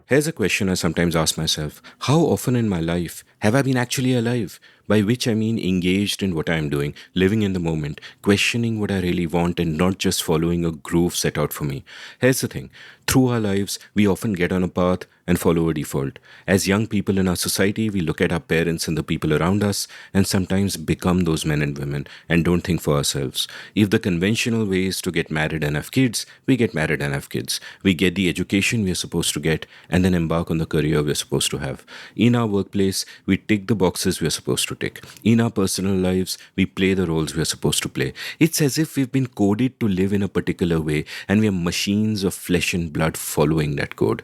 Here's a question I sometimes ask myself: how often in my life have I been actually alive? By which I mean engaged in what I am doing, living in the moment, questioning what I really want, and not just following a groove set out for me. Here's the thing: through our lives, we often get on a path and follow a default. As young people in our society, we look at our parents and the people around us and sometimes become those men and women and don't think for ourselves. If the conventional way is to get married and have kids, we get married and have kids. We get the education we are supposed to get and then embark on the career we're supposed to have. In our workplace, we tick the boxes we're supposed to tick. In our personal lives, we play the roles we're supposed to play. It's as if we've been coded to live in a particular way and we are machines of flesh and blood following that code.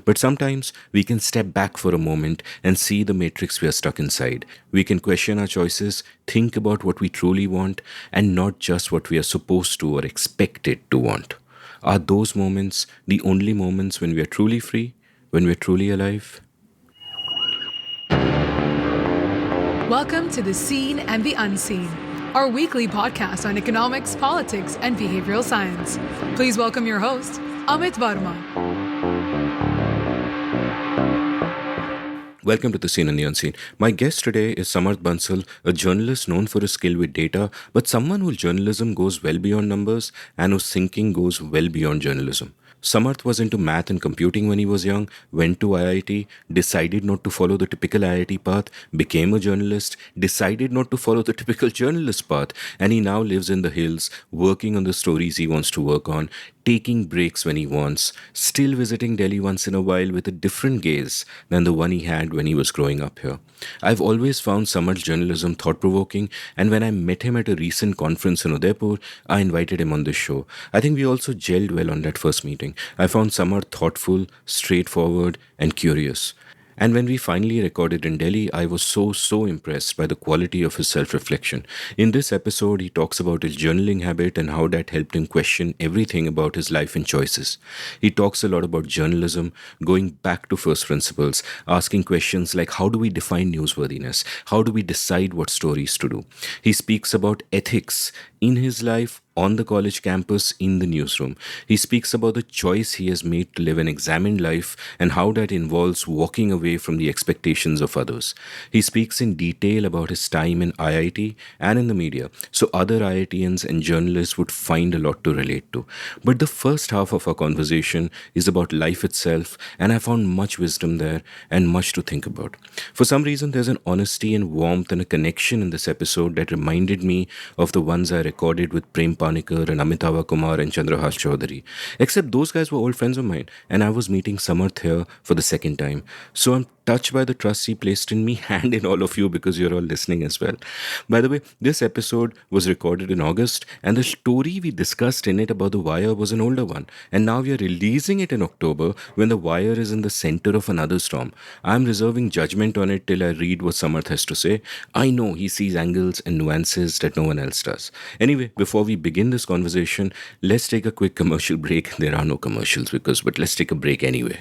But sometimes we can step back for a moment and see the matrix we are stuck inside. We can question our choices, think about what we truly want, and not just what we are supposed to or expected to want. Are those moments the only moments when we are truly free, when we're truly alive? Welcome to The Seen and the Unseen, our weekly podcast on economics, politics, and behavioral science. Please welcome your host, Amit Varma. Welcome to The Seen and the Unseen. My guest today is Samarth Bansal, a journalist known for his skill with data, but someone whose journalism goes well beyond numbers and whose thinking goes well beyond journalism. Samarth was into math and computing when he was young, went to IIT, decided not to follow the typical IIT path, became a journalist, decided not to follow the typical journalist path, and he now lives in the hills, working on the stories he wants to work on, taking breaks when he wants, still visiting Delhi once in a while with a different gaze than the one he had when he was growing up here. I've always found Samarth's journalism thought-provoking, and when I met him at a recent conference in Udaipur, I invited him on this show. I think we also gelled well on that first meeting. I found Samarth thoughtful, straightforward, and curious. And when we finally recorded in Delhi, I was so impressed by the quality of his self reflection. In this episode, he talks about his journaling habit and how that helped him question everything about his life and choices. He talks a lot about journalism, going back to first principles, asking questions like how do we define newsworthiness? How do we decide what stories to do? He speaks about ethics in his life, on the college campus, in the newsroom. He speaks about the choice he has made to live an examined life and how that involves walking away from the expectations of others. He speaks in detail about his time in IIT and in the media, so other IITians and journalists would find a lot to relate to. But the first half of our conversation is about life itself, and I found much wisdom there and much to think about. For some reason, there's an honesty and warmth and a connection in this episode that reminded me of the ones I recorded with Prem Panikar and Amitava Kumar and Chandrahas Chaudhary. Except those guys were old friends of mine, and I was meeting Samarth here for the second time. So I'm touched by the trust he placed in me and in all of you because you're all listening as well. By the way, this episode was recorded in August, and the story we discussed in it about The Wire was an older one. And now we are releasing it in October when The Wire is in the center of another storm. I'm reserving judgment on it till I read what Samarth has to say. I know he sees angles and nuances that no one else does. Anyway, before we begin this conversation, let's take a quick commercial break. There are no commercials but let's take a break anyway.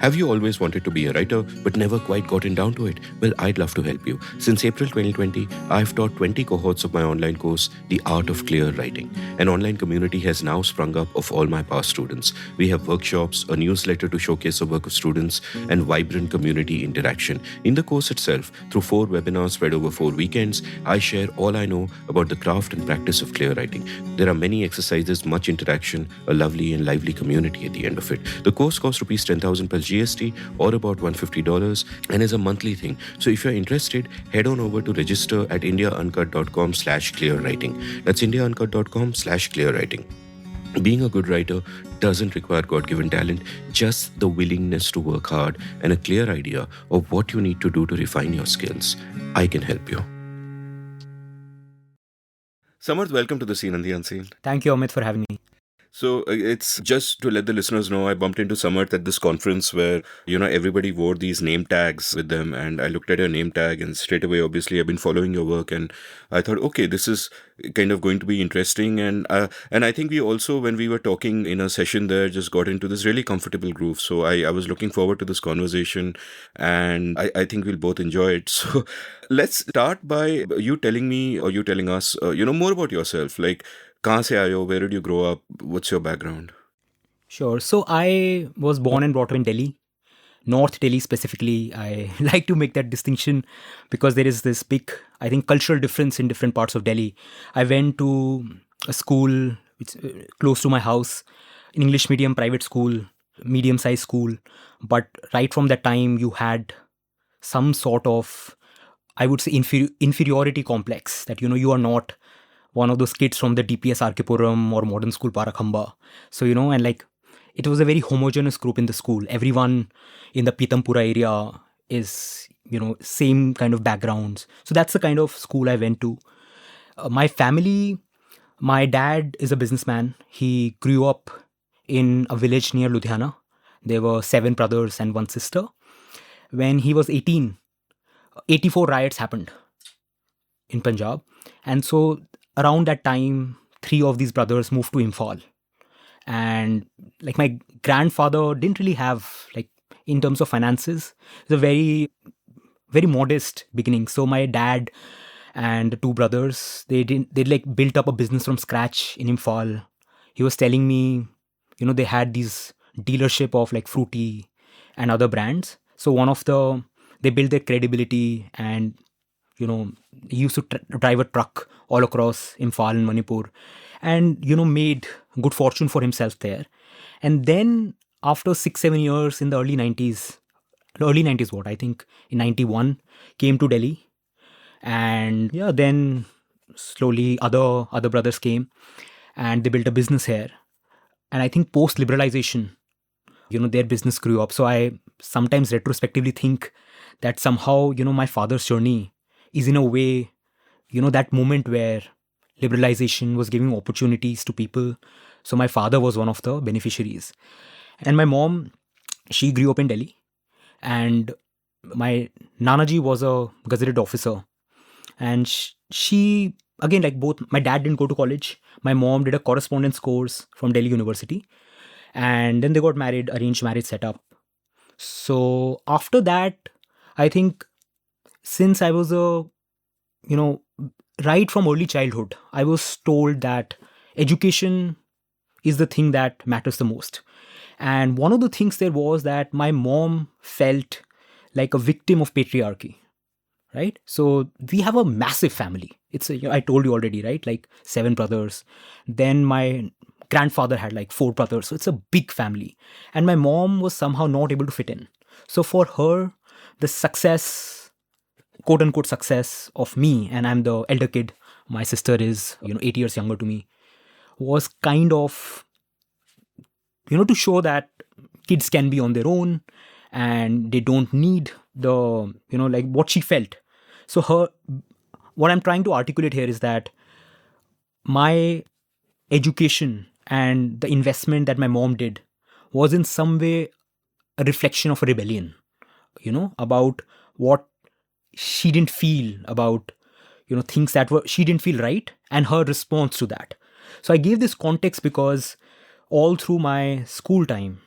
Have you always wanted to be a writer but never quite gotten down to it? Well, I'd love to help you. Since April 2020, I've taught 20 cohorts of my online course, The Art of Clear Writing. An online community has now sprung up of all my past students. We have workshops, a newsletter to showcase the work of students, and vibrant community interaction. In the course itself, through 4 webinars spread over 4 weekends, I share all I know about the craft and practice of clear writing. There are many exercises, much interaction, a lovely and lively community at the end of it. The course costs rupees 10,000 plus GST or about $150 and is a monthly thing. So if you're interested, head on over to register at indiauncut.com/clearwriting. That's indiauncut.com/clearwriting. Being a good writer doesn't require God-given talent, just the willingness to work hard and a clear idea of what you need to do to refine your skills. I can help you. Samarth, welcome to The Seen and the Unseen. Thank you, Amit, for having me. So it's just to let the listeners know, I bumped into Samarth at this conference where, everybody wore these name tags with them. And I looked at your name tag and straight away, obviously, I've been following your work. And I thought, okay, this is kind of going to be interesting. And I think we also, when we were talking in a session there, just got into this really comfortable groove. So I was looking forward to this conversation and I think we'll both enjoy it. So let's start by you telling me or you telling us, more about yourself. Like, कहाँ से आए हो? Where did you grow up? What's your background? Sure. So I was born and brought up in Delhi, North Delhi specifically. I like to make that distinction because there is this big, I think, cultural difference in different parts of Delhi. I went to a school which close to my house, an English medium private school, medium sized school. But right from that time, you had some sort of, I would say, inferiority complex that, you are not one of those kids from the DPS Arkipuram or modern school Parakhamba. So, and like it was a very homogeneous group in the school. Everyone in the Pitampura area is, same kind of backgrounds. So that's the kind of school I went to. My family, my dad is a businessman. He grew up in a village near Ludhiana. There were 7 brothers and 1 sister. When he was 18, 84 riots happened in Punjab. And so around that time, 3 of these brothers moved to Imphal. And like my grandfather didn't really have, like, in terms of finances, it's a very, very modest beginning. So my dad and the 2 brothers, they like built up a business from scratch in Imphal. He was telling me, they had these dealership of like Fruity and other brands. So they built their credibility, and he used to drive a truck all across Imphal and Manipur, and made good fortune for himself there. And then after 6 7 years in the early 90s, what I think in 91, came to Delhi. And yeah, then slowly other brothers came and they built a business here. And I think post liberalization, their business grew up. So I sometimes retrospectively think that somehow, my father's journey is in a way, that moment where liberalization was giving opportunities to people. So my father was one of the beneficiaries. And my mom, she grew up in Delhi. And my Nanaji was a gazetted officer. And she, again, like both, my dad didn't go to college. My mom did a correspondence course from Delhi University. And then they got married, arranged marriage set up. So after that, I think since I was you know, right from early childhood, I was told that education is the thing that matters the most. And one of the things there was that my mom felt like a victim of patriarchy, right? So we have a massive family. I told you already, right? Like 7 brothers. Then my grandfather had like 4 brothers. So it's a big family. And my mom was somehow not able to fit in. So for her, the success, quote unquote success of me, and I'm the elder kid, my sister is, 8 years younger to me, was kind of, to show that kids can be on their own and they don't need the, like what she felt. So what I'm trying to articulate here is that my education and the investment that my mom did was in some way a reflection of a rebellion, about what she didn't feel about, things that were, she didn't feel right, and her response to that. So I gave this context because all through my school time,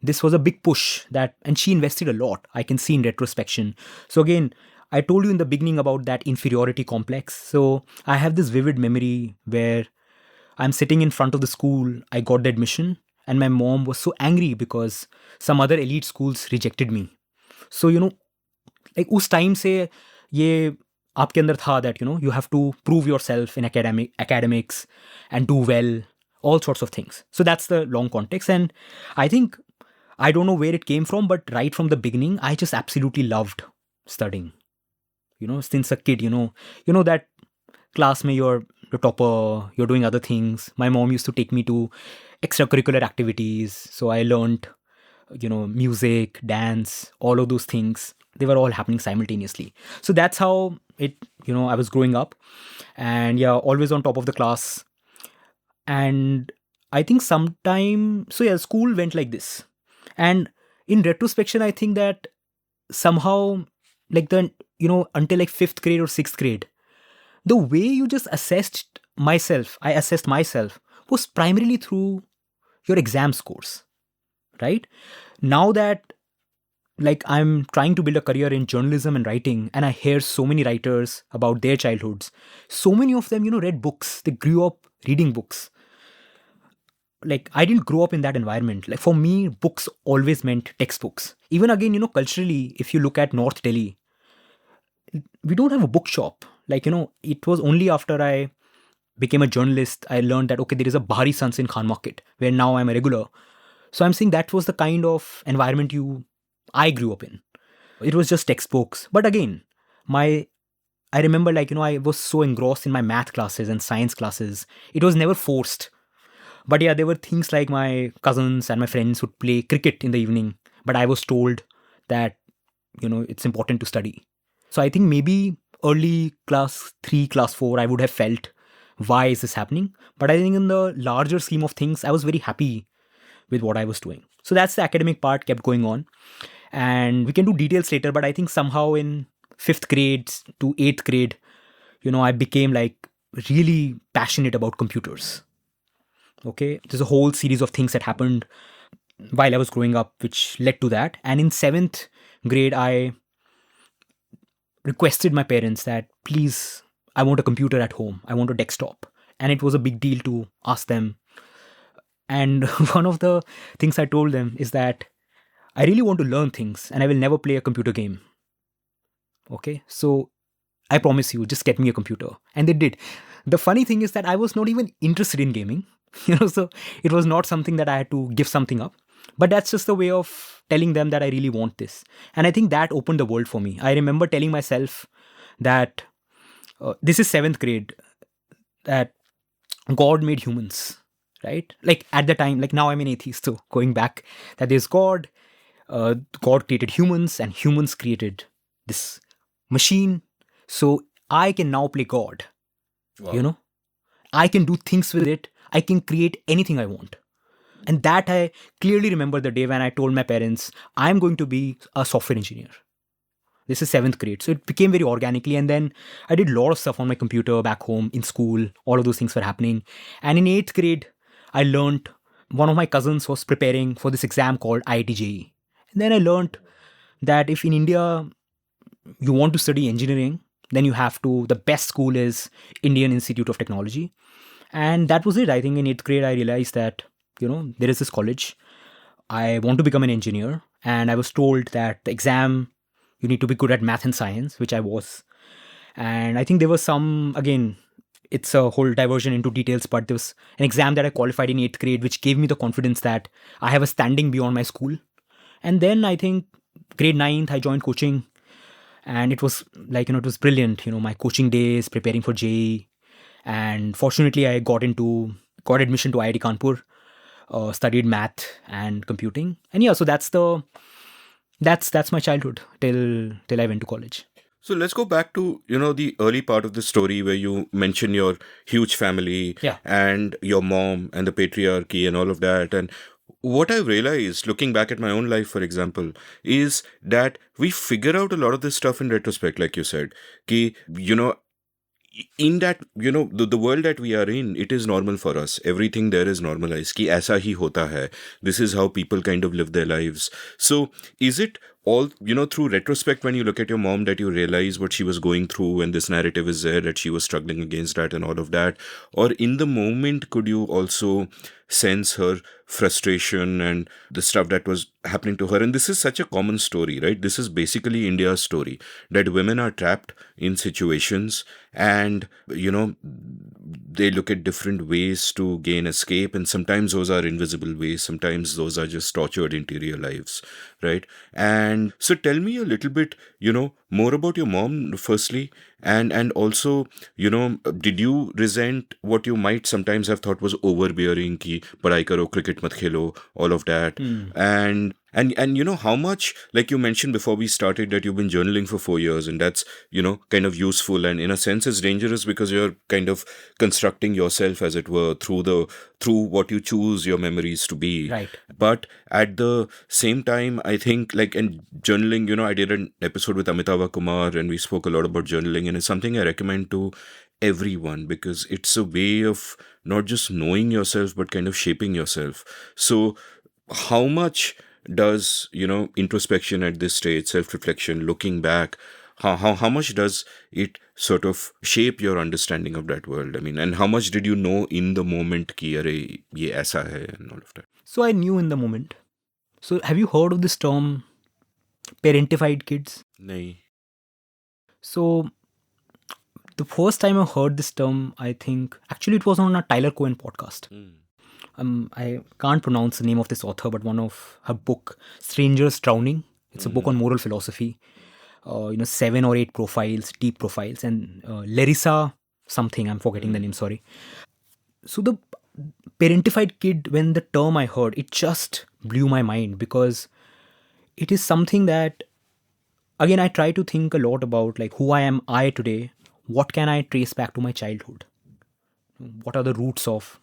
this was a big push that, and she invested a lot, I can see in retrospection. So again, I told you in the beginning about that inferiority complex. So I have this vivid memory where I'm sitting in front of the school, I got the admission, and my mom was so angry because some other elite schools rejected me. So, like उस time से ये आपके अंदर था that, you have to prove yourself in academics and do well, all sorts of things. So that's the long context. And I think, I don't know where it came from, but right from the beginning, I just absolutely loved studying. Since a kid, that class mein you're the topper, you're doing other things. My mom used to take me to extracurricular activities. So I learned, music, dance, all of those things. They were all happening simultaneously. So that's how it, I was growing up. And yeah, always on top of the class. And I think school went like this. And in retrospection, I think that somehow, like until like 5th grade or 6th grade, the way you just I assessed myself was primarily through your exam scores, right? Now that like I'm trying to build a career in journalism and writing, and I hear so many writers about their childhoods, so many of them, read books, they grew up reading books. like I didn't grow up in that environment. Like for me, books always meant textbooks. Even again, culturally, if you look at North Delhi, we don't have a bookshop. Like, it was only after I became a journalist, I learned that, okay, there is a Bahari Sons in Khan Market, where now I'm a regular. So I'm saying that was the kind of environment I grew up in. It was just textbooks. But again, I remember, like, I was so engrossed in my math classes and science classes. It was never forced. But yeah, there were things like my cousins and my friends would play cricket in the evening. But I was told that, it's important to study. So I think maybe early class 3, class 4, I would have felt, why is this happening? But I think in the larger scheme of things, I was very happy with what I was doing. So that's the academic part kept going on. And we can do details later, but I think somehow in 5th grade to 8th grade, I became like really passionate about computers. Okay. There's a whole series of things that happened while I was growing up, which led to that. And in 7th grade, I requested my parents that, please, I want a computer at home. I want a desktop. And it was a big deal to ask them. And one of the things I told them is that I really want to learn things and I will never play a computer game. Okay, so I promise you, just get me a computer. And they did. The funny thing is that I was not even interested in gaming, so it was not something that I had to give something up. But that's just a way of telling them that I really want this. And I think that opened the world for me. I remember telling myself that this is 7th grade, that God made humans, right? Like at the time, like now I'm an atheist, so going back, that there's God, God created humans and humans created this machine. So I can now play God. Wow. I can do things with it. I can create anything I want. And that I clearly remember the day when I told my parents, I'm going to be a software engineer. This is 7th grade. So it became very organically. And then I did a lot of stuff on my computer back home, in school. All of those things were happening. And in 8th grade, I learned, one of my cousins was preparing for this exam called IIT JEE. And then I learned that if in India you want to study engineering, then you have to, the best school is Indian Institute of Technology. And that was it. I think in 8th grade, I realized that, there is this college. I want to become an engineer. And I was told that the exam, you need to be good at math and science, which I was. And I think there was some, again, it's a whole diversion into details, but there was an exam that I qualified in 8th grade, which gave me the confidence that I have a standing beyond my school. And then I think grade 9th, I joined coaching. And it was like, it was brilliant, my coaching days, preparing for JEE. And fortunately, I got admission to IIT Kanpur, studied math and computing. And yeah, so that's my childhood till I went to college. So let's go back to, the early part of the story where you mention your huge family and your mom and the patriarchy and all of that. And what I've realized, looking back at my own life, for example, is that we figure out a lot of this stuff in retrospect, like you said. In that, the world that we are in, it is normal for us. Everything there is normalized. Ki aisa hi hota hai. This is how people kind of live their lives. So is it all, through retrospect, when you look at your mom, that you realize what she was going through and this narrative is there, that she was struggling against that and all of that? Or in the moment, could you also sense her frustration and the stuff that was happening to her? And this is such a common story, right? This is basically India's story, that women are trapped in situations and, they look at different ways to gain escape. And sometimes those are invisible ways. Sometimes those are just tortured interior lives, right? And so tell me a little bit, more about your mom, firstly. And also, did you resent what you might sometimes have thought was overbearing, ki padhai karo, cricket mat khelo, all of that? And how much, like you mentioned before we started, that you've been journaling for 4 years, and that's, kind of useful, and in a sense it's dangerous because you're kind of constructing yourself, as it were, through what you choose your memories to be. Right. But at the same time, I think, like, and journaling, I did an episode with Amitabh Kumar and we spoke a lot about journaling, and it's something I recommend to everyone because it's a way of not just knowing yourself but kind of shaping yourself. So how much does, introspection at this stage, self-reflection, looking back, how much does it sort of shape your understanding of that world? I mean, and how much did you know in the moment ki अरे ये ऐसा है and all of that? So I knew in the moment. So have you heard of this term parentified kids? नहीं. So the first time I heard this term, I think actually it was on a Tyler Cohen podcast. I can't pronounce the name of this author, but one of her book, Strangers Drowning. It's a book on moral philosophy. 7 or 8 profiles, deep profiles, and Larissa something, I'm forgetting the name, sorry. So the parentified kid, when the term I heard, it just blew my mind because it is something that, again, I try to think a lot about like who I today, what can I trace back to my childhood? What are the roots of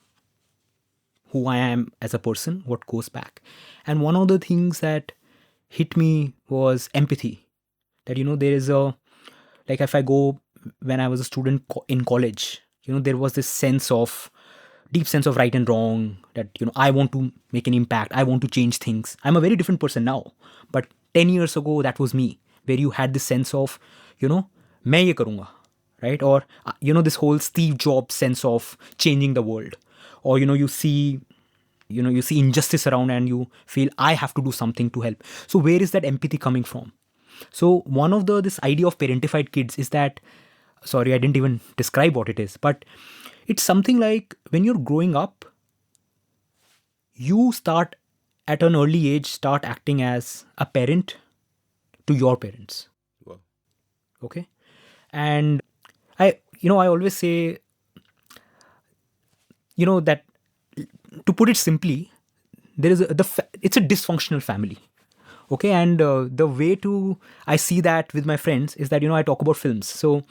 who I am as a person, what goes back? And one of the things that hit me was empathy. That, there is like if I go, when I was a student in college, there was this deep sense of right and wrong, that, I want to make an impact. I want to change things. I'm a very different person now. But 10 years ago, that was me, where you had this sense of, मैं ये करूँगा, right? Or, this whole Steve Jobs sense of changing the world. Or, you see injustice around and you feel I have to do something to help. So where is that empathy coming from? So one of this idea of parentified kids is that, sorry, I didn't even describe what it is, but it's something like when you're growing up, you start at an early age, start acting as a parent to your parents. Wow. Okay. And I always say, that to put it simply, there is it's a dysfunctional family. Okay, and the way I see that with my friends is that, I talk about films. So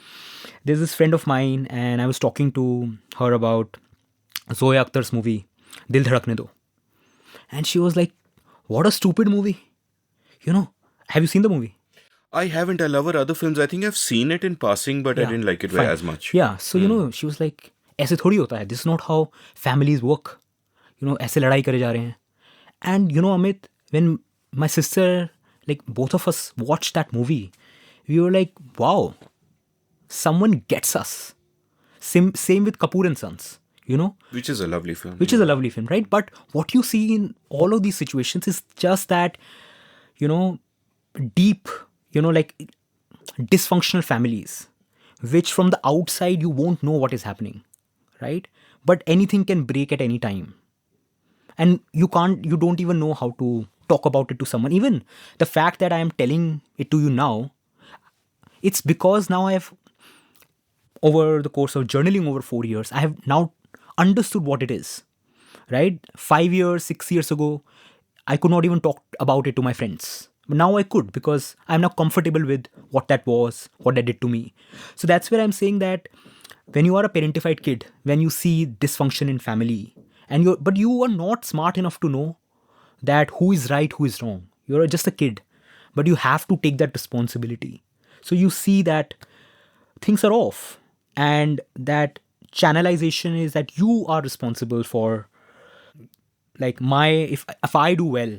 there's this friend of mine and I was talking to her about Zoya Akhtar's movie, Dil Dhadakne Do. And she was like, what a stupid movie. Have you seen the movie? I haven't. I love her other films. I think I've seen it in passing, but I didn't like it Fine. as much. Yeah, so she was like, ऐसे थोड़ी होता है. This is not how families work. ऐसे लड़ाई करे जा रहे हैं. And Amit, when my sister, like both of us watched that movie, we were like, wow, someone gets us. Same with Kapoor and Sons, Which is a lovely film. which is a lovely film, right? But what you see in all of these situations is just that, deep, like dysfunctional families, which from the outside you won't know what is happening, right? But anything can break at any time. And you don't even know how to talk about it to someone. Even the fact that I am telling it to you now, it's because now I have, over the course of journaling over 4 years, I have now understood what it is, right? 5 years, 6 years ago, I could not even talk about it to my friends. But now I could, because I'm now comfortable with what that was, what that did to me. So that's where I'm saying that when you are a parentified kid, when you see dysfunction in family, but you are not smart enough to know that who is right, who is wrong. You're just a kid, but you have to take that responsibility. So you see that things are off, and that channelization is that you are responsible for, like, if I do well,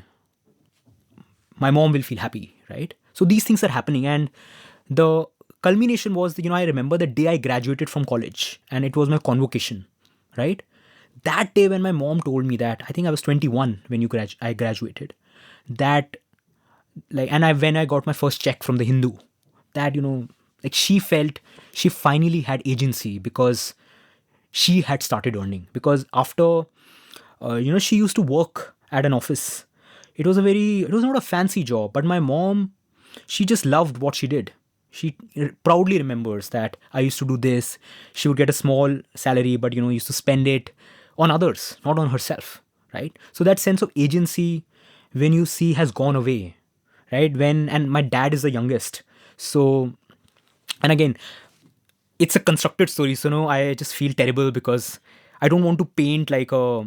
my mom will feel happy, right? So these things are happening, and the culmination was, I remember the day I graduated from college, and it was my convocation, right? That day when my mom told me that, I think I was 21 when I graduated, that, like, and when I got my first check from the Hindu, that, like, she felt she finally had agency because she had started earning. Because after, she used to work at an office. It was not a fancy job, but my mom, she just loved what she did. She proudly remembers that I used to do this. She would get a small salary, but, used to spend it on others, not on herself, right? So that sense of agency, when you see, has gone away, right? And my dad is the youngest. So, and again, it's a constructed story. So, I just feel terrible because I don't want to paint like a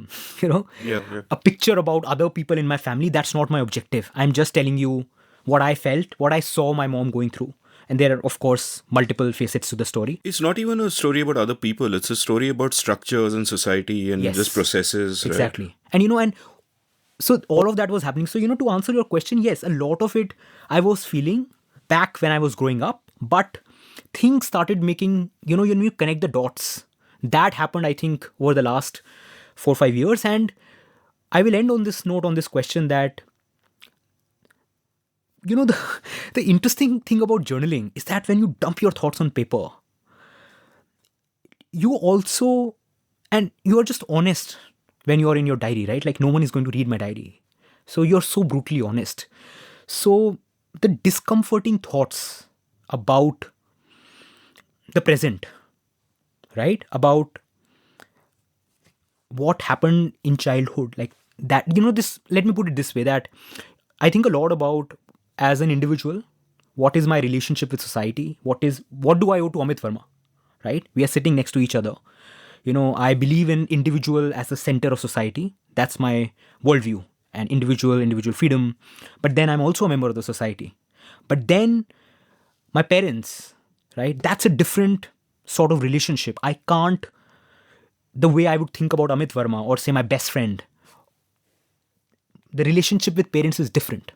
picture about other people in my family. That's not my objective. I'm just telling you what I felt, what I saw my mom going through. And there are, of course, multiple facets to the story. It's not even a story about other people. It's a story about structures and society and just processes. Exactly. Right? And so all of that was happening. So, to answer your question, yes, a lot of it I was feeling back when I was growing up. But things started making, when you connect the dots, that happened, I think, over the last 4 or 5 years. And I will end on this note, on this question, that, the, the interesting thing about journaling is that when you dump your thoughts on paper, you also, and you are just honest when you are in your diary, right? Like, no one is going to read my diary. So you're so brutally honest. So the discomforting thoughts about the present, right? About what happened in childhood, like that, this, let me put it this way, that I think a lot about, as an individual, what is my relationship with society? What do I owe to Amit Verma? Right? We are sitting next to each other. I believe in individual as the center of society. That's my worldview, and individual freedom. But then I'm also a member of the society. But then my parents, right? That's a different sort of relationship. I can't, the way I would think about Amit Verma or say my best friend, the relationship with parents is different.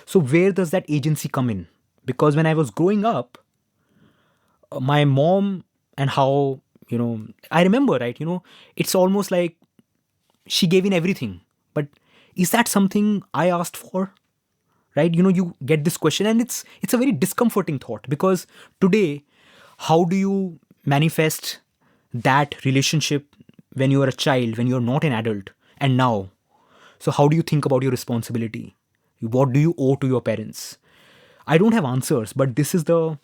So where does that agency come in? Because when I was growing up, my mom, and how, I remember, right? It's almost like she gave in everything. But is that something I asked for? Right? You get this question, and it's a very discomforting thought, because today, how do you manifest that relationship when you are a child, when you're not an adult, and now? So how do you think about your responsibility? What do you owe to your parents? I don't have answers, but this is the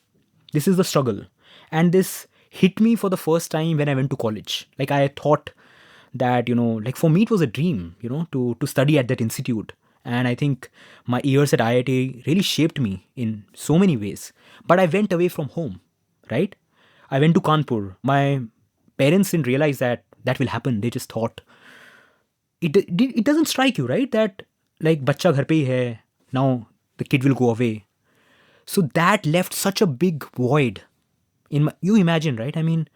struggle. And this hit me for the first time when I went to college. Like, I thought that, like, for me it was a dream, to study at that institute. And I think my years at IIT really shaped me in so many ways. But I went away from home, right? I went to Kanpur. My parents didn't realize that that will happen. They just thought, it doesn't strike you, right? That, like, bacha ghar pe hi hai, now the kid will go away. So that left such a big void you imagine, right? I mean,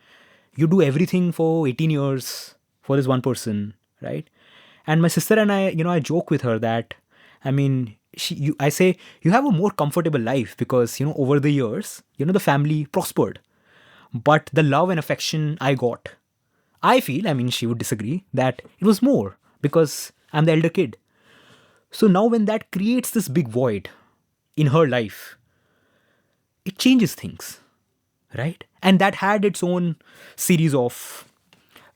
you do everything for 18 years for this one person, right? And my sister and I, I joke with her that, I mean, I say, you have a more comfortable life because, over the years, the family prospered. But the love and affection I got, I feel, I mean, she would disagree, that it was more because I'm the elder kid. So now when that creates this big void in her life, it changes things, right? And that had its own series of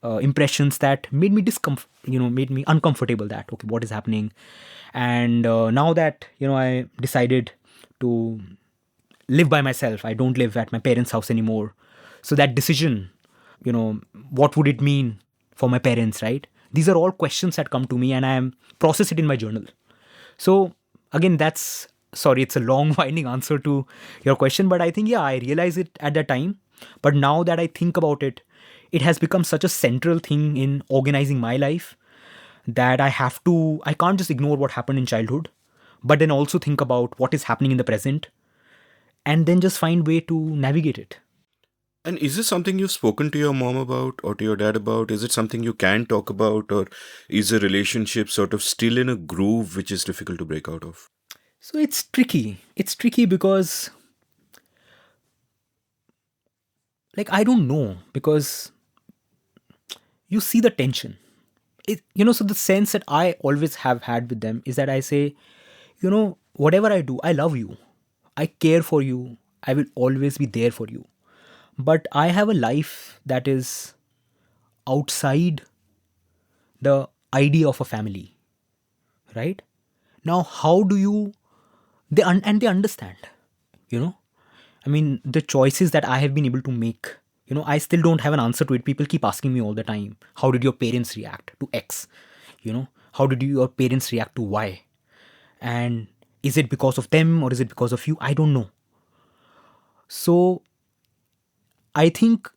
impressions that made me made me uncomfortable, that, okay, what is happening? And now that, I decided to live by myself, I don't live at my parents' house anymore. So that decision, what would it mean for my parents, right? These are all questions that come to me, and I am process it in my journal. So again, sorry, it's a long winding answer to your question, but I think, yeah, I realized it at that time. But now that I think about it, it has become such a central thing in organizing my life that I can't just ignore what happened in childhood, but then also think about what is happening in the present, and then just find way to navigate it. And is this something you've spoken to your mom about or to your dad about? Is it something you can talk about, or is a relationship sort of still in a groove which is difficult to break out of? So it's tricky. It's tricky because, like, I don't know, because you see the tension. So the sense that I always have had with them is that I say, whatever I do, I love you. I care for you. I will always be there for you. But I have a life that is outside the idea of a family, right? Now, how do you, and they understand, I mean, the choices that I have been able to make, I still don't have an answer to it. People keep asking me all the time, how did your parents react to X? How did your parents react to Y? And is it because of them or is it because of you? I don't know. So I think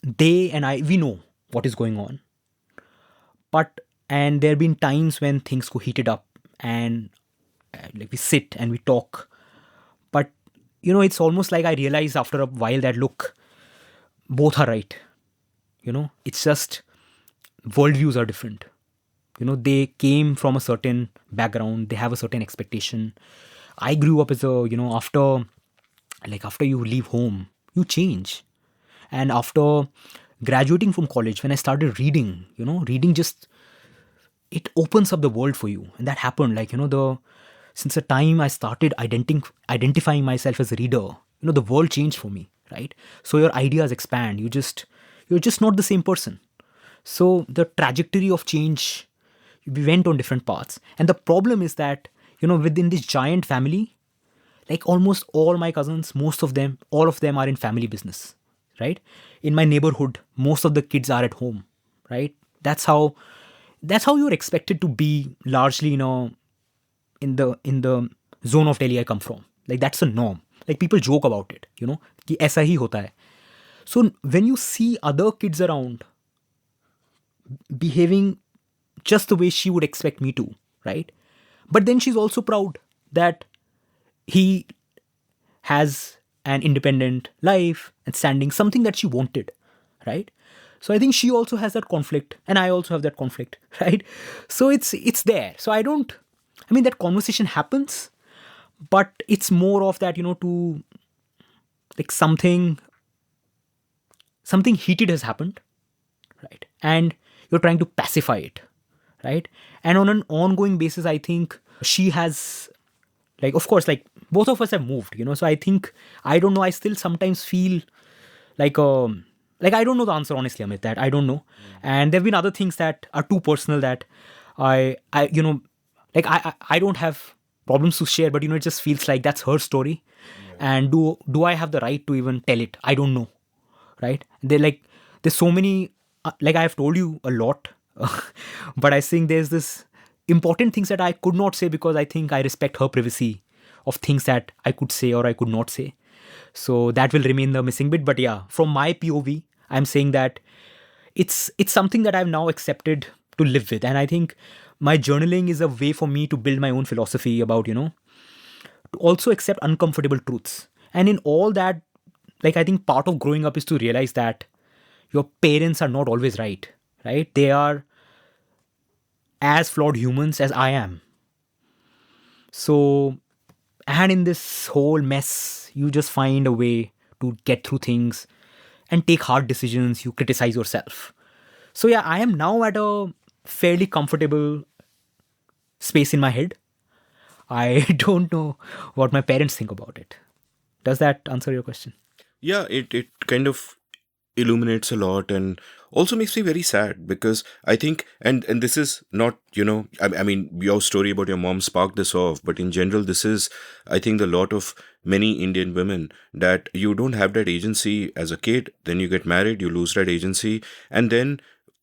they and we know what is going on. And there have been times when things go heated up, and like, we sit and we talk. But, it's almost like I realize after a while that, look, both are right. It's just worldviews are different. They came from a certain background. They have a certain expectation. I grew up as after like after you leave home, you change. And after graduating from college, when I started reading, reading just, it opens up the world for you. And that happened, like, since the time I started identifying myself as a reader, the world changed for me, right? So your ideas expand. You're just not the same person. So the trajectory of change, we went on different paths. And the problem is that, within this giant family, like almost all my cousins, most of them, all of them are in family business, right? In my neighborhood, most of the kids are at home, right? That's how you're expected to be largely, in the zone of Delhi I come from. Like that's a norm. Like people joke about it, कि ऐसा ही होता है. So when you see other kids around behaving just the way she would expect me to, right? But then she's also proud that he has an independent life and standing, something that she wanted, right? So I think she also has that conflict, and I also have that conflict, right? So it's there. So I mean that conversation happens, but it's more of that, to like something heated has happened, right? And you're trying to pacify it, right? And on an ongoing basis, I think she has, like, of course, like both of us have moved, so I think, I don't know, I still sometimes feel like I don't know the answer, honestly, Amit, that I don't know. And there have been other things that are too personal that I like I don't have problems to share, but it just feels like that's her story. And do I have the right to even tell it? I don't know, right? There's so many, like I have told you a lot, but I think there's this important things that I could not say because I think I respect her privacy of things that I could say or I could not say. So that will remain the missing bit. But yeah, from my POV, I'm saying that it's something that I've now accepted to live with. And I think my journaling is a way for me to build my own philosophy about, to also accept uncomfortable truths. And in all that, like I think part of growing up is to realize that your parents are not always right, right? They are as flawed humans as I am. So, and in this whole mess, you just find a way to get through things and take hard decisions. You criticize yourself. So yeah, I am now at a fairly comfortable space in my head. I don't know what my parents think about it. Does that answer your question? Yeah, it kind of illuminates a lot and also makes me very sad because I think, and this is not, I mean, your story about your mom sparked this off, but in general, this is, I think, the lot of many Indian women that you don't have that agency as a kid, then you get married, you lose that agency, and then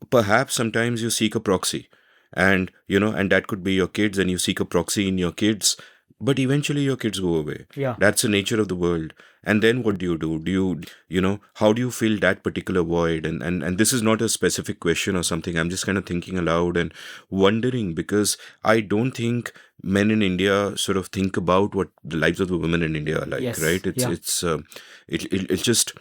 perhaps sometimes you seek a proxy. And, and that could be your kids, and you seek a proxy in your kids, but eventually your kids go away. Yeah. That's the nature of the world. And then what do you do? Do you, how do you fill that particular void? And this is not a specific question or something. I'm just kind of thinking aloud and wondering because I don't think men in India sort of think about what the lives of the women in India are like, Yes. right? It's just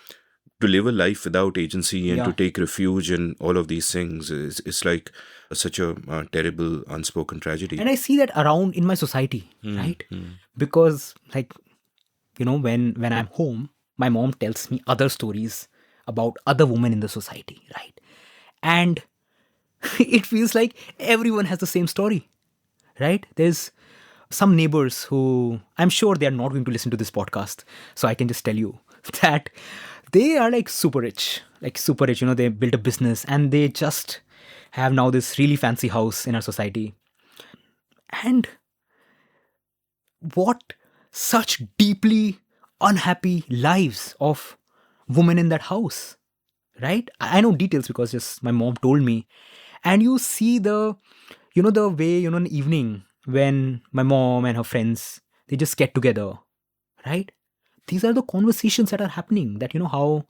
to live a life without agency and to take refuge in all of these things is like such a terrible unspoken tragedy. And I see that around in my society, right? Because like, when I'm home, my mom tells me other stories about other women in the society, right? And it feels like everyone has the same story, right? There's some neighbors who I'm sure they are not going to listen to this podcast. So I can just tell you that they are like super rich, they built a business and they just have now this really fancy house in our society. And what such deeply unhappy lives of women in that house, right? I know details because just my mom told me. And you see the way, in the evening when my mom and her friends, they just get together, right? These are the conversations that are happening, that, how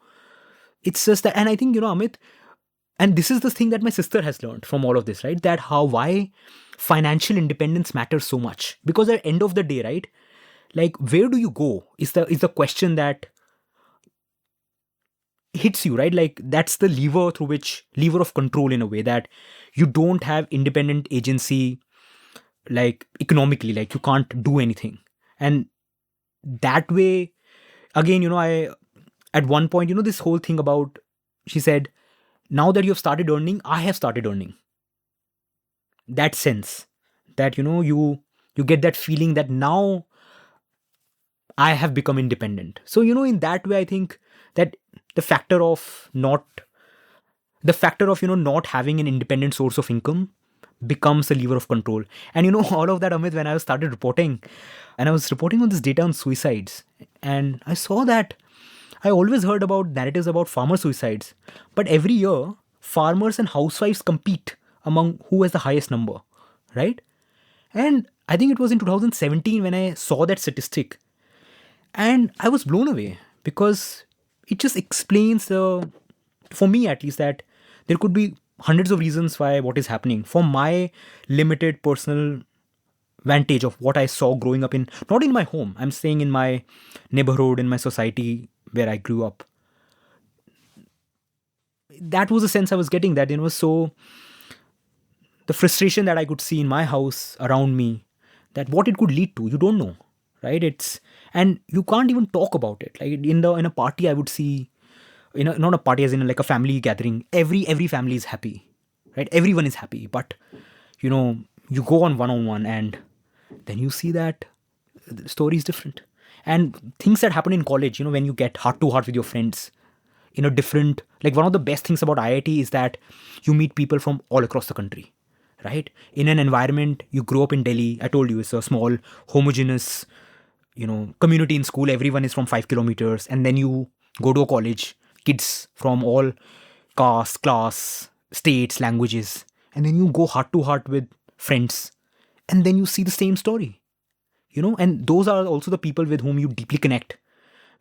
it's just that. And I think, Amit, and this is the thing that my sister has learned from all of this, right? That why financial independence matters so much. Because at the end of the day, right? Like, where do you go is the question that hits you, right? Like, that's the lever of control in a way, that you don't have independent agency, like economically, like you can't do anything. And that way, again, I at one point, this whole thing about, she said, now that you have started earning, I have started earning. That sense that, you get that feeling that now I have become independent. So, in that way, I think that the factor of not not having an independent source of income becomes a lever of control. And all of that, Amit, when I started reporting, and I was reporting on this data on suicides, and I saw that I always heard about narratives about farmer suicides, but every year farmers and housewives compete among who has the highest number, right? And I think it was in 2017 when I saw that statistic, and I was blown away because it just explains for me at least, that there could be hundreds of reasons why what is happening. For my limited personal vantage of what I saw growing up in, not in my home, I'm saying in my neighborhood, in my society where I grew up. That was the sense I was getting, that, so the frustration that I could see in my house around me, that what it could lead to, you don't know, right? And you can't even talk about it. Like in a party, I would see, not a party as in like a family gathering, every family is happy, right? Everyone is happy, but you go on one-on-one and then you see that the story is different. And things that happen in college, when you get heart to heart with your friends in a different, like one of the best things about IIT is that you meet people from all across the country, right? In an environment, you grow up in Delhi, I told you, it's a small homogeneous, community in school, everyone is from 5 kilometers, and then you go to a college, kids from all castes, class, states, languages, and then you go heart to heart with friends, and then you see the same story, and those are also the people with whom you deeply connect,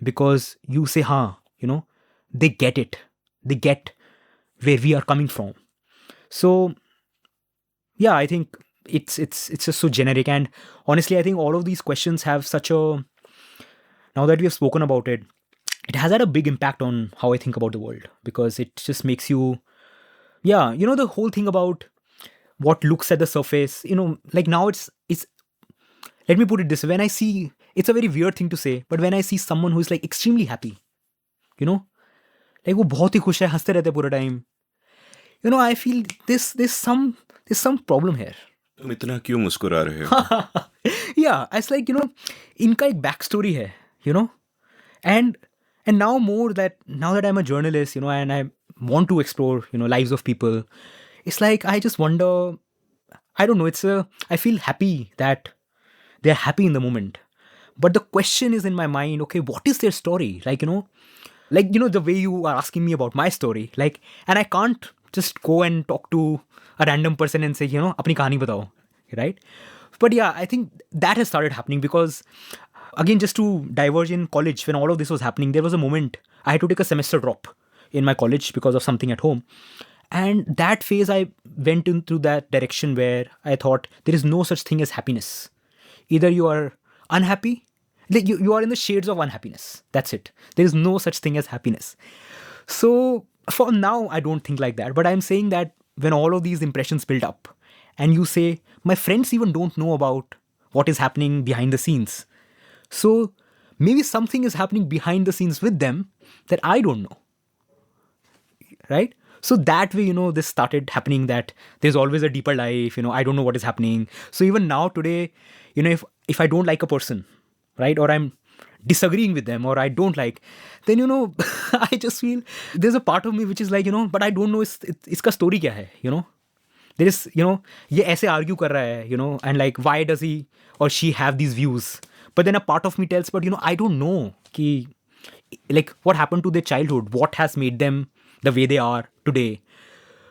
because you say, they get it, they get where we are coming from. So yeah, I think it's just so generic, and honestly, I think all of these questions have now that we have spoken about it, it has had a big impact on how I think about the world, because it just makes you, the whole thing about what looks at the surface, like now it's, let me put it this way, when I see, it's a very weird thing to say, but when I see someone who is like extremely happy, like वो बहुत ही खुश है, हंसते रहते पूरा time, I feel there's some problem here. तुम इतना क्यों मुस्कुरा रहे हो? Yeah, it's like, इनका एक backstory है, and now that I'm a journalist, and I want to explore, lives of people, it's like I just wonder, I don't know, I feel happy that they're happy in the moment, but the question is in my mind, okay, what is their story? Like, the way you are asking me about my story, like, and I can't just go and talk to a random person and say, apni kahani batao, right? But yeah, I think that has started happening because, again, just to diverge, in college, when all of this was happening, there was a moment I had to take a semester drop in my college because of something at home. And that phase, I went into that direction where I thought there is no such thing as happiness. Either you are unhappy, like you are in the shades of unhappiness. That's it. There is no such thing as happiness. So for now, I don't think like that. But I'm saying that when all of these impressions build up and you say, my friends even don't know about what is happening behind the scenes. So maybe something is happening behind the scenes with them that I don't know. Right? So that way, this started happening, that there's always a deeper life, I don't know what is happening. So even now today, if I don't like a person, right, or I'm disagreeing with them, or I don't like, then, I just feel there's a part of me which is like, but I don't know iska story kya hai, there is, ye aise argue kar raha hai, and like, why does he or she have these views? But then a part of me tells, but, I don't know ki, like, what happened to their childhood, what has made them the way they are today.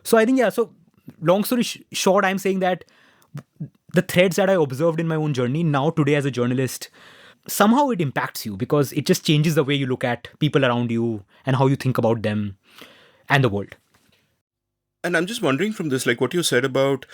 So I think, yeah, so long story short, I'm saying that the threads that I observed in my own journey, now today as a journalist, somehow it impacts you because it just changes the way you look at people around you and how you think about them and the world. And I'm just wondering from this, like what you said about,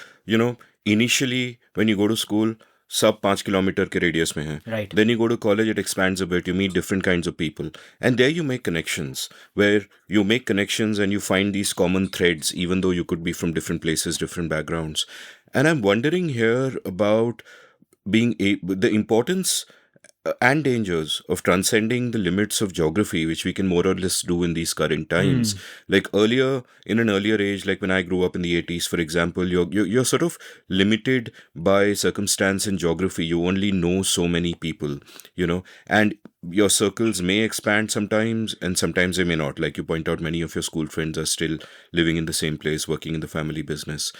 initially when you go to school, सब 5 kilometer के radius में है. Right. Then you go to college, it expands a bit. You meet different kinds of people. And there you make connections, where you make connections and you find these common threads, even though you could be from different places, different backgrounds. And I'm wondering here about the importance and dangers of transcending the limits of geography, which we can more or less do in these current times. Like earlier, in an earlier age, like when I grew up in the 80s, for example, you're sort of limited by circumstance and geography. You only know so many people, and your circles may expand sometimes, and sometimes they may not. Like you point out, many of your school friends are still living in the same place, working in the family business.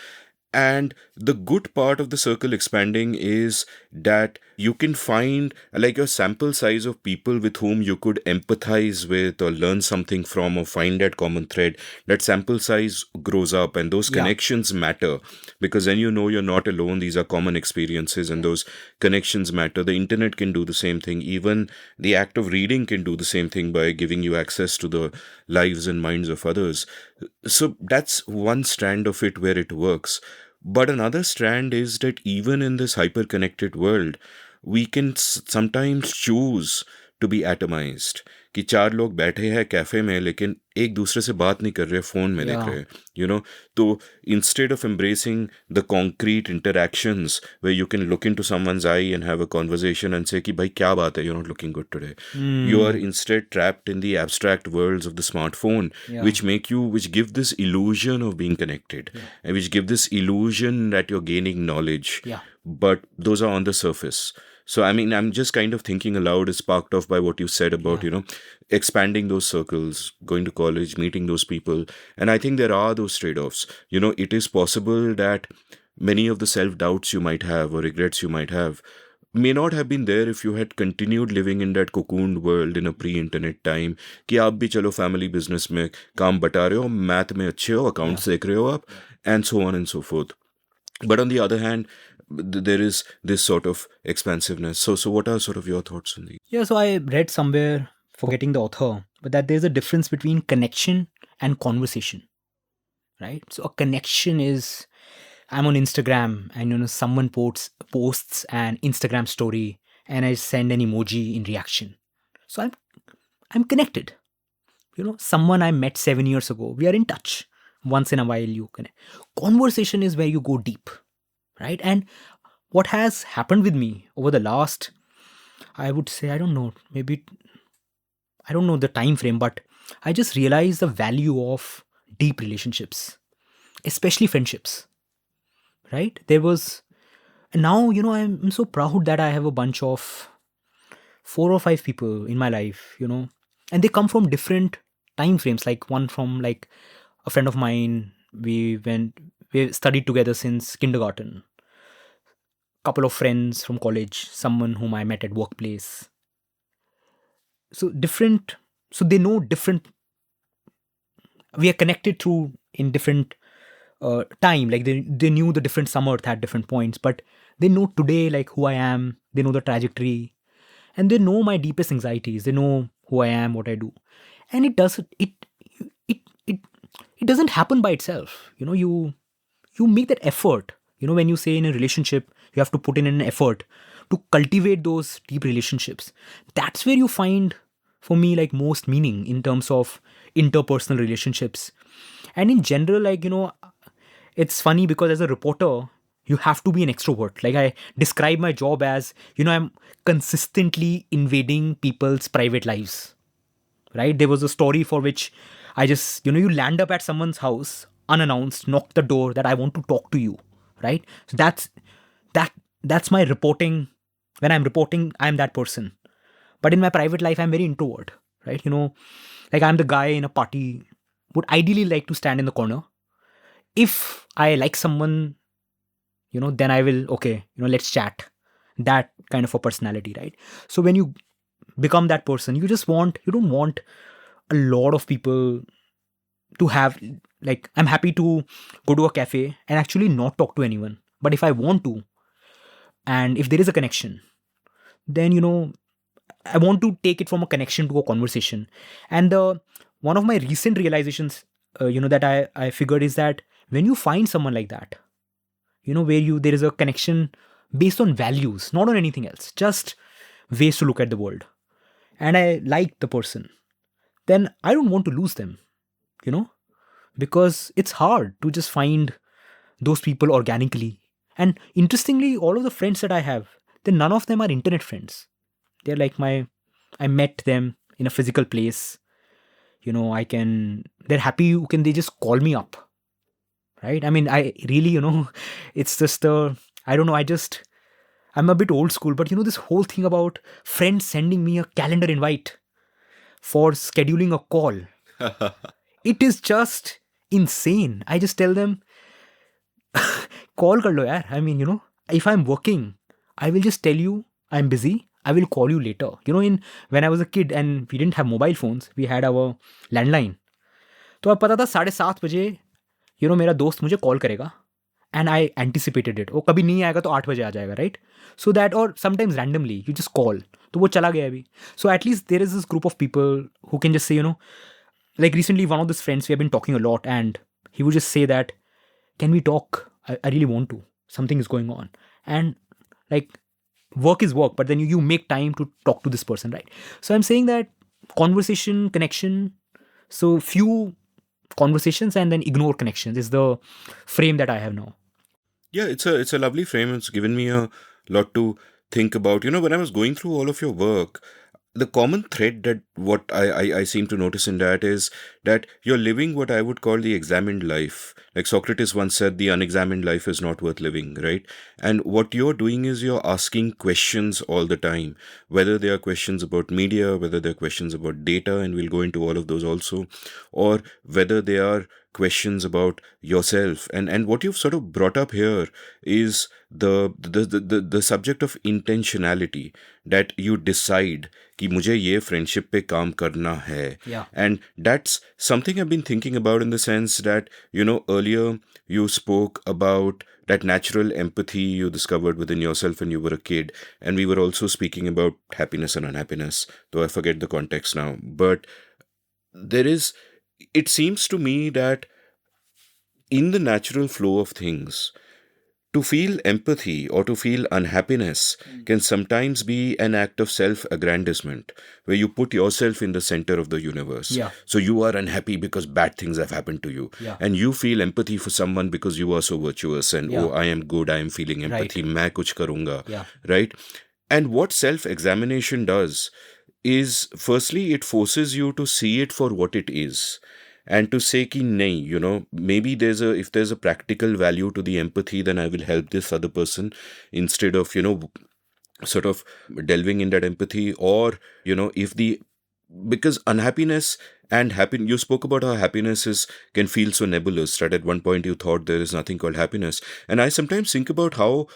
And the good part of the circle expanding is that you can find like your sample size of people with whom you could empathize with or learn something from or find that common thread. That sample size grows up, and those connections matter, because then you're not alone. These are common experiences, and those connections matter. The internet can do the same thing. Even the act of reading can do the same thing by giving you access to the lives and minds of others. So that's one strand of it where it works. But another strand is that even in this hyper-connected world, we can sometimes choose to be atomized. कि चार लोग बैठे हैं cafe में लेकिन एक दूसरे से बात नहीं कर रहे, फोन में देख रहे, तो instead of embracing the concrete interactions where you can look into someone's eye and have a conversation and say कि भाई क्या बात है, you're not looking good today. You are instead trapped in the abstract worlds of the smartphone, which give this illusion of being connected, and which give this illusion that you're gaining knowledge. But those are on the surface. So, I mean, I'm just kind of thinking aloud, is sparked off by what you said about, expanding those circles, going to college, meeting those people. And I think there are those trade-offs. It is possible that many of the self-doubts you might have or regrets you might have may not have been there if you had continued living in that cocooned world in a pre-internet time. कि आप भी चलो family business में काम बटा रहे हो, math में अच्छे हो, accounts देख रहे हो आप, and so on and so forth. But on the other hand, there is this sort of expansiveness. So what are sort of your thoughts on these? Yeah, so I read somewhere, forgetting the author, but that there's a difference between connection and conversation, right? So a connection is, I'm on Instagram and someone posts an Instagram story and I send an emoji in reaction. So I'm connected. Someone I met 7 years ago, we are in touch. Once in a while you connect. Conversation is where you go deep, right? And what has happened with me over the last, I would say, I don't know the time frame, but I just realized the value of deep relationships, especially friendships, right? And now, I'm so proud that I have a bunch of 4 or 5 people in my life, and they come from different time frames. Like one from like a friend of mine, we studied together since kindergarten. Couple of friends from college, someone whom I met at workplace. So they know different. We are connected through in different time. Like they knew the different Samarth at different points, but they know today like who I am. They know the trajectory, and they know my deepest anxieties. They know who I am, what I do, and it doesn't happen by itself. You make that effort. When you say in a relationship, you have to put in an effort to cultivate those deep relationships. That's where you find, for me, like most meaning in terms of interpersonal relationships. And in general, like, it's funny because as a reporter, you have to be an extrovert. Like I describe my job as, I'm consistently invading people's private lives, right? There was a story for which I just, you land up at someone's house unannounced, knock the door that I want to talk to you, right? So that's my reporting. When I'm reporting, I'm that person. But in my private life, I'm very introvert, right? Like I'm the guy in a party, would ideally like to stand in the corner. If I like someone, then I will, okay, let's chat. That kind of a personality, right? So when you become that person, you don't want a lot of people to have, like, I'm happy to go to a cafe and actually not talk to anyone. But if I want to, and if there is a connection, then, I want to take it from a connection to a conversation. And one of my recent realizations, that I figured is that when you find someone like that, where there is a connection based on values, not on anything else, just ways to look at the world, and I like the person, then I don't want to lose them, because it's hard to just find those people organically. And interestingly, all of the friends that I have, then none of them are internet friends. They're like I met them in a physical place. They're happy. They just call me up, right? I mean, I really, it's just I don't know. I'm a bit old school, but this whole thing about friends sending me a calendar invite for scheduling a call, it is just insane. I just tell them, call kar lo yaar. I mean, if I'm working, I will just tell you I'm busy. I will call you later. When I was a kid and we didn't have mobile phones, we had our landline. तो अब पता था 7:30 मेरा दोस्त मुझे call करेगा and I anticipated it. वो कभी नहीं आएगा तो 8 बजे आ जाएगा, राइट? सो दैट, और sometimes randomly you just call, तो वो चला गया अभी. So at least there is this group of people who can just say like recently one of these friends, we have been talking a lot, and he would just say that, can we talk? I really want to. Something is going on. And like, work is work, but then you make time to talk to this person, right? So I'm saying that conversation, connection, so few conversations and then ignore connections is the frame that I have now. Yeah, it's a lovely frame. It's given me a lot to think about. When I was going through all of your work, the common thread that what I seem to notice in that is that you're living what I would call the examined life. Like Socrates once said, the unexamined life is not worth living, right? And what you're doing is you're asking questions all the time, whether they are questions about media, whether they're questions about data, and we'll go into all of those also, or whether they are questions about yourself. And what you've sort of brought up here is the subject of intentionality, that you decide कि मुझे ये friendship पे काम करना है. Yeah. And that's something I've been thinking about, in the sense that, earlier you spoke about that natural empathy you discovered within yourself when you were a kid. And we were also speaking about happiness and unhappiness, though I forget the context now. But it seems to me that in the natural flow of things, to feel empathy or to feel unhappiness can sometimes be an act of self-aggrandizement, where you put yourself in the center of the universe. Yeah. So you are unhappy because bad things have happened to you. Yeah. And you feel empathy for someone because you are so virtuous and, Yeah. oh, I am good, I am feeling empathy, Right. main kuch karunga. Yeah. Right? And what self-examination does is, firstly, it forces you to see it for what it is. And to say ki nahi, maybe if there's a practical value to the empathy, then I will help this other person, instead of, sort of delving in that empathy. Or, because unhappiness and happiness, you spoke about how happiness can feel so nebulous, that at one point you thought there is nothing called happiness. And I sometimes think about how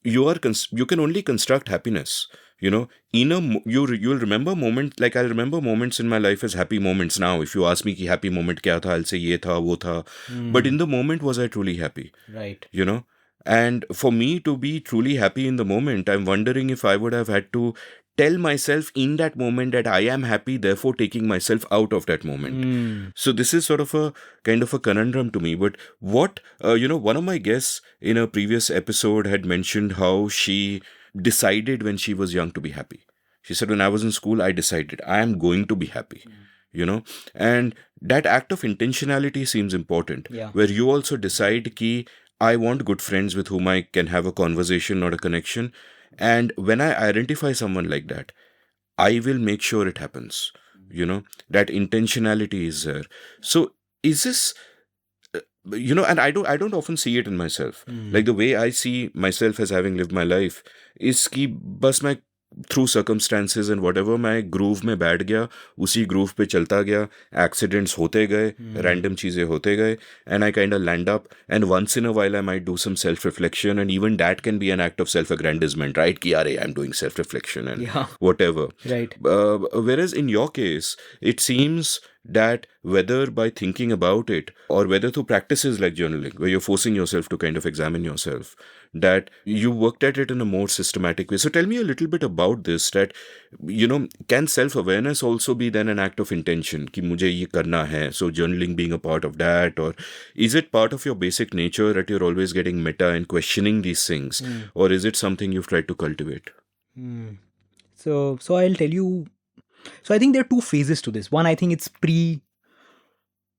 you can only construct happiness. You'll remember moments, like I'll remember moments in my life as happy moments now. If you ask me ki happy moment kya tha, I'll say ye tha, wo tha. But in the moment, was I truly happy? Right. And for me to be truly happy in the moment, I'm wondering if I would have had to tell myself in that moment that I am happy, therefore taking myself out of that moment. So this is sort of a kind of a conundrum to me. But what, one of my guests in a previous episode had mentioned how she decided when she was young to be happy. She said, when I was in school, I decided I am going to be happy. And that act of intentionality seems important. Yeah. Where you also decide ki I want good friends with whom I can have a conversation or a connection. And when I identify someone like that, I will make sure it happens. That intentionality is there. So is this, and I don't often see it in myself. Like the way I see myself as having lived my life is कि बस मैं through circumstances and whatever मैं groove में बैठ गया, उसी groove पे चलता गया, accidents होते गए, random चीजें होते गए, and I kind of land up, and once in a while I might do some self-reflection, and even that can be an act of self-aggrandizement, right? कि यारे I'm doing self-reflection and whatever. Right. Whereas in your case, it seems that whether by thinking about it or whether through practices like journaling, where you're forcing yourself to kind of examine yourself, that you worked at it in a more systematic way. So tell me a little bit about this, that, can self-awareness also be then an act of intention, कि मुझे ये करना है, so journaling being a part of that, or is it part of your basic nature that you're always getting meta and questioning these things, or is it something you've tried to cultivate? So I'll tell you. So I think there are two phases to this. One, I think it's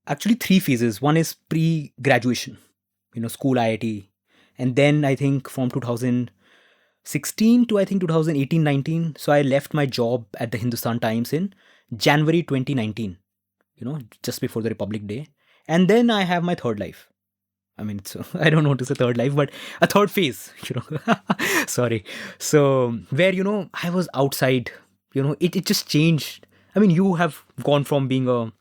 actually 3 phases. One is pre-graduation, school, IIT. And then I think from 2000, 16 to I think 2018, 19. So I left my job at the Hindustan Times in January 2019, just before the Republic Day. And then I have my third life. I mean, it's, I don't want to say third life, but a third phase, Sorry. So, where, I was outside, it just changed. I mean, you have gone from being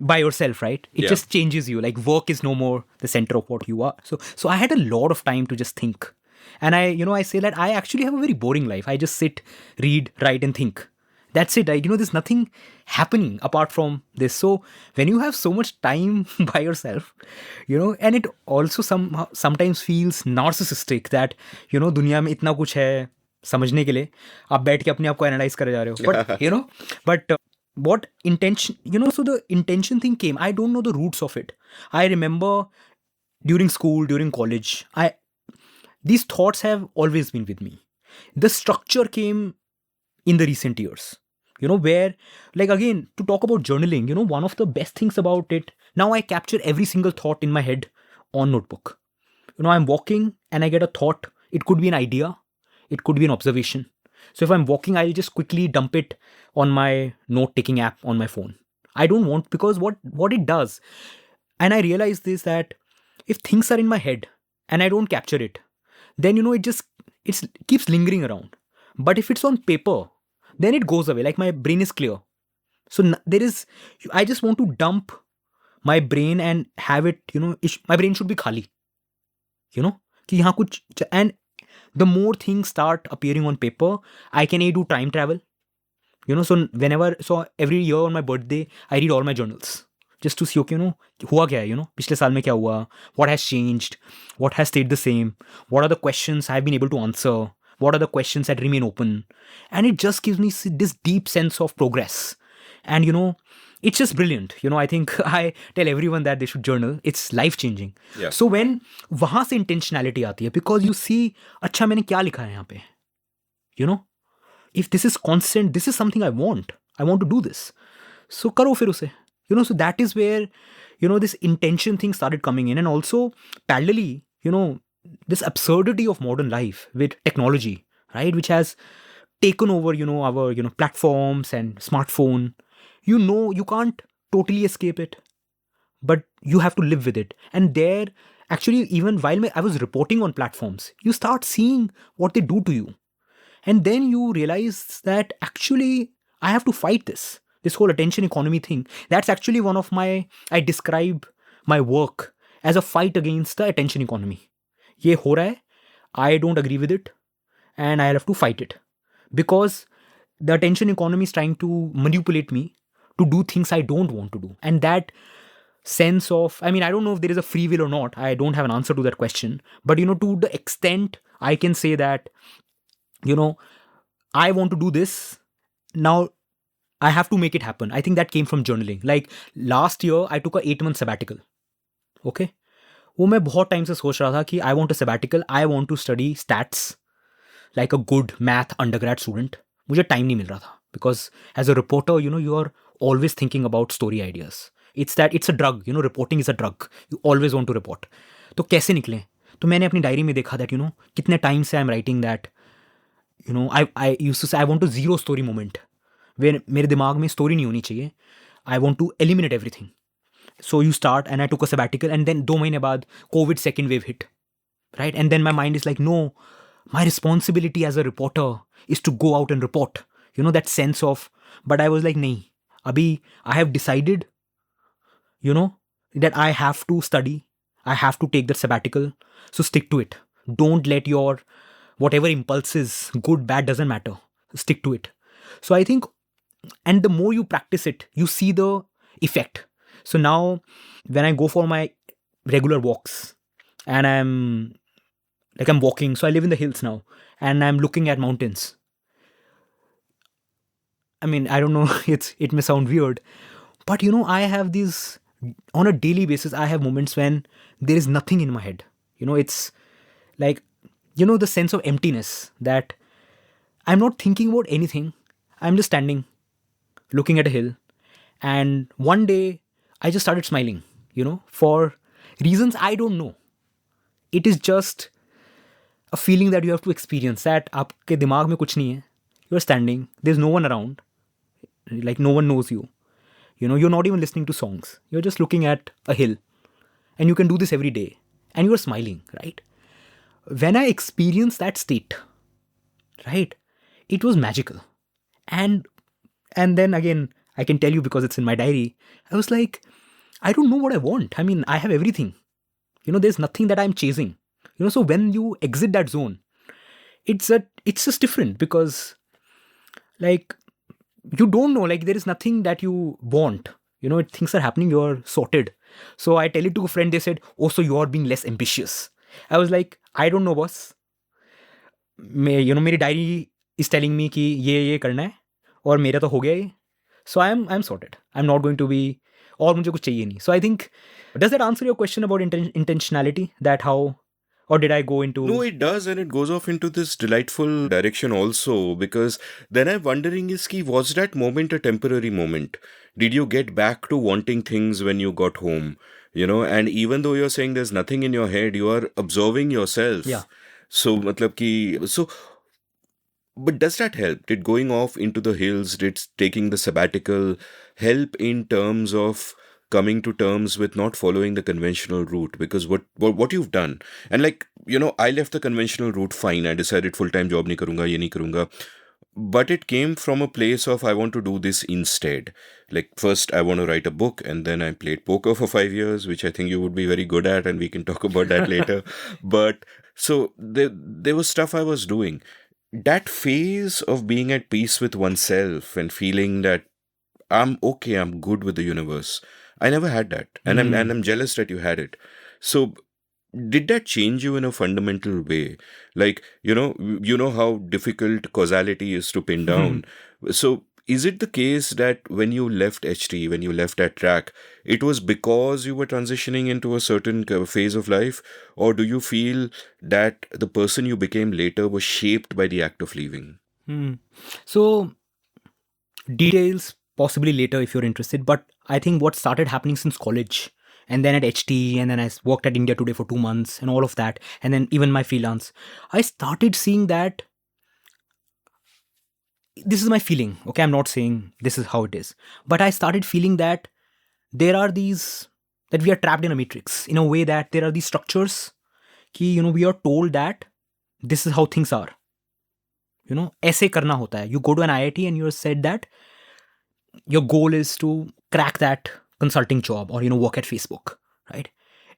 by yourself, right? It just changes you. Like work is no more the center of what you are. So I had a lot of time to just think. And I say that I actually have a very boring life. I just sit, read, write, and think. That's it. There's nothing happening apart from this. So when you have so much time by yourself, and it also sometimes feels narcissistic that, दुनिया में इतना कुछ है समझने के लिए आप बैठ के अपने आप को एनालाइज करे जा रहे हो. But what intention, so the intention thing came. I don't know the roots of it. I remember during school, during college, these thoughts have always been with me. The structure came in the recent years, where, like, again, to talk about journaling, one of the best things about it, now I capture every single thought in my head on notebook. I'm walking and I get a thought. It could be an idea. It could be an observation. So if I'm walking, I'll just quickly dump it on my note-taking app on my phone. I don't want, because what it does, and I realize this, that if things are in my head and I don't capture it, then, it keeps lingering around. But if it's on paper, then it goes away. Like my brain is clear. So I just want to dump my brain and have it, my brain should be khali. Ki yahan kuch, and the more things start appearing on paper, I can do time travel. So every year on my birthday, I read all my journals. Just to see, okay, हुआ क्या है, पिछले साल में क्या हुआ, what has changed, what has stayed the same, what are the questions I've been able to answer, what are the questions that remain open. And it just gives me this deep sense of progress. And, it's just brilliant. I think I tell everyone that they should journal. It's life-changing. Yeah. So when वहाँ से intentionality आती है, because you see, अच्छा मैंने क्या लिखा है यहाँ पे, if this is constant, this is something I want to do this. So करो फिर उसे. So that is where, this intention thing started coming in. And also, parallelly, this absurdity of modern life with technology, right, which has taken over, our, platforms and smartphone. You can't totally escape it, but you have to live with it. And there, actually, even while I was reporting on platforms, you start seeing what they do to you. And then you realize that actually, I have to fight this whole attention economy thing. That's actually one of I describe my work as a fight against the attention economy. Ye ho raha hai, I don't agree with it, and I have to fight it. Because the attention economy is trying to manipulate me to do things I don't want to do. And that sense of, I don't know if there is a free will or not. I don't have an answer to that question. But, to the extent I can say that, I want to do this. Now, I have to make it happen. I think that came from journaling. Like last year, I took a 8-month sabbatical. Okay? वो मैं बहुत time से सोच रहा था कि I want a sabbatical. I want to study stats like a good math undergrad student. मुझे time नहीं मिल रहा था. Because as a reporter, you are always thinking about story ideas. It's a drug. Reporting is a drug. You always want to report. तो कैसे निकले? तो मैंने अपनी डायरी में देखा that, कितने टाइम से I'm writing that, I used to say I want to zero story moment. Where मेरे दिमाग में story नहीं होनी चाहिए. I want to eliminate everything. So you start, and I took a sabbatical, and then 2 महीने बाद COVID second wave hit. Right? And then my mind is like, no, my responsibility as a reporter is to go out and report. That sense of, but I was like, nahi, abhi I have decided, that I have to study. I have to take that sabbatical. So stick to it. Don't let your, whatever impulses, good, bad, doesn't matter. Stick to it. So I think, and the more you practice it, you see the effect. So now when I go for my regular walks and I'm walking, so I live in the hills now and I'm looking at mountains. I don't know, it may sound weird, but I have these, on a daily basis, I have moments when there is nothing in my head. It's like, the sense of emptiness that I'm not thinking about anything. I'm just standing, looking at a hill. And one day I just started smiling, for reasons I don't know. It is just a feeling that you have to experience, that आपके दिमाग में कुछ नहीं है, you're standing, there's no one around, like no one knows you, you're not even listening to songs, you're just looking at a hill, and you can do this every day, and you're smiling, right? When I experienced that state, right, it was magical. And then again, I can tell you because it's in my diary, I was like, I don't know what I want. I mean, I have everything. There's nothing that I'm chasing. So when you exit that zone, it's just different, because like you don't know, like there is nothing that you want. Things are happening, you're sorted. So I tell it to a friend, they said, oh, so you're being less ambitious. I was like, I don't know, boss. मेरी diary is telling me कि ये करना है और मेरा तो हो गया ये. So I'm sorted. I'm not going to be, और मुझे कुछ चाहिए नहीं. So I think, does that answer your question about intentionality? That how, or did I go into... No, it does, and it goes off into this delightful direction also, because then I'm wondering was that moment a temporary moment? Did you get back to wanting things when you got home? And even though you're saying there's nothing in your head, you are observing yourself. Yeah. So, but does that help? Did going off into the hills, did taking the sabbatical help in terms of coming to terms with not following the conventional route? Because what you've done, and I left the conventional route fine. I decided full-time job nahi karunga, ye nahi karunga. But it came from a place of I want to do this instead. Like first I want to write a book, and then I played poker for 5 years, which I think you would be very good at, and we can talk about that later. But so there was stuff I was doing. That phase of being at peace with oneself and feeling that I'm okay, I'm good with the universe, I never had that. And I'm jealous that you had it. So did that change you in a fundamental way? Like, you know how difficult causality is to pin down. So is it the case that when you left HT, when you left that track, it was because you were transitioning into a certain phase of life? Or do you feel that the person you became later was shaped by the act of leaving? So, details possibly later if you're interested, but I think what started happening since college, and then at HT, and then I worked at India Today for 2 months and all of that, and then even my freelance, I started seeing that this is my feeling. Okay, I'm not saying this is how it is, but I started feeling that there are these, that we are trapped in a matrix in a way, that there are these structures कि we are told that this is how things are. ऐसे करना होता है. You go to an IIT and you're said that your goal is to crack that consulting job or work at Facebook, right?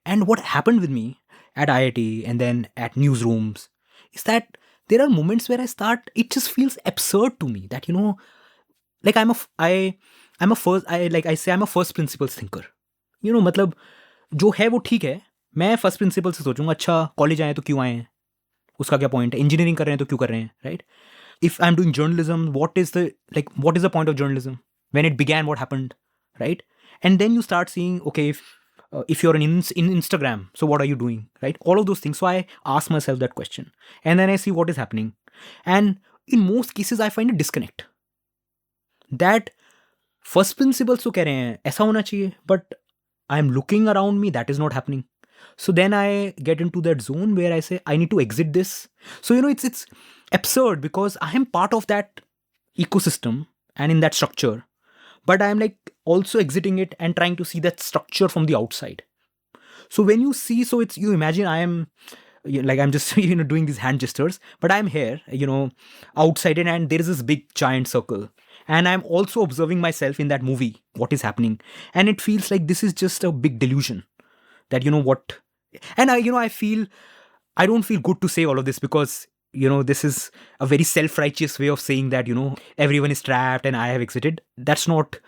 And what happened with me at IIT and then at newsrooms is that there are moments where it just feels absurd to me that like I'm a first principles thinker. मतलब जो है वो ठीक है, मैं first principle से सोचूंगा, अच्छा कॉलेज आए तो क्यों आए हैं, उसका क्या पॉइंट है, इंजीनियरिंग कर रहे हैं तो क्यों कर रहे हैं, right? If I'm doing journalism, what is the point of journalism? When it began, what happened, right? And then you start seeing, okay, if you're in Instagram, so what are you doing, right? All of those things. So I ask myself that question, and then I see what is happening. And in most cases, I find a disconnect. That first principles तो कह रहे हैं ऐसा होना चाहिए, but I'm looking around me, that is not happening. So then I get into that zone where I say, I need to exit this. So, it's absurd because I am part of that ecosystem and in that structure, but I'm also exiting it and trying to see that structure from the outside. So when you see, you imagine I am I'm just, doing these hand gestures, but I'm here, outside it, and there is this big giant circle. And I'm also observing myself in that movie, what is happening. And it feels like this is just a big delusion that, what, and I feel, I don't feel good to say all of this because, this is a very self-righteous way of saying that, everyone is trapped and I have exited. That's not,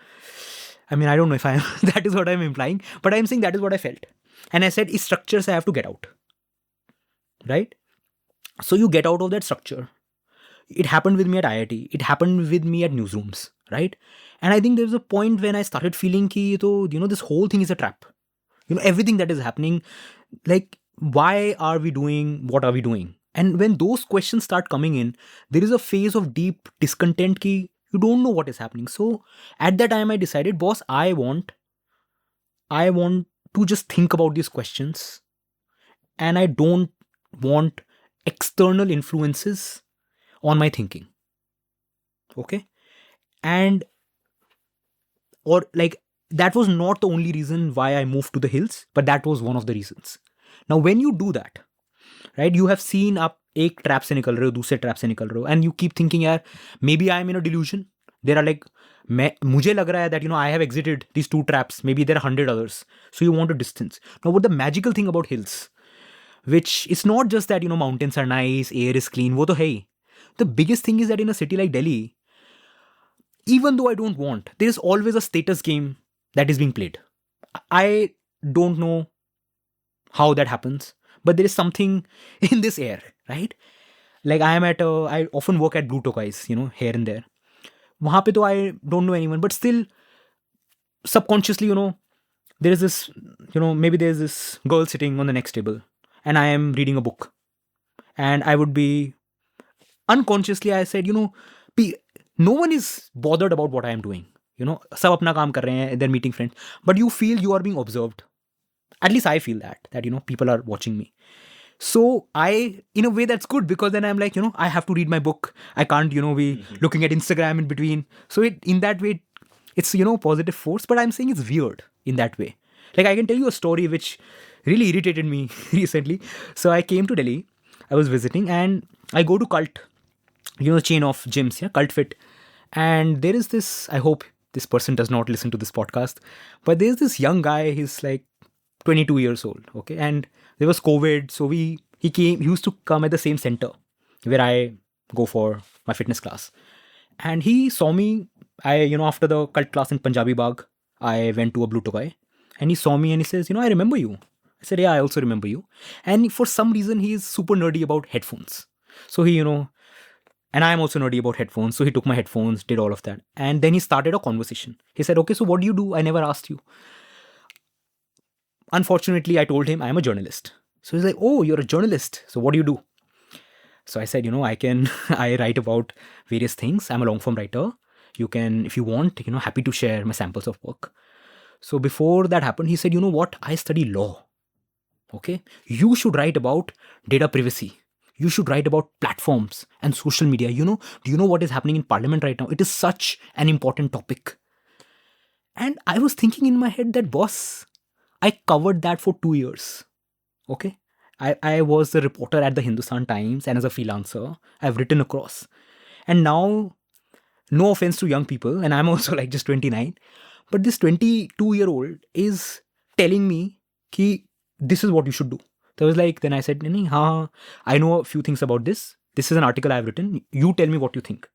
I don't know if that is what I'm implying, but I'm saying that is what I felt. And I said, structures I have to get out. Right? So you get out of that structure. It happened with me at IIT. It happened with me at newsrooms. Right? And I think there's a point when I started feeling this whole thing is a trap. Everything that is happening, why are we doing what are we doing? And when those questions start coming in, there is a phase of deep discontent you don't know what is happening. So at that time I decided, boss, I want to just think about these questions, and I don't want external influences on my thinking. Okay. And or like that was not the only reason why I moved to the hills, but that was one of the reasons. Now when you do that, right, you have seen आप एक trap से निकल रहे हो, दूसरे trap से निकल रहे हो, and you keep thinking यार maybe I am in a delusion. There are like मुझे लग रहा है that I have exited these two traps, maybe there are 100 others, so you want a distance. Now what the magical thing about hills, which it's not just that mountains are nice, air is clean, वो तो है ही. The biggest thing is that in a city like Delhi, even though I don't want, there is always a status game that is being played. I don't know how that happens, but there is something in this air, right? Like I often work at Blue Tokais, here and there. वहाँ पे तो I don't know anyone, but still subconsciously, there is this, maybe there's this girl sitting on the next table and I am reading a book. And I would be, unconsciously I said, no one is bothered about what I am doing. सब अपना काम कर रहे हैं, they're meeting friends. But you feel you are being observed. At least I feel that people are watching me. So in a way that's good, because then I'm like, I have to read my book. I can't, be looking at Instagram in between. So in that way, it's, positive force, but I'm saying it's weird in that way. Like I can tell you a story which really irritated me recently. So I came to Delhi, I was visiting, and I go to Cult, chain of gyms, Cult Fit. And there is this, I hope this person does not listen to this podcast, but there's this young guy, he's like 22 years old, okay? And there was COVID, so he used to come at the same center where I go for my fitness class. And he saw me, after the Cult class in Punjabi Bagh, I went to a Blue Tokai, and he saw me and he says, I remember you. I said, yeah, I also remember you. And for some reason, he is super nerdy about headphones. So he, and I am also nerdy about headphones. So he took my headphones, did all of that. And then he started a conversation. He said, okay, so what do you do? I never asked you. Unfortunately, I told him I'm a journalist. So he's like, oh, you're a journalist. So what do you do? So I said, I write about various things. I'm a long form writer. You can, if you want, happy to share my samples of work. So before that happened, he said, you know what? I study law. Okay. You should write about data privacy. You should write about platforms and social media. Do you know what is happening in Parliament right now? It is such an important topic. And I was thinking in my head that, boss, I covered that for 2 years. Okay. I was a reporter at the Hindustan Times, and as a freelancer, I've written across. And now, no offense to young people, and I'm also like just 29, but this 22-year-old is telling me that this is what you should do. So I was like, then I said, I know a few things about this. This is an article I've written. You tell me what you think.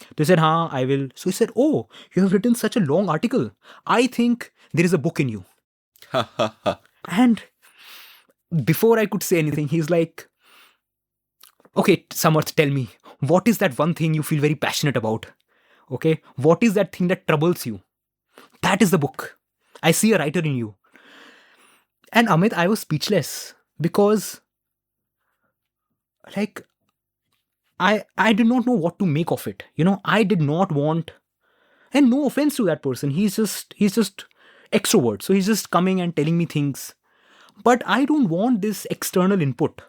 So he said, I will. So he said, oh, you have written such a long article. I think there is a book in you. And before I could say anything, he's like, okay, Samarth, tell me, what is that one thing you feel very passionate about? Okay, what is that thing that troubles you? That is the book. I see a writer in you. And Amit, I was speechless because like I did not know what to make of it. I did not want, and no offense to that person, he's just extrovert. So he's just coming and telling me things. But I don't want this external input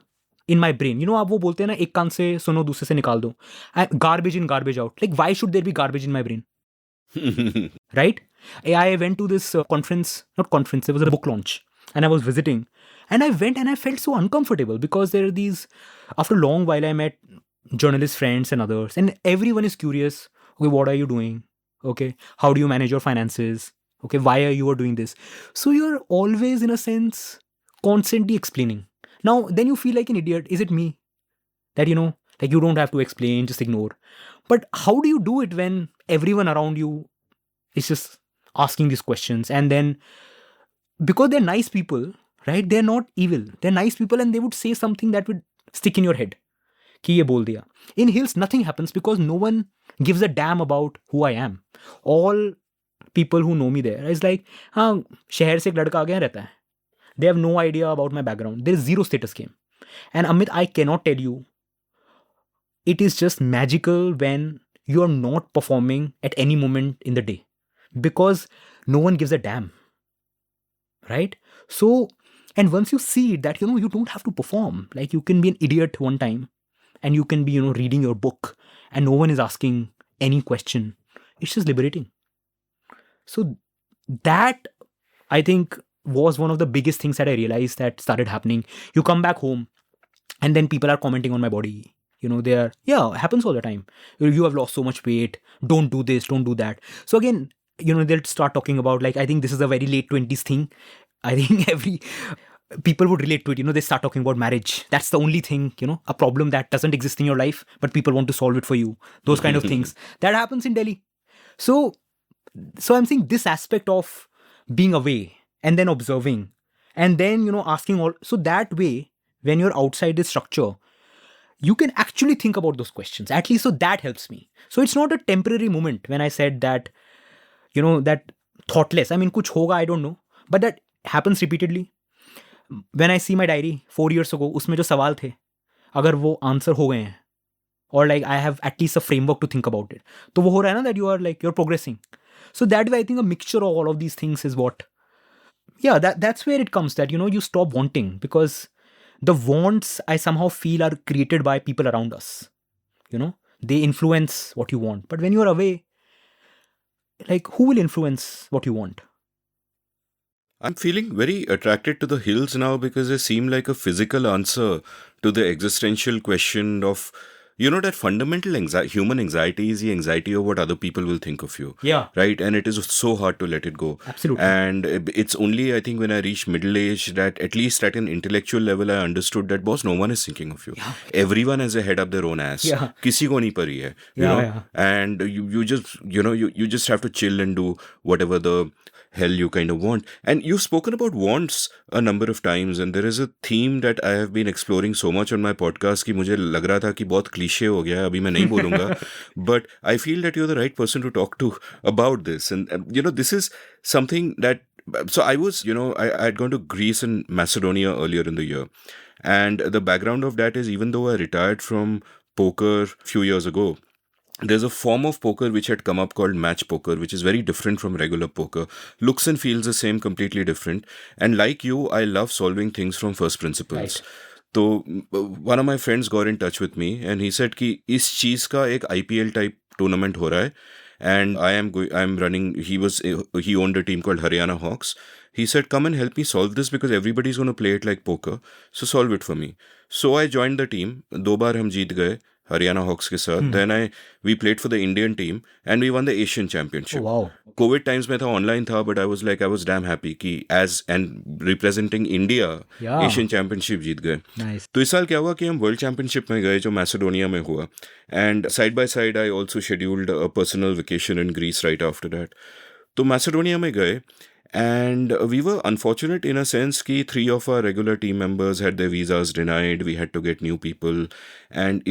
in my brain. आप वो बोलते हैं ना, एक कान से सुनो दूसरे से निकाल दो. Garbage in, garbage out. Like, why should there be garbage in my brain? Right? I went to this conference, not conference, it was a book launch. And I was visiting. And I went and I felt so uncomfortable because there are these, after a long while, I met journalist friends and others. And everyone is curious. Okay, what are you doing? Okay, how do you manage your finances? Okay, why are you doing this? So you're always, in a sense, constantly explaining. Now, then you feel like an idiot. Is it me? That, like you don't have to explain, just ignore. But how do you do it when everyone around you is just asking these questions? And then, because they're nice people, right? They're not evil. They're nice people, and they would say something that would stick in your head. Ki ye bol diya. In hills, nothing happens because no one gives a damn about who I am. All people who know me there is like, शहर से एक लड़का आ गया रहता है. They have no idea about my background. There is zero status game. And Amit, I cannot tell you, it is just magical when you are not performing at any moment in the day because no one gives a damn. Right? So And once you see that, you don't have to perform. Like, you can be an idiot one time and you can be, reading your book and no one is asking any question. It's just liberating. So that, I think, was one of the biggest things that I realized that started happening. You come back home and then people are commenting on my body. It happens all the time. You have lost so much weight. Don't do this, don't do that. So again, they'll start talking about, like, I think this is a very late 20s thing. I think every people would relate to it. They start talking about marriage. That's the only thing, a problem that doesn't exist in your life, but people want to solve it for you. Those kind of things. That happens in Delhi. So I'm saying this aspect of being away and then observing and then, asking all. So that way, when you're outside the structure, you can actually think about those questions. At least, so that helps me. So it's not a temporary moment when I said that, that thoughtless. I mean, kuch hoga, I don't know. But that happens repeatedly. When I see my diary 4 years ago, उसमें जो सवाल थे, अगर वो answer हो गए हैं, or like I have at least a framework to think about it, तो वो हो रहा है ना, that you're progressing. So that way, I think a mixture of all of these things is what, that's where it comes, that, you stop wanting, because the wants, I somehow feel, are created by people around us. They influence what you want. But when you're away, like, who will influence what you want? I'm feeling very attracted to the hills now because they seem like a physical answer to the existential question of, that fundamental human anxiety is the anxiety of what other people will think of you. Yeah. Right? And it is so hard to let it go. Absolutely. And it's only, I think, when I reached middle age that, at least at an intellectual level, I understood that, boss, no one is thinking of you. Yeah. Everyone has a head up their own ass. Yeah. Kisi ko nahi pari hai. You know? And you just, you just have to chill and do whatever the hell you kind of want. And you've spoken about wants a number of times, and there is a theme that I have been exploring so much on my podcast कि मुझे लग रहा था कि बहुत cliche हो गया है, अभी मैं नहीं बोलूँगा. But I feel that you're the right person to talk to about this. And this is something that, so I was, I had gone to Greece and Macedonia earlier in the year. And the background of that is, even though I retired from poker a few years ago, there's a form of poker which had come up called match poker, which is very different from regular poker. Looks and feels the same, completely different. And like you, I love solving things from first principles. Right. So one of my friends got in touch with me and he said कि इस चीज का एक IPL type tournament हो रहा है, and I'm running. He owned a team called Haryana Hawks. He said, come and help me solve this because everybody's going to play it like poker. So solve it for me. So I joined the team. 2 बार हम जीत गए Haryana Hawks के साथ. Then we played for the Indian team and we won the Asian Championship. Oh, wow. COVID times में था, online था, but I was damn happy कि as and representing India, Asian Championship जीत गए. Nice. तो इस साल क्या हुआ कि हम World Championship में गए जो मैसेडोनिया में हुआ. And side by side I also scheduled a personal vacation in Greece right after that. तो मैसेडोनिया में गए. And we were unfortunate in a sense कि 3 of our regular team members had their visas denied. We had to get new people. And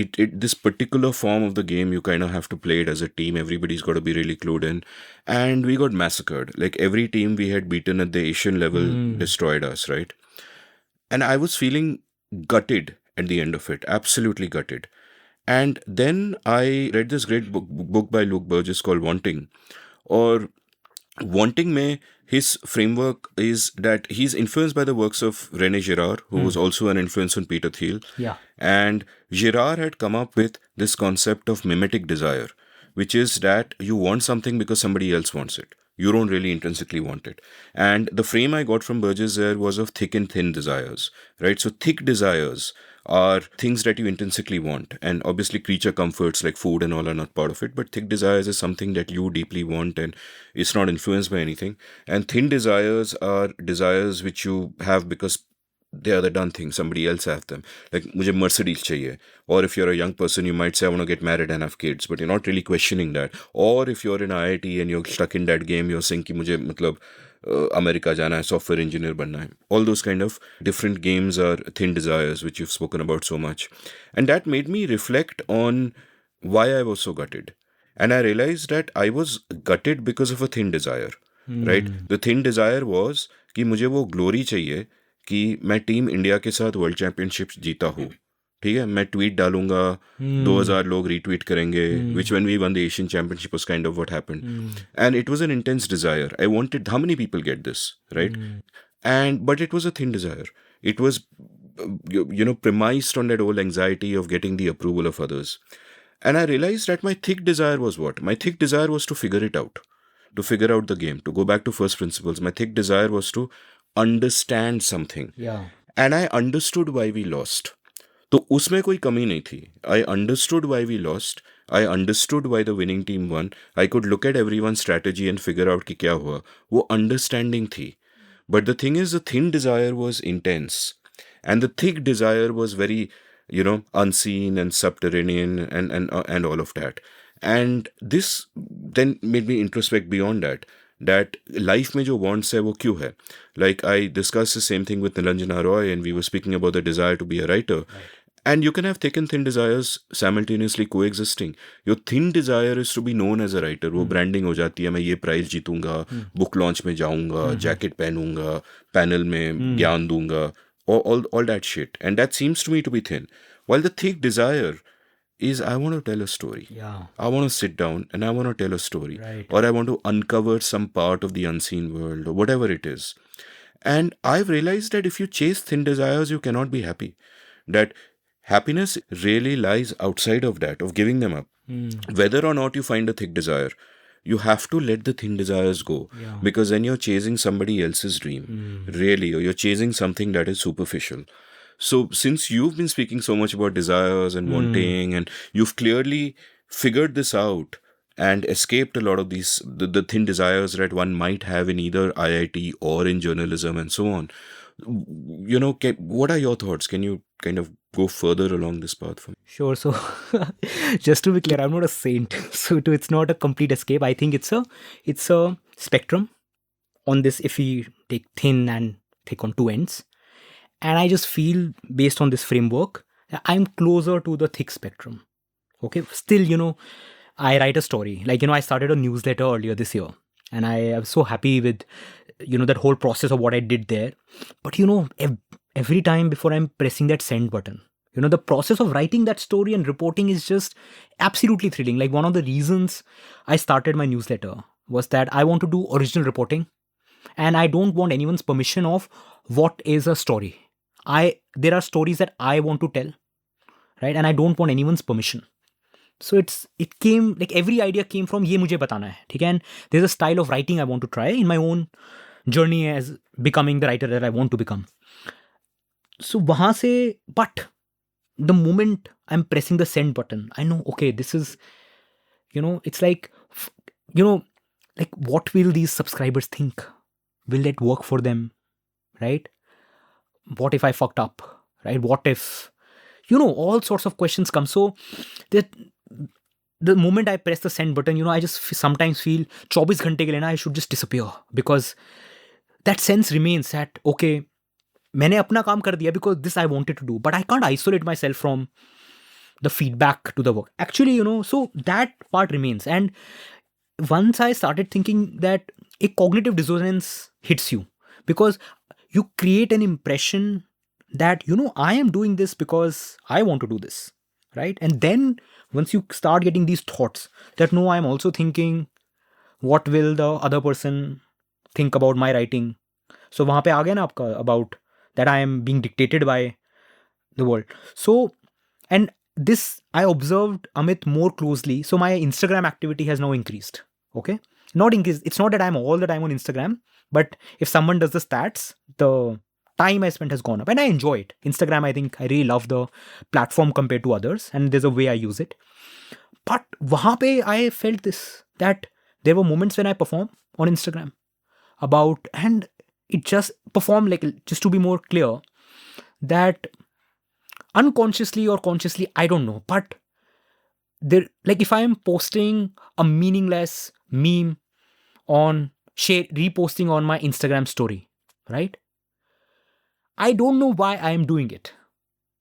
this particular form of the game, you kind of have to play it as a team. Everybody's got to be really clued in. And we got massacred. Like every team we had beaten at the Asian level destroyed us, right? And I was feeling gutted at the end of it. Absolutely gutted. And then I read this great book by Luke Burgess called Wanting. Or Wanting में his framework is that he's influenced by the works of René Girard, who was also an influence on Peter Thiel. Yeah. And Girard had come up with this concept of mimetic desire, which is that you want something because somebody else wants it. You don't really intrinsically want it. And the frame I got from Burgess there was of thick and thin desires, right? So thick desires are things that you intrinsically want. And obviously creature comforts like food and all are not part of it. But thick desires is something that you deeply want and it's not influenced by anything. And thin desires are desires which you have because they are the done thing. Somebody else have them. Like, मुझे Mercedes चाहिए. Or if you're a young person, you might say, I want to get married and have kids. But you're not really questioning that. Or if you're in IIT and you're stuck in that game, you're saying कि मुझे मतलब America जाना है, software engineer बनना है. All those kind of different games are thin desires, which you've spoken about so much. And that made me reflect on why I was so gutted. And I realized that I was gutted because of a thin desire, right? The thin desire was कि मुझे वो glory चाहिए कि मैं team India के साथ world championship जीता हूँ. ठीक है, मैं ट्वीट डालूंगा, 2000 लोग रीट्वीट करेंगे, which when we won the Asian Championship was kind of what happened. And it was an intense desire. I wanted, how many people get this, right? But it was a thin desire. It was premised on that old anxiety of getting the approval of others. And I realized that my thick desire was what? My thick desire was to figure it out, to figure out the game, to go back to first principles. My thick desire was to understand something. Yeah. And I understood why we lost. तो उसमें कोई कमी नहीं थी. I understood why we lost. I understood why the winning team won. I could look at everyone's strategy and figure out कि क्या हुआ. वो understanding थी. But the thing is, the thin desire was intense. And the thick desire was very, unseen and subterranean and all of that. And this then made me introspect beyond that life में जो wants है वो क्यों है. Like I discussed the same thing with Nilanjana Roy, and we were speaking about the desire to be a writer. Right. And you can have thick and thin desires simultaneously coexisting. Your thin desire is to be known as a writer. वो branding हो जाती है, मैं ये prize जीतूंगा, book launch में जाऊंगा, jacket पहनूंगा, panel में ज्ञान दूंगा, all that shit. And that seems to me to be thin. While the thick desire is, I want to tell a story. Yeah. I want to sit down and I want to tell a story. Right. Or I want to uncover some part of the unseen world or whatever it is. And I've realized that if you chase thin desires, you cannot be happy. That happiness really lies outside of that, of giving them up. Whether or not you find a thick desire, you have to let the thin desires go. Yeah. Because then you're chasing somebody else's dream. Really, or you're chasing something that is superficial. So since you've been speaking so much about desires and wanting, and you've clearly figured this out and escaped a lot of these, the thin desires that one might have in either IIT or in journalism and so on, what are your thoughts? Can you kind of go further along this path for me? Sure. So just to be clear, I'm not a saint. So it's not a complete escape. I think it's a spectrum on this, if we take thin and thick on two ends. And I just feel, based on this framework, I'm closer to the thick spectrum. Okay. Still, I write a story. Like, I started a newsletter earlier this year. And I am so happy with, that whole process of what I did there. But, every time before I'm pressing that send button, the process of writing that story and reporting is just absolutely thrilling. Like, one of the reasons I started my newsletter was that I want to do original reporting. And I don't want anyone's permission of what is a story. There are stories that I want to tell, right? And I don't want anyone's permission. So it came, like, every idea came from ye mujhe batana hai, theek hai? And there's a style of writing I want to try in my own journey as becoming the writer that I want to become. So wahan se, but the moment I'm pressing the send button, I know, okay, this is, it's like, like, what will these subscribers think? Will it work for them, right? What if I fucked up, right? What if, all sorts of questions come. So the moment I press the send button, I just sometimes feel 24 ghante ke liye I should just disappear, because that sense remains that, okay, मैंने अपना काम कर दिया because this I wanted to do, but I can't isolate myself from the feedback to the work. Actually, so that part remains. And once I started thinking that a cognitive dissonance hits you, because you create an impression that, I am doing this because I want to do this, right? And then once you start getting these thoughts that, no, I'm also thinking, what will the other person think about my writing? So wahan pe aa gaya na aapka, about that I am being dictated by the world. So, and this I observed, Amit, more closely. So my Instagram activity has now increased. Okay. Not increased. It's not that I'm all the time on Instagram, but if someone does the stats, the time I spent has gone up, and I enjoy it. Instagram, I think I really love the platform compared to others, and there's a way I use it. But wahan pe I felt this, that there were moments when I perform on Instagram and it just performed, like, just to be more clear, that unconsciously or consciously, I don't know, but there, like, if I am posting a meaningless meme reposting on my Instagram story, right? I don't know why I am doing it.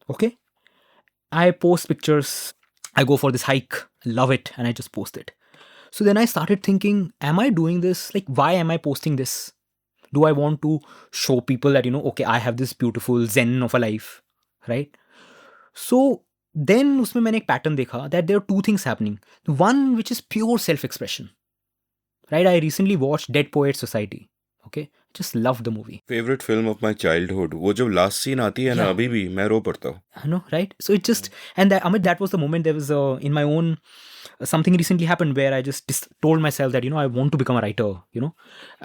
Okay. I post pictures. I go for this hike, love it, and I just post it. So then I started thinking, am I doing this? Like, why am I posting this? Do I want to show people that, okay, I have this beautiful zen of a life, right? So then usme maine ek pattern dekha that there are two things happening. One, which is pure self-expression, right? I recently watched Dead Poets Society. Okay. Just loved the movie. Favourite film of my childhood, वो जब last scene आती है ना, Yeah. अभी भी मैं रो पड़ता हूँ. I know, right? So it just, and that, Amit, that was the moment. There was in my own something recently happened where I just told myself that I want to become a writer.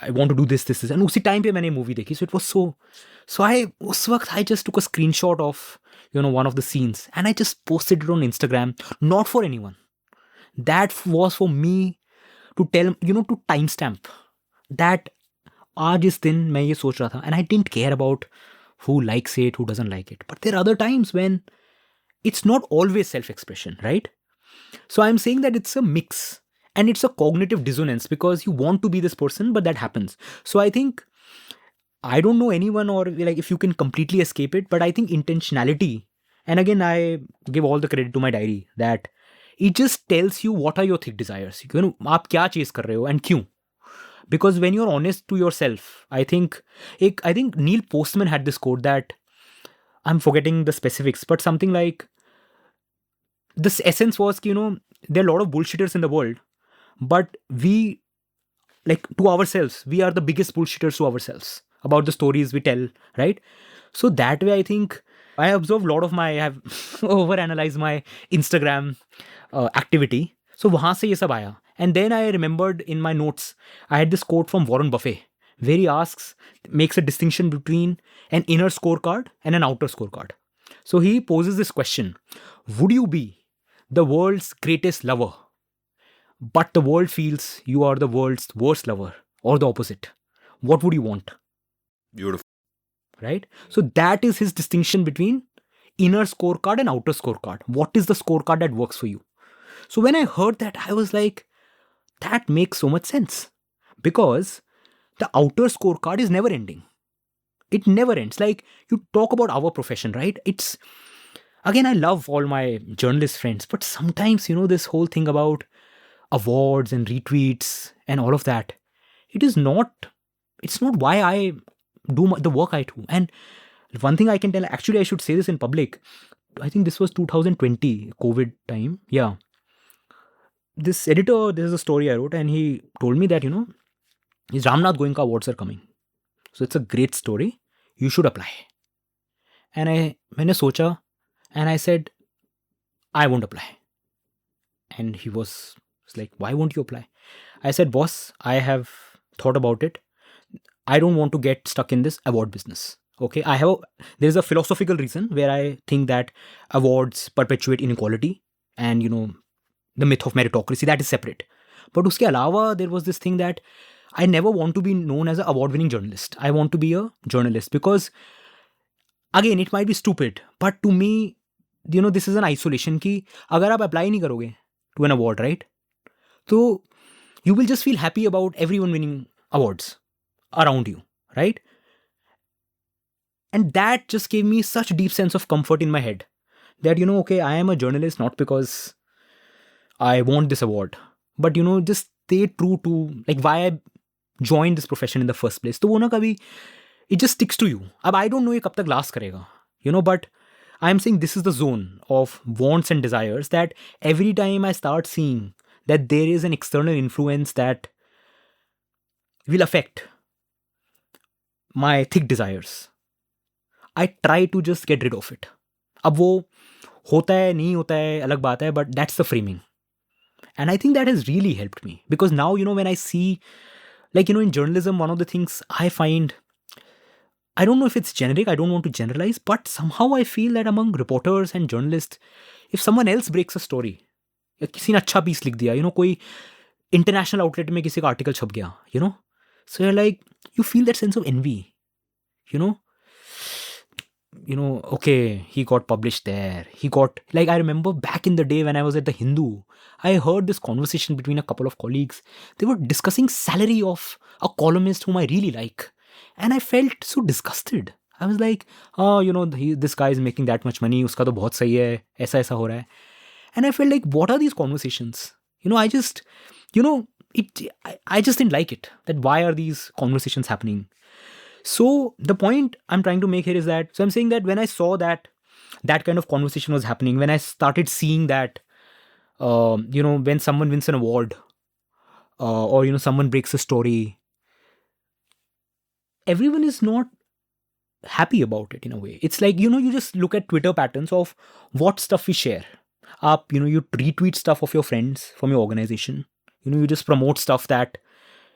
I want to do this, and उसी time पे मैंने movie देखी. So it was so I उस वक्त I just took a screenshot of one of the scenes and I just posted it on Instagram, not for anyone. That was for me to tell to timestamp that आज इस दिन मैं ये सोच रहा था, and I didn't care about who likes it, who doesn't like it. But there are other times when it's not always self-expression, right? So I'm saying that it's a mix and it's a cognitive dissonance because you want to be this person, but that happens. So I think, I don't know anyone or like if you can completely escape it, but I think intentionality, and again, I give all the credit to my diary, that it just tells you what are your thick desires. आप क्या chase कर रहे हो and क्यों? Because when you're honest to yourself, I think Neil Postman had this quote that I'm forgetting the specifics, but something like this essence was, there are a lot of bullshitters in the world, but we, like, to ourselves, we are the biggest bullshitters to ourselves about the stories we tell, right? So that way, I think I observe a lot of I have overanalyzed my Instagram activity. So वहाँ से ये सब आया. And then I remembered in my notes, I had this quote from Warren Buffett, where he makes a distinction between an inner scorecard and an outer scorecard. So he poses this question: would you be the world's greatest lover, but the world feels you are the world's worst lover, or the opposite? What would you want? Beautiful. Right? So that is his distinction between inner scorecard and outer scorecard. What is the scorecard that works for you? So when I heard that, I was like, that makes so much sense. Because the outer scorecard is never ending. It never ends. Like, you talk about our profession, right? It's, again, I love all my journalist friends, but sometimes, this whole thing about awards and retweets and all of that, it's not why I do the work I do. And one thing I can tell, actually, I should say this in public. I think this was 2020, COVID time. Yeah. This editor, this is a story I wrote, and he told me that, his Ramnath Goenka awards are coming. So it's a great story. You should apply. And मैंने सोचा, and I said, I won't apply. And he was like, why won't you apply? I said, boss, I have thought about it. I don't want to get stuck in this award business. Okay, there's a philosophical reason where I think that awards perpetuate inequality and, the myth of meritocracy, that is separate. But uske alawa, there was this thing that I never want to be known as an award-winning journalist. I want to be a journalist because, again, it might be stupid, but to me, this is an isolation ki agar aap apply nahi karoge to an award, right? So you will just feel happy about everyone winning awards around you, right? And that just gave me such a deep sense of comfort in my head that, okay, I am a journalist not because I want this award, but, just stay true to like why I joined this profession in the first place. So, kabhi, it just sticks to you. Ab I don't know ye kab tak last karega, but I'm saying this is the zone of wants and desires that every time I start seeing that there is an external influence that will affect my thick desires, I try to just get rid of it. अब वो होता है नहीं होता है अलग बात है, but that's the framing. And I think that has really helped me because now, when I see, like, in journalism, one of the things I find, I don't know if it's generic, I don't want to generalize, but somehow I feel that among reporters and journalists, if someone else breaks a story, या किसी ने अच्छा piece लिख दिया, कोई international outlet में किसी का आर्टिकल छप गया, so you're like, you feel that sense of envy, okay, he got published there. He got, like, I remember back in the day when I was at the Hindu, I heard this conversation between a couple of colleagues. They were discussing salary of a columnist whom I really like. And I felt so disgusted. I was like, oh, this guy is making that much money. Uska to bahut sahi hai. Aisa ho raha hai. And I felt like, what are these conversations? I just, I just didn't like it. That why are these conversations happening? So the point I'm trying to make here is that, so I'm saying that when I saw that kind of conversation was happening, when I started seeing that, when someone wins an award or, someone breaks a story, everyone is not happy about it in a way. It's like, you just look at Twitter patterns of what stuff we share. Up, you retweet stuff of your friends from your organization. You just promote stuff that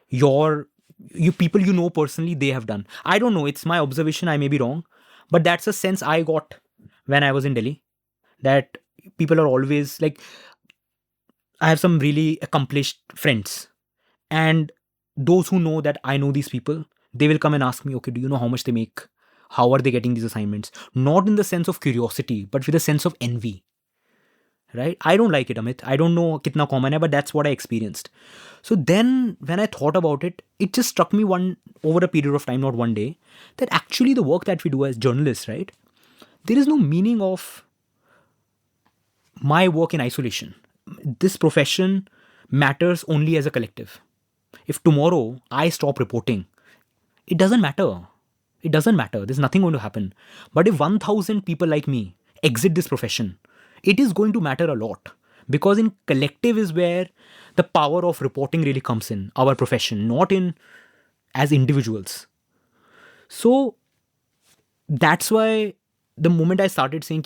you people personally, they have done. I don't know, it's my observation, I may be wrong, but that's a sense I got when I was in Delhi, that people are always like, I have some really accomplished friends, and those who know that I know these people, they will come and ask me, okay, do you know how much they make? How are they getting these assignments? Not in the sense of curiosity, but with a sense of envy. Right? I don't like it, Amit. I don't know kitna common hai, but that's what I experienced. So then when I thought about it, it just struck me over a period of time, not one day, that actually the work that we do as journalists, right? There is no meaning of my work in isolation. This profession matters only as a collective. If tomorrow I stop reporting, it doesn't matter. It doesn't matter. There's nothing going to happen. But if 1,000 people like me exit this profession, it is going to matter a lot, because in collective is where the power of reporting really comes in, our profession, not in as individuals. So that's why the moment I started saying,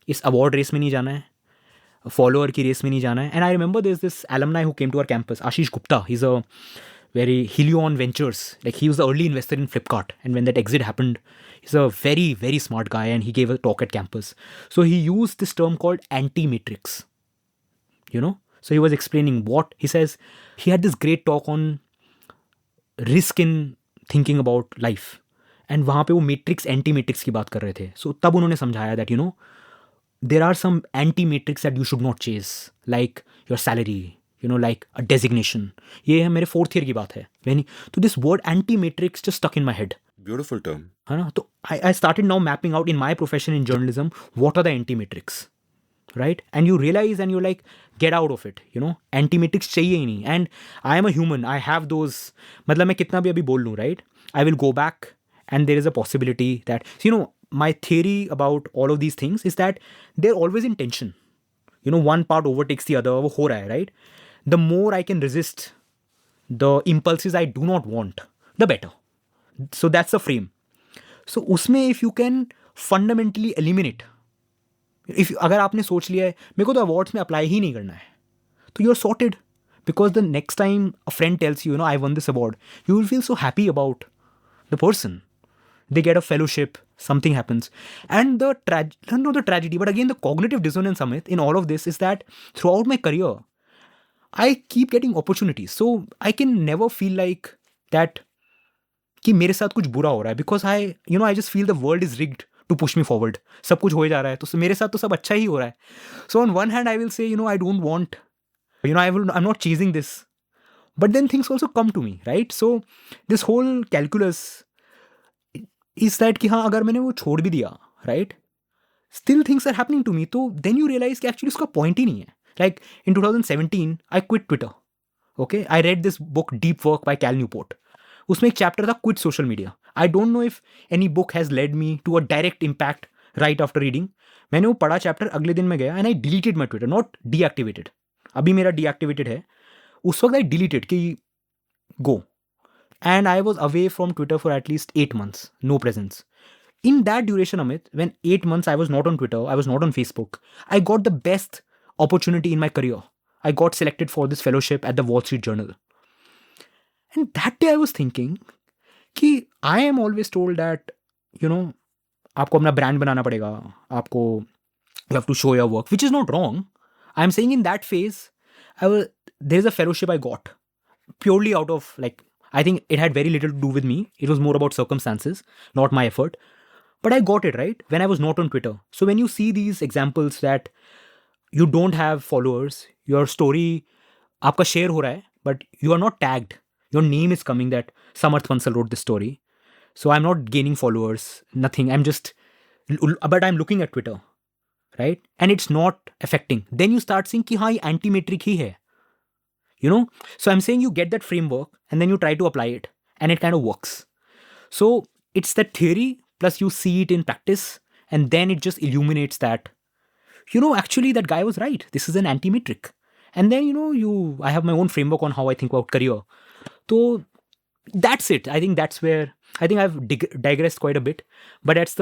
इस award race में नहीं जाना है, follower की race में नहीं जाना है. And I remember there's this alumni who came to our campus, Ashish Gupta. He's a very Helion Ventures. Like, he was the early investor in Flipkart. And when that exit happened, he's a very, very smart guy, and he gave a talk at campus. So he used this term called anti-matrix. So he was explaining what he says. He had this great talk on risk in thinking about life. And वहाँ पे वो matrix, anti-matrix की बात कर रहे थे. So तब उन्होंने समझाया that, there are some anti-matrix that you should not chase, like your salary, like a designation. ये है मेरे 4th year की बात है. So this word anti-matrix just stuck in my head. Beautiful term. है ना? So I started now mapping out in my profession in journalism, what are the anti-matrix, right? And you realize and you're like, get out of it, anti-matrix चाहिए ही नहीं. And I am a human. I have those, मतलब मैं कितना भी अभी बोल लूँ, right? I will go back, and there is a possibility that, my theory about all of these things is that they're always in tension. One part overtakes the other, वो हो रहा है, right? The more I can resist the impulses I do not want, the better. So that's the frame. So उसमें if you can fundamentally eliminate, अगर आपने सोच लिया है मेरे को तो अवार्ड्स में अप्लाई ही नहीं करना है, तो you're sorted. Because the next time a friend tells you, I won this award, you will feel so happy about the person. They get a fellowship, something happens. And the tragedy, but again, the cognitive dissonance, Amit, in all of this is that throughout my career, I keep getting opportunities. So I can never feel like that कि मेरे साथ कुछ बुरा हो रहा है, because I just feel the world is rigged to push me forward. सब कुछ हो जा रहा है, तो मेरे साथ तो सब अच्छा ही हो रहा है. So on one hand, I will say, I don't want, I'm not chasing this. But then things also come to me, right? So this whole calculus is that कि हाँ, अगर मैंने वो छोड़ भी दिया, right? Still things are happening to me. तो then you realize कि actually उसका point ही नहीं है. Like in 2017, I quit Twitter. Okay, I read this book Deep Work by Cal Newport. उसमें एक chapter था Quit Social Media. I don't know if any book has led me to a direct impact right after reading. मैंने वो पढ़ा chapter, अगले दिन मैं गया and I deleted my Twitter, not deactivated. अभी मेरा deactivated है. उस वक्त I deleted कि go. And I was away from Twitter for at least 8 months. No presence. In that duration, Amit, when 8 months I was not on Twitter, I was not on Facebook, I got the best opportunity in my career. I got selected for this fellowship at the Wall Street Journal. And that day I was thinking कि I am always told that, आपको अपना brand बनाना पड़ेगा, आपको, you have to show your work, which is not wrong. I'm saying in that phase, there's a fellowship I got purely out of, like, I think it had very little to do with me. It was more about circumstances, not my effort. But I got it, right? When I was not on Twitter. So when you see these examples that you don't have followers, your story, आपका share हो रहा है, but you are not tagged. Your name is coming that Samarth Bansal wrote this story. So I'm not gaining followers, nothing. But I'm looking at Twitter, right? And it's not affecting. Then you start saying कि हाँ, ये anti-metric ही है. So I'm saying you get that framework and then you try to apply it and it kind of works. So it's that theory plus you see it in practice and then it just illuminates that, actually that guy was right. This is an anti-metric. And then, I have my own framework on how I think about career. So that's it. I think that's where I think I've digressed quite a bit, but that's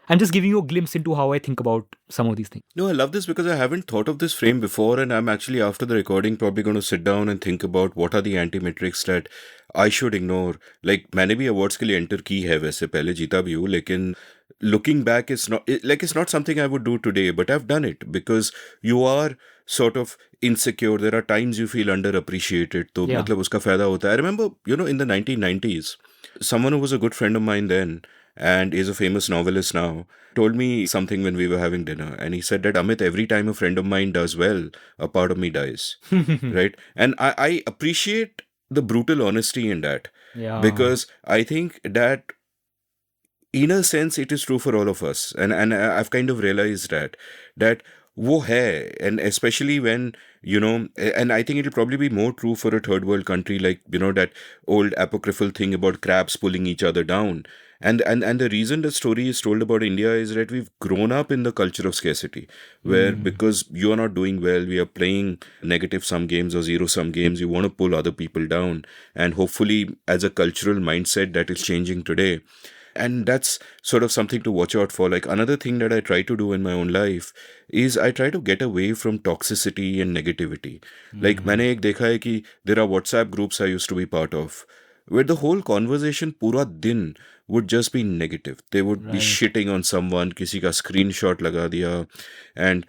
I'm just giving you a glimpse into how I think about some of these things. No, I love this because I haven't thought of this frame before, and I'm actually, after the recording, probably going to sit down and think about what are the anti-metrics that I should ignore. Like, मैंने भी awards के लिए enter की है वैसे, पहले जीता भी हूँ, लेकिन looking back, it's not something I would do today, but I've done it because you are sort of insecure. There are times you feel underappreciated. तो Yeah. मतलब उसका फायदा होता है. I remember, in the 1990s, someone who was a good friend of mine then, and is a famous novelist now, told me something when we were having dinner. And he said that, Amit, every time a friend of mine does well, a part of me dies. Right? And I appreciate the brutal honesty in that. Yeah. Because I think that, in a sense, it is true for all of us. And I've kind of realized that wo hai, and especially when, and I think it'll probably be more true for a third world country, like, that old apocryphal thing about crabs pulling each other down. And the reason the story is told about India is that we've grown up in the culture of scarcity, where because you are not doing well, we are playing negative sum games or zero sum games, you want to pull other people down. And hopefully, as a cultural mindset, that is changing today. And that's sort of something to watch out for. Like, another thing that I try to do in my own life is I try to get away from toxicity and negativity. Like, मैंने एक देखा है कि there are WhatsApp groups I used to be part of, where the whole conversation पूरा दिन would just be negative. They would be shitting on someone, किसी का screenshot लगा दिया, and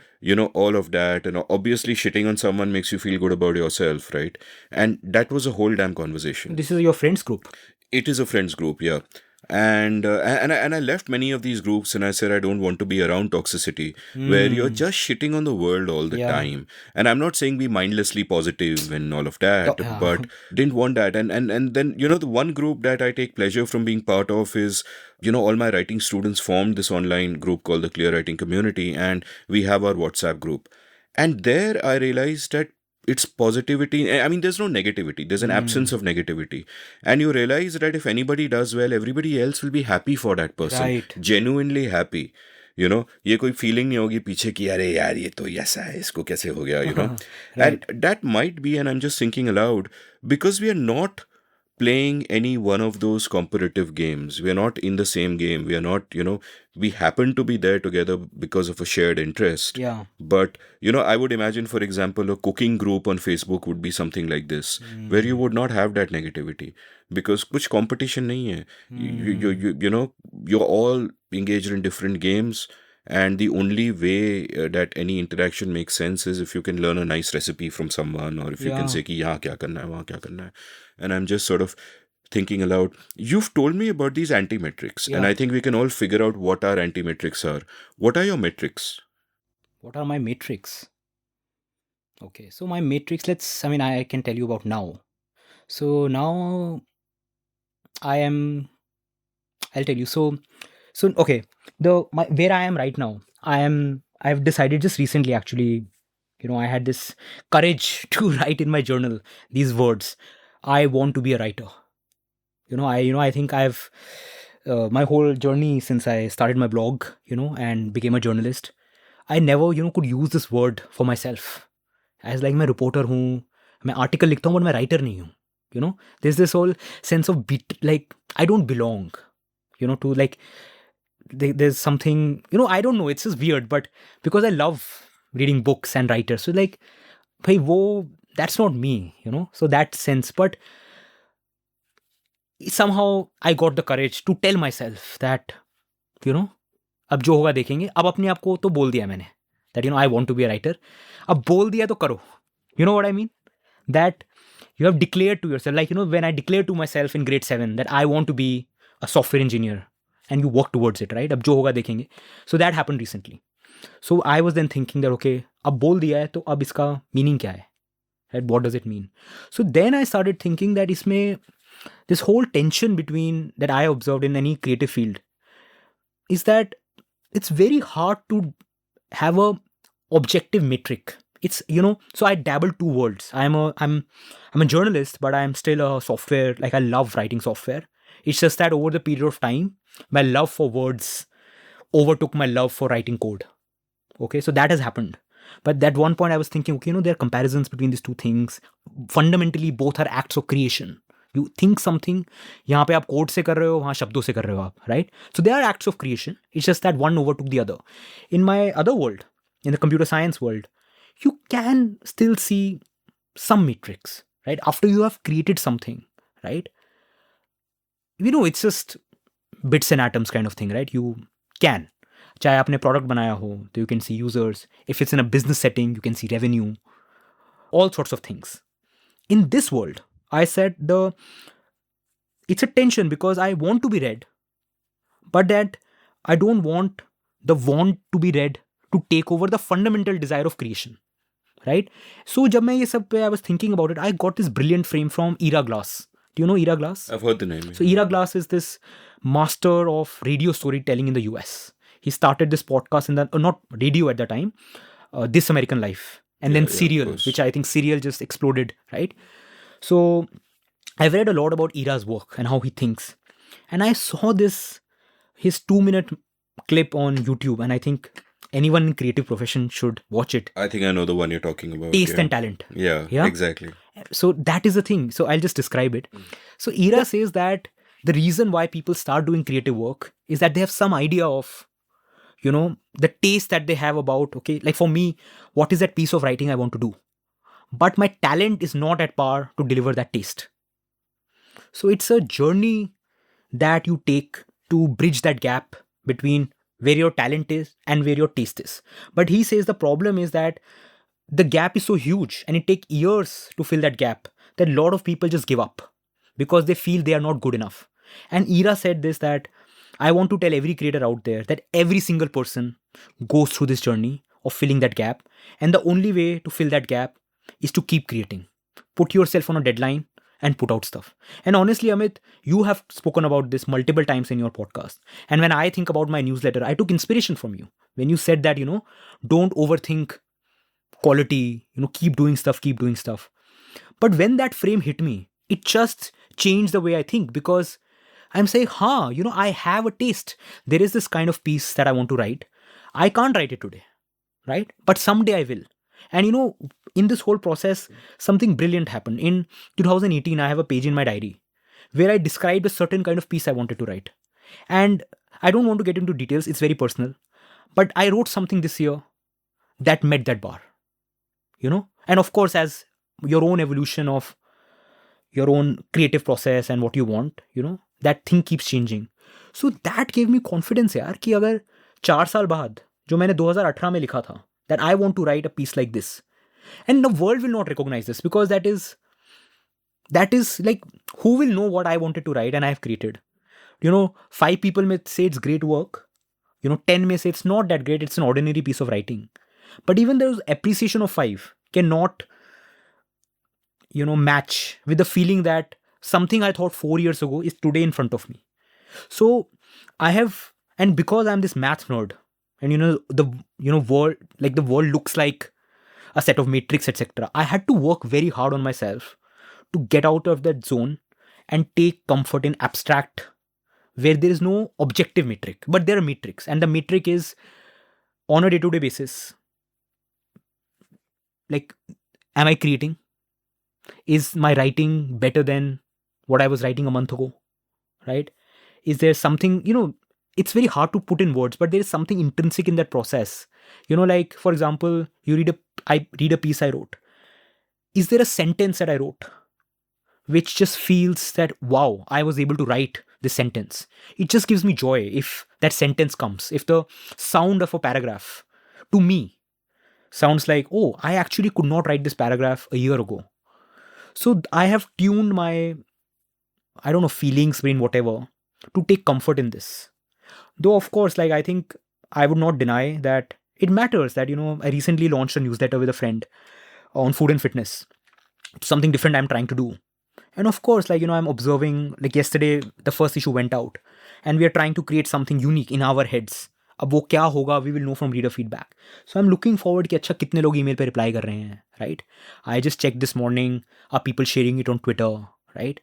all of that. And obviously shitting on someone makes you feel good about yourself, right? And that was a whole damn conversation. This is your friends group. It is a friends group, yeah. And I left many of these groups, and I said I don't want to be around toxicity where you're just shitting on the world all the time. And I'm not saying be mindlessly positive and all of that, but didn't want that. And then the one group that I take pleasure from being part of is, all my writing students formed this online group called the Clear Writing Community, and we have our WhatsApp group. And there I realized that it's positivity. I mean, there's no negativity. There's an absence of negativity. And you realize that if anybody does well, everybody else will be happy for that person. Right. Genuinely happy. ये कोई feeling नहीं होगी पीछे कि अरे यार ये तो ऐसा है, इसको कैसे हो गया, Right. And that might be, and I'm just thinking aloud, because we are not playing any one of those competitive games. We are not in the same game. We are not, we happen to be there together because of a shared interest. Yeah. But, I would imagine, for example, a cooking group on Facebook would be something like this, where you would not have that negativity because kuch competition nahi hai. You're all engaged in different games. And the only way that any interaction makes sense is if you can learn a nice recipe from someone, or if you can say ki yahan kya karna hai, wahan kya karna hai. And I'm just sort of thinking aloud. You've told me about these anti-metrics, and I think we can all figure out what our anti-metrics are. What are your metrics? What are my metrics? Okay, so my metrics, I can tell you about now. So now I'll tell you. So okay, where I am right now, I've decided just recently, actually, I had this courage to write in my journal these words. I want to be a writer. I think I've my whole journey since I started my blog, and became a journalist, I never, could use this word for myself. As like मैं reporter हूँ, मैं article लिखता हूँ, but मैं writer नहीं हूँ. There's this whole sense of like I don't belong, to like there's something, I don't know. It's just weird, but because I love reading books and writers, so like, bhai, that's not me, So that sense, but somehow I got the courage to tell myself that, अब जो होगा देखेंगे. अब अपने आप को तो बोल दिया मैंने that I want to be a writer. अब बोल दिया तो करो. You know what I mean? That you have declared to yourself, like when I declared to myself in grade 7 that I want to be a software engineer, and you work towards it, right? अब जो होगा देखेंगे. So that happened recently. So I was then thinking that okay, अब बोल दिया है तो अब इसका meaning क्या है? Right? What does it mean? So then I started thinking that इसमें this whole tension between that I observed in any creative field is that it's very hard to have a objective metric. It's so I dabble two worlds. I'm a journalist, but I'm still a software, like I love writing software. It's just that over the period of time, my love for words overtook my love for writing code. Okay, so that has happened. But at one point I was thinking, okay, there are comparisons between these two things. Fundamentally, both are acts of creation. You think something, यहाँ पे आप code से कर रहे हो, वहाँ शब्दों से कर रहे हो आप, right? So they are acts of creation. It's just that one overtook the other. In my other world, in the computer science world, you can still see some matrix, right? After you have created something, right? You know, it's just bits and atoms kind of thing, right? You can. चाहे आपने product बनाया हो, तो you can see users. If it's in a business setting, you can see revenue. All sorts of things. In this world, I said it's a tension because I want to be read, but that I don't want the want to be read to take over the fundamental desire of creation, right? So जब मैं ये सब पे I was thinking about it, I got this brilliant frame from Ira Glass. Do you know Ira Glass? I've heard the name. So Ira Glass is this master of radio storytelling in the US. He started this podcast in the not radio at the time, This American Life, and then Serial, which I think Serial just exploded, right? So I've read a lot about Ira's work and how he thinks, and I saw his 2-minute clip on YouTube, and I think anyone in creative profession should watch it. I think I know the one you're talking about. Taste and talent. Yeah, exactly. So that is the thing. So I'll just describe it. So Ira says that the reason why people start doing creative work is that they have some idea of, you know, the taste that they have about, okay, like for me, what is that piece of writing I want to do? But my talent is not at par to deliver that taste. So it's a journey that you take to bridge that gap between where your talent is and where your taste is. But he says the problem is that the gap is so huge and it takes years to fill that gap that a lot of people just give up because they feel they are not good enough. And Ira said this, that I want to tell every creator out there that every single person goes through this journey of filling that gap. And the only way to fill that gap is to keep creating. Put yourself on a deadline and put out stuff. And honestly, Amit, you have spoken about this multiple times in your podcast. And when I think about my newsletter, I took inspiration from you. When you said that, you know, don't overthink quality, you know, keep doing stuff. But when that frame hit me, it just changed the way I think, because I'm saying, you know, I have a taste. There is this kind of piece that I want to write. I can't write it today, right? But someday I will. And you know, in this whole process, something brilliant happened. In 2018, I have a page in my diary where I described a certain kind of piece I wanted to write. And I don't want to get into details, it's very personal. But I wrote something this year that met that bar, you know? And of course, as your own evolution of your own creative process and what you want, you know, that thing keeps changing. So that gave me confidence यार कि अगर 4 साल बाद जो मैंने 2018 में लिखा था, that I want to write a piece like this, and the world will not recognize this because that is like, who will know what I wanted to write and I have created? You know, 5 people may say it's great work, you know, 10 may say it's not that great, it's an ordinary piece of writing. But even those appreciation of 5 cannot, you know, match with the feeling that something I thought 4 years ago is today in front of me. So I have, and because I'm this math nerd, and you know, world, like the world looks like a set of matrix, etc. I had to work very hard on myself to get out of that zone and take comfort in abstract, where there is no objective metric, but there are metrics, and the metric is on a day-to-day basis. Like, am I creating? Is my writing better than what I was writing a month ago? Right? Is there something, you know, it's very hard to put in words, but there is something intrinsic in that process. You know, like, for example, I read a piece I wrote. Is there a sentence that I wrote which just feels that, wow, I was able to write this sentence? It just gives me joy if that sentence comes. If the sound of a paragraph to me sounds like, oh, I actually could not write this paragraph a year ago. So I have tuned my, I don't know, feelings, brain, whatever, to take comfort in this. Though, of course, like, I think I would not deny that it matters that, you know, I recently launched a newsletter with a friend on food and fitness. Something different I'm trying to do. And of course, like, you know, I'm observing, like yesterday, the first issue went out and we are trying to create something unique in our heads. अब वो क्या होगा, we will know from reader feedback. So I'm looking forward कि अच्छा कितने लोग email पे reply कर रहे हैं, right? I just checked this morning, are people sharing it on Twitter, right?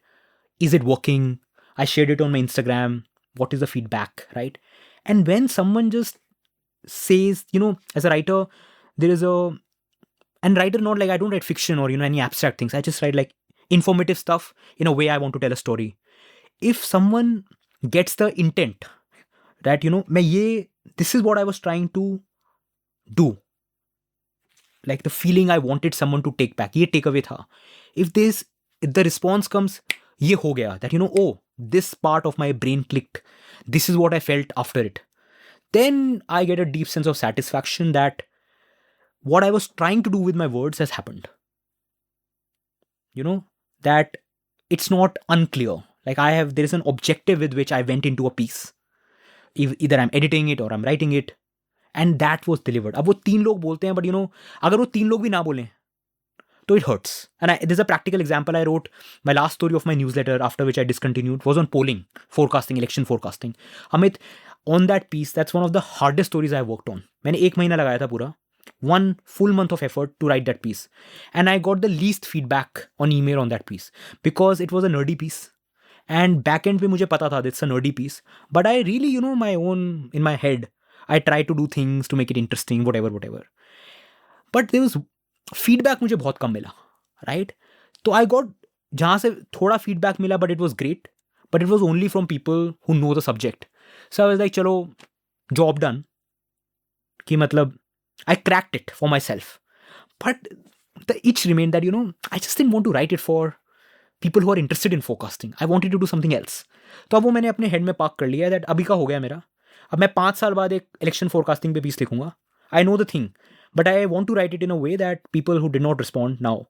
Is it working? I shared it on my Instagram. What is the feedback, right? And when someone just says, you know, as a writer, and writer, not like I don't write fiction or, you know, any abstract things. I just write like informative stuff in a way I want to tell a story. If someone gets the intent that, this is what I was trying to do, like the feeling I wanted someone to take back, ye takeaway tha. If the response comes, ye ho gaya, that, oh, this part of my brain clicked, this is what I felt after it, then I get a deep sense of satisfaction that what I was trying to do with my words has happened. That it's not unclear. Like there is an objective with which I went into a piece. Either I'm editing it or I'm writing it. And that was delivered. अब वो 3 लोग बोलते हैं, but अगर वो 3 लोग भी ना बोलें, तो it hurts. And there's a practical example. I wrote my last story of my newsletter, after which I discontinued, was on polling, forecasting, election forecasting. Amit, on that piece, that's one of the hardest stories I worked on. मैंने 1 महीना लगाया था पूरा. 1 full month of effort to write that piece. And I got the least feedback on email on that piece because it was a nerdy piece. And backend पे मुझे पता था it's a nerdy piece. But I really, my own, in my head, I try to do things to make it interesting, whatever. But there was feedback मुझे बहुत कम मिला, right? So I got जहाँ से थोड़ा feedback मिला, but it was great. But it was only from people who know the subject. So I was like, चलो, job done. कि मतलब, I cracked it for myself. But the itch remained that, I just didn't want to write it for people who are interested in forecasting. I wanted to do something else. तो अब वो मैंने अपने head में park कर लिया that अभी का हो गया मेरा. अब मैं 5 साल बाद एक election forecasting पे piece लिखूंगा. I know the thing. But I want to write it in a way that people who did not respond now,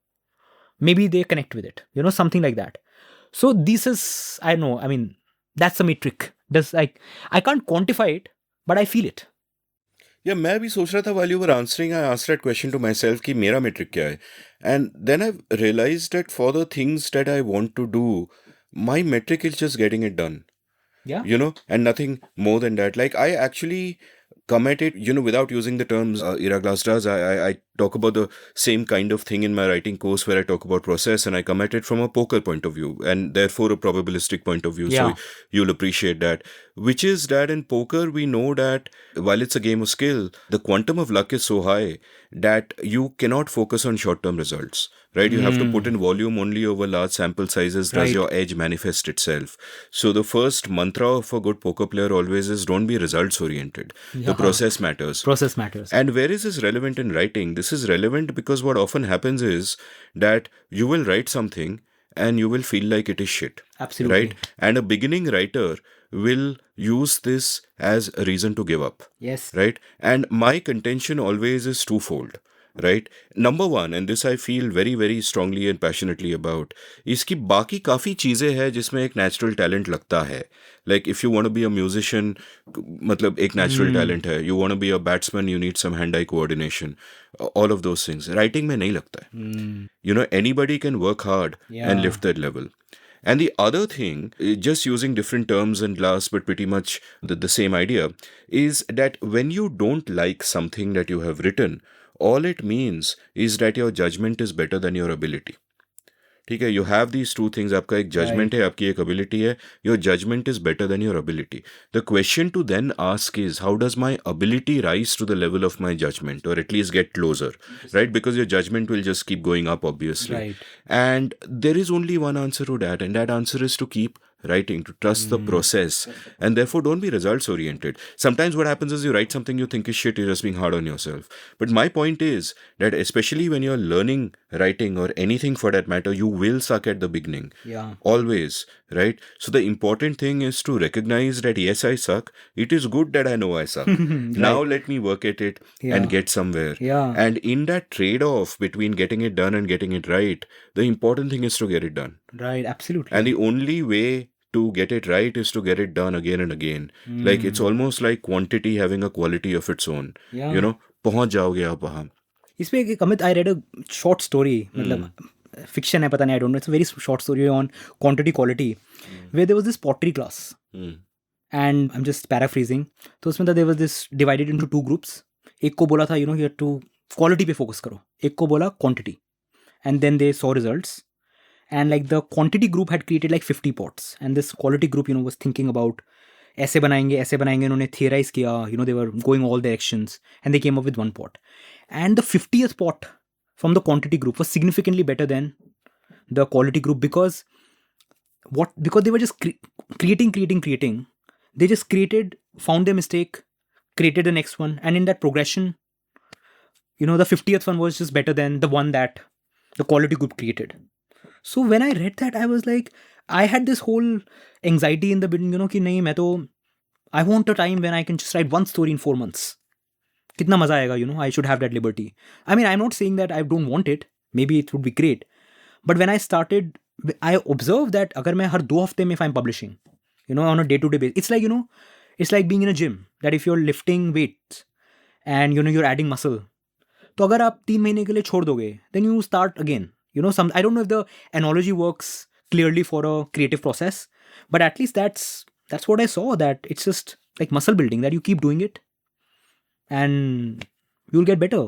maybe they connect with it. Something like that. So this is, I know, I mean, that's a metric. I can't quantify it, but I feel it. Yeah, मैं भी सोच रहा था while you were answering, I asked that question to myself कि मेरा metric क्या है? And then I've realized that for the things that I want to do, my metric is just getting it done. Yeah. And nothing more than that. Like I actually come at it, without using the terms Ira Glass does. I talk about the same kind of thing in my writing course where I talk about process, and I come at it from a poker point of view and therefore a probabilistic point of view. Yeah. So you'll appreciate that. Which is that in poker, we know that while it's a game of skill, the quantum of luck is so high that you cannot focus on short-term results. Right? You have to put in volume only over large sample sizes. Does your edge manifest itself? So the first mantra of a good poker player always is don't be results oriented. Yeah. The process matters. Process matters. And where is this relevant in writing? This is relevant because what often happens is that you will write something and you will feel like it is shit. Absolutely. Right? And a beginning writer will use this as a reason to give up. Yes. Right? And my contention always is twofold. Right? Number one, and this I feel very, very strongly and passionately about, इसकी बाकी काफ़ी चीज़ें हैं जिसमें एक natural talent लगता है. Like if you want to be a musician, मतलब एक natural talent है. You want to be a batsman, you need some hand-eye coordination. All of those things. Writing में नहीं लगता है. Anybody can work hard and lift that level. And the other thing, just using different terms and glass, but pretty much the same idea, is that when you don't like something that you have written, all it means is that your judgment is better than your ability. ठीक है, you have these two things. आपका एक judgment है, आपकी एक ability है. Your judgment is better than your ability. The question to then ask is, how does my ability rise to the level of my judgment, or at least get closer, right? Because your judgment will just keep going up, obviously. Right. And there is only one answer to that, and that answer is to keep writing, to trust the process, and therefore don't be results oriented. Sometimes what happens is you write something you think is shit, you're just being hard on yourself. But my point is that especially when you're learning writing or anything for that matter, you will suck at the beginning. Yeah. Always, right? So the important thing is to recognize that yes, I suck. It is good that I know I suck. Now let me work at it and get somewhere. Yeah. And in that trade-off between getting it done and getting it right, the important thing is to get it done. Right, absolutely. And the only way to get it right is to get it done again and again. Like it's almost like quantity having a quality of its own. Yeah. पहुंच जाओगे आप वहाँ. इसमें एक Amit, I read a short story, मतलब fiction है, पता नहीं, I don't know. It's a very short story on quantity quality, where there was this pottery class. And I'm just paraphrasing. तो उसमें there was this divided into 2 groups. एक को बोला था, you have to quality पे focus करो. एक को बोला quantity. And then they saw results. And like the quantity group had created like 50 pots. And this quality group, was thinking about ऐसे बनाएंगे. उन्होंने theorize किया. They were going all directions. And they came up with one pot. And the 50th pot from the quantity group was significantly better than the quality group, because they were just creating. They just found their mistake, created the next one, and in that progression, the 50th one was just better than the one that the quality group created. So when I read that, I was like, I had this whole anxiety in the beginning, कि नहीं, मैं तो, I want a time when I can just write one story in 4 months. कितना मजा आएगा, I should have that liberty. I mean, I'm not saying that I don't want it. Maybe it would be great. But when I started, I observed that अगर मैं हर 2 हफ्ते में, if I'm publishing, on a day-to-day basis, it's like, it's like being in a gym, that if you're lifting weights and, you're adding muscle, तो अगर आप 3 महीने के लिए छोड़ दोगे, then you start again. I don't know if the analogy works clearly for a creative process, but at least that's what I saw, that it's just like muscle building, that you keep doing it and you'll get better.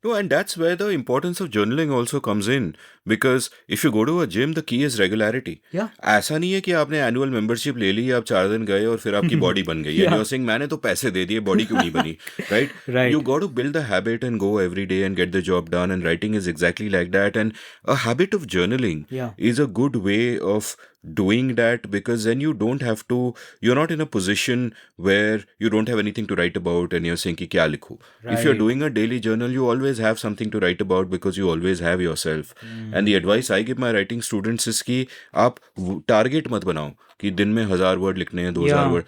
No, and that's where the importance of journaling also comes in, because if you go to a gym, the key is regularity. Yeah. ऐसा नहीं है कि आपने annual membership ले ली, आप 4 दिन गए और फिर आपकी body बन गई. And you're saying, मैंने तो पैसे दे दिए, body क्यों नहीं बनी, right? Right. You got to build the habit and go every day and get the job done. And writing is exactly like that. And a habit of journaling is a good way of doing that, because then you're not in a position where you don't have anything to write about and you're saying ki kya likhu. Right. If you're doing a daily journal, you always have something to write about, because you always have yourself. And the advice I give my writing students is ki aap target mat banao ki din mein 1000 word likhne hain, 2000 word.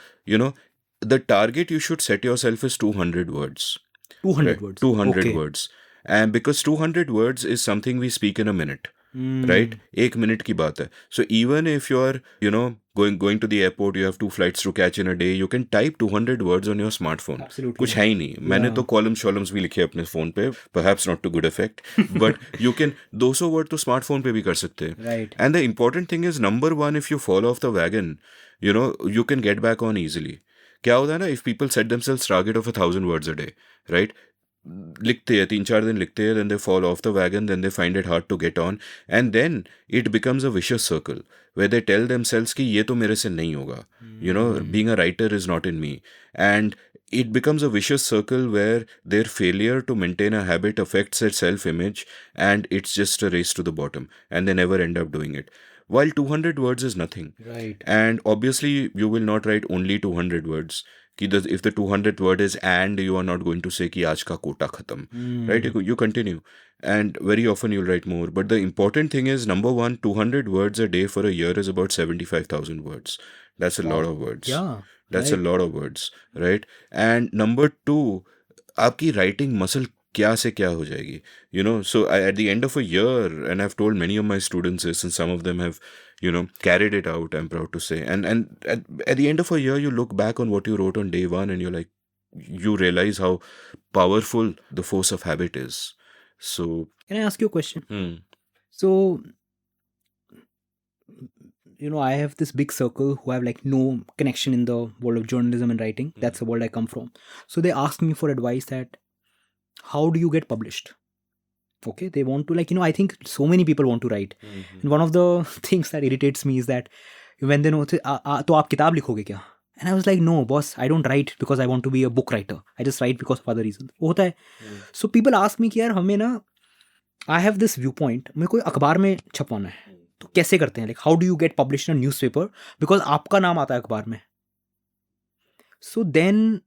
The target you should set yourself is 200 words. 200 right? words. 200 words. And because 200 words is something we speak in a minute. Right? 1 minute की बात है. So even if you're, going to the airport, you have 2 flights to catch in a day, you can type 200 words on your smartphone. Absolutely. कुछ है ही नहीं. मैंने तो columns भी लिखे अपने phone पे, perhaps not to good effect, but you can 200 word तो smartphone पे भी कर सकते हैं. Right. And the important thing is, number one, if you fall off the wagon, you can get back on easily. क्या होता है ना, if people set themselves target of 1,000 words a day, right? लिखते हैं 3-4 दिन लिखते हैं, then they fall off the wagon, then they find it hard to get on, and then it becomes a vicious circle where they tell themselves कि ये तो मेरे से नहीं होगा. Being a writer is not in me, and it becomes a vicious circle where their failure to maintain a habit affects their self-image, and it's just a race to the bottom, and they never end up doing it. While 200 words is nothing. Right. And obviously, you will not write only 200 words. If the 200th word is and, you are not going to say ki aaj ka kota khatam. Right? You continue. And very often you'll write more. But the important thing is, number one, 200 words a day for a year is about 75,000 words. That's a lot of words. Yeah. That's a lot of words. Right? And number two, aapki writing muscle kya se kya ho jayegi. So at the end of a year, and I've told many of my students this, and some of them have, carried it out, I'm proud to say. And at the end of a year, you look back on what you wrote on day one, and you're like, you realize how powerful the force of habit is. So, can I ask you a question? So, I have this big circle who have like no connection in the world of journalism and writing. That's the world I come from. So they asked me for advice that, how do you get published? Okay, they want to, I think so many people want to write. And one of the things that irritates me is that when they know, to aap kitab likhoge kya? And I was like, no, boss, I don't write because I want to be a book writer. I just write because of other reasons. Hota hai. So people ask me कि यार हमें ना, I have this viewpoint, मेरे को अखबार में छपवाना है. तो कैसे करते हैं? Like, how do you get published in a newspaper? Because आपका नाम आता है अखबार में. So then,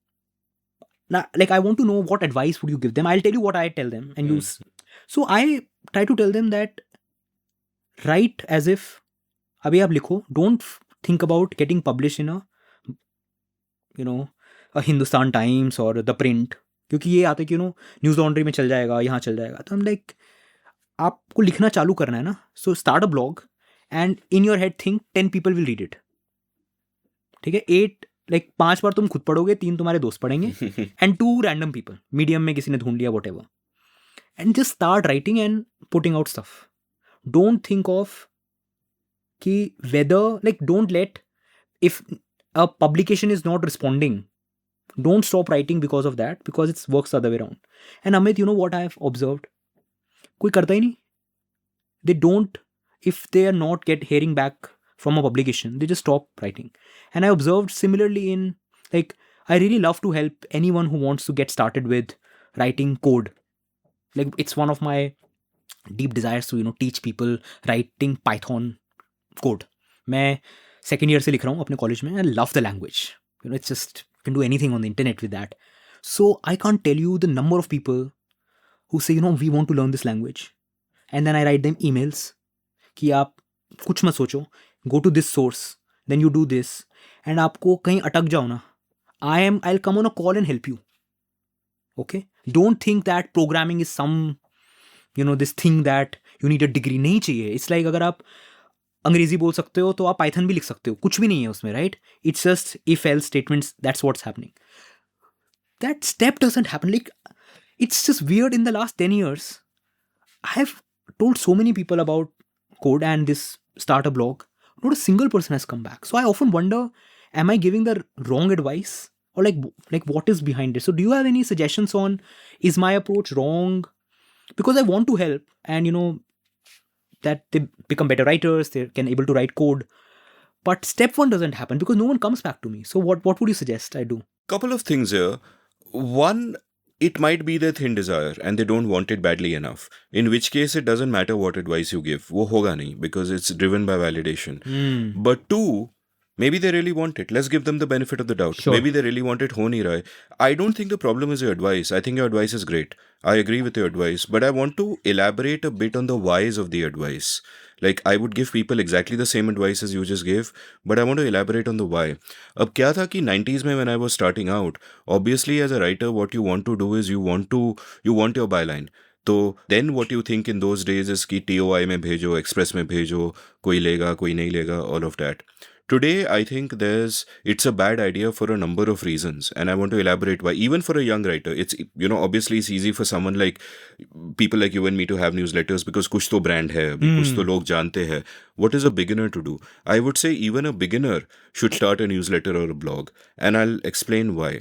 I want to know what advice would you give them. I'll tell you what I tell them. And So I try to tell them that write as if, अभी आप लिखो, don't think about getting published in a Hindustan Times or the print. क्योंकि ये आते कि news laundry में चल जाएगा, यहाँ चल जाएगा. तो हम आपको लिखना चालू करना है ना. So start a blog and in your head think 10 people will read it. ठीक है? 5 बार तुम खुद पढ़ोगे, 3 तुम्हारे दोस्त पढ़ेंगे, and 2 random people. Medium में किसी ने ढूंढ लिया, whatever. And just start writing and putting out stuff. Don't think of whether, don't let, if a publication is not responding, don't stop writing because of that, because it works the other way around. And Amit, you know what I have observed? कोई करता ही नहीं. They don't, if they are not hearing back from a publication, they just stop writing. And I observed similarly in, I really love to help anyone who wants to get started with writing code. It's one of my deep desires to teach people writing Python code. मैं second year से लिख रहा हूँ अपने college में. I love the language. It's just you can do anything on the internet with that. So I can't tell you the number of people who say we want to learn this language, and then I write them emails कि आप कुछ मत सोचो, go to this source, then you do this, and आपको कहीं अटक जाओ ना, I'll come on a call and help you. Okay, don't think that programming is some this thing that you need a degree. नहीं चाहिए. It's like अगर आप अंग्रेजी बोल सकते हो तो आप पाइथन भी लिख सकते हो, कुछ भी नहीं है उसमें, right? It's just if else statements, that's what's happening. That step doesn't happen. Like, it's just weird. In the last 10 years, I have told so many people about code and this start a blog. Not a single person has come back. So I often wonder, am I giving the wrong advice? Or like what is behind it? So do you have any suggestions on, is my approach wrong? Because I want to help, and that they become better writers, they can able to write code. But step one doesn't happen because no one comes back to me. So what would you suggest I do? Couple of things here. One, it might be their thin desire and they don't want it badly enough. In which case, it doesn't matter what advice you give. वो होगा नहीं because it's driven by validation. But two, maybe they really want it. Let's give them the benefit of the doubt. Sure. Maybe they really want it. हो नहीं रहा है. I don't think the problem is your advice. I think your advice is great. I agree with your advice. But I want to elaborate a bit on the whys of the advice. Like, I would give people exactly the same advice as you just gave, but I want to elaborate on the why. अब क्या था कि 90s में when I was starting out, obviously as a writer, what you want to do is you want your byline. तो then what you think in those days is कि TOI में भेजो, Express में भेजो, कोई लेगा, कोई नहीं लेगा, all of that. Today, I think it's a bad idea for a number of reasons, and I want to elaborate why. Even for a young writer, it's obviously it's easy for someone like people like you and me to have newsletters because कुछ तो brand है, कुछ तो लोग जानते हैं. What is a beginner to do? I would say even a beginner should start a newsletter or a blog, and I'll explain why.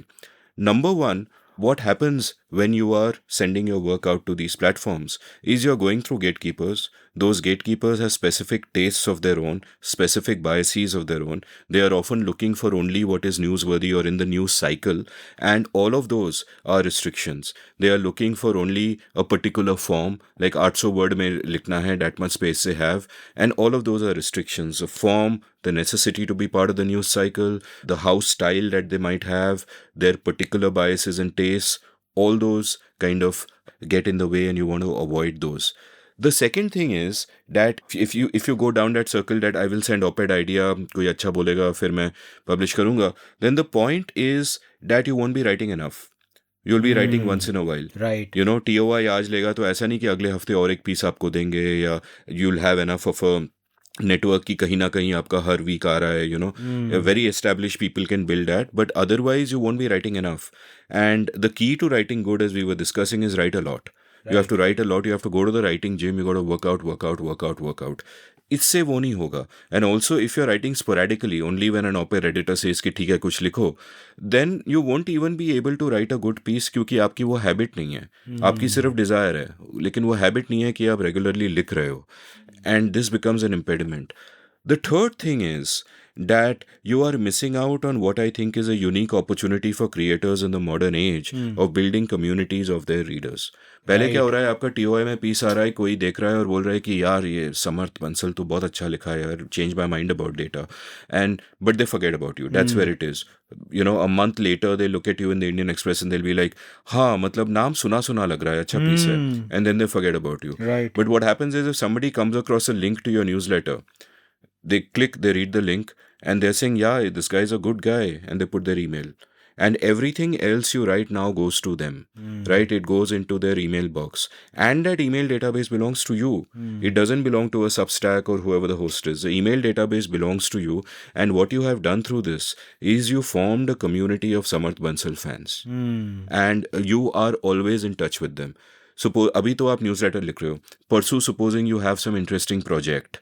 Number one, what happens when you are sending your work out to these platforms is you're going through gatekeepers. Those gatekeepers have specific tastes of their own, specific biases of their own. They are often looking for only what is newsworthy or in the news cycle, and all of those are restrictions. They are looking for only a particular form, like 800 word mein likhna hai, that much space they have, and all of those are restrictions. A form, the necessity to be part of the news cycle, the house style that they might have, their particular biases and tastes, all those kind of get in the way, and you want to avoid those. The second thing is that if you go down that circle that I will send op-ed idea, कोई अच्छा बोलेगा फिर मैं publish करूँगा, then the point is that you won't be writing enough. You'll be writing once in a while. Right. TOI आज लेगा तो ऐसा नहीं कि अगले हफ्ते और एक piece आपको देंगे, या you'll have enough of a network की कहीं ना कहीं आपका हर week आ रहा है, very established people can build that, but otherwise you won't be writing enough. And the key to writing good, as we were discussing, is write a lot. Right. You have to write a lot. You have to go to the writing gym. You got to work out. इससे वो नहीं होगा. And also, if you're writing sporadically, only when an op-ed editor says कि ठीक है कुछ लिखो, then you won't even be able to write a good piece क्योंकि आपकी वो habit नहीं है. आपकी सिर्फ desire है, लेकिन वो habit नहीं है कि आप regularly लिख रहे हो. And this becomes an impediment. The third thing is that you are missing out on what I think is a unique opportunity for creators in the modern age of building communities of their readers. पहले क्या हो रहा है, आपका TOI में piece आ रहा है, कोई देख रहा है और बोल रहा है कि यार ये समर्थ बंसल तो बहुत अच्छा लिखा है यार, change my mind about data, but they forget about you. That's where it is. A month later they look at you in the Indian Express and they'll be like, हाँ मतलब नाम सुना लग रहा है, अच्छा piece है, and then they forget about you. Right. But what happens is if somebody comes across a link to your newsletter, they click, they read the link, and they're saying, yeah, this guy is a good guy, and they put their email. And everything else you write now goes to them, right? It goes into their email box. And that email database belongs to you. It doesn't belong to a Substack or whoever the host is. The email database belongs to you. And what you have done through this is you formed a community of Samarth Bansal fans. And you are always in touch with them. Suppose, अभी तो आप newsletter लिख रहे हो. Pursue, supposing you have some interesting project.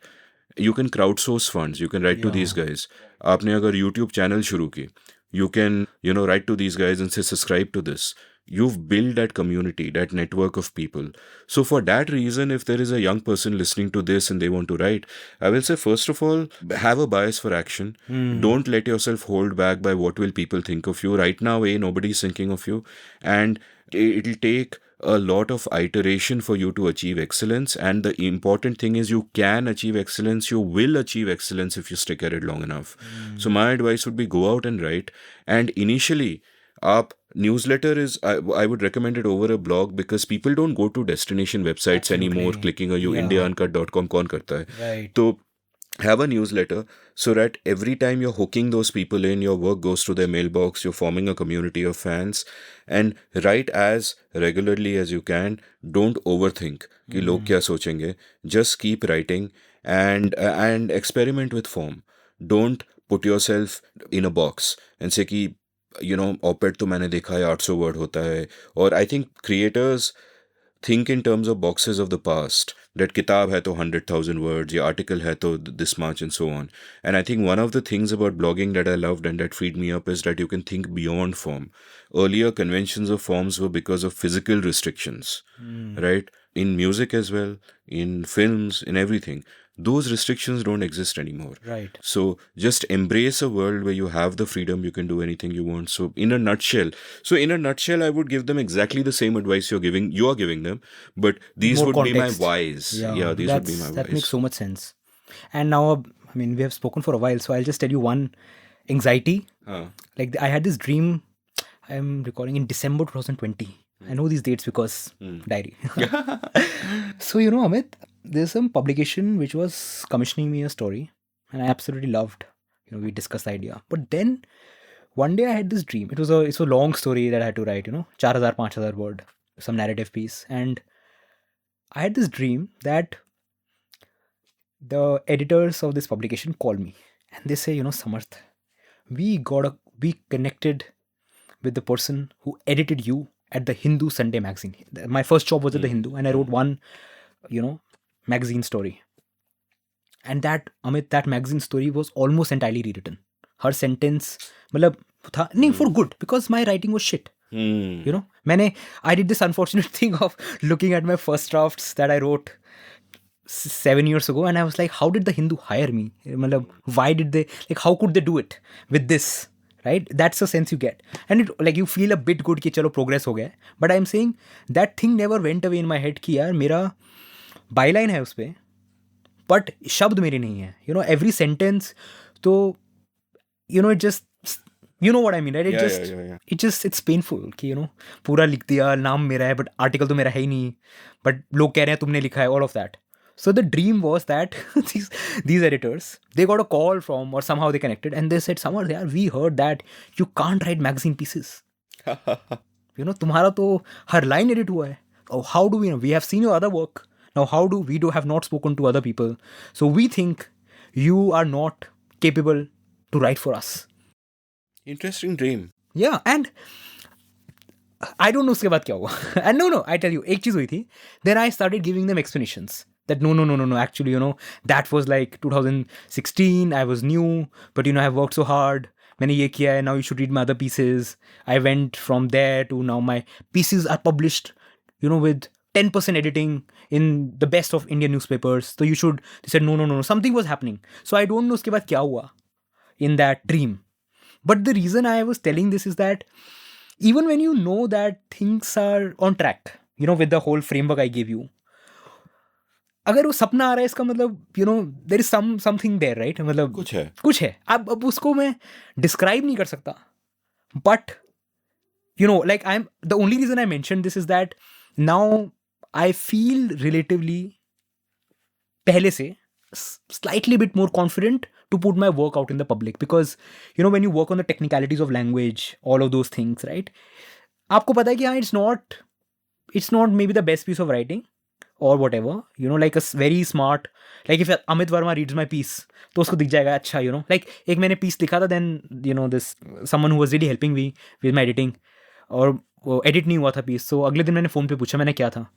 You can crowdsource funds. You can write to these guys. आपने अगर YouTube channel शुरू की, you can, write to these guys and say, subscribe to this. You've built that community, that network of people. So for that reason, if there is a young person listening to this and they want to write, I will say, first of all, have a bias for action. Don't let yourself hold back by what will people think of you. Right now, nobody is thinking of you. And it'll take a lot of iteration for you to achieve excellence. And the important thing is you can achieve excellence. You will achieve excellence if you stick at it long enough. So my advice would be go out and write. And initially, up newsletter is I would recommend it over a blog because people don't go to destination websites anymore. Clicking you indiauncut.com kaun karta hai. Right. So have a newsletter so that every time you're hooking those people in, your work goes to their mailbox, you're forming a community of fans, and write as regularly as you can. Don't overthink कि लोग क्या सोचेंगे. Just keep writing and experiment with form. Don't put yourself in a box and say कि op-ed तो मैंने देखा है 800 word होता है. Or I think creators think in terms of boxes of the past, that kitab hai to 100,000 words, your article hai to this much, and so on. And I think one of the things about blogging that I loved and that freed me up is that you can think beyond form. Earlier conventions of forms were because of physical restrictions, right? In music as well, in films, in everything. Those restrictions don't exist anymore. Right. So just embrace a world where you have the freedom, you can do anything you want. So in a nutshell, I would give them exactly the same advice you are giving them, but these More would context. be my whys. Yeah, these would be my whys. That makes so much sense. And now, I mean, we have spoken for a while, so I'll just tell you one anxiety. Like I had this dream, I'm recording in December 2020. I know these dates because diary. So, Amit, there's some publication which was commissioning me a story and I absolutely loved. We discussed the idea. But then one day I had this dream. It's a long story that I had to write, 4,000, 5,000 word, some narrative piece. And I had this dream that the editors of this publication call me and they say, Samarth, we connected with the person who edited you at the Hindu Sunday magazine. My first job was at the Hindu and I wrote one, magazine story. And that magazine story was almost entirely rewritten. Her sentence, for good, because my writing was shit. I did this unfortunate thing of looking at my first drafts that I wrote 7 years ago and I was like, how did the Hindu hire me? Why did they, how could they do it with this? Right? That's the sense you get. And you feel a bit good कि चलो progress हो गया. But I'm saying that thing never went away in my head कि यार मेरा byline है उस पे, but शब्द मेरे नहीं है. Every sentence, तो, it just, you know what I mean, right? It's painful कि, पूरा लिख दिया, नाम मेरा है, but article तो मेरा है ही नहीं. But लोग कह रहे हैं तुमने लिखा है, all of that. So the dream was that these editors, they got a call from, or somehow they connected and they said, Samarth, yaar, we heard that you can't write magazine pieces. तुम्हारा तो हर line edit हुआ है. Oh, how do we have seen your other work. Now, we have not spoken to other people. So we think you are not capable to write for us. Interesting dream. Yeah, and I don't know उसके बाद क्या हुआ. And no, I tell you, एक चीज हुई थी. Then I started giving them explanations. That no, actually, that was like 2016, I was new, but I've worked so hard, मैंने ये किया है, now you should read my other pieces. I went from there to now my pieces are published, with 10% editing in the best of Indian newspapers. So they said no, something was happening. So I don't know उसके बाद क्या हुआ in that dream. But the reason I was telling this is that even when you know that things are on track, with the whole framework I gave you, अगर वो सपना आ रहा है इसका मतलब there is something there, right? मतलब कुछ है. अब उसको मैं describe नहीं कर सकता. But the only reason I mentioned this is that now I feel relatively पहले से slightly bit more confident to put my work out in the public, because when you work on the technicalities of language, all of those things, right? आपको पता है कि हाँ, it's not maybe the best piece of writing or whatever, like a very smart, like if Amit Verma reads my piece, तो उसको दिख जाएगा अच्छा, like एक मैंने piece लिखा था, then this someone who was really helping me with my editing, और वो edit नहीं हुआ था piece, so अगले दिन मैंने phone पे पूछा मैंने क्या था,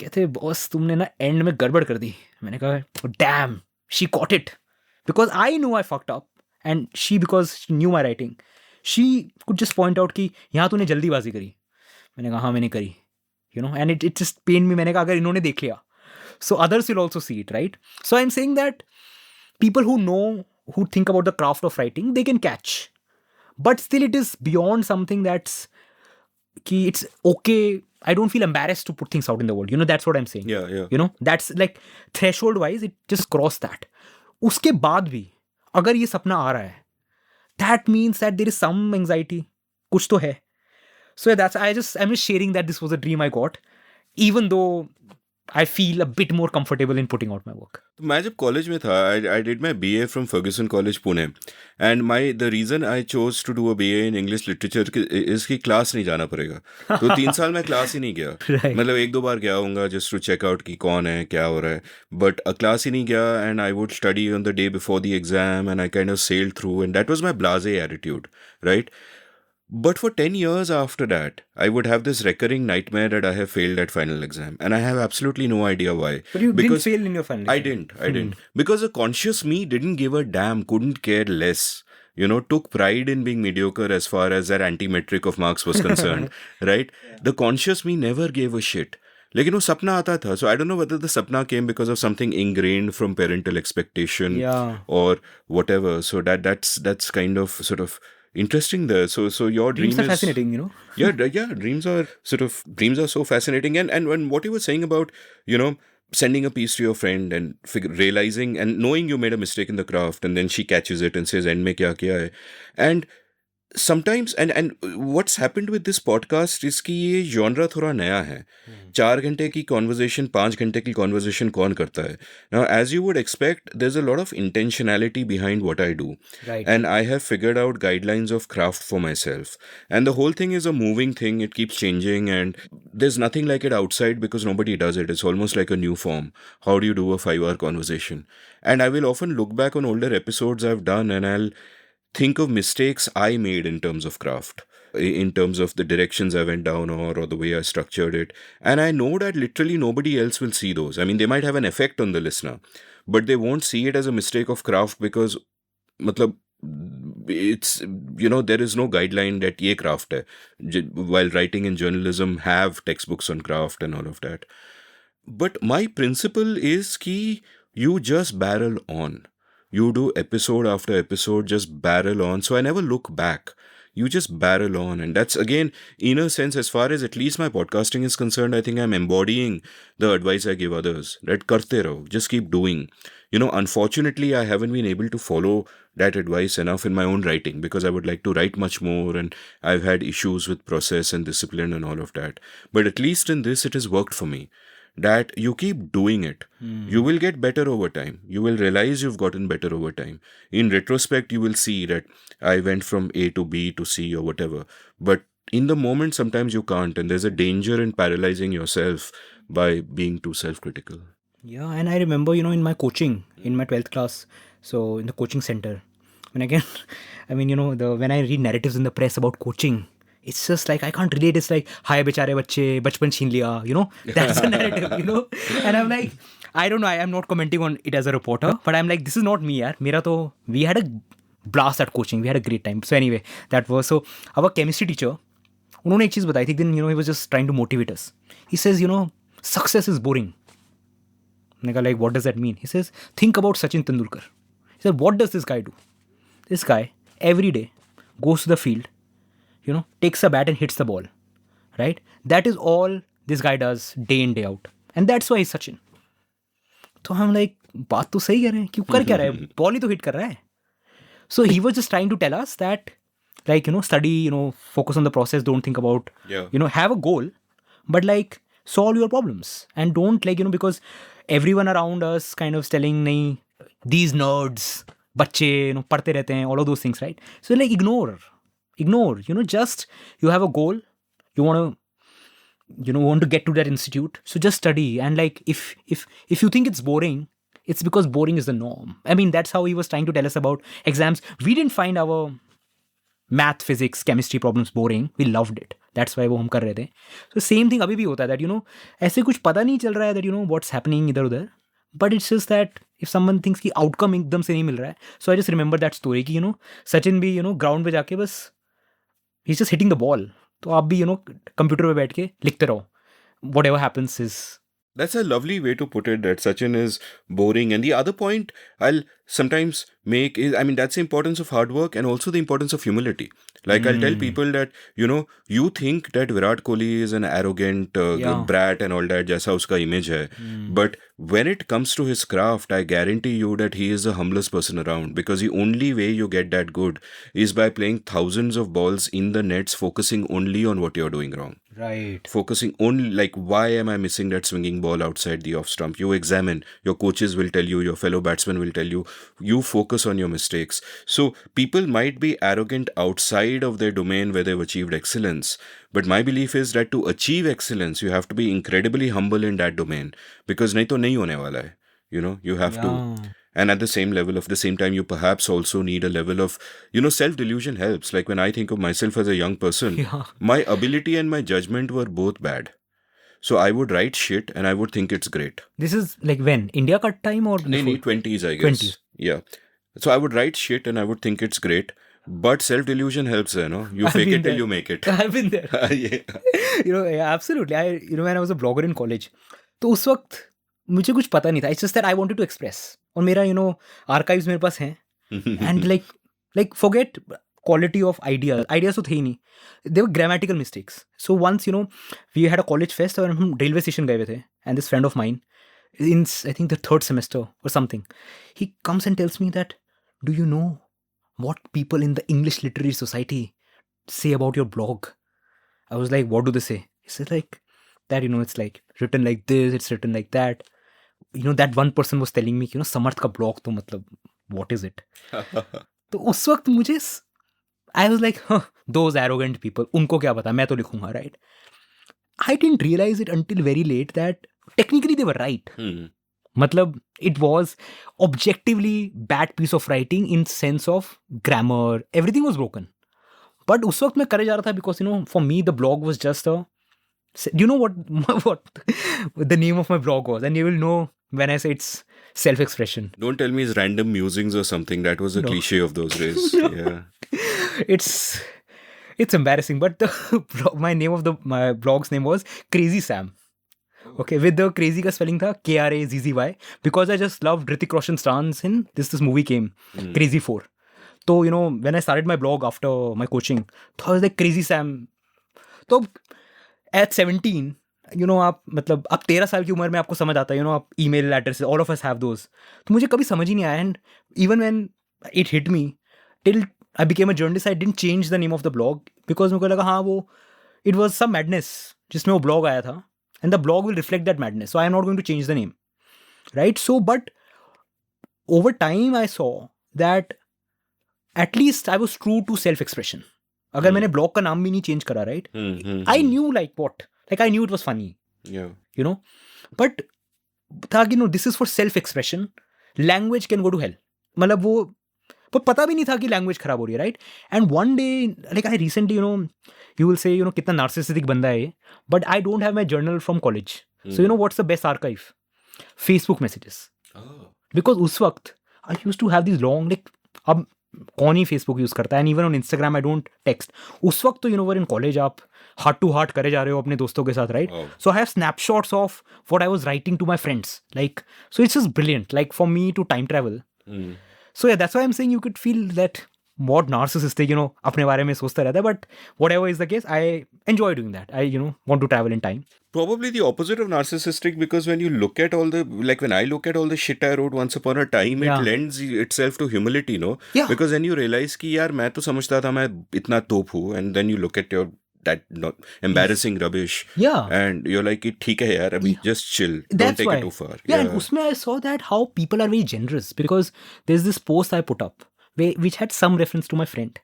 कहते बॉस तुमने ना end में गड़बड़ कर दी. मैंने कहा damn, she caught it, because I knew I fucked up, and because she knew my writing, she could just point out कि यहाँ तूने जल्दीबाजी करी. मैंने कहा हाँ मैंने करी. And it just pained me. मैंने कहा अगर इन्होंने देख लिया, so others will also see it, right? So I'm saying that people who think about the craft of writing, they can catch, but still it is beyond something that's कि it's okay. I don't feel embarrassed to put things out in the world. That's what I'm saying. Yeah. That's like threshold wise, it just crossed that. उसके बाद भी अगर ये सपना आ रहा है, that means that there is some anxiety. कुछ तो है. So I'm just sharing that this was a dream I got, even though I feel a bit more comfortable in putting out my work. मैं जब college में था, I did my BA from Ferguson College, Pune, and the reason I chose to do a BA in English literature is कि class नहीं जाना पड़ेगा. तो 3 साल मैं क्लास ही नहीं गया. मतलब 1-2 बार गया होऊंगा just to check out कि कौन है, क्या हो रहा है, but क्लास ही नहीं गया, and I would study on the day before the exam, and I kind of sailed through, and that was my blasé attitude, right? But for 10 years after that, I would have this recurring nightmare that I have failed at final exam. And I have absolutely no idea why. But you didn't fail in your final exam. I didn't. Because the conscious me didn't give a damn, couldn't care less. Took pride in being mediocre as far as that anti-metric of marks was concerned. Right? Yeah. The conscious me never gave a shit. लेकिन वो सपना आता था. So I don't know whether the sapna came because of something ingrained from parental expectation or whatever. So that's kind of sort of interesting there. So your dreams are fascinating, Yeah, dreams are so fascinating. And when what you were saying about, sending a piece to your friend and realizing and knowing you made a mistake in the craft, and then she catches it and says, "End mein kya kiya hai?" And sometimes and what's happened with this podcast is कि ये genre थोड़ा नया है. 4 घंटे की conversation, 5 घंटे की conversation कौन करता है? Now, as you would expect, there's a lot of intentionality behind what I do. Right. And I have figured out guidelines of craft for myself. And the whole thing is a moving thing. It keeps changing, and there's nothing like it outside because nobody does it. It's almost like a new form. How do you do a 5-hour conversation? And I will often look back on older episodes I've done, and I'll think of mistakes I made in terms of craft, in terms of the directions I went down or the way I structured it. And I know that literally nobody else will see those. I mean, they might have an effect on the listener, but they won't see it as a mistake of craft because, it's, there is no guideline that ye craft hai. While writing in journalism, have textbooks on craft and all of that. But my principle is ki you just barrel on. You do episode after episode, just barrel on. So I never look back. You just barrel on. And that's, again, in a sense, as far as at least my podcasting is concerned, I think I'm embodying the advice I give others. That karte raho. Just keep doing. Unfortunately, I haven't been able to follow that advice enough in my own writing because I would like to write much more, and I've had issues with process and discipline and all of that. But at least in this, it has worked for me. That you keep doing it. You will get better over time. You will realize you've gotten better over time. In retrospect, you will see that I went from A to B to C or whatever. But in the moment, sometimes you can't. And there's a danger in paralyzing yourself by being too self-critical. Yeah, and I remember, in my coaching, in my 12th class, so in the coaching center, when I read narratives in the press about coaching, it's just like, I can't relate. It's like, hi, bechare bachche, bachpan chhin liya, that's the narrative, And I'm like, I don't know, I am not commenting on it as a reporter, but I'm like, this is not me, yaar. We had a blast at coaching. We had a great time. So anyway, that was, so our chemistry teacher, उन्होंने एक चीज़ बताई थी. Then, he was just trying to motivate us. He says, success is boring. I go like, what does that mean? He says, think about Sachin Tendulkar. He said, what does this guy do? This guy, every day, goes to the field, takes a bat and hits the ball, right? That is all this guy does day in, day out. And that's why he's Sachin. So I'm like, बात तो सही कह रहे हैं, क्यों कर क्या रहा है? Ball ही तो hit कर रहा है. So he was just trying to tell us that, like, study, focus on the process, don't think about, have a goal, but like, solve your problems. And don't because everyone around us kind of telling, nahi, these nerds, bachche, padhte rehte hain, all of those things, right? So like, ignore, just, you have a goal, you want to get to that institute, so just study. And like, if you think it's boring, it's because boring is the norm. I mean, that's how he was trying to tell us about exams. We didn't find our math, physics, chemistry problems boring. We loved it. That's why वो हम कर रहे थे. So same thing अभी भी होता है that, ऐसे कुछ पता नहीं चल रहा है that, what's happening इधर उधर. But it's just that if someone thinks कि outcome एकदम से नहीं मिल रहा है. So I just remember that story कि, Sachin भी, ground पे जाके बस, he's just hitting the ball. तो आप भी, computer पे बैठ के लिखते रहो. Whatever happens is That's a lovely way to put it, that Sachin is boring. And the other point I'll sometimes make is, I mean, that's the importance of hard work and also the importance of humility. Like, I'll tell people that, you think that Virat Kohli is an arrogant Yeah. brat and all that, jaisa uska image hai. But when it comes to his craft, I guarantee you that he is the humblest person around, because the only way you get that good is by playing thousands of balls in the nets, focusing only on what you're doing wrong. Right. Focusing only, like, why am I missing that swinging ball outside the off stump? You examine, your coaches will tell you, your fellow batsmen will tell you, you focus on your mistakes. So people might be arrogant outside of their domain where they've achieved excellence, but my belief is that to achieve excellence you have to be incredibly humble in that domain, because nahi to nahi hone wala hai. You have to. Yeah. And at the same level, of the same time, you perhaps also need a level of, self-delusion helps. Like, when I think of myself as a young person, Yeah. my ability and my judgment were both bad. So I would write shit and I would think it's great. This is like when? India cut time or Nee, before? 20s, I guess. 20s. Yeah. So I would write shit and I would think it's great. But self-delusion helps, You I've fake been it till there. you make it. I've been there. Yeah. Yeah, absolutely. When I was a blogger in college, तो उस वक्त मुझे कुछ पता नहीं था. It's just that I wanted to express. और मेरा archives मेरे पास हैं. And like forget quality of ideas तो थे ही नहीं. They were grammatical mistakes. So once we had a college fest और हम railway station गए हुए थे, and this friend of mine in I think the 3rd semester or something, he comes and tells me that, do you know what people in the English Literary Society say about your blog? I was like, what do they say? He said like that, it's like written like this, it's written like that. That one person was telling me, Samarth ka blog to matlab, what is it? तो उस वक्त मुझे I was like, those arrogant people, उनको क्या पता, मैं तो लिखूंगा, right? I didn't realize it until very late that technically they were right. Matlab, it was objectively bad piece of writing in sense of grammar, everything was broken. But उस वक्त मैं करे जा रहा था because, for me the blog was just a... Do you know what the name of my blog was? And you will know when I say it's self-expression. Don't tell me it's random musings or something. That was a cliche of those days. Yeah. It's embarrassing, but my blog's name was Crazy Sam. Okay, with the crazy ka spelling tha Krazzy, because I just loved Hrithik Roshan's dance in this movie came, Crazy 4. So, when I started my blog after my coaching, I was like Crazy Sam. So, at 17, आप 13 साल की उम्र में आपको समझ आता है, आप email addresses, all of us have those. तो मुझे कभी समझ ही नहीं आया, and even when it hit me, till I became a journalist, I didn't change the name of the blog because मुझे लगा हाँ it was some madness जिसमें वो blog आया था, and the blog will reflect that madness, so I am not going to change the name, right? So, but over time I saw that at least I was true to self-expression. अगर मैंने blog का नाम भी नहीं change करा, right? I knew I knew it was funny. Yeah. But था कि this is for self-expression. Language can go to hell. मतलब वो पर पता भी नहीं था कि language खराब हो रही है, right? And one day, like I recently, you will say, कितना narcissistic बंदा है, but I don't have my journal from college. So what's the best archive? Facebook messages. Oh. Because उस वक्त I used to have these long, अब कौन ही Facebook use करता है, and even on Instagram I don't text. उस वक्त तो we're in college, आप heart to heart करे जा रहे हो अपने दोस्तों के साथ, right? Oh. So I have snapshots of what I was writing to my friends, so it's just brilliant, for me to time travel. So yeah, that's why I'm saying you could feel that what narcissistic, अपने बारे में सोचता रहता है, but whatever is the case, I enjoy doing that. I want to travel in time. Probably the opposite of narcissistic, because when you look at when I look at all the shit I wrote once upon a time, it lends itself to humility, no? Yeah. Because then you realize कि यार मैं तो समझता था मैं इतना तोप हूँ, and then you look at that embarrassing rubbish. Yeah. And you're like, ठीक है यार, अभी just chill. That's Don't take why. it too far. Yeah, and उसमें I saw that how people are very generous, because there's this post I put up which had some reference to my friend.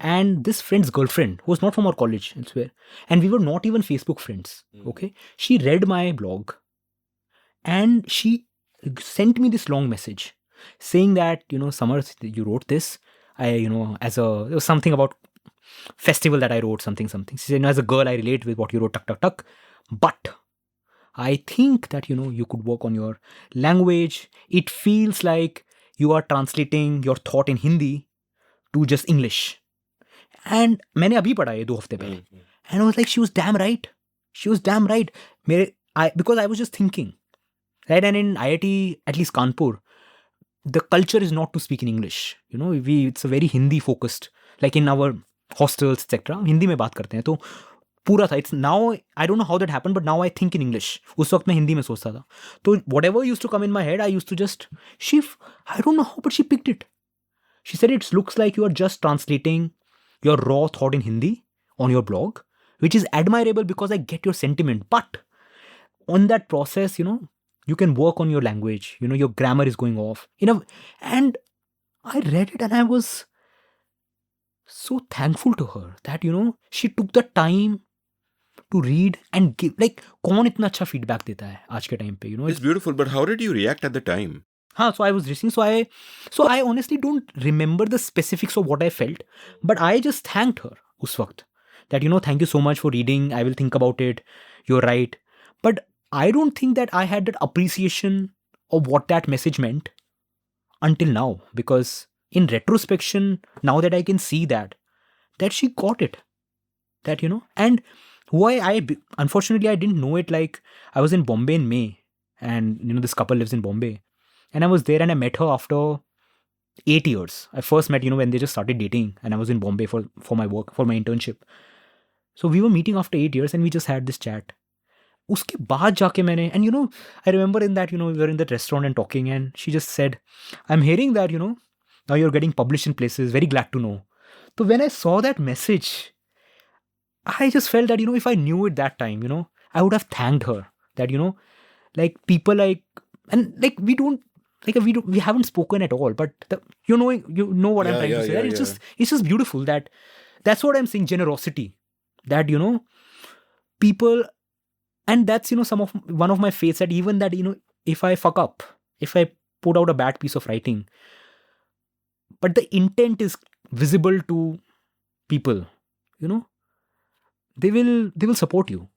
And this friend's girlfriend, who was not from our college, I swear, and we were not even Facebook friends, okay? She read my blog and she sent me this long message saying that, Samarth, you wrote this. It was something about festival that I wrote, something. She said, as a girl, I relate with what you wrote, tuck. But I think that, you could work on your language. It feels like you are translating your thought in Hindi to just English. And मैंने अभी पढ़ा ये 2 हफ्ते पहले. And I was like, she was damn right. because I was just thinking, right? And in IIT, at least Kanpur, the culture is not to speak in English. It's a very Hindi focused, like in our hostels, etc. Hindi में बात करते हैं तो पूरा था. It's now, I don't know how that happened, but now I think in English. उस वक्त मैं हिंदी में सोचता था. तो whatever used to come in my head, I used to just, I don't know how, but she picked it. She said, it looks like you are just translating your raw thought in Hindi on your blog, which is admirable because I get your sentiment. But on that process, you can work on your language. Your grammar is going off. And I read it and I was so thankful to her that, she took the time to read and give. Like, कौन इतना अच्छा feedback देता है आज के time पे, It's beautiful, but how did you react at the time? So I was listening. So I honestly don't remember the specifics of what I felt, but I just thanked her उस वक्त that, thank you so much for reading. I will think about it. You're right. But I don't think that I had that appreciation of what that message meant until now, because in retrospection, now that I can see that she got it, that, and why unfortunately, I didn't know it. Like, I was in Bombay in May, and, this couple lives in Bombay, and I was there and I met her after 8 years. I first met, when they just started dating, and I was in Bombay for my work, for my internship. So we were meeting after 8 years and we just had this chat. उसके बाद जाके मैंने, and I remember in that, we were in that restaurant and talking, and she just said, I'm hearing that, now you're getting published in places, very glad to know. So when I saw that message, I just felt that, if I knew it that time, I would have thanked her. That, like people like, and like we haven't spoken at all, but you know what I'm trying to say. That it's just beautiful. That's what I'm saying, generosity. That, people, and that's, one of my faiths, that even that, if I fuck up, if I put out a bad piece of writing, but the intent is visible to people, they will support you.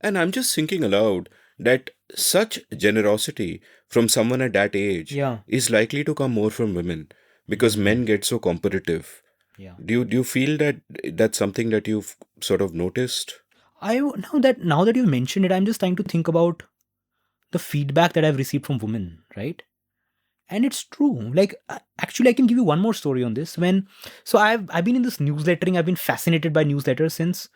And I'm just thinking aloud that such generosity from someone at that age is likely to come more from women, because men get so competitive. Yeah. Do you feel that that's something that you've sort of noticed? Now that you mentioned it, I'm just trying to think about the feedback that I've received from women, right? And it's true. Like, actually, I can give you one more story on this. So I've been in this newslettering. I've been fascinated by newsletters since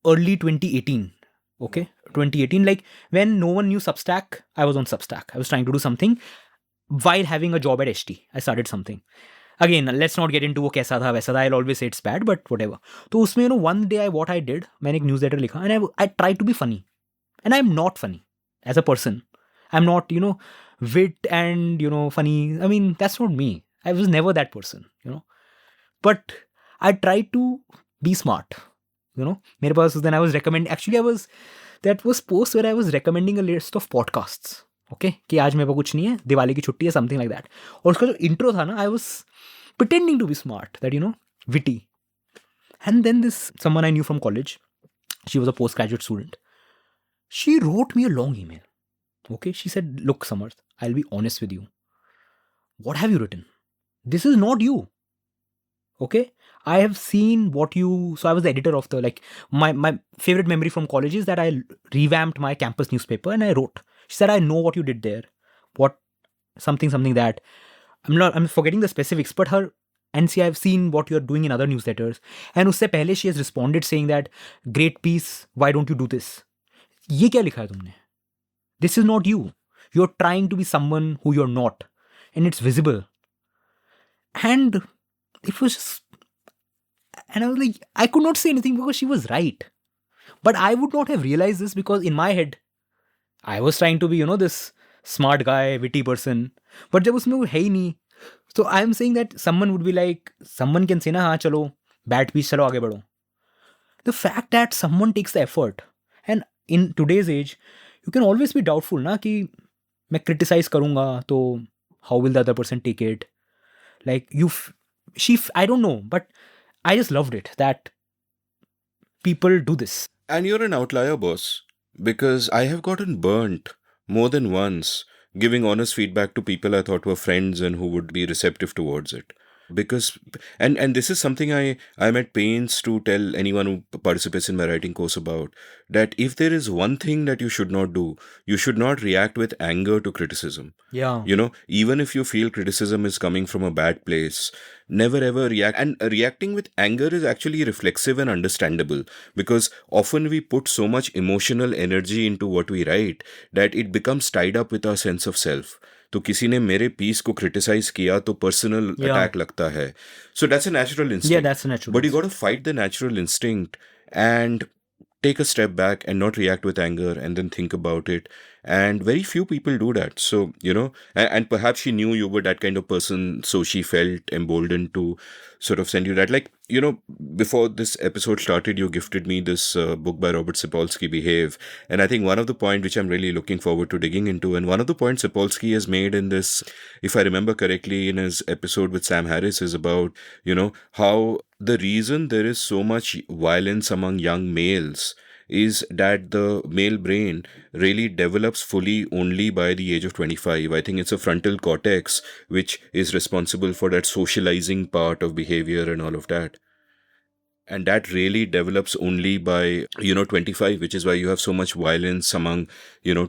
early 2018. Okay, 2018. Like, when no one knew Substack, I was on Substack. I was trying to do something while having a job at HT. I started something. Again, let's not get into वो कैसा था वैसा था. I'll always say it's bad, but whatever. तो उसमें, one day what I did, मैंने एक newsletter लिखा, and I tried to be funny. And I'm not funny as a person. I'm not, wit and, funny. I mean, that's not me. I was never that person, But I tried to be smart, मेरे पास then I was recommending, that was post where I was recommending a list of podcasts. Okay, कि आज मेरे पास कुछ नहीं है, दिवाली की छुट्टी है, something like that. और उसका जो intro था ना, I was pretending to be smart, that, witty. And then someone I knew from college, she was a postgraduate student. She wrote me a long email. Okay, she said, look, Samarth, I'll be honest with you. What have you written? This is not you. Okay, I have seen so I was the editor of my favorite memory from college is that I revamped my campus newspaper and I wrote. She said, I know what you did there. What, something that, I'm forgetting the specifics, but I've seen what you're doing in other newsletters. And usse pehle she has responded saying that, great piece, why don't you do this? ये क्या लिखा है तुमने? This is not you. You're trying to be someone who you're not. And it's visible. And it was just, and I was like, I could not say anything because she was right. But I would not have realized this because in my head, I was trying to be, this smart guy, witty person. But जब उसमें वो है ही नहीं. So I'm saying that someone would be like, someone can say ना, हाँ चलो, bad piece, चलो आगे बढ़ो. The fact that someone takes the effort, and in today's age, you can always be doubtful ना कि मैं criticize करूँगा तो how will the other person take it? Like I don't know, but I just loved it that people do this. And you're an outlier, boss, because I have gotten burnt more than once giving honest feedback to people I thought were friends and who would be receptive towards it. Because and this is something I'm at pains to tell anyone who participates in my writing course about, that if there is one thing that you should not do, you should not react with anger to criticism. Yeah. Even if you feel criticism is coming from a bad place, never ever react. And reacting with anger is actually reflexive and understandable, because often we put so much emotional energy into what we write that it becomes tied up with our sense of self. तो किसी ने मेरे piece को criticise किया तो personal attack लगता है. So that's a natural instinct. Yeah, that's a natural But you got to fight the natural instinct and take a step back and not react with anger and then think about it. And very few people do that. So, and perhaps she knew you were that kind of person, so she felt emboldened to sort of send you that. Like, before this episode started, you gifted me this book by Robert Sapolsky, Behave. And I think one of the points which I'm really looking forward to digging into, and one of the points Sapolsky has made in this, if I remember correctly, in his episode with Sam Harris, is about, how the reason there is so much violence among young males is that the male brain really develops fully only by the age of 25. I think it's a frontal cortex which is responsible for that socializing part of behavior and all of that. And that really develops only by, 25, which is why you have so much violence among,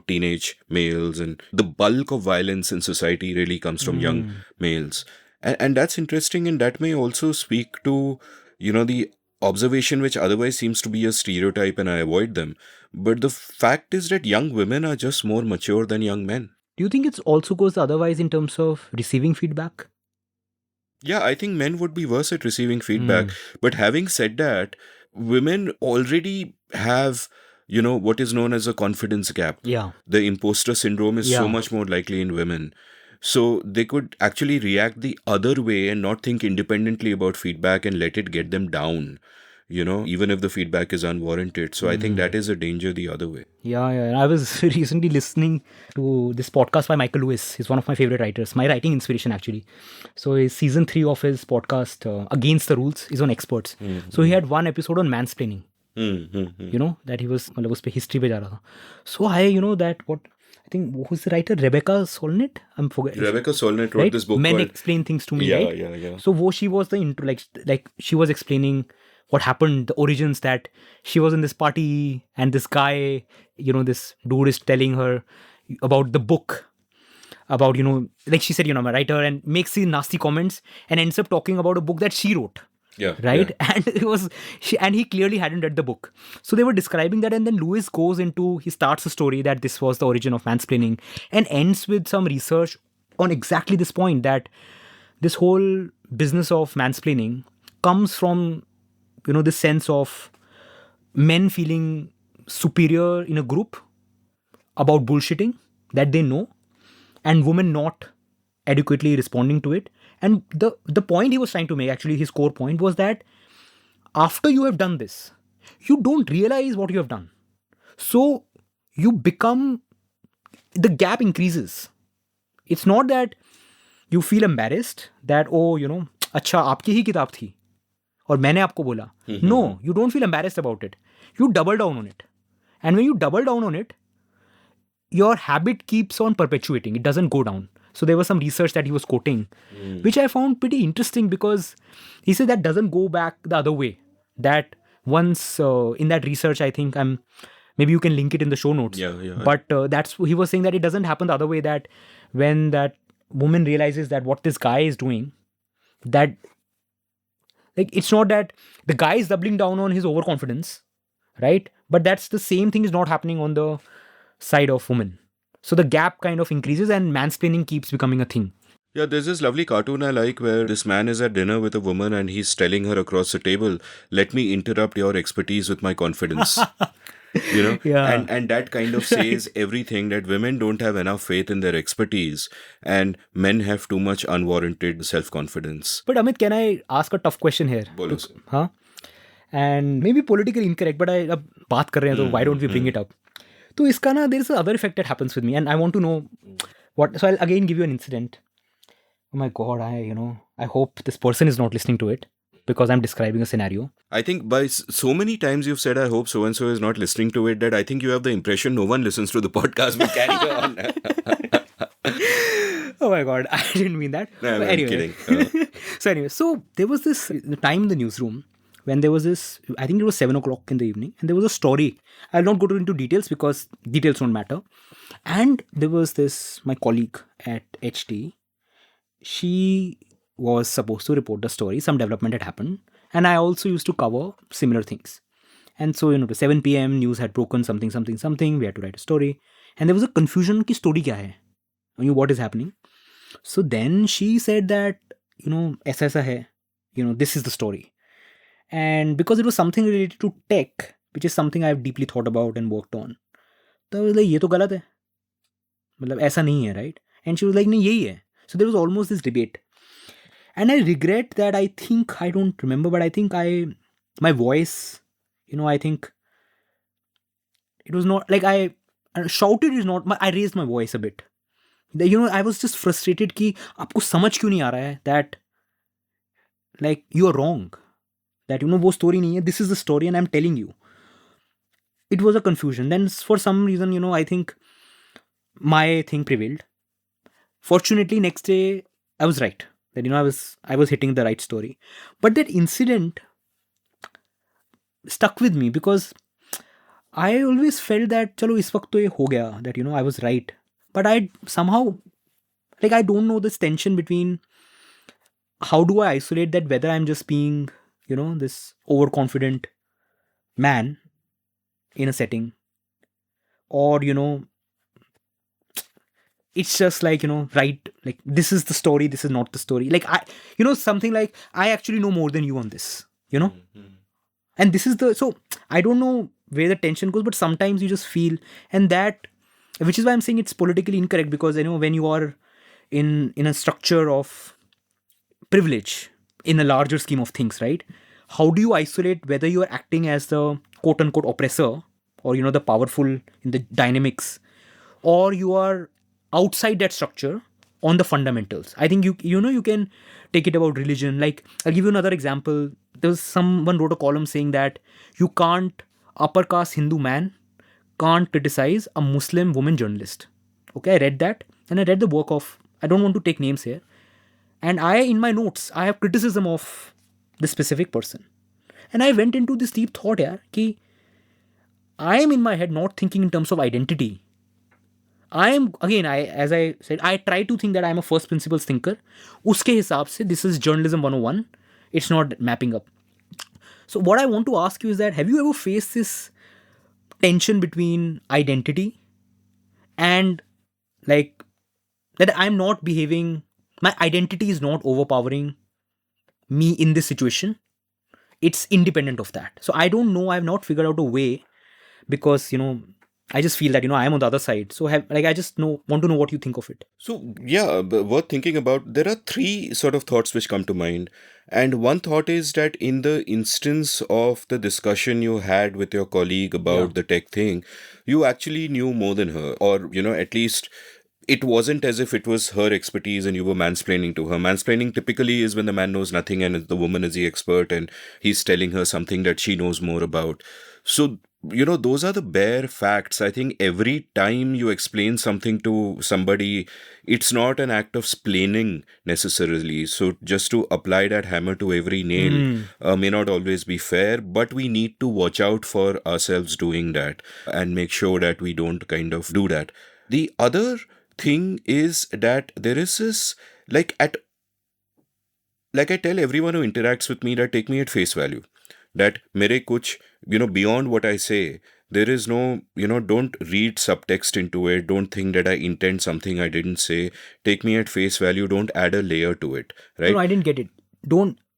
teenage males. And the bulk of violence in society really comes from young males. And that's interesting, and that may also speak to, the observation which otherwise seems to be a stereotype, and I avoid them. But the fact is that young women are just more mature than young men. Do you think it also goes otherwise in terms of receiving feedback? Yeah, I think men would be worse at receiving feedback. But having said that, women already have, what is known as a confidence gap. Yeah. The imposter syndrome is so much more likely in women. So they could actually react the other way and not think independently about feedback and let it get them down, even if the feedback is unwarranted. So I think that is a danger the other way. Yeah. I was recently listening to this podcast by Michael Lewis. He's one of my favorite writers, my writing inspiration actually. So his season 3 of his podcast, Against the Rules, is on experts. So he had one episode on mansplaining. That he was, उसपे history पे जा रहा था. So I think, who's the writer? Rebecca Solnit? I'm forgetting. Rebecca Solnit wrote this book Men called Explain Things to Me, right? Yeah. So she was the intro, like she was explaining what happened, the origins, that she was in this party and this guy, this dude is telling her about the book, about, like she said, I'm a writer, and makes these nasty comments and ends up talking about a book that she wrote. Yeah. Right. Yeah. And he clearly hadn't read the book. So they were describing that, and then Lewis he starts a story that this was the origin of mansplaining, and ends with some research on exactly this point, that this whole business of mansplaining comes from, this sense of men feeling superior in a group about bullshitting that they know, and women not adequately responding to it. And the point he was trying to make, actually his core point, was that after you have done this, you don't realize what you have done. So you become, the gap increases. It's not that you feel embarrassed that, अच्छा आपकी ही किताब थी और मैंने आपको बोला. No, you don't feel embarrassed about it. You double down on it. And when you double down on it, your habit keeps on perpetuating. It doesn't go down. So there was some research that he was quoting, which I found pretty interesting, because he said that doesn't go back the other way. That once in that research, I think maybe you can link it in the show notes. Yeah. But he was saying that it doesn't happen the other way, that when that woman realizes that what this guy is doing, that like it's not that the guy is doubling down on his overconfidence, right? But that's the same thing is not happening on the side of women. So the gap kind of increases and mansplaining keeps becoming a thing. Yeah, there's this lovely cartoon I like where this man is at dinner with a woman and he's telling her across the table, let me interrupt your expertise with my confidence. Yeah. And that kind of says everything, that women don't have enough faith in their expertise and men have too much unwarranted self-confidence. But Amit, can I ask a tough question here? Bolo sir. Huh? And maybe politically incorrect, but अब बात कर रहे हैं तो why don't we bring it up? तो इसका ना, there is another effect that happens with me, and I want to know what. So I'll again give you an incident. Oh my God, I hope this person is not listening to it, because I'm describing a scenario. I think by so many times you've said, I hope so-and-so is not listening to it, that I think you have the impression no one listens to the podcast, but carry on. Oh my god, I didn't mean that. No, But I'm anyway. kidding. So there was this time in the newsroom when there was this, I think it was 7 o'clock in the evening, and there was a story. I'll not go into details because details don't matter. And there was this, my colleague at HT, she was supposed to report the story. Some development had happened. And I also used to cover similar things. And so, to 7 p.m. news had broken something, something, something. We had to write a story. And there was a confusion ki story kya hai? What is happening? So then she said that, aisa hai. This is the story. And because it was something related to tech, which is something I've deeply thought about and worked on, so I was like, ये तो गलत है. मतलब ऐसा नहीं है, right? And she was like, नहीं यही है. So there was almost this debate. And I regret that I think, I don't remember, but I think my voice, I think it was not, like I shouted is not, I raised my voice a bit. I was just frustrated कि आपको समझ क्यों नहीं आ रहा है that, like, you are wrong. That, वो story नहीं है, this is the story and I'm telling you. It was a confusion. Then for some reason, I think my thing prevailed. Fortunately, next day, I was right. That, I was hitting the right story. But that incident stuck with me because I always felt that, chalo, is waqt to ye ho gaya, that, I was right. But I somehow, like, I don't know this tension between how do I isolate that, whether I'm just being, this overconfident man in a setting, or, it's just like, right, like, this is the story, this is not the story. Like, something like, I actually know more than you on this, And this is so I don't know where the tension goes, but sometimes you just feel, and that, which is why I'm saying it's politically incorrect, because, when you are in a structure of privilege, in a larger scheme of things, right? How do you isolate whether you are acting as the quote unquote oppressor, or, the powerful in the dynamics, or you are outside that structure on the fundamentals? I think you can take it about religion. Like, I'll give you another example. Someone wrote a column saying that you can't, upper caste Hindu man can't criticize a Muslim woman journalist. Okay, I read that, and I read the work of, I don't want to take names here, and in my notes, I have criticism of this specific person. And I went into this deep thought here, ki I am in my head not thinking in terms of identity. As I said, I try to think that I'm a first principles thinker. Uske hisab se, this is journalism 101. It's not mapping up. So what I want to ask you is that, have you ever faced this tension between identity and, like, that I'm not behaving, my identity is not overpowering me in this situation? It's independent of that. So I don't know, I've not figured out a way, because, I just feel that, I am on the other side. So I just want to know what you think of it. So, yeah, worth thinking about. There are three sort of thoughts which come to mind. And one thought is that in the instance of the discussion you had with your colleague about the tech thing, you actually knew more than her, or, at least it wasn't as if it was her expertise and you were mansplaining to her. Mansplaining typically is when the man knows nothing and the woman is the expert and he's telling her something that she knows more about. So, those are the bare facts. I think every time you explain something to somebody, it's not an act of splaining necessarily. So just to apply that hammer to every nail may not always be fair, but we need to watch out for ourselves doing that and make sure that we don't kind of do that. The other thing is that there is this, like I tell everyone who interacts with me that take me at face value. That mere kuch, beyond what I say, there is no, don't read subtext into it. Don't think that I intend something I didn't say. Take me at face value. Don't add a layer to it. Right? No, I didn't get it.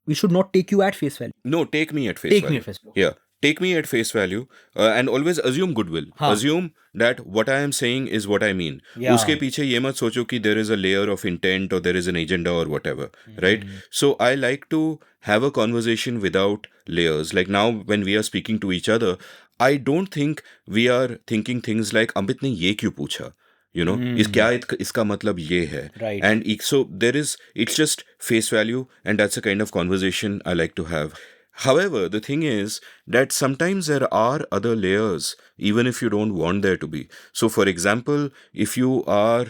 We should not take you at face value. No, take me at face value. Take me at face value. Yeah. Take me at face value and always assume goodwill. Assume that what I am saying is what I mean. Uske piche ye mat socho ki there is a layer of intent or there is an agenda or whatever. Right? So I like to have a conversation without layers. Like now when we are speaking to each other, I don't think we are thinking things like Amit ne ye kyun pucha? Iska matlab ye hai. Right. And so it's just face value, and that's a kind of conversation I like to have. However, the thing is that sometimes there are other layers even if you don't want there to be. So, for example, if you are,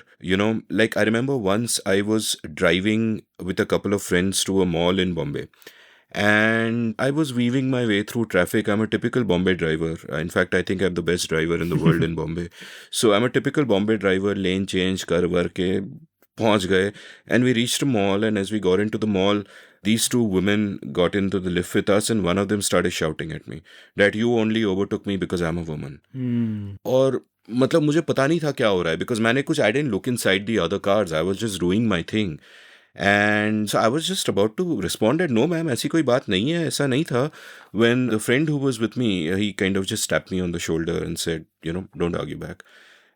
like I remember once I was driving with a couple of friends to a mall in Bombay. And I was weaving my way through traffic. I'm a typical Bombay driver. In fact, I think I'm the best driver in the world in Bombay. So I'm a typical Bombay driver, lane change, kar var ke, pahunch gaye. And we reached a mall, and as we got into the mall, these two women got into the lift with us, and one of them started shouting at me that you only overtook me because I'm a woman. और मतलब मुझे पता नहीं था क्या हो रहा है, because मैंने कुछ I didn't look inside the other cars. I was just doing my thing. And so I was just about to respond that, no ma'am, ऐसी कोई बात नहीं है, ऐसा नहीं था. When the friend who was with me, he kind of just tapped me on the shoulder and said, don't argue back.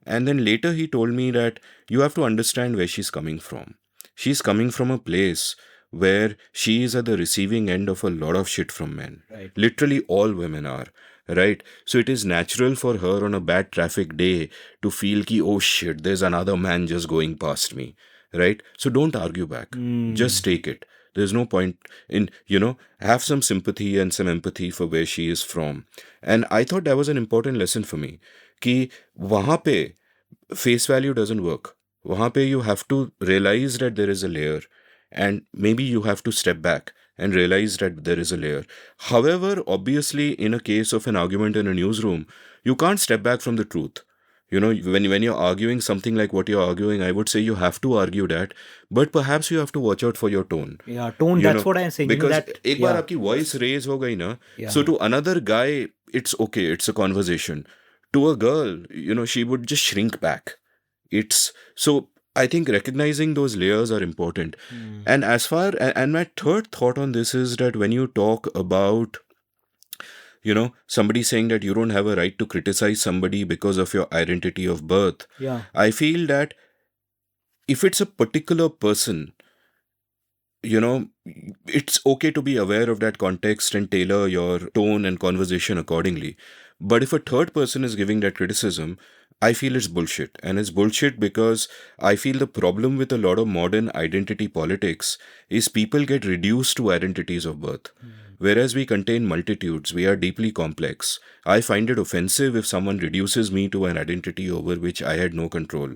And then later he told me that you have to understand where she's coming from. She's coming from a place where she is at the receiving end of a lot of shit from men. Right. Literally all women are. Right? So it is natural for her on a bad traffic day to feel ki, oh shit, there's another man just going past me. Right? So don't argue back. Just take it. There's no point in, have some sympathy and some empathy for where she is from. And I thought that was an important lesson for me. Ki wahan pe face value doesn't work. Wahan pe you have to realize that there is a layer. And maybe you have to step back and realize that there is a layer. However, obviously, in a case of an argument in a newsroom, you can't step back from the truth. When you're arguing something like what you're arguing, I would say you have to argue that, but perhaps you have to watch out for your tone. Yeah, tone, that's what I'm saying. Because that, एक बार आपकी voice raise हो गई ना, so to another guy, it's okay, it's a conversation. To a girl, she would just shrink back. So I think recognizing those layers are important. And and my third thought on this is that when you talk about somebody saying that you don't have a right to criticize somebody because of your identity of birth. Yeah. I feel that if it's a particular person, it's okay to be aware of that context and tailor your tone and conversation accordingly. But if a third person is giving that criticism, I feel it's bullshit. And it's bullshit because I feel the problem with a lot of modern identity politics is people get reduced to identities of birth. Whereas we contain multitudes, we are deeply complex. I find it offensive if someone reduces me to an identity over which I had no control,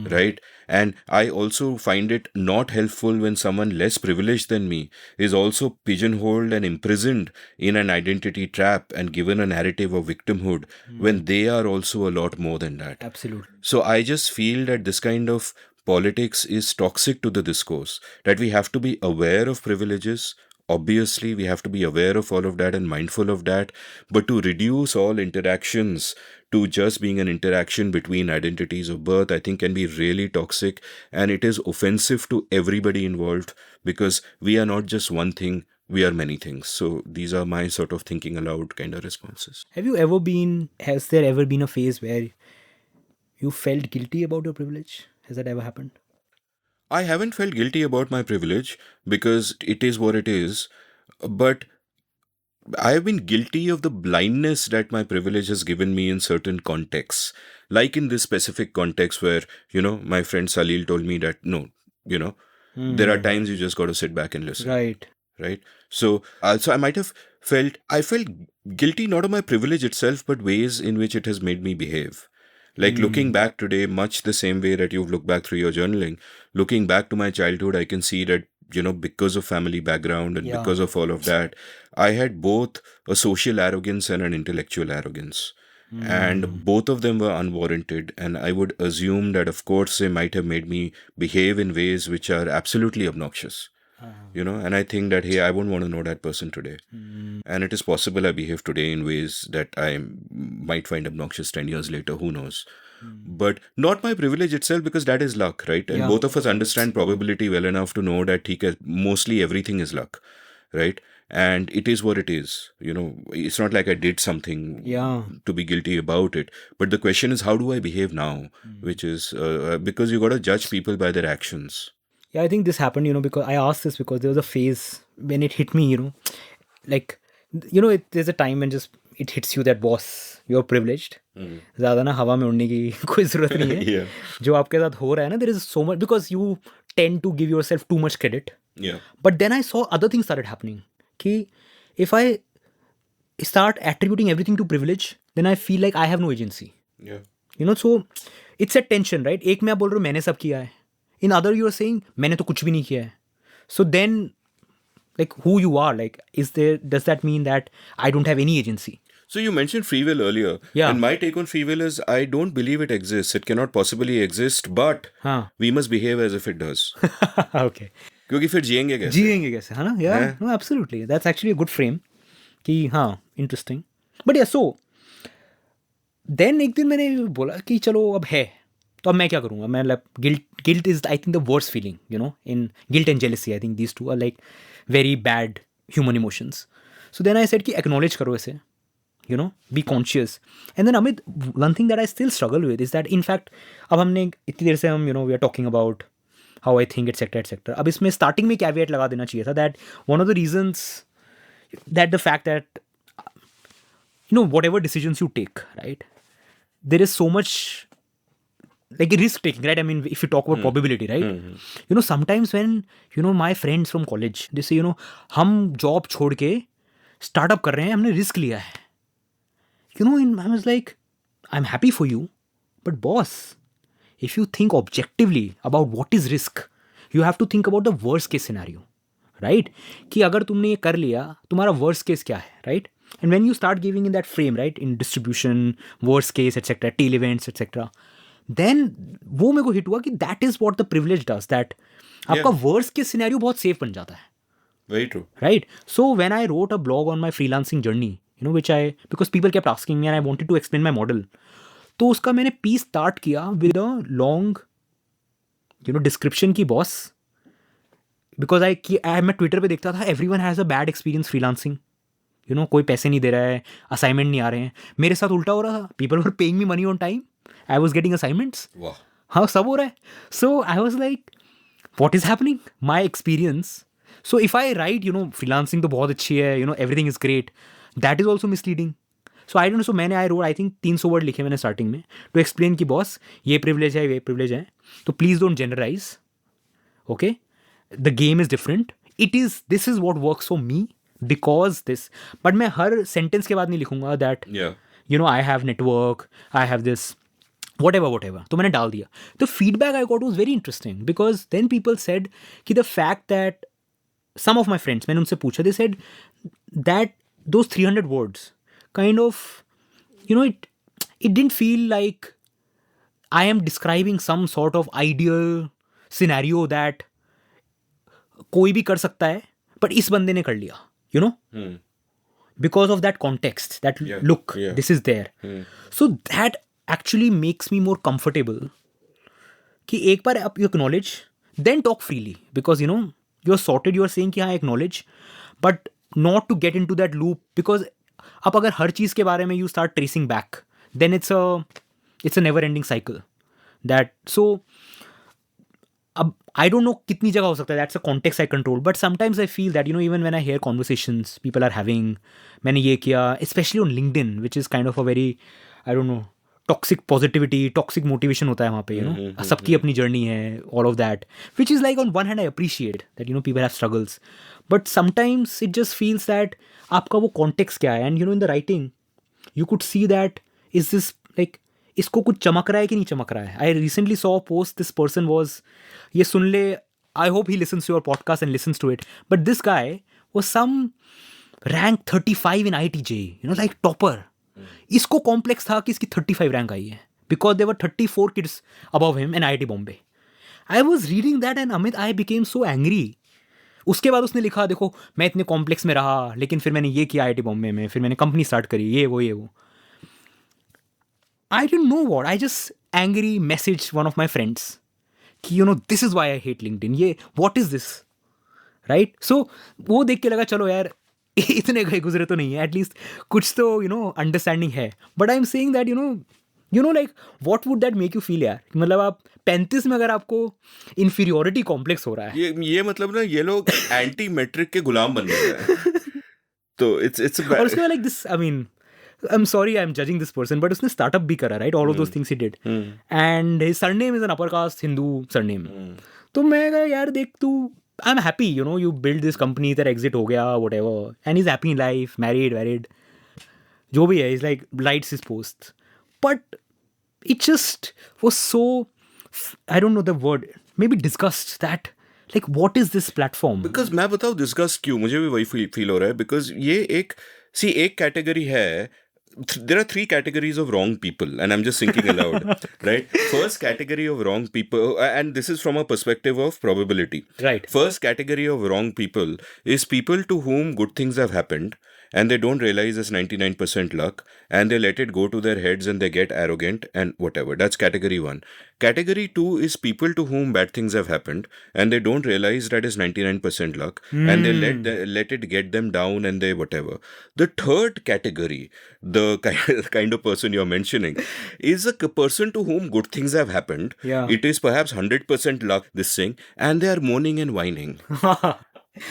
right? And I also find it not helpful when someone less privileged than me is also pigeonholed and imprisoned in an identity trap and given a narrative of victimhood when they are also a lot more than that. Absolutely. So I just feel that this kind of politics is toxic to the discourse, that we have to be aware of privileges. Obviously, we have to be aware of all of that and mindful of that. But to reduce all interactions to just being an interaction between identities of birth, I think can be really toxic. And it is offensive to everybody involved because we are not just one thing, we are many things. So these are my sort of thinking aloud kind of responses. Has there ever been a phase where you felt guilty about your privilege? Has that ever happened? I haven't felt guilty about my privilege because it is what it is, but I have been guilty of the blindness that my privilege has given me in certain contexts. Like in this specific context where, my friend Salil told me that, no, there are times you just got to sit back and listen. Right. So I felt guilty not of my privilege itself, but ways in which it has made me behave. Like looking back today, much the same way that you've looked back through your journaling, looking back to my childhood, I can see that, because of family background and because of all of that, I had both a social arrogance and an intellectual arrogance. And both of them were unwarranted. And I would assume that, of course, they might have made me behave in ways which are absolutely obnoxious. And I think that, hey, I won't want to know that person today. And it is possible I behave today in ways that I might find obnoxious 10 years later, who knows. But not my privilege itself, because that is luck, right? And both of us understand probability well enough to know that mostly everything is luck, right? And it is what it is. It's not like I did something to be guilty about it. But the question is, how do I behave now? Which is because you got to judge people by their actions. Yeah, I think this happened, because I asked this because there was a phase when it hit me, there's a time when just it hits you that, boss, you're privileged. ज़्यादा ना हवा में उड़ने की कोई ज़रूरत नहीं है. जो आपके साथ हो रहा है ना, there is so much, because you tend to give yourself too much credit. But then I saw other things started happening. If I start attributing everything to privilege, then I feel like I have no agency. Yeah. So it's a tension, right? एक में आप बोल रहे हो मैंने सब किया है. In other you are saying मैंने तो कुछ भी नहीं किया है. So then, like who you are, like does that mean that I don't have any agency? So you mentioned free will earlier. Yeah. And my take on free will is I don't believe it exists. It cannot possibly exist, but we must behave as if it does. Okay. क्योंकि फिर जिएंगे कैसे? जिएंगे कैसे, है ना? Yeah, no, absolutely. That's actually a good frame. कि हाँ, interesting. But yeah, so then एक दिन मैंने बोला कि चलो अब है, तो अब मैं क्या करूँगा? मैं like guilt is I think the worst feeling, in guilt and jealousy. I think these two are like very bad human emotions. So then I said कि acknowledge करो इसे, be conscious. And then Amit, one thing that I still struggle with is that in fact अब हमने इतनी देर से हम we are talking about how I think etc. अब इसमें starting में caveat लगा देना चाहिए था that one of the reasons that the fact that whatever decisions you take, right, there is so much like risk taking, right? I mean, if you talk about probability, right? Sometimes when my friends from college, they say हम job छोड़ के startup कर रहे हैं, हमने risk लिया है. I was like, I'm happy for you, but boss, if you think objectively about what is risk, you have to think about the worst case scenario, right? कि अगर तुमने ये कर लिया, तुम्हारा worst case क्या है, right? And when you start giving in that frame, right, in distribution, worst case, etc., tail events, etc., then वो मेरे को hit हुआ कि that is what the privilege does, that आपका worst case scenario बहुत safe बन जाता है. Very true. Right? So when I wrote a blog on my freelancing journey, because people kept asking me and I wanted to explain my model, तो उसका मैंने piece start किया with a long, description की boss, because मैं Twitter पे देखता था everyone has a bad experience freelancing. कोई पैसे नहीं दे रहा है, assignment नहीं आ रहे हैं. मेरे साथ उल्टा हो रहा था. People were paying me money on time. I was getting assignments. Wow. हाँ, सब हो रहा है. So I was like, what is happening? My experience. So if I write, freelancing तो बहुत अच्छी है, everything is great, that is also misleading. So I don't know. So I wrote, I think 300 word लिखे मैंने starting में to explain कि boss ये privilege है, ये privilege है, तो please don't generalize. Okay, the game is different. This is what works for me because this. But मैं हर sentence के बाद नहीं लिखूंगा that I have network, I have this. Whatever. तो मैंने डाल दिया. The feedback I got was very interesting because then people said कि the fact that some of my friends, मैंने उनसे पूछा, they said that those 300 words kind of, it didn't feel like I am describing some sort of ideal scenario that कोई भी कर सकता है, but इस बंदे ने कर लिया, because of that context, that look, this is there. So that actually makes me more comfortable कि एक बार आप you acknowledge, then talk freely, because you're sorted, you're saying कि हाँ acknowledge, but not to get into that loop, because अब अगर हर चीज़ के बारे में you start tracing back, then it's a never ending cycle. That so अब I don't know कितनी जगह हो सकता है, that's a context I control, but sometimes I feel that even when I hear conversations people are having, मैंने ये किया, especially on LinkedIn, which is kind of a very, I don't know, toxic positivity, toxic motivation होता है वहाँ पे, सबकी अपनी journey है, all of that, which is like on one hand I appreciate that people have struggles, but sometimes it just feels that आपका वो context क्या है, and in the writing you could see that is this like इसको कुछ चमक रहा है कि नहीं चमक रहा है. I recently saw a post, this person was, ये सुन ले, I hope he listens to your podcast and listens to it, but this guy was some rank 35 in IIT-JEE, like topper. इसको कॉम्प्लेक्स था कि इसकी 35 रैंक आई है, because there were 34 kids above him in IIT Bombay. I was reading that and Amit, I became so angry. उसके बाद उसने लिखा, देखो मैं इतने कॉम्प्लेक्स में रहा, लेकिन फिर मैंने ये किया IIT बॉम्बे में, फिर मैंने कंपनी स्टार्ट करी, ये वो. I don't know what, I just angry message one of my friends कि this is why I hate LinkedIn, ये what is this, right? So वो देख के लगा चलो यार इतने गए गुजरे तो नहीं है, एटलीस्ट कुछ तो अंडरस्टैंडिंग है. But I am saying that like what would that make you feel यार, मतलब आप 35 में अगर आपको इन्फीरियोरिटी कॉम्प्लेक्स हो रहा है, ये मतलब ना ये लोग एंटी मैट्रिक के गुलाम बन गए हैं. तो इट्स और उसके like this, I mean I am sorry I am judging this person, but उसने स्टार्टअप भी करा, right? All of those things he did, and his surname is an upper caste Hindu surname. तो मैं कहा यार देख तू, I'm happy, you build this company, that exit हो गया, whatever, and he's happy in life, married. जो भी है, is like likes his posts. But it just was so, I don't know the word, maybe disgust, that like what is this platform? Because मैं बताऊँ discuss क्यों मुझे भी वही feel हो रहा है बिकॉज ये एक कैटेगरी है. There are three categories of wrong people, and I'm just thinking aloud, right? First category of wrong people, and this is from a perspective of probability. Right. First category of wrong people is people to whom good things have happened, and they don't realize it's 99% luck, and they let it go to their heads and they get arrogant and whatever. That's category one. Category two is people to whom bad things have happened, and they don't realize that it's 99% luck, and they let it get them down and they whatever. The third category, the kind of person you're mentioning, is a person to whom good things have happened. Yeah. It is perhaps 100% luck, this thing, and they are moaning and whining.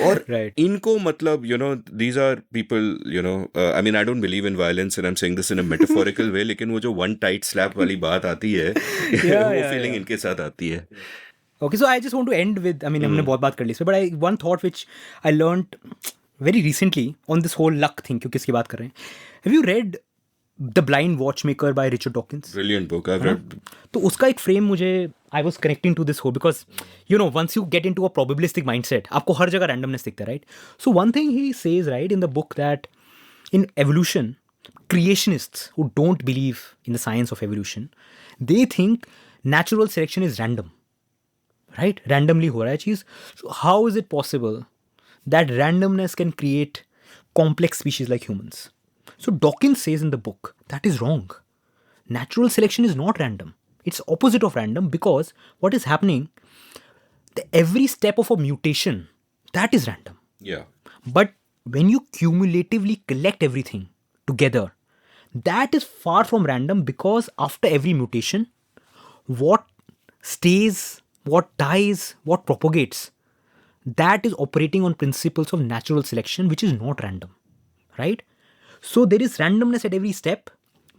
और Right. इनको मतलब these are people I mean I don't believe in violence and I'm saying this in a metaphorical way, लेकिन वो जो one tight slap वाली बात आती है वो feeling इनके साथ आती है. Okay, so I just want to end with, I mean, हमने बहुत बात कर ली इस पे, but one thought which I learned very recently on this whole luck thing, क्योंकि इसकी बात कर रहे हैं. Have you read The Blind Watchmaker by Richard Dawkins? Brilliant book, I've read. तो उसका एक फ्रेम मुझे, I was connecting to this whole, because once you get into a probabilistic mindset, आपको हर जगह randomness दिखता है, right? So one thing he says, right, in the book, that in evolution, creationists who don't believe in the science of evolution, they think natural selection is random, right? Randomly हो रहा है चीज. So how is it possible that randomness can create complex species like humans? So Dawkins says in the book, that is wrong. Natural selection is not random. It's opposite of random, because what is happening, every step of a mutation, that is random. Yeah. But when you cumulatively collect everything together, that is far from random, because after every mutation, what stays, what dies, what propagates, that is operating on principles of natural selection, which is not random, right? So there is randomness at every step,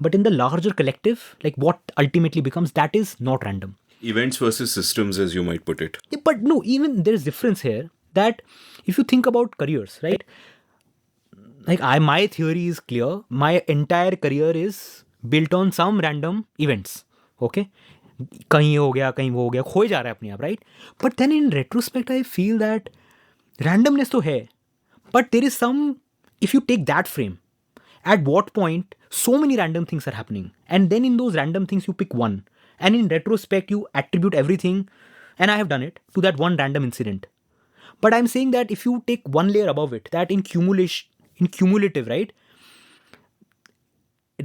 but in the larger collective, like what ultimately becomes, that is not random. Events versus systems, as you might put it. Yeah, but no, even there is difference here, that if you think about careers, right? Like my theory is clear. My entire career is built on some random events. Okay? कहीं हो गया, कहीं वो हो गया, खोए जा रहा है अपने आप, right? But then in retrospect, I feel that randomness तो है, but there is some, if you take that frame, at what point so many random things are happening, and then in those random things you pick one, and in retrospect you attribute everything, and I have done it, to that one random incident. But I'm saying that if you take one layer above it, that in cumulative, right,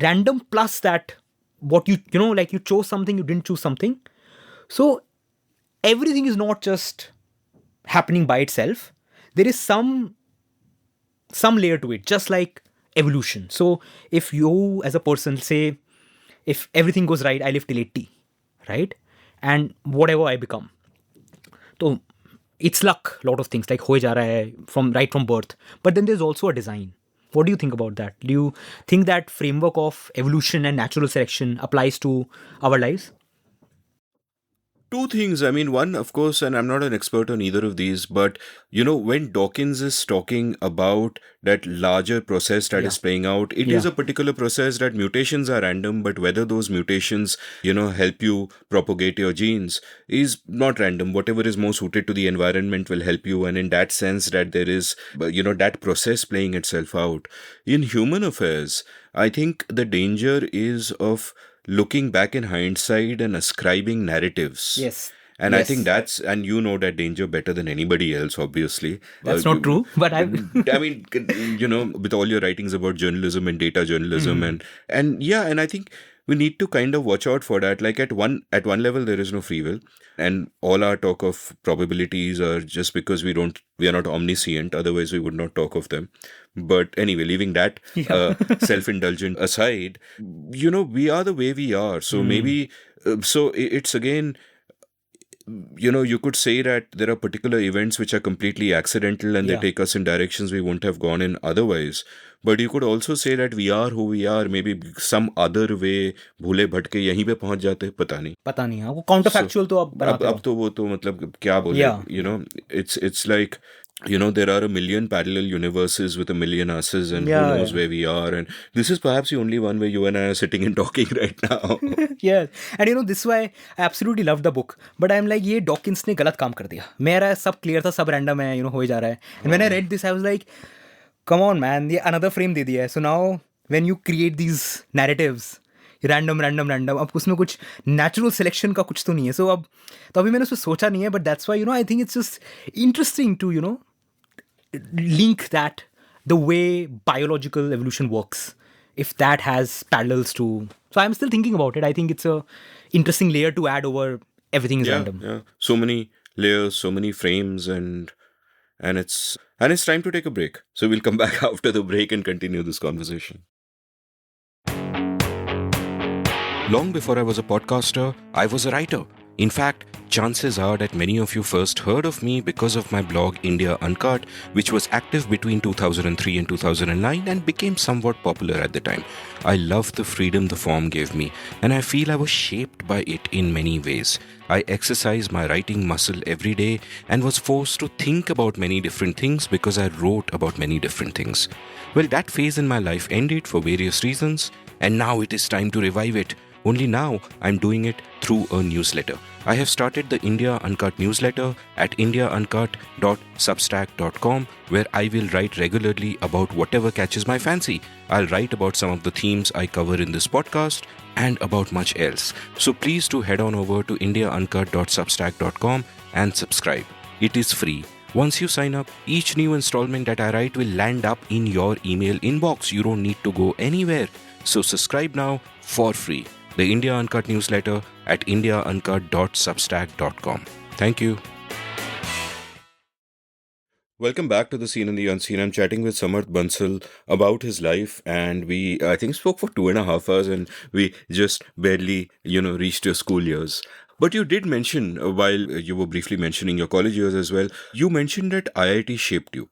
random plus that, what you like you chose something, you didn't choose something, so everything is not just happening by itself. There is some layer to it, just like evolution. So if you as a person, say, if everything goes right, I live till 80, right, and whatever I become, so it's luck, lot of things, like ho ja raha hai from birth. But then there's also a design. What do you think about that? Do you think that framework of evolution and natural selection applies to our lives? Two things. I mean, one, of course, and I'm not an expert on either of these, but, when Dawkins is talking about that larger process that is playing out, it is a particular process that mutations are random, but whether those mutations, help you propagate your genes is not random. Whatever is more suited to the environment will help you. And in that sense, that there is, that process playing itself out. In human affairs, I think the danger is of looking back in hindsight and ascribing narratives. Yes. And I think that's, and you know that danger better than anybody else, obviously. That's not true, but I mean, with all your writings about journalism and data journalism and I think we need to kind of watch out for that. Like at one level, there is no free will, and all our talk of probabilities are just because we are not omniscient. Otherwise, we would not talk of them. But anyway, leaving that self-indulgent aside, we are the way we are. So maybe, so it's again, you could say that there are particular events which are completely accidental and they take us in directions we wouldn't have gone in otherwise. But you could also say that we are who we are. Maybe some other way भूले भटके यहीं पे पहुंच जाते हैं, पता नहीं. वो counterfactual तो अब तो वो तो मतलब क्या बोले, it's like there are a million parallel universes with a million us's, and who Yeah, knows yeah. where we are. And this is perhaps the only one where you and I are sitting and talking right now. Yes. And this is why I absolutely loved the book. But I'm like, ये Dawkins ने गलत काम कर दिया. मेरा सब clear था, सब random है, हो ही जा रहा है. And when I read this, I was like, come on, man, ये another frame दे दिया है. So now, when you create these narratives, random, अब उसमें कुछ natural selection का कुछ तो नहीं है. So अब, तो अभी मैंने उसमें सोचा नहीं है, but that's why, I think it's just interesting to, link that the way biological evolution works, if that has parallels to. So I'm still thinking about it. I think it's a interesting layer to add over everything is random. Yeah. So many layers, so many frames, and it's time to take a break. So we'll come back after the break and continue this conversation. Long before I was a podcaster, I was a writer. In fact, chances are that many of you first heard of me because of my blog India Uncut, which was active between 2003 and 2009 and became somewhat popular at the time. I loved the freedom the form gave me, and I feel I was shaped by it in many ways. I exercised my writing muscle every day and was forced to think about many different things because I wrote about many different things. Well, that phase in my life ended for various reasons, and now it is time to revive it. Only now I'm doing it through a newsletter. I have started the India Uncut newsletter at indiauncut.substack.com, where I will write regularly about whatever catches my fancy. I'll write about some of the themes I cover in this podcast and about much else. So please do head on over to indiauncut.substack.com and subscribe. It is free. Once you sign up, each new installment that I write will land up in your email inbox. You don't need to go anywhere. So subscribe now for free. The India Uncut newsletter at indiauncut.substack.com. Thank you. Welcome back to The Seen and the Unseen. I'm chatting with Samarth Bansal about his life, and we, I think, spoke for 2.5 hours, and we just barely, reached your school years. But you did mention, while you were briefly mentioning your college years as well, you mentioned that IIT shaped you.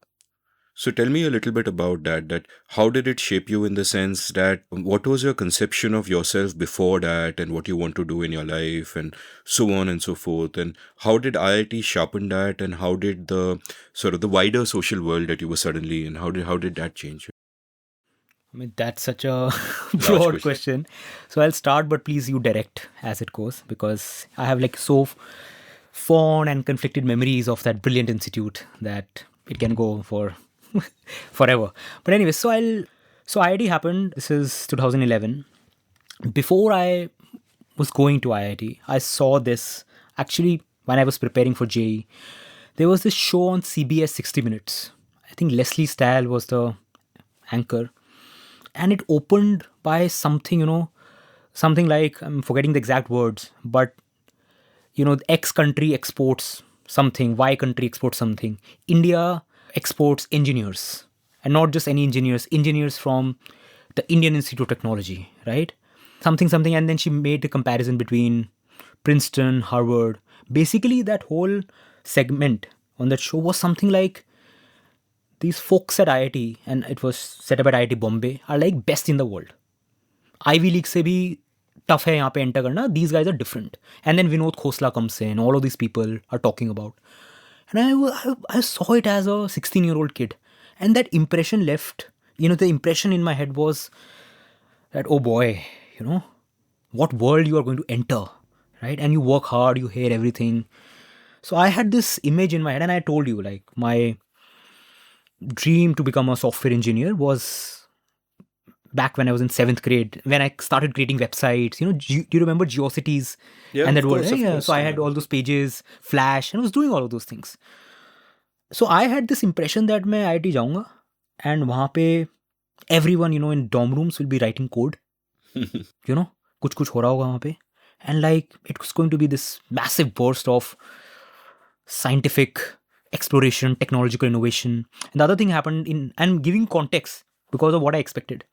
So tell me a little bit about that how did it shape you, in the sense that what was your conception of yourself before that, and what you want to do in your life, and so on and so forth, and how did IIT sharpen that, and how did the sort of the wider social world that you were suddenly in, how did that change you? I mean, that's such a broad question. So I'll start, but please you direct as it goes, because I have so fond and conflicted memories of that brilliant institute that it can go for forever. But anyway, so IIT happened. This is 2011. Before I was going to IIT, I saw this actually when I was preparing for JEE. There was this show on CBS 60 Minutes. I think Leslie Stahl was the anchor. And it opened by something, something like, I'm forgetting the exact words, but, X country exports something, Y country exports something. India exports engineers, and not just any engineers from the Indian Institute of Technology, right? Something. And then she made a comparison between Princeton, Harvard. Basically, that whole segment on that show was something like, these folks at IIT, and it was set up at IIT Bombay, are like best in the world. Ivy League se bhi tough hai yahan pe enter karna. These guys are different. And then Vinod Khosla comes in. All of these people are talking about. And I saw it as a 16-year-old kid. And that impression left, the impression in my head was that, oh boy, what world you are going to enter, right? And you work hard, you hear everything. So I had this image in my head, and I told you, my dream to become a software engineer was back when I was in 7th grade, when I started creating websites. Do you remember GeoCities? Yeah, and that of course, word, of course. So I had all those pages, Flash, and I was doing all of those things. So I had this impression that मैं IIT जाऊंगा, and वहाँ पे everyone, in dorm rooms will be writing code. कुछ हो रहा होगा वहाँ पे. And it was going to be this massive burst of scientific exploration, technological innovation. And the other thing happened I'm giving context because of what I expected.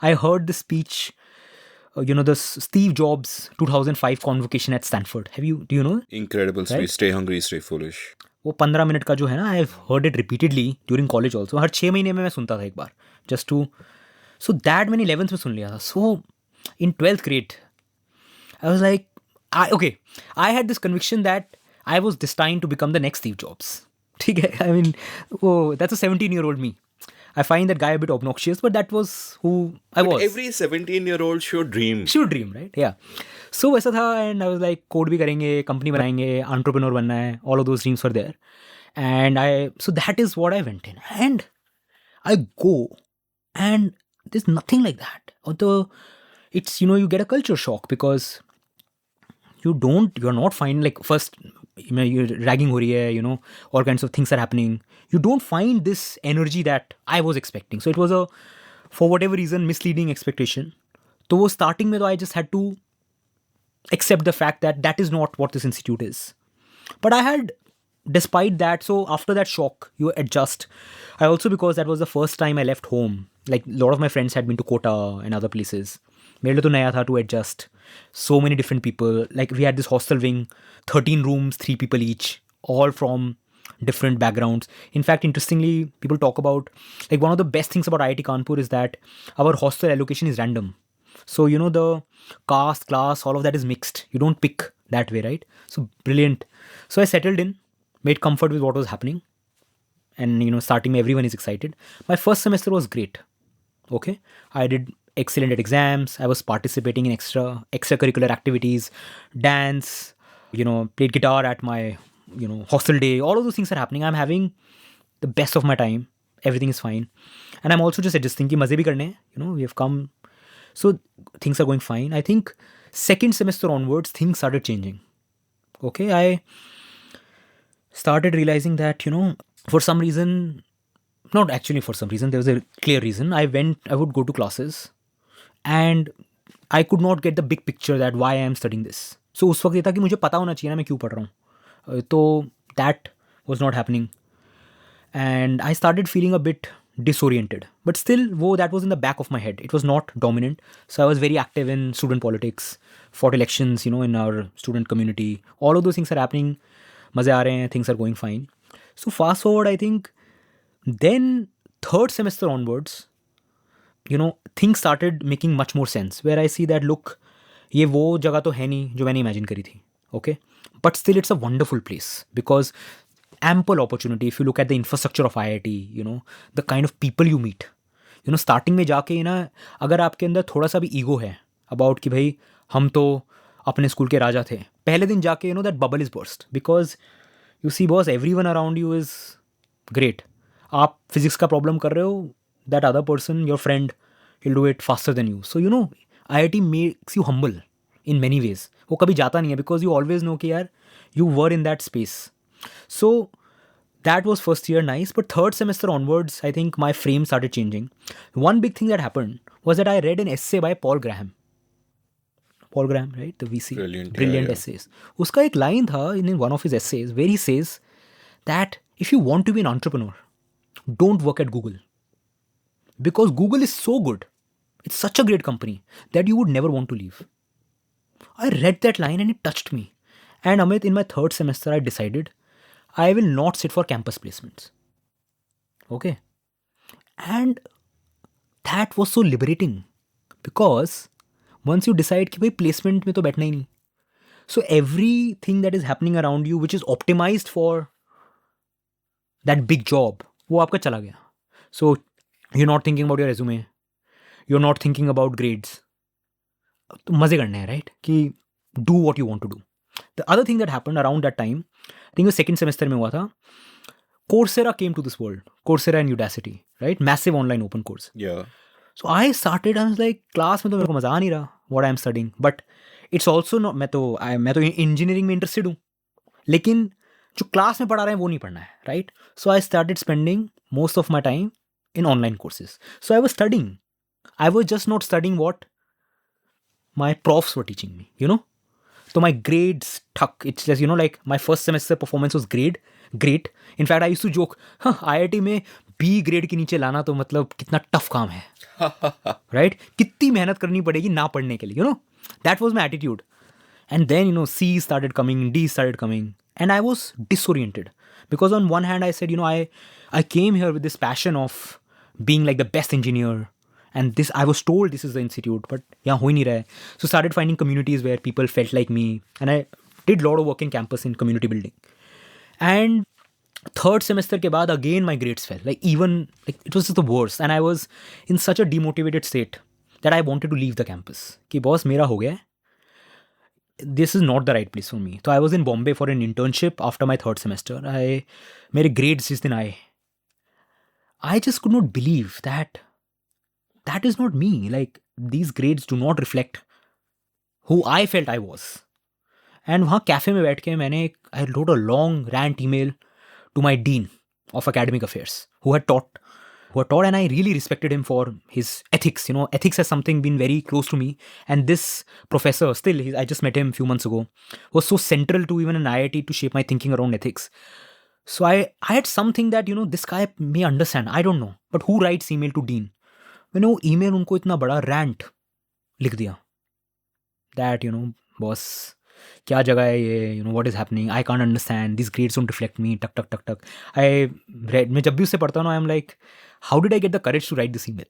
I heard the speech, the Steve Jobs 2005 convocation at Stanford. Do you know? Incredible speech. Right? Stay hungry, stay foolish. वो 15 minute का जो है ना, I've heard it repeatedly during college also. हर 6 महीने में मैं सुनता था एक बार. Just to... So that मैंने 11th में सुन लिया था. So in 12th grade, I was like, I had this conviction that I was destined to become the next Steve Jobs. ठीक है, I mean, that's a 17-year-old me. I find that guy a bit obnoxious, but that was who I But was. every 17-year-old should dream. Should dream, right? Yeah. So वैसा था, and I was like, code भी करेंगे, company बनाएंगे, entrepreneur बनना है, all of those dreams were there. And so that is what I went in. And I go, and there's nothing like that. Although it's, you get a culture shock because you're not finding, like, first, you're ragging ho rahi hai, all kinds of things are happening. You don't find this energy that I was expecting. So it was for whatever reason, misleading expectation. So wo starting mein, I just had to accept the fact that that is not what this institute is. But I had, despite that, so after that shock, you adjust. I also, because that was the first time I left home, like a lot of my friends had been to Kota and other places. मेरे लिए तो नया था to adjust. So many different people. Like we had this hostel wing, 13 rooms, 3 people each, all from different backgrounds. In fact, interestingly, people talk about, like, one of the best things about IIT Kanpur is that our hostel allocation is random. So, the caste, class, all of that is mixed. You don't pick that way, right? So brilliant. So I settled in, made comfort with what was happening. And, starting everyone is excited. My first semester was great. Okay. I did excellent at exams. I was participating in extracurricular activities, dance, played guitar at my, hostel day. All of those things are happening. I'm having the best of my time. Everything is fine. And I'm also just adjusting ki maze bhi karne hain. We have come. So things are going fine. I think second semester onwards, things started changing. Okay. I started realizing that, for some reason, not actually for some reason, there was a clear reason. I would go to classes and I could not get the big picture that why I am studying this. So उस वक्त ये था कि मुझे पता होना चाहिए ना मैं क्यों पढ़ रहा हूँ. तो that was not happening. And I started feeling a bit disoriented. But still, that was in the back of my head. It was not dominant. So I was very active in student politics, fought elections, in our student community. All of those things are happening. मज़े आ रहे हैं, things are going fine. So fast forward, I think, then third semester onwards, things started making much more sense. Where I see that, look, ये वो जगह तो है नहीं जो मैंने imagine करी थी. Okay? But still, it's a wonderful place because ample opportunity. If you look at the infrastructure of IIT, the kind of people you meet. Starting में जाके अगर आपके अंदर थोड़ा सा भी ego है about कि भाई हम तो अपने स्कूल के राजा थे, पहले दिन जाके that bubble is burst because you see, boss, everyone around you is great. आप physics का problem कर रहे हो, that other person, your friend, he'll do it faster than you. So IIT makes you humble in many ways. वो कभी जाता नहीं है because you always know कि यार you were in that space. So that was first year nice, but third semester onwards, I think my frame started changing. One big thing that happened was that I read an essay by Paul Graham. Paul Graham, right? The VC. Brilliant essays. Uska ek line tha in one of his essays where he says that if you want to be an entrepreneur, don't work at Google. Because Google is so good. It's such a great company that you would never want to leave. I read that line and it touched me. And Amit, in my third semester, I decided I will not sit for campus placements. Okay. And that was so liberating because once you decide कि भाई placement में तो बैठना ही नहीं. So everything that is happening around you which is optimized for that big job, वो आपका चला गया. So you're not thinking about your resume. You're not thinking about grades. तो मजे करने हैं, right? कि do what you want to do. The other thing that happened around that time, I think the second semester में हुआ था, Coursera came to this world. Coursera and Udacity, right? Massive online open course. Yeah. So I was like, class में तो मेरे को मजा आ नहीं रहा what I am studying. But it's also not, मैं तो engineering में interested हूँ. लेकिन जो क्लास में पढ़ा रहे हैं वो नहीं पढ़ना है, right? So I started spending most of my time in online courses. So I was studying. I was just not studying what my profs were teaching me, So my grades stuck. It's just, like my first semester performance was great. In fact, I used to joke, IIT में B grade के नीचे लाना तो मतलब कितना tough काम है. Right? कितनी मेहनत करनी पड़ेगी ना पढ़ने के लिए, That was my attitude. And then, C started coming, D started coming. And I was disoriented. Because on one hand, I said, I came here with this passion of being like the best engineer. And this, I was told this is the institute, but yahan ho hi nahi raha hai. So started finding communities where people felt like me. And I did a lot of work in campus in community building. And Third semester के बाद again my grades fell. Like even like it was just the worst, and I was in such a demotivated state that I wanted to leave the campus. कि boss मेरा हो गया है. This is not the right place for me. So I was in Bombay for an internship after my third semester. मेरे grades जिस दिन आए, I just could not believe that that is not me. Like these grades do not reflect who I felt I was. And वहाँ cafe में बैठ के मैंने I wrote a long rant email to my dean of academic affairs who had taught, and I really respected him for his ethics. You know, ethics has something been very close to me, and this professor still, I just met him a few months ago, was so central to even an IIT to shape my thinking around ethics. So I had something that, you know, this guy may understand, I don't know, but who writes email to dean? मैंने वो email उनको इतना बड़ा rant लिख दिया that, you know, boss, क्या जगह है ये, you know, what is happening, I can't understand, these grades don't reflect me, टक टक टक टक. I read, मैं जब भी उससे पढ़ता हूँ, I am like, how did I get the courage to write this email?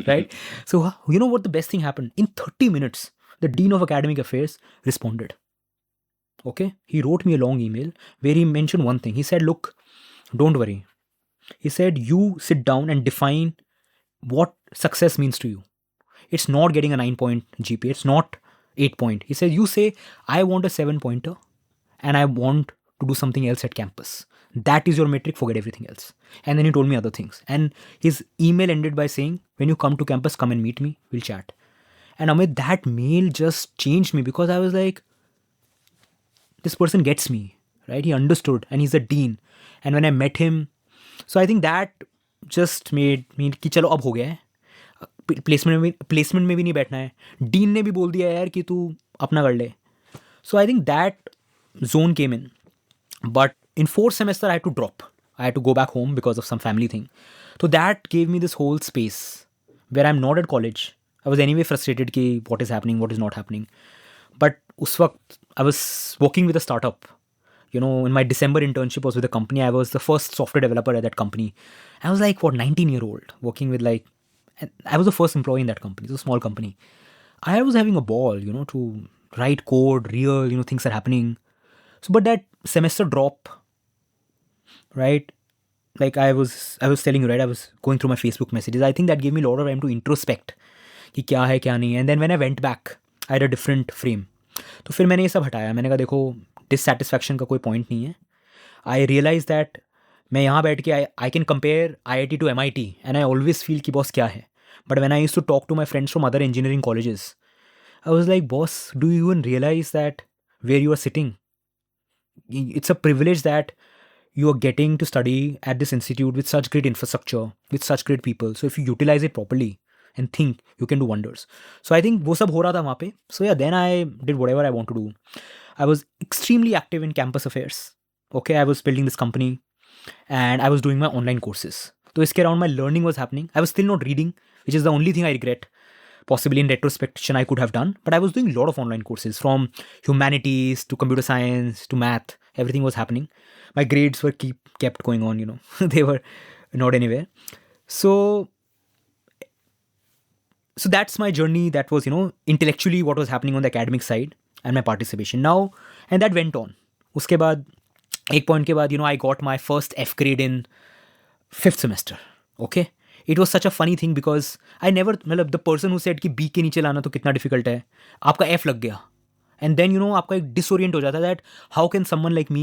Right? So, you know what the best thing happened? In 30 minutes, the Dean of Academic Affairs responded. Okay? He wrote me a long email where he mentioned one thing. He said, look, don't worry. He said, you sit down and define what success means to you. It's not getting a 9-point GPA. It's not 8-point. He said, you say, I want a 7-pointer and I want to do something else at campus. That is your metric, forget everything else. And then he told me other things. And his email ended by saying, when you come to campus, come and meet me, we'll chat. And Amit, that mail just changed me because I was like, this person gets me, right? He understood and he's a dean. And when I met him, so I think that just made me कि चलो अब हो गया है, placement में भी नहीं बैठना है, डीन ने भी बोल दिया यार कि तू अपना कर ले. So I think that zone came in. But in fourth semester I had to drop. I had to go back home because of some family thing. So that gave me this whole space where I'm not at college. I was anyway frustrated कि what is happening, what is not happening. But उस वक्त I was working with a startup. You know, in my December internship was with a company. I was the first software developer at that company. I was like, 19-year-old working with like, and I was the first employee in that company. It's a small company. I was having a ball, you know, to write code, real, you know, things are happening. So, but that semester drop, right? Like I was telling you, right? I was going through my Facebook messages. I think that gave me a lot of time to introspect कि क्या है क्या नहीं. And then when I went back, I had a different frame. तो फिर मैंने ये सब हटाया. मैंने कहा देखो डिससेटिस्फैक्शन का कोई पॉइंट नहीं है. आई रियलाइज दैट मैं यहाँ बैठ के I can compare IIT to MIT and I always feel कि बॉस क्या है. But when I used to talk to my friends from other engineering colleges, I was like boss, do you even realise that where you are sitting, it's a privilege that you are getting to study at this institute with such great infrastructure, with such great people. So if you utilize it properly and think, you can do wonders. So I think वो सब हो रहा था वहाँ पे. So yeah, then I did whatever I want to do. I was extremely active in campus affairs. Okay, I was building this company and I was doing my online courses. So इसके around my learning was happening. I was still not reading, which is the only thing I regret. Possibly in retrospection I could have done, but I was doing a lot of online courses from humanities to computer science to math. Everything was happening. My grades were kept going on, you know. They were not anywhere. So that's my journey. That was, you know, intellectually what was happening on the academic side and my participation now, and that went on. उसके बाद एक point के बाद, you know, I got my first F grade in 5th semester. Okay. It was such a funny thing because I never, मतलब the person who said कि B के नीचे लाना तो कितना difficult है, आपका F लग गया. And then, you know, आपका एक disorient हो जाता है that how can someone like me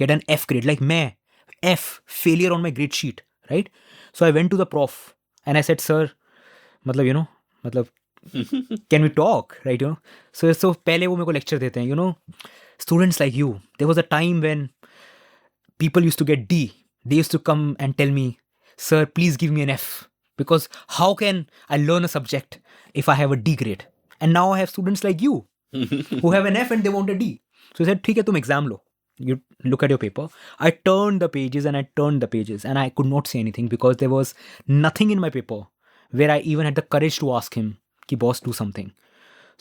get an F grade? Like मैं, F, failure on my grade sheet, right? So I went to the prof and I said, sir, मतलब, you know, मतलब, can we talk, right? You know, so पहले वो मेरे को lecture देते हैं, you know, students like you, there was a time when people used to get D. They used to come and tell me, sir, please give me an F, because how can I learn a subject if I have a D grade? And now I have students like you who have an F and they want a D. So I said, ठीक है, तुम exam low. You look at your paper. I turned the pages and I turned the pages and I could not say anything because there was nothing in my paper where I even had the courage to ask him कि boss do something.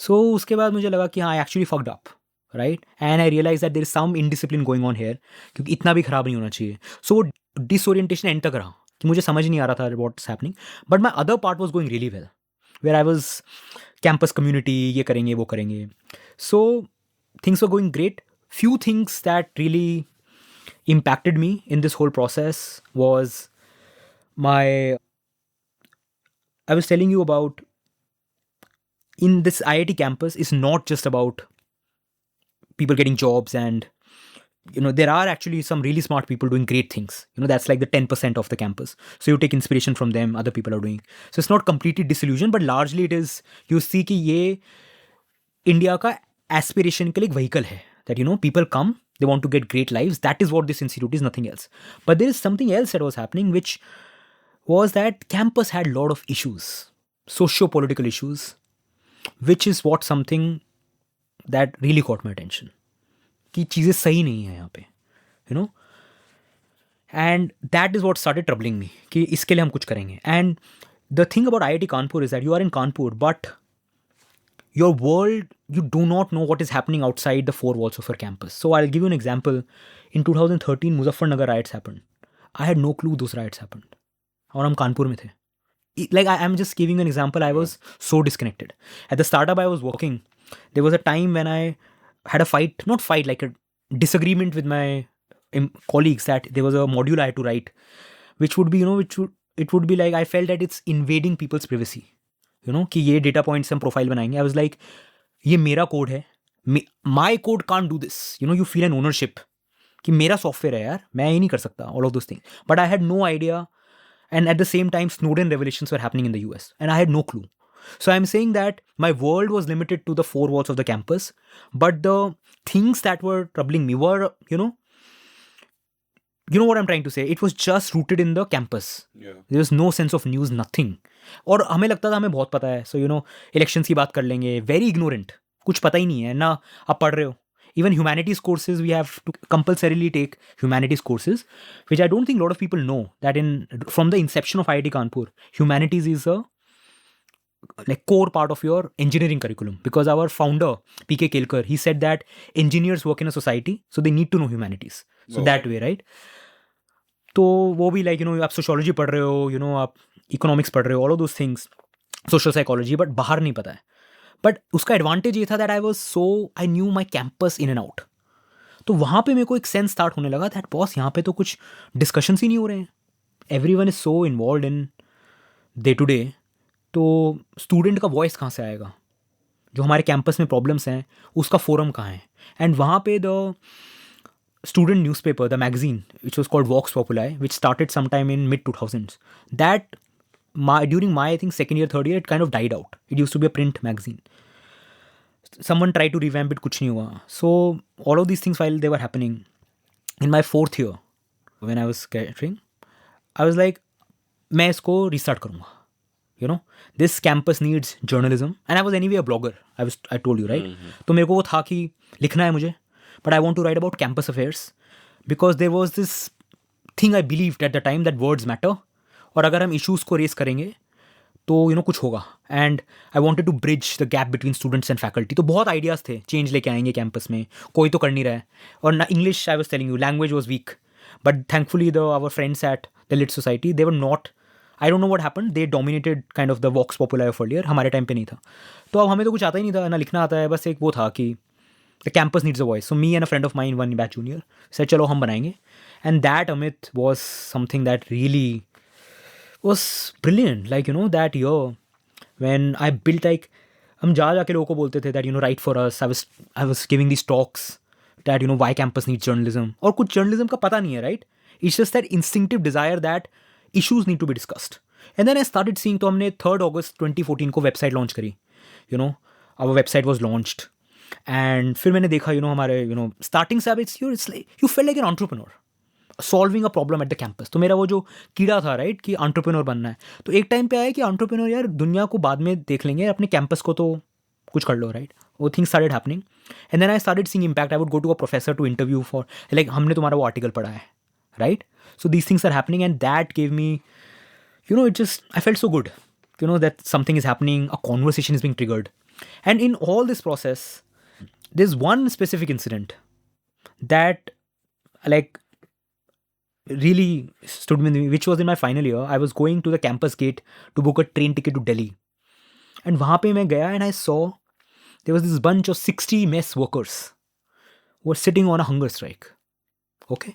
So उसके बाद मुझे लगा कि हाँ, I actually fucked up, right? And I realized that there is some indiscipline going on here, क्योंकि इतना भी खराब नहीं होना चाहिए. So disorientation end तक रहा कि मुझे समझ नहीं आ रहा था what's happening. But my other part was going really well, where I was campus community, ये करेंगे वो करेंगे. So things were going great. Few things that really impacted me in this whole process was I was telling you about, in this IIT campus is not just about people getting jobs, and there are actually some really smart people doing great things. That's like the 10% of the campus. So you take inspiration from them, other people are doing. So it's not completely disillusion, but largely it is, you see कि ये India का aspiration के लिए एक vehicle है. That people come, they want to get great lives. That is what this institute is, nothing else. But there is something else that was happening, which was that campus had a lot of issues, socio-political issues, which is what something that really caught my attention. कि चीज़ें सही नहीं है यहाँ पे, and that is what started troubling me कि इसके लिए हम कुछ करेंगे. And the thing about IIT Kanpur is that you are in Kanpur, but your world, you do not know what is happening outside the four walls of your campus. So I'll give you an example. In 2013 Muzaffarnagar riots happened. I had no clue those riots happened, और हम कानपुर में थे. Like I'm just giving you an example. I was so disconnected. At the startup I was working, there was a time when I had a like a disagreement with my colleagues, that there was a module I had to write, which would be, it would be like, I felt that it's invading people's privacy. कि ये data points हम profile बनाएंगे. I was like, ये मेरा code है. My code can't do this. You feel an ownership. कि मेरा software है यार, मैं ये नहीं कर सकता. All of those things. But I had no idea. And at the same time, Snowden revelations were happening in the US. And I had no clue. So I'm saying that my world was limited to the four walls of the campus. But the things that were troubling me were, you know what I'm trying to say? It was just rooted in the campus. Yeah. There was no sense of news, nothing. और हमें लगता था हमें बहुत पता है. So, elections की बात कर लेंगे. Very ignorant. कुछ पता ही नहीं है ना. आप पढ़ रहे हो. Even humanities courses, we have to compulsorily take humanities courses, which I don't think a lot of people know, that from the inception of IIT Kanpur, humanities is a core part of your engineering curriculum, because our founder PK Kelkar, he said that engineers work in a society, so they need to know humanities. So that way, right? तो वो भी आप sociology पढ़ रहे हो, आप economics पढ़ रहे हो, all of those things, social psychology, but बाहर नहीं पता है. बट उसका एडवांटेज ये था that I knew my campus in and out. तो वहाँ पे मेरे को एक सेंस स्टार्ट होने लगा दैट बॉस यहाँ पे तो कुछ डिस्कशंस ही नहीं हो रहे हैं. Everyone is so involved in day to day. तो स्टूडेंट का वॉइस कहाँ से आएगा? जो हमारे कैंपस में प्रॉब्लम्स हैं उसका फोरम कहाँ है? एंड वहाँ पे the student newspaper, the magazine which was called Vox Popular, which started some time in mid 2000s, that during my, I think, second year, third year, it kind of died out. It used to be a print magazine. Someone tried to revamp it, kuch nahi hua. So all of these things, while they were happening, in my fourth year, when I was catering, I was like, मैं इसको restart करूँगा. This campus needs journalism, and I was anyway a blogger. I told you, right? तो मेरे को वो था कि लिखना है मुझे, but I want to write about campus affairs, because there was this thing I believed at the time that words matter. और अगर हम इश्यूज़ को रेस करेंगे तो कुछ होगा. And I wanted to bridge the gap between students and faculty. तो बहुत आइडियाज़ थे, चेंज लेके आएंगे कैंपस में, कोई तो कर नहीं रहा है. और ना English, I was telling you, language was weak, but thankfully our friends at the lit society, they were not, I don't know what happened, they dominated kind of the Vox Popular of earlier. हमारे time पे नहीं था. तो अब हमें तो कुछ आता ही नहीं था, ना लिखना आता है. बस एक वो था कि the campus needs a voice. So me and a friend of mine, one batch junior, said चलो हम बनाएंगे. And that, Amit, was something that really was brilliant. That year when I built, हम जाके लोगों को बोलते थे that write for us. I was giving these talks that why campus needs journalism. और कुछ journalism का पता नहीं है, right? It's just that instinctive desire that issues need to be discussed. And then I started seeing, तो हमने 3rd August 2014 को website launch करी. Our website was launched. And फिर मैंने देखा हमारे starting से it's like you felt like an entrepreneur solving a problem at the campus. तो मेरा वो जो कीड़ा था, राइट, कि एंटरप्रेन्योर बनना है, तो एक टाइम पे आया कि एंटरप्रेन्योर यार दुनिया को बाद में देख लेंगे, अपने कैंपस को तो कुछ कर लो, राइट. वो things started happening. And then I started seeing impact. I would go to a professor to interview for हमने तुम्हारा वो आर्टिकल पढ़ा है, right. So these things are happening and that give me it just, I felt so good that something is happening, a conversation is being triggered. And in all this process there is one specific incident that really stood with me, which was in my final year. I was going to the campus gate to book a train ticket to Delhi. And वहाँ पे मैं गया and I saw there was this bunch of 60 mess workers who were sitting on a hunger strike. Okay?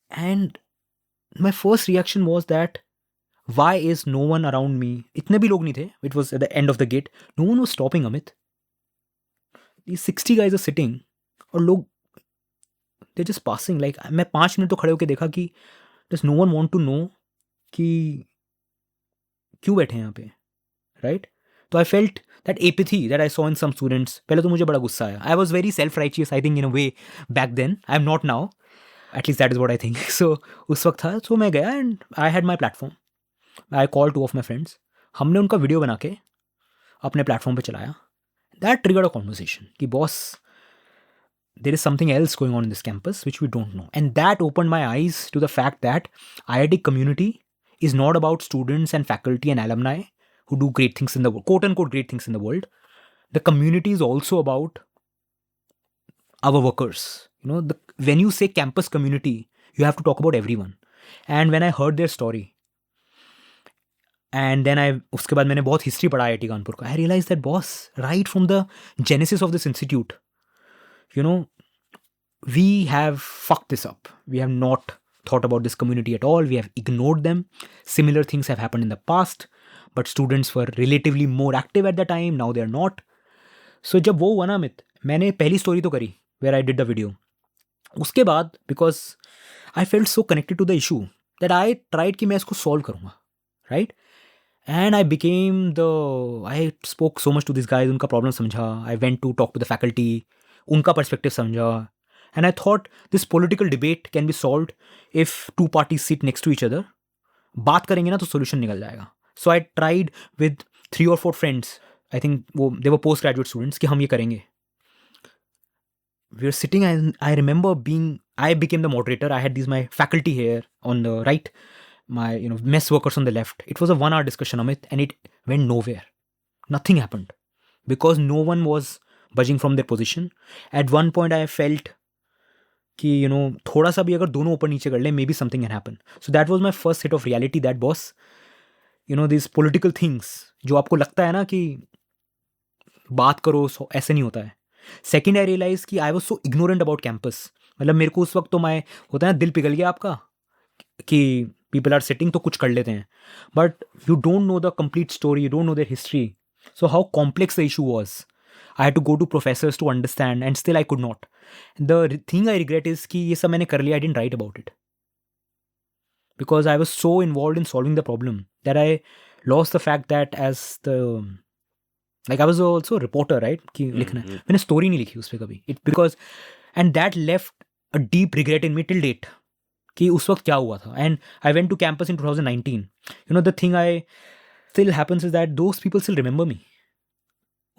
And my first reaction was that why is no one around me? इतने भी लोग नहीं थे. It was at the end of the gate. No one was stopping Amit. These 60 guys are sitting और लोग they're just passing. Like मैं 5 minute तो खड़े होके देखा कि does no one want to know कि क्यों बैठे हैं यहाँ पे, right? तो I felt that apathy that I saw in some students. पहले तो मुझे बड़ा गुस्सा आया. I was very self-righteous, I think, in a way back then. I'm not now. At least that is what I think. So उस वक्त था. So मैं गया and I had my platform. I called 2 of my friends. हमने उनका video बना के अपने प्लेटफॉर्म पे चलाया. That triggered a conversation कि boss, there is something else going on in this campus which we don't know. And that opened my eyes to the fact that IIT community is not about students and faculty and alumni who do great things in the world, quote unquote great things in the world. The community is also about our workers. You know, when you say campus community, you have to talk about everyone. And when I heard their story, and then उसके बाद मैंने बहुत history पढ़ा IIT Kanpur का, I realized that boss, right from the genesis of this institute, you know, we have fucked this up. We have not thought about this community at all. We have ignored them. Similar things have happened in the past, but students were relatively more active at the time. Now they are not. So जब वो हुआ ना अमित, मैंने पहली story तो करी where I did the video. उसके बाद because I felt so connected to the issue that I tried कि मैं इसको solve करूँगा, right? And I spoke so much to these guys, उनका problem समझा. I went to talk to the faculty, उनका perspective समझा. And I thought this political debate can be solved if 2 parties sit next to each other. बात करेंगे ना तो solution निकल जाएगा. So I tried with 3 or 4 friends. I think they were postgraduate students कि हम ये करेंगे. We were sitting and I remember I became the moderator. I had my faculty here on the right, my mess workers on the left. It was a 1-hour discussion, Amit, and it went nowhere. Nothing happened because no one was budging from their position. At one point I felt कि थोड़ा सा भी अगर दोनों ऊपर नीचे कर ले, maybe something can happen. So that was my first hit of reality that boss, these political things जो आपको लगता है ना कि बात करो ऐसे नहीं होता है. Second I realized कि I was so ignorant about campus. मतलब मेरे को उस वक्त तो होता है ना, दिल पिघल गया आपका कि people are sitting तो कुछ कर लेते हैं. But you don't know the complete story, you don't know their history. So how complex the issue was. I had to go to professors to understand and still I could not. The thing I regret is कि ये सब मैंने कर लिया, I didn't write about it. Because I was so involved in solving the problem that I lost the fact that I was also a reporter, right? कि लिखना है. मैंने story नहीं लिखी उस पे कभी. And that left a deep regret in me till date. कि उस वक्त क्या हुआ था. And I went to campus in 2019. The thing I still happens is that those people still remember me.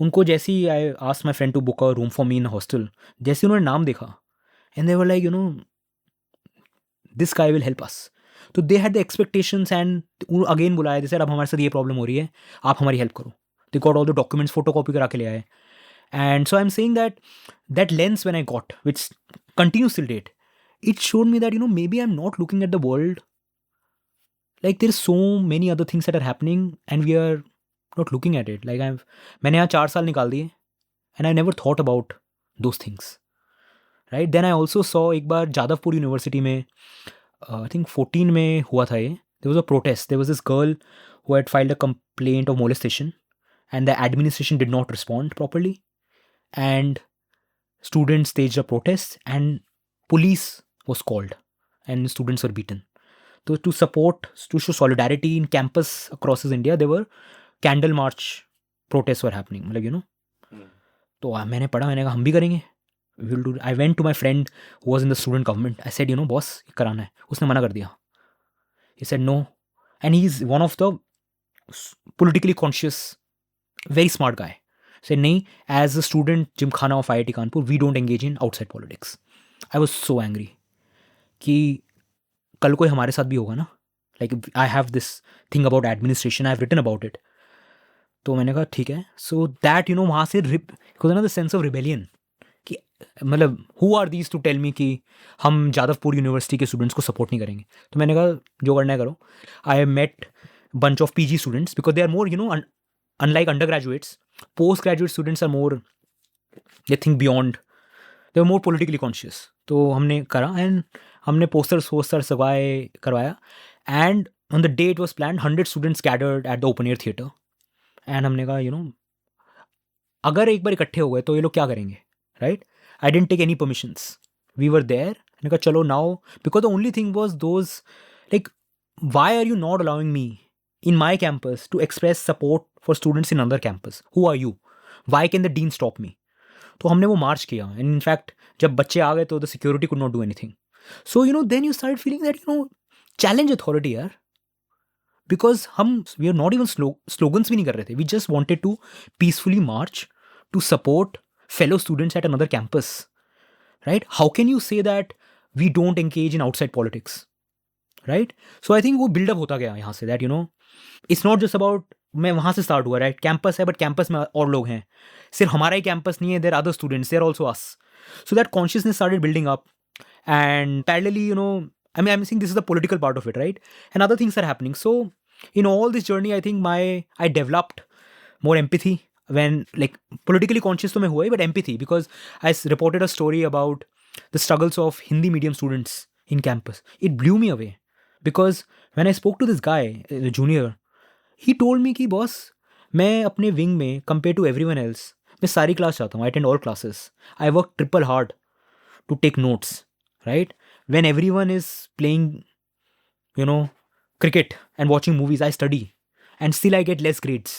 उनको जैसे ही I asked my friend to book a room for me in a hostel, जैसे उन्होंने नाम देखा and they were like, this guy will help us. So they had the expectations and again बुलाया, they said अब हमारे साथ ये problem हो रही है, आप हमारी help करो. They got all the documents, photocopy करा के ले आए. And so I'm saying that lens when I got, which continues till date, it showed me that, maybe I'm not looking at the world. Like there's so many other things that are happening and we are not looking at it. Like मैंने यहाँ 4 साल निकाल दिए and I never thought about those things. Right? Then I also saw एक बार Jadavpur university में, I think 14 में हुआ था ये. There was a protest. There was this girl who had filed a complaint of molestation and the administration did not respond properly. And students staged a protest and police was called and students were beaten. So to show solidarity in campus across India, there were candle march protests were happening. मतलब तो मैंने पढ़ा, मैंने कहा हम भी करेंगे. We'll do. I went to my friend who was in the student government. I said, boss, कराना है. उसने मना कर दिया. He said no. And he's one of the politically conscious, very smart guy. Said nahi, as a student Gymkhana of IIT Kanpur, we don't engage in outside politics. I was so angry कि कल कोई हमारे साथ भी होगा ना. Like I have this thing about administration, I have written about it. तो मैंने कहा ठीक है. So that वहाँ से the sense of rebellion कि मतलब who are these to tell me कि हम जादवपुर यूनिवर्सिटी के स्टूडेंट्स को सपोर्ट नहीं करेंगे. तो मैंने कहा जो करना है करो. I met bunch of PG students because they are more unlike undergraduates, postgraduate students are more, they think beyond, they were more politically conscious. तो हमने करा एंड हमने पोस्टर करवाया and on the day it was plan 100 students gathered at the open air theatre. And हमने कहा अगर एक बार इकट्ठे हो गए तो ये लोग क्या करेंगे, right? I didn't take any permissions. We were there. मैंने कहा चलो now, because the only thing was those like why are you not allowing me in my campus to express support for students in another campus? Who are you? Why can the dean stop me? तो हमने वो मार्च किया and in fact जब बच्चे आ गए तो the security could not do anything. So then you start feeling that challenge authority यार, बिकॉज हम we are not even slogans भी नहीं कर रहे थे. We just wanted to peacefully march to support fellow students at another campus, right? How can you say that we don't engage in outside politics, right? So I think वो buildup होता गया यहाँ से that it's not just about, मैं वहाँ से start हुआ, right? Campus है बट कैंपस में और लोग हैं, सिर्फ हमारा ही कैंपस नहीं है, there other students, there also us. So that consciousness started building up and parallelly I'm saying this is the political part of it, right? And other things are happening. So in all this journey, I think I developed more empathy when, like, politically conscious तो मैं हुआ ही, but empathy, because I reported a story about the struggles of Hindi medium students in campus. It blew me away because when I spoke to this guy, the junior, he told me कि boss, मैं अपने wing में compared to everyone else, मैं सारी class जाता हूँ, I attend all classes. I work triple hard to take notes, right? When everyone is playing, cricket and watching movies, I study. And still I get less grades.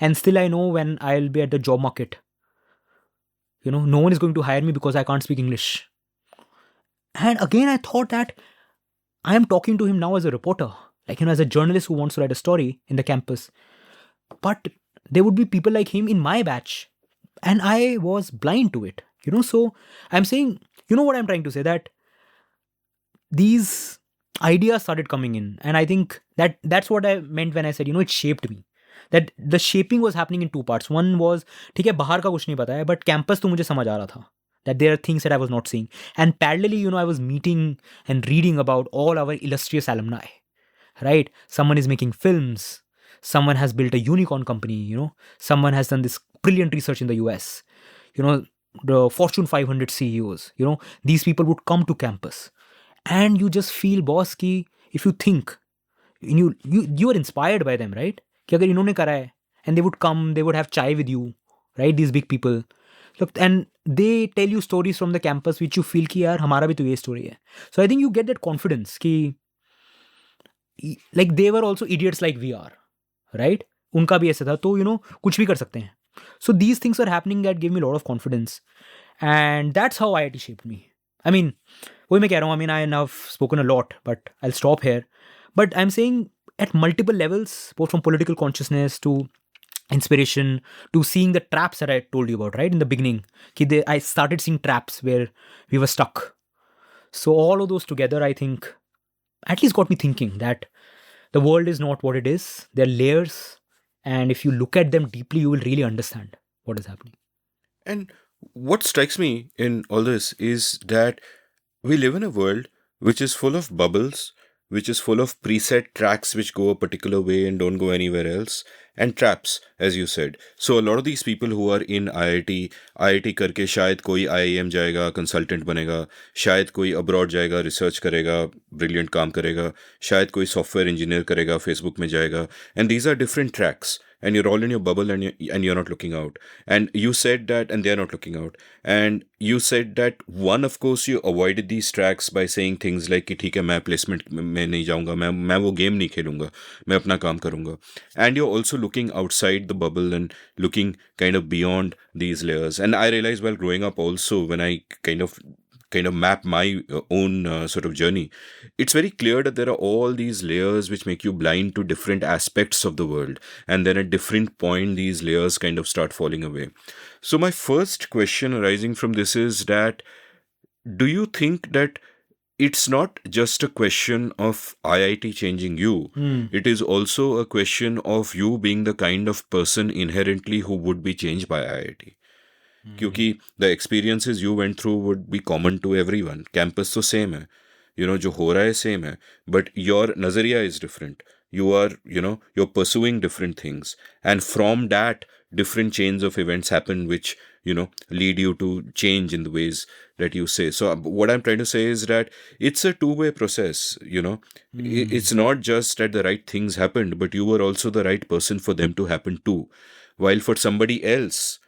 And still I know when I'll be at the job market. No one is going to hire me because I can't speak English. And again, I thought that I am talking to him now as a reporter, like, as a journalist who wants to write a story in the campus. But there would be people like him in my batch. And I was blind to it, So I'm saying, what I'm trying to say, that these ideas started coming in, and I think that's what I meant when I said it shaped me. That the shaping was happening in two parts. One was, ठीक है, बाहर का कुछ नहीं पता है, but campus तो मुझे समझ आ रहा था that there are things that I was not seeing. And parallelly, I was meeting and reading about all our illustrious alumni, right? Someone is making films, someone has built a unicorn company, someone has done this brilliant research in the US, the Fortune 500 CEOs, these people would come to campus. And you just feel, boss, कि if you think, you are inspired by them, right? कि अगर इन्होंने करा है, and they would come, they would have chai with you, right? These big people. Look, and they tell you stories from the campus which you feel कि यार हमारा भी तो ये story है. So I think you get that confidence कि like they were also idiots like we are, right? उनका भी ऐसा था, तो कुछ भी कर सकते हैं. So these things are happening that gave me a lot of confidence, and that's how IIT shaped me. I mean, वही मैं कह रहा हूँ, I know I've spoken a lot, but I'll stop here. But I'm saying at multiple levels, both from political consciousness to inspiration to seeing the traps that I told you about, right? In the beginning, I started seeing traps where we were stuck. So all of those together, I think, at least got me thinking that the world is not what it is. There are layers. And if you look at them deeply, you will really understand what is happening. And what strikes me in all this is that we live in a world which is full of bubbles, which is full of preset tracks which go a particular way and don't go anywhere else, and traps, as you said. So a lot of these people who are in IIT करके शायद कोई IIM जाएगा, consultant बनेगा, शायद कोई abroad जाएगा, research करेगा, brilliant काम करेगा, शायद कोई software engineer करेगा, Facebook में जाएगा, and these are different tracks. And you're all in your bubble and you're not looking out. And you said that, and they're not looking out. And you said that, one, of course, you avoided these tracks by saying things like कि ठीक है, मैं placement में नहीं जाऊँगा, मैं वो game नहीं खेलूँगा, मैं अपना काम करूँगा. And you're also looking outside the bubble and looking kind of beyond these layers. And I realized while growing up also, when I kind of map my own sort of journey, it's very clear that there are all these layers which make you blind to different aspects of the world. And then at different point, these layers kind of start falling away. So my first question arising from this is that, do you think that it's not just a question of IIT changing you, it is also a question of you being the kind of person inherently who would be changed by IIT? क्योंकि the experiences you went through would be common to everyone. Campus तो same है, जो हो रहा है same है, but your नजरिया is different. You are, you're pursuing different things, and from that different chains of events happen which, lead you to change in the ways that you say. So what I'm trying to say is that it's a two-way process. It's not just that the right things happened, but you were also the right person for them to happen to. While for somebody else,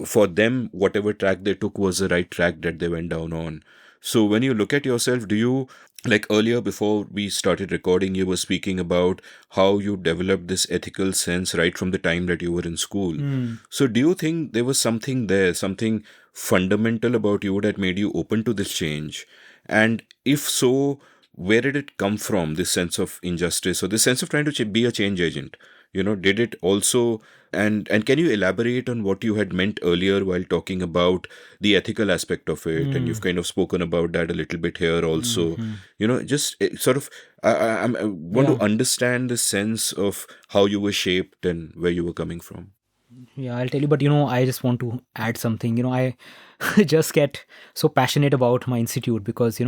for them, whatever track they took was the right track that they went down on. So when you look at yourself, do you, like earlier before we started recording, you were speaking about how you developed this ethical sense right from the time that you were in school. So do you think there was something there, something fundamental about you that made you open to this change? And if so, where did it come from, this sense of injustice or this sense of trying to be a change agent? Did it also, and can you elaborate on what you had meant earlier while talking about the ethical aspect of it? And you've kind of spoken about that a little bit here also. Just sort of, I want to understand the sense of how you were shaped and where you were coming from. Yeah, I'll tell you, but I just want to add something. I just get so passionate about my institute because,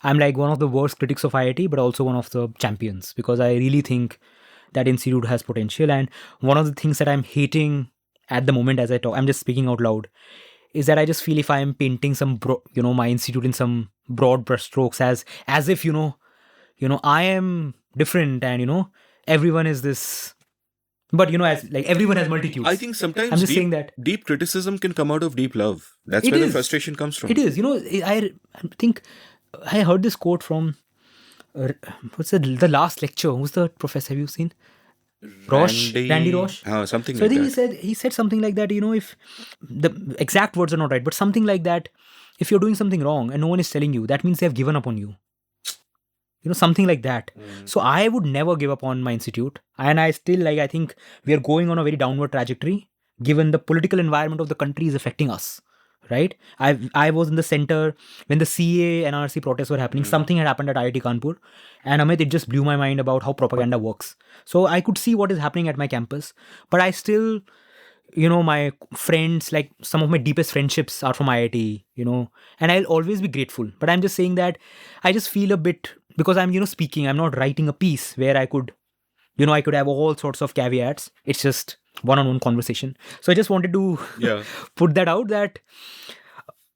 I'm like one of the worst critics of IIT, but also one of the champions, because I really think that institute has potential. And one of the things that I'm hating at the moment as I talk, I'm just speaking out loud, is that I just feel if I'm painting some, my institute in some broad brushstrokes as if, I am different and, everyone is this. But, as like everyone has multitudes. I think sometimes I'm just saying that deep criticism can come out of deep love. That's where the frustration comes from. It is. I think I heard this quote from, what's the last lecture? Who's the professor? Have you seen? Randy Roche. Something so like I think that. he said something like that, if the exact words are not right, but something like that, if you're doing something wrong and no one is telling you, that means they have given up on you. Something like that. So I would never give up on my institute. And I still I think we are going on a very downward trajectory, given the political environment of the country is affecting us. Right? I was in the center when the CA and NRC protests were happening. Something had happened at IIT Kanpur. And Amit, it just blew my mind about how propaganda works. So I could see what is happening at my campus. But I still, my friends, like some of my deepest friendships are from IIT, and I'll always be grateful. But I'm just saying that I just feel a bit, because I'm, speaking, I'm not writing a piece where I could, I could have all sorts of caveats. It's just one-on-one conversation. So I just wanted to put that out that,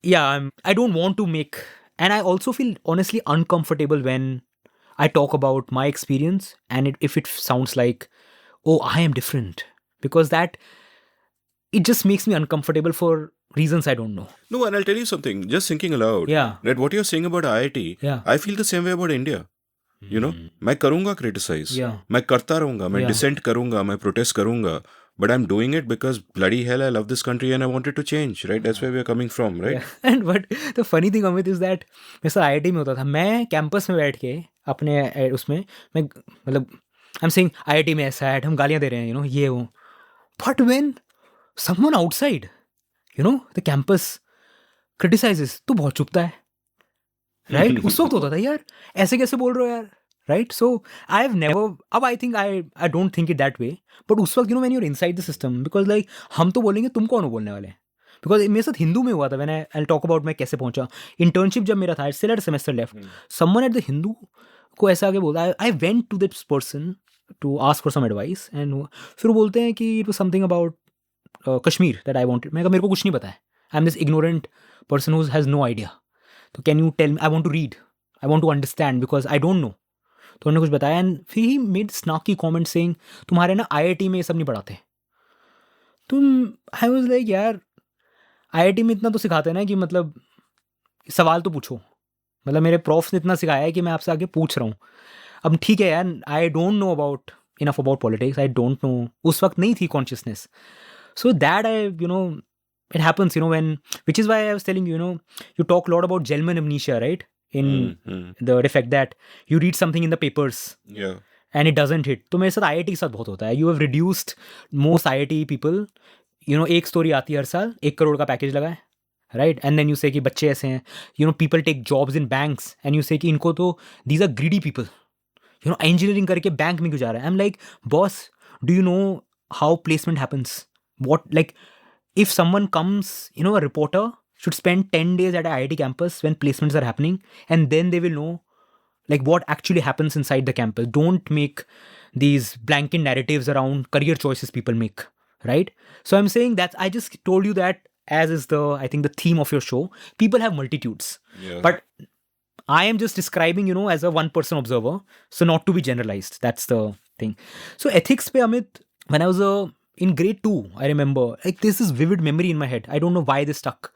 I don't want to make, and I also feel honestly uncomfortable when I talk about my experience and if it sounds like, oh, I am different, because that, it just makes me uncomfortable for reasons I don't know. No, and I'll tell you something, just thinking aloud. Yeah. That what you're saying about IIT, I feel the same way about India. मैं करूँगा criticize, मैं करता रहूँगा, मैं dissent करूँगा, मैं protest करूँगा, but I'm doing it because bloody hell I love this country and I want it to change, right? That's where we're coming from, right? And but the funny thing, Amit, is that मैं sir IIT में होता था, मैं campus में बैठ के अपने उसमें मैं मतलब I'm saying IIT में ऐसा है, हम गालियाँ दे रहे हैं, ये वो, but when someone outside, the campus criticizes, तो बहुत चुपता है, right? उस वक्त होता था यार ऐसे कैसे बोल रहे हो यार, right? So I've never, अब I think I don't think it that way, but उस वक्त when you're inside the system, because like हम तो बोलेंगे, तुम कौन हो बोलने वाले? Because मेरे साथ हिंदू में हुआ था, when I'll talk about मैं कैसे पहुंचा, internship जब मेरा था, still had a semester left, someone at the Hindu को ऐसा आके बोला, I went to this person to ask for some advice, and फिर वो बोलते हैं कि it was something about Kashmir that I wanted. मैं कहा मेरे को कुछ नहीं पता है. I'm this ignorant person who has no idea. So can you tell me? I want to read. I want to understand because I don't know. तो उन्होंने कुछ बताया, and फिर he made snarky comment saying तुम्हारे ना IIT में ये सब नहीं पढ़ाते. I was like यार IIT में इतना तो सिखाते हैं ना कि मतलब सवाल तो पूछो. मतलब मेरे प्रोफ्स ने इतना सिखाया है कि मैं आपसे आगे पूछ रहा हूँ. अब ठीक है यार, I don't know enough about politics. I don't know. उस वक्त नहीं थी consciousness. So that it happens, which is why I was telling you, you talk a lot about Gelman amnesia, right? In the effect that you read something in the papers and it doesn't hit. तो मेरे साथ IIT के साथ बहुत होता है. You have reduced most IIT people, एक story आती है हर साल, 1 crore का package लगा है, right? And then you say कि बच्चे ऐसे हैं, people take jobs in banks and you say कि इनको तो, these are greedy people. Engineering करके बैंक में क्यों जा रहा है? I'm like, boss, do you know how placement happens? What, like, if someone comes, a reporter should spend 10 days at an IIT campus when placements are happening, and then they will know, like, what actually happens inside the campus. Don't make these blanket narratives around career choices people make, right? So I'm saying that I just told you that as is the, I think, the theme of your show. People have multitudes, but I am just describing, as a one person observer, so not to be generalized. That's the thing. So ethics pe, Amit, when I was in grade 2, I remember, like, this is vivid memory in my head. I don't know why this stuck.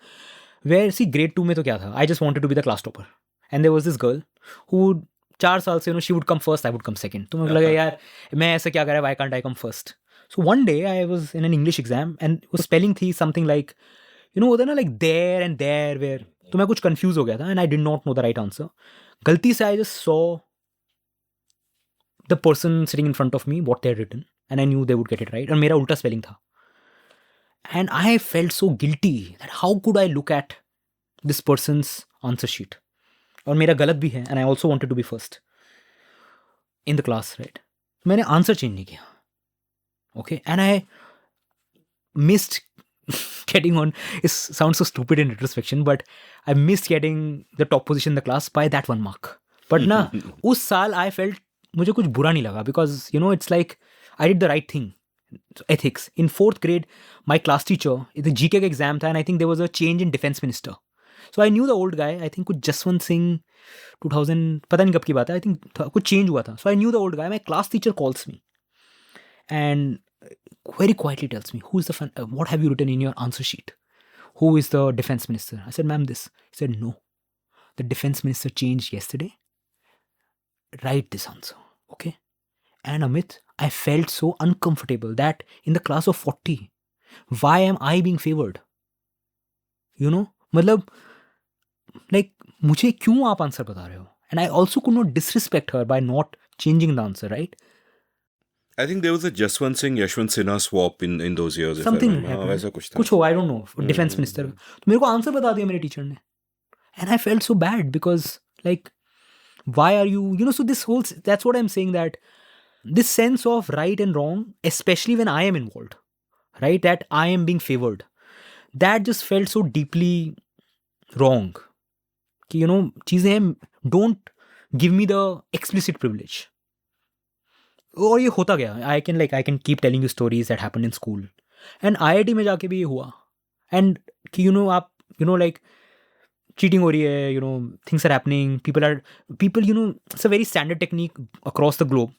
Where, see, grade 2 mein to kya tha? I just wanted to be the class topper. And there was this girl who 4 साल से, she would come first, I would come second. तो मुझे लगा यार मैं ऐसा क्या करा, why can't I come first? So one day I was in an English exam and वो spelling थी something like, होता ना, like there and there, where, तो मैं कुछ confused हो गया था and I did not know the right answer. गलती से I just saw the person sitting in front of me, what they had written, and I knew they would get it right. और मेरा उल्टा spelling था. And I felt so guilty that how could I look at this person's answer sheet? और मेरा गलत भी है, and I also wanted to be first in the class, right? मैंने आंसर चेंज नहीं किया, okay? And I missed getting on. It sounds so stupid in retrospection, but I missed getting the top position in the class by that 1 mark. But ना उस साल I felt मुझे कुछ बुरा नहीं लगा, because it's like I did the right thing. So, ethics in 4th grade, my class teacher, the GK का exam था, and I think there was a change in defense minister. So I knew the old guy, I think कुछ जसवंत सिंह 2000, पता नहीं कब की बात है, I think कुछ change हुआ था. So I knew the old guy. My class teacher calls me and very quietly tells me, what have you written in your answer sheet? Who is the defense minister? I said, ma'am, this. He said, no, the defense minister changed yesterday. Write this answer, okay? And Amit, I felt so uncomfortable that in the class of 40, why am I being favored? मतलब, like, मुझे क्यों आप answer बता रहे हो? And I also could not disrespect her by not changing the answer, right? I think there was a Jaswant Singh Yashwant Sinha swap in those years. Something happened. वैसा कुछ था. कुछ हो, I don't know. Defense minister. तो मेरे को answer बता दिया मेरे टीचर ने. And I felt so bad because, like, why are you, so this whole, that's what I'm saying, that this sense of right and wrong, especially when I am involved, right, that I am being favored, that just felt so deeply wrong. कि चीज़ें हैं, don't give me the explicit privilege. और ये होता गया. I can keep telling you stories that happened in school. And IIT में जाके भी ये हुआ. And कि आप like cheating हो रही है, things are happening, people, it's a very standard technique across the globe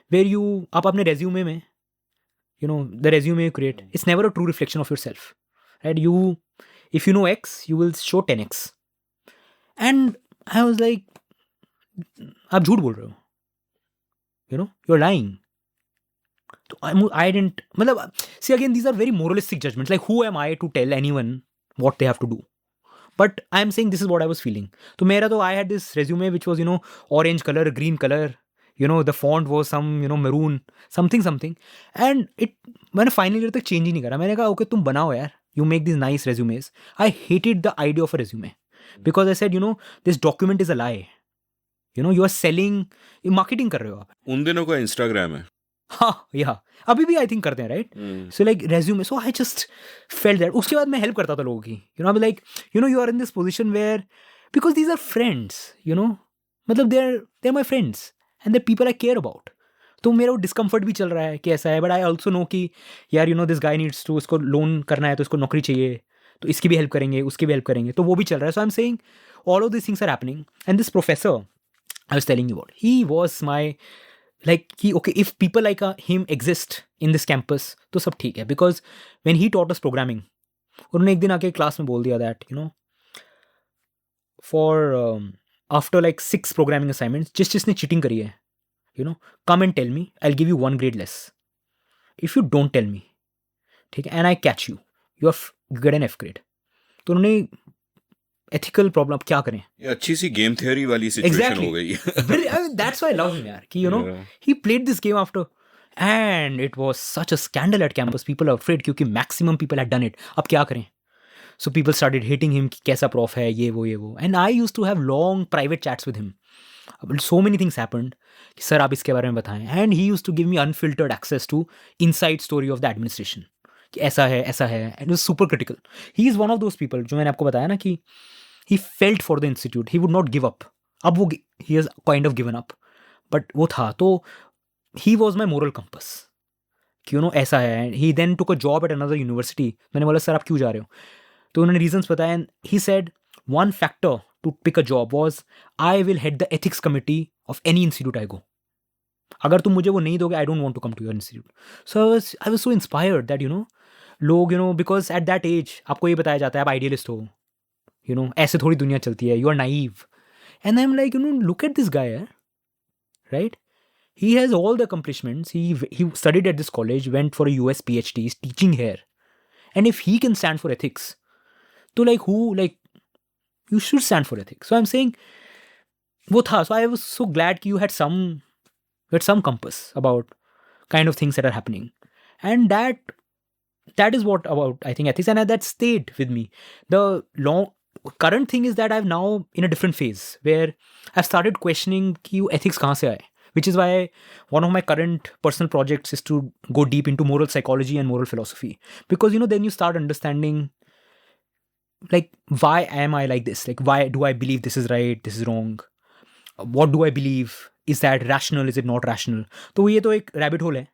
where आप अपने resume में, the resume you create, it's never a true reflection of yourself, right? If you know X, you will show 10X. And I was like, आप झूठ बोल रहे हो, you're lying. I didn't, see, again, these are very moralistic judgments. Like, who am I to tell anyone what they have to do? But I'm saying this is what I was feeling. So I had this resume which was, orange color, green color, the font was some, maroon, something. And मैंने final year तक change ही नहीं करा. मैंने कहा, okay, तुम बनाओ यार. You make these nice resumes. I hated the idea of a resume. Because I said, this document is a lie. You are selling, marketing कर रहे हो आप. उन दिनों का Instagram है. हाँ, yeah. अभी भी I think करते हैं, right? So like resume. So I just felt that. उसके बाद मैं help करता था लोगों की. I'll be like, you are in this position where, because these are friends, मतलब they're my friends and they're people I care about. तो मेरा वो discomfort भी चल रहा है कि ऐसा है. But I also know कि यार, this guy needs to, उसको loan करना है तो उसको नौकरी चाहिए. तो इसकी भी help करेंगे, उसकी भी help करेंगे. तो वो भी चल रहा है. So I'm saying all of these things are happening. And this professor I was telling you about, he was my, like, okay, if people like him exist in this campus, तो सब ठीक है. Because when he taught us programming, उन्होंने एक दिन आके class में बोल दिया that, for after like 6 programming assignments, जिसने cheating करी है, come and tell me, I'll give you 1 grade less. If you don't tell me, ठीक है, and I catch you, you get an F grade. तो उन्होंने ethical problem अब क्या करें? ये अच्छी सी game theory वाली situation हो गई. That's why I love him, यार. कि he played this game after, and it was such a scandal at campus. People are afraid क्योंकि maximum people had done it. अब क्या करें? So people started hating him कि कैसा prof है, ये वो. And I used to have long private chats with him. So many things happened. Sir, आप इसके बारे में बताएं. And he used to give me unfiltered access to inside story of the administration. कि ऐसा है. And it was super critical. He is one of those people जो मैंने आपको बताया ना कि he felt for the institute. He would not give up. अब he has kind of given up. But वो था. तो he was my moral compass. ऐसा है. And he then took a job at another university. मैंने बोला sir आप क्यों जा रहे हो? तो उन्होंने reasons बताए, and he said one factor to pick a job was I will head the ethics committee of any institute I go. अगर तुम मुझे वो नहीं दोगे, I don't want to come to your institute. So I was so inspired that लोग because at that age आपको ये बताया जाता है आप idealist हो, ऐसे थोड़ी दुनिया चलती है, you are naive. And I'm like, look at this guy, right? He has all the accomplishments. He studied at this college, went for a US PhD, he's teaching here. And if he can stand for ethics, so you should stand for ethics. So I'm saying, wo tha. So I was so glad you had some compass about kind of things that are happening. And that is what about, I think, ethics. And that stayed with me. The current thing is that I've now in a different phase where I've started questioning ki ethics kahan se aaye. Which is why one of my current personal projects is to go deep into moral psychology and moral philosophy. Because, then you start understanding, like, why am I like this? Like, why do I believe this is right, this is wrong? What do I believe? Is that rational? Is it not rational? So, ये तो एक rabbit hole है.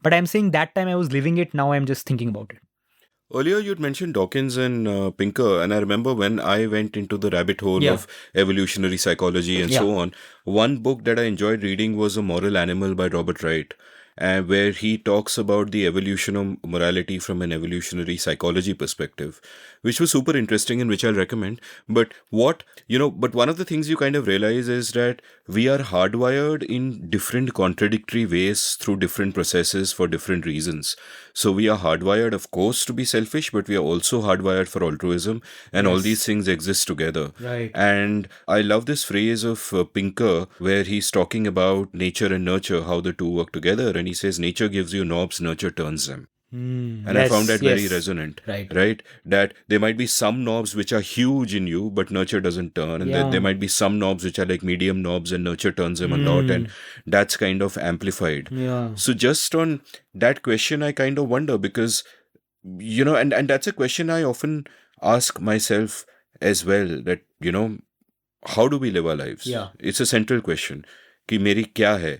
But I'm saying that time I was living it, now I'm just thinking about it. Earlier, you'd mentioned Dawkins and Pinker, and I remember when I went into the rabbit hole of evolutionary psychology and so on, one book that I enjoyed reading was A Moral Animal by Robert Wright, where he talks about the evolution of morality from an evolutionary psychology perspective, which was super interesting and which I'll recommend. But but one of the things you kind of realize is that we are hardwired in different contradictory ways through different processes for different reasons. So we are hardwired, of course, to be selfish, but we are also hardwired for altruism, and all these things exist together. Right. And I love this phrase of Pinker, where he's talking about nature and nurture, how the two work together. And he says, nature gives you knobs, nurture turns them. And I found that very resonant, right? That there might be some knobs which are huge in you, but nurture doesn't turn. And then there might be some knobs which are like medium knobs and nurture turns them a lot. And that's kind of amplified. Yeah. So just on that question, I kind of wonder because, and that's a question I often ask myself as well, that, how do we live our lives? Yeah. It's a central question. कि मेरी क्या है?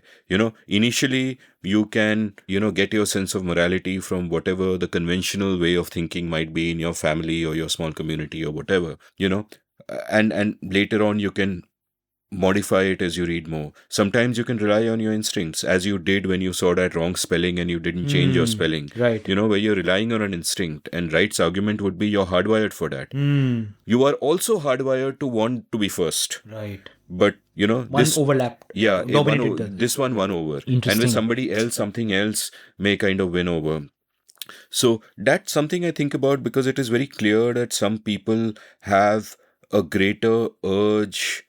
Initially you can, get your sense of morality from whatever the conventional way of thinking might be in your family or your small community or whatever, and later on you can modify it as you read more. Sometimes you can rely on your instincts, as you did when you saw that wrong spelling and you didn't change your spelling. Right. Where you're relying on an instinct, and Wright's argument would be you're hardwired for that. You are also hardwired to want to be first. Right. But, one this overlapped. Yeah, dominated this one won over. Interesting. And with somebody else, something else may kind of win over. So that's something I think about, because it is very clear that some people have a greater urge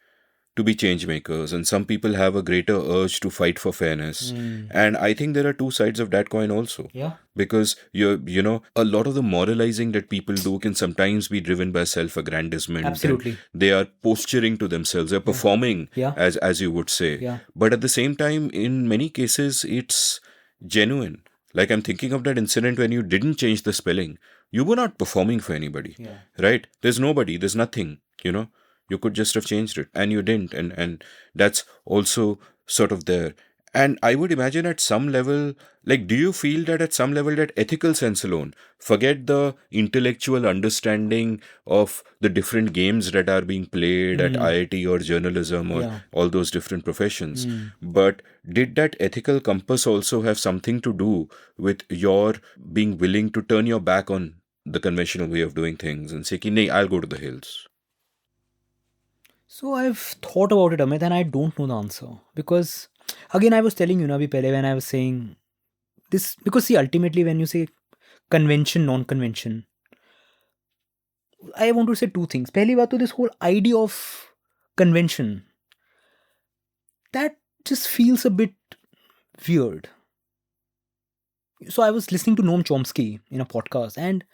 to be change makers, and some people have a greater urge to fight for fairness. And I think there are two sides of that coin also. Yeah. Because a lot of the moralizing that people do can sometimes be driven by self-aggrandizement. Absolutely. They are posturing to themselves. They're performing, Yeah. as you would say. Yeah. But at the same time, in many cases, it's genuine. Like, I'm thinking of that incident when you didn't change the spelling. You were not performing for anybody. Yeah. Right? There's nobody. There's nothing. You could just have changed it, and you didn't. And that's also sort of there. And I would imagine at some level, like, do you feel that at some level that ethical sense alone, forget the intellectual understanding of the different games that are being played at IIT or journalism or all those different professions, but did that ethical compass also have something to do with your being willing to turn your back on the conventional way of doing things and say, "Nahi, I'll go to the hills"? So I've thought about it, Amit, and I don't know the answer. Because, again, I was telling you, Abhi pehle when I was saying this, because see, ultimately when you say convention, non-convention, I want to say two things. Pehli baat to this whole idea of convention, that just feels a bit weird. So I was listening to Noam Chomsky in a podcast, and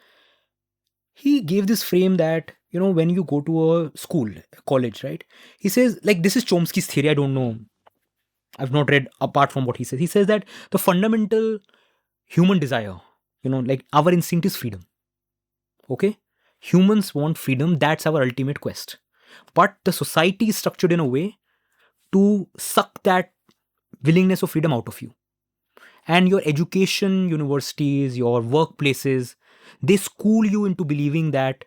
he gave this frame that, when you go to a school, a college, right? He says, like, this is Chomsky's theory. I don't know. I've not read apart from what he says. He says that the fundamental human desire, like our instinct is freedom. Okay? Humans want freedom. That's our ultimate quest. But the society is structured in a way to suck that willingness of freedom out of you. And your education, universities, your workplaces, they school you into believing that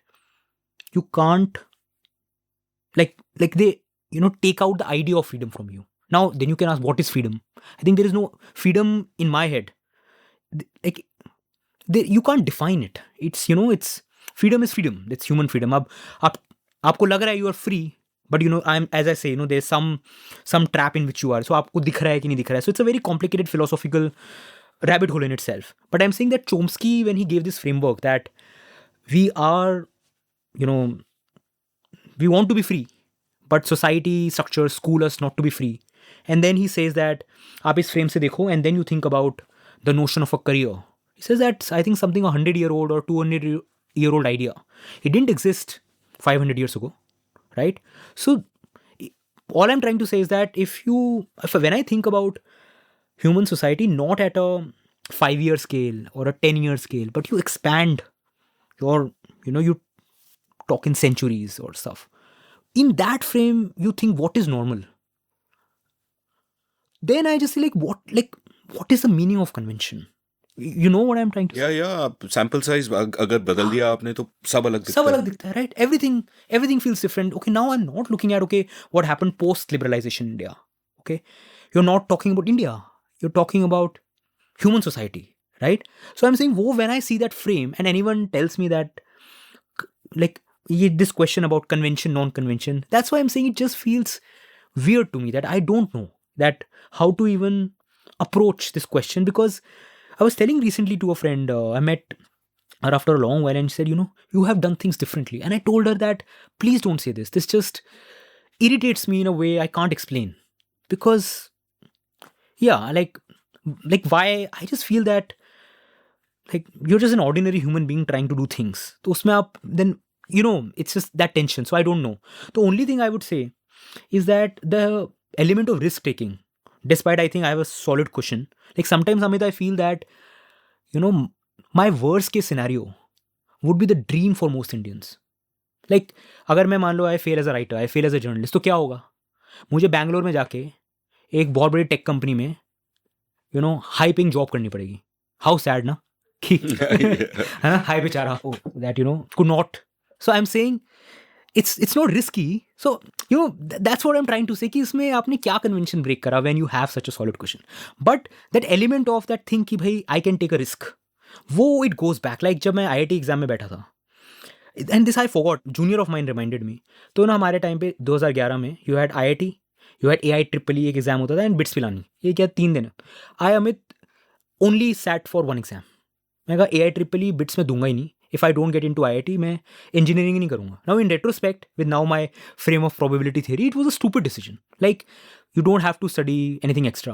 you can't, like they, take out the idea of freedom from you. Now, then you can ask, what is freedom? I think there is no freedom in my head. Like, you can't define it. It's freedom is freedom. That's human freedom. आप आपको लग रहा है you are free, but I'm, as I say, there's some trap in which you are. So आपको दिख रहा है कि नहीं दिख रहा है. So it's a very complicated philosophical rabbit hole in itself. But I'm saying that Chomsky, when he gave this framework that we are, we want to be free, but society structures school us not to be free. And then he says that आप इस frame से देखो, and then you think about the notion of a career. He says that I think something 100-year-old or 200-year-old idea. It didn't exist 500 years ago, right? So all I'm trying to say is that when I think about human society, not at a 5-year scale or a 10-year scale, but you expand your, you talk in centuries or stuff. In that frame, you think what is normal? Then I just say what is the meaning of convention? You know what I'm trying to say? Yeah. Sample size अगर बदल दिया आपने तो सब अलग दिखता है. Right? Everything feels different. Okay, now I'm not looking at what happened post liberalization in India. Okay, you're not talking about India. You're talking about human society, right? So I'm saying, when I see that frame and anyone tells me that, this question about convention, non-convention, that's why I'm saying it just feels weird to me that I don't know that how to even approach this question. Because I was telling recently to a friend, I met her after a long while, and she said, you have done things differently. And I told her that, please don't say this. This just irritates me in a way I can't explain. Because, yeah, why? I just feel that, you're just an ordinary human being trying to do things. So usme aap, then, it's just that tension. So I don't know. The only thing I would say is that the element of risk taking, despite I think I have a solid cushion, sometimes, Amit, I feel that, my worst case scenario would be the dream for most Indians. अगर मैं मान लो I fail as a writer, I fail as a journalist, तो क्या होगा? मुझे बैंगलोर में जाके एक बहुत बड़ी टेक कंपनी में हाई पेइंग जॉब करनी पड़ेगी. हाउ सैड ना कि है ना, हाई बेचारा that could not. So I'm saying it's not risky. So that's what I'm trying to say कि इसमें आपने क्या convention break करा when you have such a solid cushion. But that element of that thing कि भाई I can take a risk, वो it goes back. जब मैं IIT एग्जाम में बैठा था, and this I forgot, junior of mine reminded me. तो ना हमारे टाइम पे 2011 में you had IIT, you had AIEEE एक एग्जाम होता था, and बिट्स पिलानी. ये क्या 3 दिन. I Amit only sat for one exam. मैं कहा AIEEE बिट्स में दूंगा ही नहीं. If I don't get into IIT, मैं engineering ही नहीं करूँगा. Now in retrospect, with now my frame of probability theory, it was a stupid decision. You don't have to study anything extra.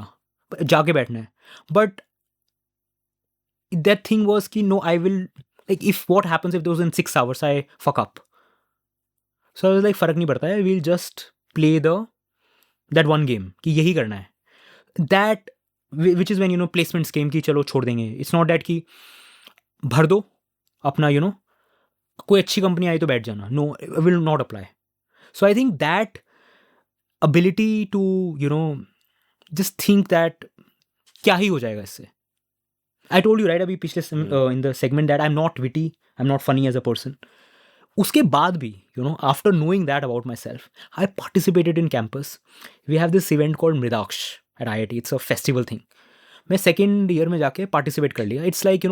जाके बैठना है. But that thing was कि no, I will, if what happens if those in 6 hours I fuck up. So I was फर्क नहीं पड़ता है. We'll just play that one game कि यही करना है. That, which is when placements came कि चलो छोड़ देंगे. It's not that कि भर दो अपना कोई अच्छी कंपनी आई तो बैठ जाना. No, will not apply. So I think that ability to just think that क्या ही हो जाएगा इससे. I told you right अभी पिछले in the segment that I'm not witty, I'm not funny as a person. उसके बाद भी after knowing that about myself, I participated in campus. We have this event called Mridaksh at IIT. It's a festival thing. मैं second year में जाके participate कर लिया. It's like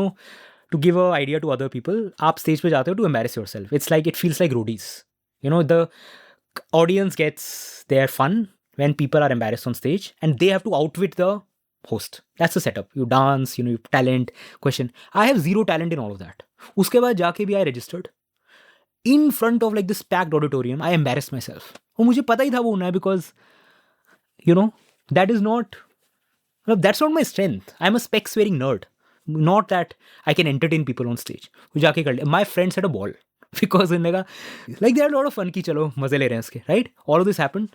to give an idea to other people, आप stage पे जाते हो to embarrass yourself. It's it feels like roadies. The audience gets their fun when people are embarrassed on stage, and they have to outwit the host. That's the setup. You dance, you talent, question. I have zero talent in all of that. उसके बाद जाके भी I registered. In front of this packed auditorium, I embarrassed myself. और मुझे पता ही था वो होना है because, that's not my strength. I'm a specs wearing nerd. Not that I can entertain people on stage. जाके कर लिया. My friends had a ball because they had a lot of fun कि चलो मजे ले रहे हैं इसके, right? All of this happened.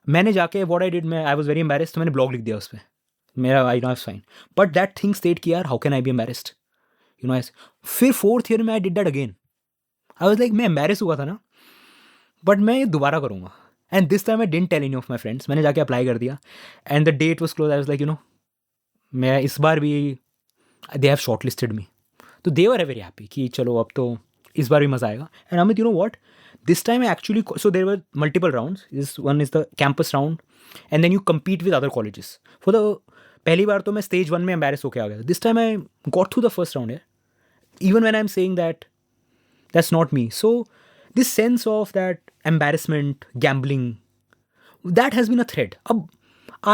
मैंने जाके what I did, I was very embarrassed. तो मैंने blog लिख दिया उस पे. मेरा I know it's fine. But that thing stayed कि यार how can I be embarrassed? फिर fourth year में I did that again. I was मैं embarrassed हुआ था ना, but मैं ये दोबारा करूँगा. And this time I didn't tell any of my friends. मैंने जाके apply कर दिया. And the day it was closed, I was मैं इस बार भी दे हैव शॉर्टलिस्टेड मी, तो दे वर वेरी हैप्पी कि चलो अब तो इस बार भी मजा आएगा. And Amit, you know what, this time actually, so there were multiple rounds. This one is the campus round and then you compete with other colleges for the. पहली बार तो मैं स्टेज 1 में एम्बेरस होकर आ गया. This time I got through the first round. Even when I'm saying that that's not me. So this sense of that embarrassment, gambling, that has been a thread.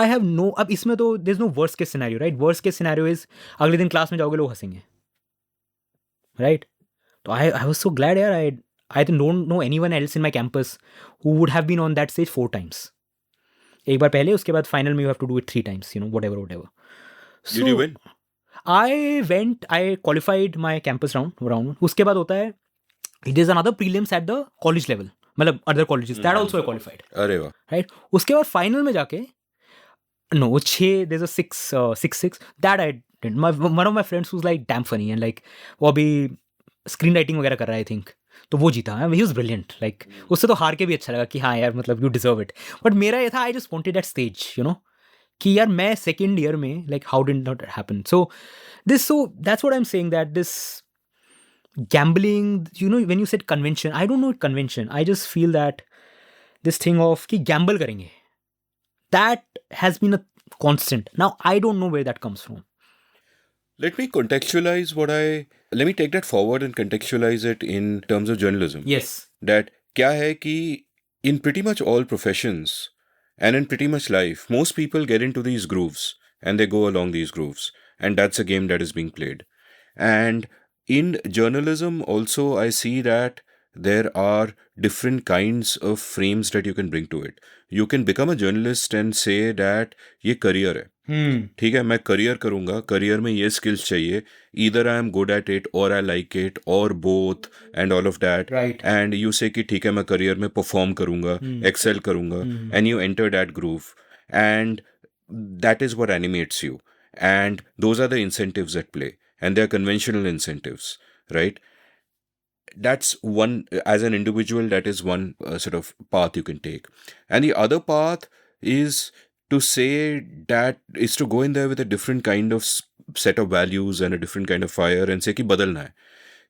I have no, अब इसमें तो there's no worst case scenario, right? Worst case scenario is अगले दिन class में जाओगे लोग हंसेंगे, right? So I was so glad यार, I don't know anyone else in my campus who would have been on that stage 4 times. एक बार पहले, उसके बाद final में you have to do it 3 times, you know, whatever. Did you win? I qualified my campus round. उसके बाद होता है, it is another prelims at the college level, मतलब other colleges, that also I qualified. अरे वाह. Right? उसके बाद final में जाके, no, 6, there's a 6, that I didn't. One of my friends was like damn funny and like वो अभी screen writing वगैरह कर रहा है I think, तो वो जीता. He was brilliant. Like उससे तो हार के भी अच्छा लगा कि हाँ यार, मतलब you deserve it. But मेरा ये था, I just wanted that stage, you know, कि यार मैं सेकेंड ईयर में, like how did not happen. So that's what I'm saying, that this gambling, you know, when you said convention, I don't know convention, I just feel that this thing of कि gamble करेंगे, that has been a constant. Now I don't know where that comes from. Let me take that forward and contextualize it in terms of journalism. Yes. That क्या है कि in pretty much all professions and in pretty much life, most people get into these grooves and they go along these grooves. And that's a game that is being played. And in journalism also, I see that there are different kinds of frames that you can bring to it. You can become a journalist and say that ये career है. ठीक है, मैं career करूँगा, career में ये skills चाहिए. Either I am good at it or I like it or both and all of that. Right. And you say कि ठीक है, मैं career में perform करूँगा, excel करूँगा, and you enter that groove. And that is what animates you. And those are the incentives at play. And they are conventional incentives, right? That's one, as an individual, that is one sort of path you can take. And the other path is to say that is to go in there with a different kind of set of values and a different kind of fire and say कि बदलना है.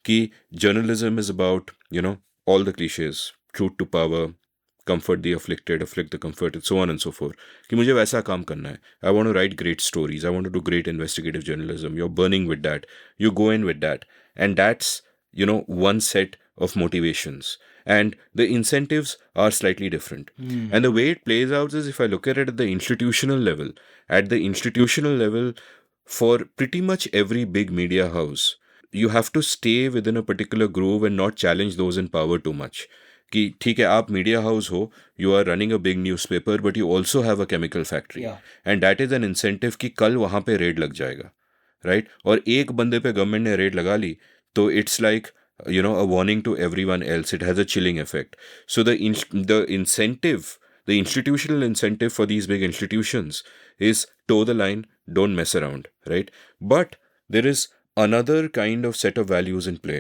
कि journalism is about, you know, all the cliches, truth to power, comfort the afflicted, afflict the comforted, so on and so forth. कि मुझे वैसा काम करना है. I want to write great stories. I want to do great investigative journalism. You're burning with that. You go in with that. And that's, you know, one set of motivations. And the incentives are slightly different. And the way it plays out is, if I look at it at the institutional level, for pretty much every big media house, you have to stay within a particular groove and not challenge those in power too much. कि ठीक है, आप media house हो, you are running a big newspaper, but you also have a chemical factory, and that is an incentive कि कल वहाँ पे red लग जाएगा, राइट? और एक बंदे पे गवर्नमेंट ने रेड लगा ली तो it's like, you know, a warning to everyone else. It has a chilling effect. So the incentive, the institutional incentive for these big institutions is toe the line, don't mess around, right? But there is another kind of set of values in play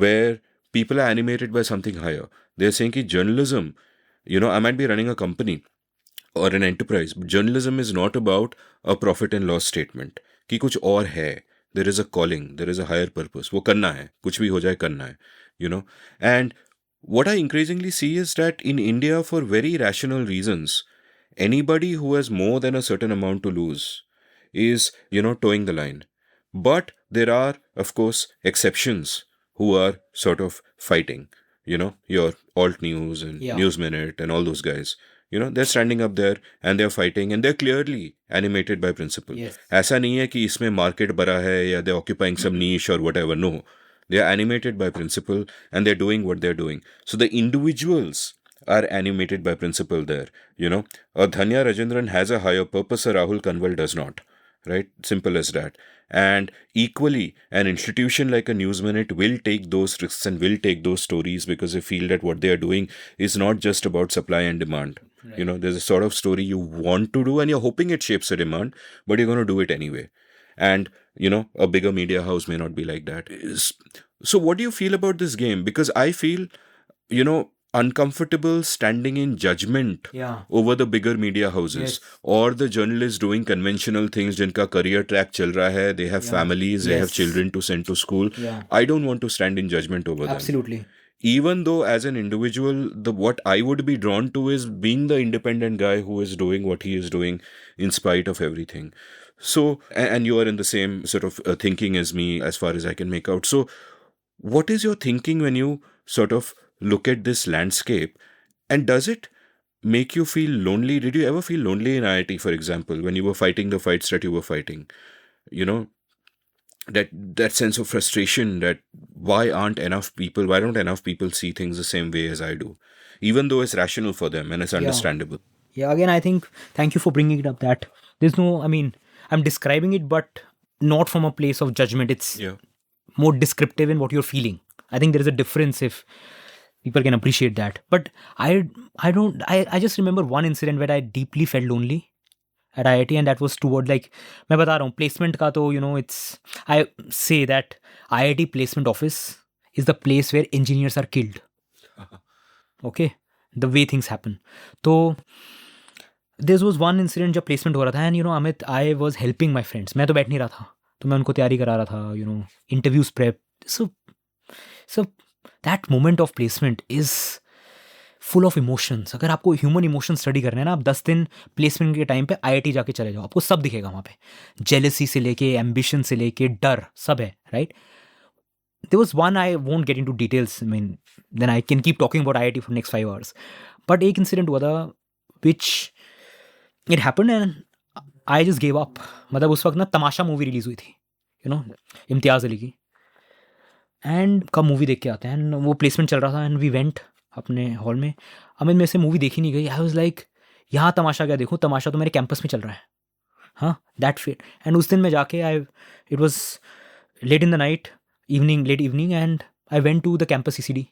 where people are animated by something higher. They're saying that journalism, you know, I might be running a company or an enterprise, but journalism is not about a profit and loss statement कि कुछ और है. There is a calling, there is a higher purpose. वो करना है, कुछ भी हो जाए करना है, you know. And what I increasingly see is that in India, for very rational reasons, anybody who has more than a certain amount to lose is, you know, towing the line. But there are, of course, exceptions who are sort of fighting, you know, your alt news and News Minute and all those guys. You know, they're standing up there and they're fighting and they're clearly animated by principle. Yes. ऐसा नहीं है कि इसमें market बड़ा है या they're occupying some niche or whatever. No, they're animated by principle and they're doing what they're doing. So the individuals are animated by principle there. You know, Dhanya Rajendran has a higher purpose, Rahul Kanwal does not. Right? Simple as that. And equally, an institution like a News Minute will take those risks and will take those stories because they feel that what they are doing is not just about supply and demand. Right. You know, there's a sort of story you want to do and you're hoping it shapes a demand, but you're going to do it anyway. And, you know, a bigger media house may not be like that. So what do you feel about this game? Because I feel, you know, uncomfortable standing in judgment Yeah. over the bigger media houses, Yes. or the journalists doing conventional things जिनका career track चल रहा है, they have Yeah. families, they have Yes. children to send to school. Yeah. I don't want to stand in judgment over them. Absolutely. Even though as an individual, what I would be drawn to is being the independent guy who is doing what he is doing in spite of everything. So, and you are in the same sort of thinking as me as far as I can make out. So, what is your thinking when you sort of look at this landscape, and does it make you feel lonely? Did you ever feel lonely in IIT, for example, when you were fighting the fights that you were fighting? You know, that sense of frustration that why don't enough people see things the same way as I do, even though it's rational for them and it's understandable. Yeah, again, I think, thank you for bringing it up, that there's no, I mean, I'm describing it, but not from a place of judgment. It's Yeah. more descriptive in what you're feeling. I think there is a difference if people can appreciate that. But I just remember one incident where I deeply felt lonely at IIT, and that was toward, like, मैं बता रहा हूँ placement का तो, you know, it's, I say that IIT placement office is the place where engineers are killed. Okay, the way things happen. So there was one incident जब placement हो रहा था, and you know, Amit, I was helping my friends. मैं तो बैठ नहीं रहा था, तो मैं उनको तैयारी करा रहा था, you know, interviews prep. So that moment of placement is full of emotions. अगर आपको ह्यूमन इमोशन स्टडी करना है ना, आप 10 दिन प्लेसमेंट के टाइम पे IIT जाके चले जाओ, आपको सब दिखेगा वहाँ पे. जेलसी से लेके एम्बिशन से लेके डर सब है, right? There was one, I won't get into details. I mean, then I can keep talking about IIT for next 5 hours. But एक incident हुआ था which it happened and I just gave up. मतलब उस वक्त ना तमाशा movie release हुई थी, you know, इम्तियाज़ अली की. एंड कब मूवी देख के आते हैं, एंड वो प्लेसमेंट चल रहा था, एंड वी वेंट अपने हॉल में. अमित मेरे से मूवी देखी नहीं गई. आई वाज लाइक, यहाँ तमाशा क्या देखूँ, तमाशा तो मेरे कैंपस में चल रहा है. हाँ, दैट फिट. एंड उस दिन मैं जाके, it was late in the night, late evening, and I went to the campus CCD,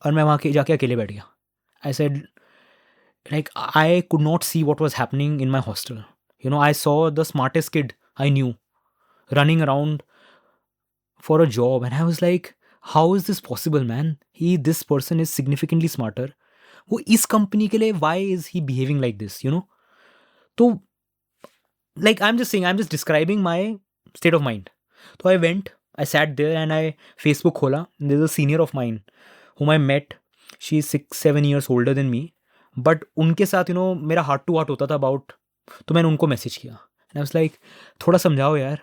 और मैं वहाँ के जाके अकेले बैठ गया. I said, like, I could not see what was happening in my hostel. You know, I saw the smartest kid I knew running around for a job, and I was like, how is this possible, man? This person is significantly smarter. वो इस company के लिए, why is he behaving like this, you know? तो, like, I'm just describing my state of mind. So I went, I sat there, and I Facebook खोला. There's a senior of mine whom I met. She's 6-7 years older than me. But उनके साथ, you know, मेरा heart to heart होता था about, तो मैंने उनको message किया. एंड आई वाज लाइक, थोड़ा समझाओ यार,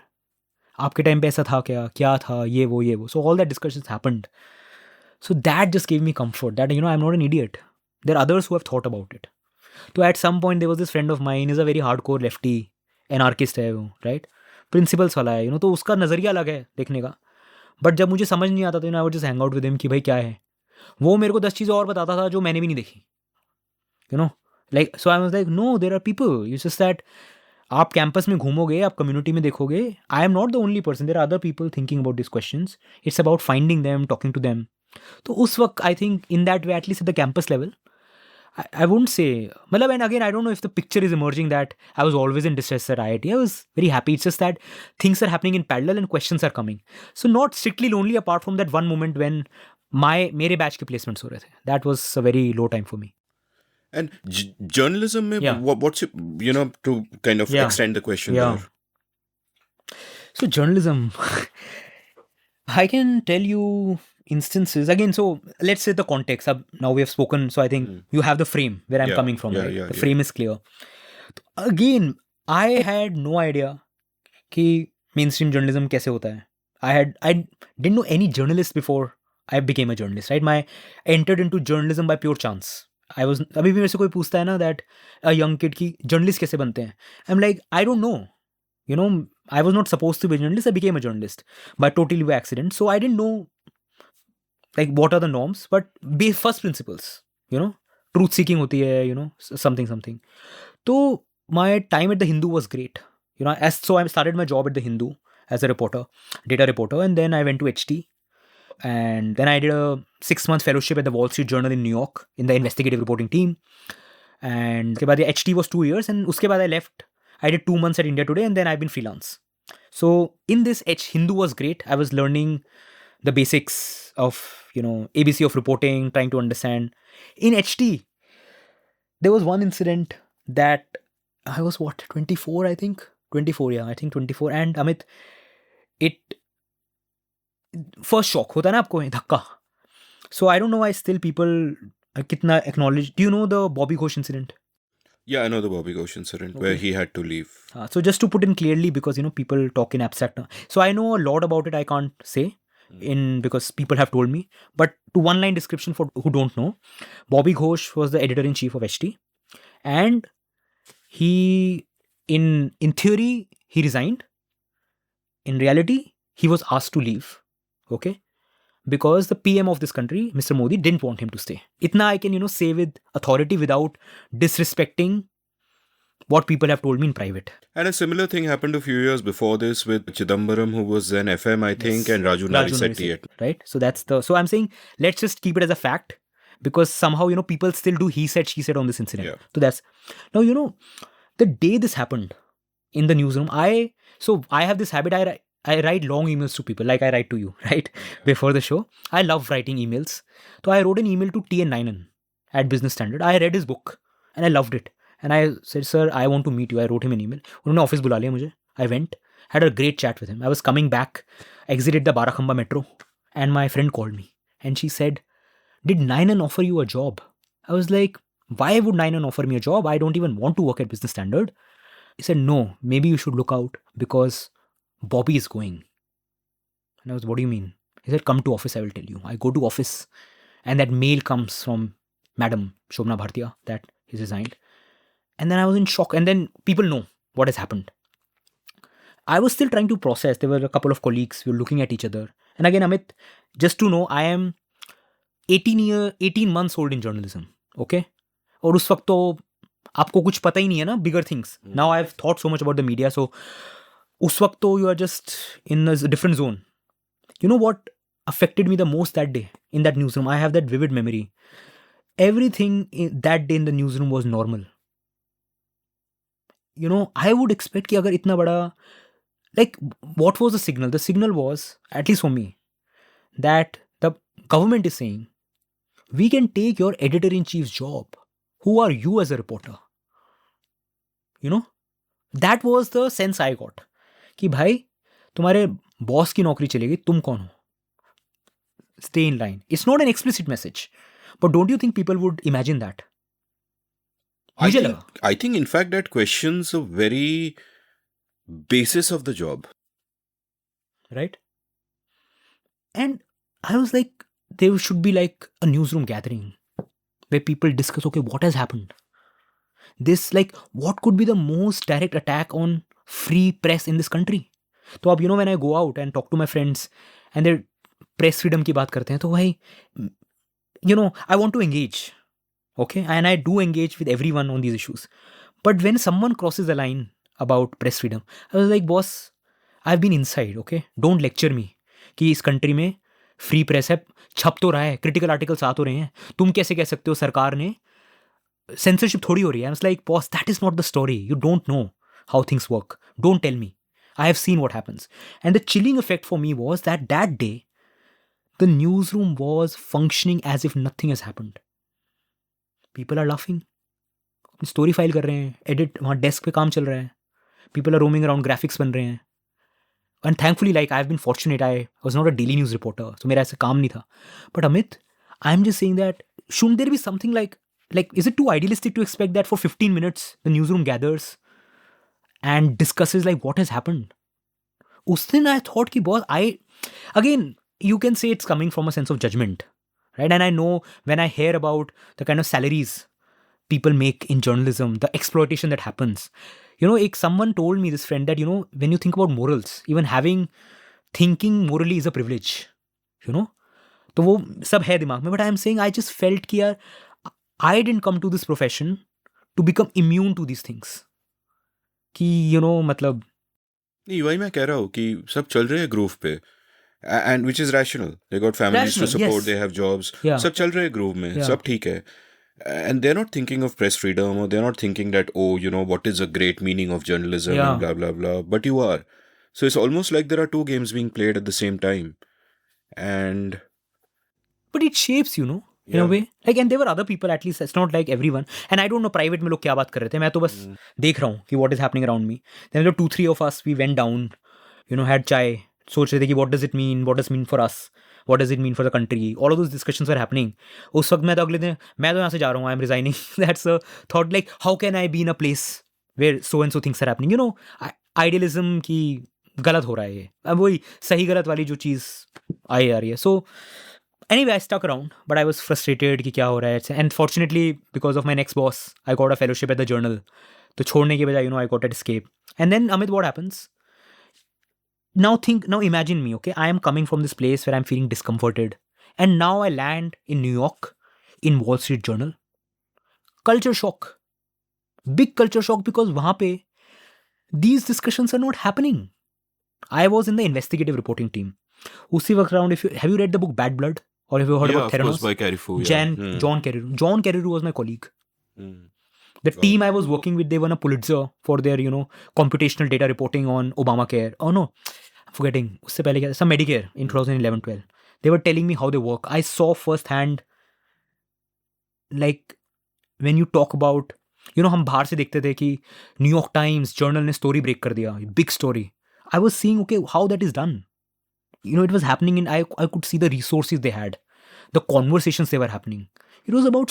आपके टाइम पे ऐसा था क्या था, ये वो. So all that discussions happened. So that just give me comfort that, you know, I am not an idiot. There are others who have thought about it. तो at some point there was this friend of mine, is a very hardcore lefty anarchist है वो, right, principles वाला है, you know, तो उसका नज़रिया अलग है देखने का. बट जब मुझे समझ नहीं आता, तो I would just hang out with him कि भाई क्या है. वो मेरे को 10 चीज़ें और बताता था जो मैंने भी नहीं देखी. You know, like, so I was like, no, there are people. It's just that आप कैंपस में घूमोगे, आप कम्युनिटी में देखोगे, I am not the only person, there are other people thinking about this questions. It's about finding them, talking to them. तो उस वक्त I think in that way, at least at the campus level, I wouldn't say, मतलब, and again, I don't know if the picture is emerging that I was always in distress at IIT. I was very happy. It's just that things are happening in parallel and questions are coming. So not strictly lonely apart from that one moment when मेरे batch के placements हो रहे थे. That was a very low time for me. And journalism, Yeah. what's it, you know, to kind of Yeah. extend the question Yeah. there. So journalism, I can tell you instances. Again, so let's say the context. Now we have spoken, so I think you have the frame where I'm Yeah, coming from. yeah, Right? yeah, The yeah. frame is clear. Again, I had no idea कि mainstream journalism कैसे होता है. I didn't know any journalist before I became a journalist. Right? I entered into journalism by pure chance. अभी भी मेरे से कोई पूछता है ना that a young kid की journalist कैसे बनते हैं. I'm like, I don't know. You know, I was not supposed to be a journalist. I became a journalist by totally by accident. So I didn't know, like, what are the norms, but first principles, you know, truth seeking होती है, you know, something. So my time at the Hindu was great. You know, so I started my job at the Hindu as a reporter, data reporter, and then I went to HT. And then I did a 6-month fellowship at the Wall Street Journal in New York in the investigative reporting team. And उसके बाद HT was 2 years, and उसके बाद I left. I did 2 months at India Today, and then I've been freelance. So in this Hindu was great. I was learning the basics of, ABC of reporting, trying to understand. In HT, there was one incident that I was 24, I think. 24, yeah, I think 24. And Amit, it first shock hota na aapko dhakka. So I don't know why still people kitna acknowledge. Do you know the Bobby Ghosh incident? Yeah, I know the Bobby Ghosh incident where he had to leave. So just to put in clearly, because people talk in abstract. So I know a lot about it. I can't say because people have told me. But to one line description for who don't know, Bobby Ghosh was the editor in chief of HT, and he, in theory, he resigned. In reality, he was asked to leave. Okay. Because the PM of this country, Mr. Modi, didn't want him to stay. Itna I can, say with authority without disrespecting what people have told me in private. And a similar thing happened a few years before this with Chidambaram, who was then FM, I think, and Raju Narisetti. Right? So I'm saying, let's just keep it as a fact, because somehow, people still do he said, she said on this incident. Yeah. So now, the day this happened in the newsroom, I have this habit, I write long emails to people, like I write to you, right? Before the show. I love writing emails. So I wrote an email to TN Nayanan at Business Standard. I read his book and I loved it. And I said, sir, I want to meet you. I wrote him an email. उन्होंने office बुला लिया मुझे. I went, had a great chat with him. I was coming back, exited the Barakhamba metro, and my friend called me. And she said, did Nayanan offer you a job? I was like, why would Nayanan offer me a job? I don't even want to work at Business Standard. He said, no, maybe you should look out because Bobby is going. And I was, what do you mean? He said, come to office, I will tell you. I go to office and that mail comes from Madam Shobna Bhartiya that he's resigned. And then I was in shock. And then people know what has happened. I was still trying to process. There were a couple of colleagues. We were looking at each other. And again, Amit, just to know, I am 18 months old in journalism. Okay? और उस वक्त तो आपको कुछ पता ही नहीं है ना, bigger things. Now I've thought so much about the media. So उस वक्त तो you are just in a different zone. You know what affected me the most that day in that newsroom? I have that vivid memory. Everything that day in the newsroom was normal. I would expect कि अगर इतना बड़ा, like, what was the signal? The signal was, at least for me, that the government is saying, we can take your editor-in-chief's job. Who are you as a reporter? That was the sense I got. कि भाई तुम्हारे boss की नौकरी चलेगी, तुम कौन हो? Stay in line. It's not an explicit message, but don't you think people would imagine that? I think in fact that questions a very basis of the job. Right? And I was like, there should be like a newsroom gathering where people discuss, okay, what has happened? This, like, what could be the most direct attack on free press in this country? So, when I go out and talk to my friends and they're press freedom की बात करते हैं, तो भाई, I want to engage. Okay? And I do engage with everyone on these issues. But when someone crosses the line about press freedom, I was like, boss, I've been inside, okay? Don't lecture me कि इस country में free press है, छप तो रहा है, critical articles आ तो रहे हैं, तुम कैसे कह सकते हो सरकार ने censorship थोड़ी हो रही है? I was like, boss, that is not the story. You don't know how things work. Don't tell me. I have seen what happens. And the chilling effect for me was that day, the newsroom was functioning as if nothing has happened. People are laughing. Story file कर रहे हैं, edit, वहाँ desk पे काम चल रहा है. People are roaming around, graphics बन रहे हैं. And thankfully, like, I've been fortunate. I was not a daily news reporter, so मेरा ऐसा काम नहीं था. But Amit, I'm just saying that, shouldn't there be something like, is it too idealistic to expect that for 15 minutes, the newsroom gathers and discusses like what has happened? उस दिन I thought कि boss, again, you can say it's coming from a sense of judgment, right? And I know when I hear about the kind of salaries people make in journalism, the exploitation that happens. Someone told me, this friend, that, when you think about morals, even thinking morally is a privilege, तो वो सब है दिमाग में. But I am saying, I just felt कि यार, I didn't come to this profession to become immune to these things. कि, मतलब. नहीं, वही मैं कह रहा हूँ कि सब चल रहे हैं groove पे. And which is rational. They got families to support, yes. They have jobs. Yeah. सब चल रहे हैं groove में, yeah. सब ठीक है. And they're not thinking of press freedom, or they're not thinking that, what is a great meaning of journalism, yeah. And blah, blah, blah. But you are. So it's almost like there are two games being played at the same time. And But it shapes, in a yeah. way. Like, and there were other people, at least. It's not like everyone. And I don't know private में लोग क्या बात कर रहे थे. मैं तो बस देख रहा हूँ कि what is happening around me. Then the 2-3 of us, we went down, had chai. सोच रहे थे कि what does it mean? What does it mean for us? What does it mean for the country? All of those discussions were happening. उस वक्त मैं तो अगले दिन मैं तो यहाँ से जा रहा हूँ. I'm resigning. That's a thought like how can I be in a place where so and so things are happening? Idealism की गलत हो रहा है ये. अब वही सही गलत वाली जो चीज़ आई आ रही है. So anyway, I stuck around, but I was frustrated कि क्या हो रहा है. And fortunately, because of my next boss, I got a fellowship at the journal. तो छोड़ने के बजाय, I got an escape. And then, Amit, what happens? Now imagine me, okay? I am coming from this place where I'm feeling discomforted. And now I land in New York, in Wall Street Journal. Culture shock. Big culture shock because वहाँ पे these discussions are not happening. I was in the investigative reporting team. उसी वक्त around, have you read the book Bad Blood? Or have you heard about of course, Theranos? by Carrefour. Yeah. John Carreyrou. John Carreyrou was my colleague. The team I was working with, they won a Pulitzer for their, computational data reporting on Obamacare. Oh no, I'm forgetting. उससे पहले क्या? Some Medicare in 2011-12. They were telling me how they work. I saw firsthand, like, when you talk about, हम बाहर से देखते थे कि New York times journal ने स्टोरी ब्रेक कर दिया, big story. I was seeing, okay, how that is done. It was happening and I could see the resources they had, the conversations they were happening. It was about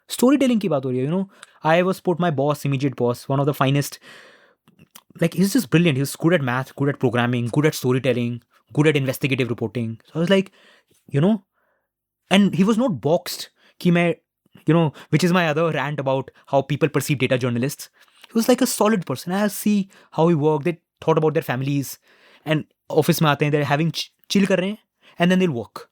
storytelling की बात हो रही है. I was put my boss, immediate boss, one of the finest. Like, he's just brilliant. He's good at math, good at programming, good at storytelling, good at investigative reporting. So I was like, and he was not boxed कि मैं, which is my other rant about how people perceive data journalists. He was like a solid person. I see how he worked. They thought about their families. And office में आते हैं, they're having chill कर रहे हैं, and then they'll work.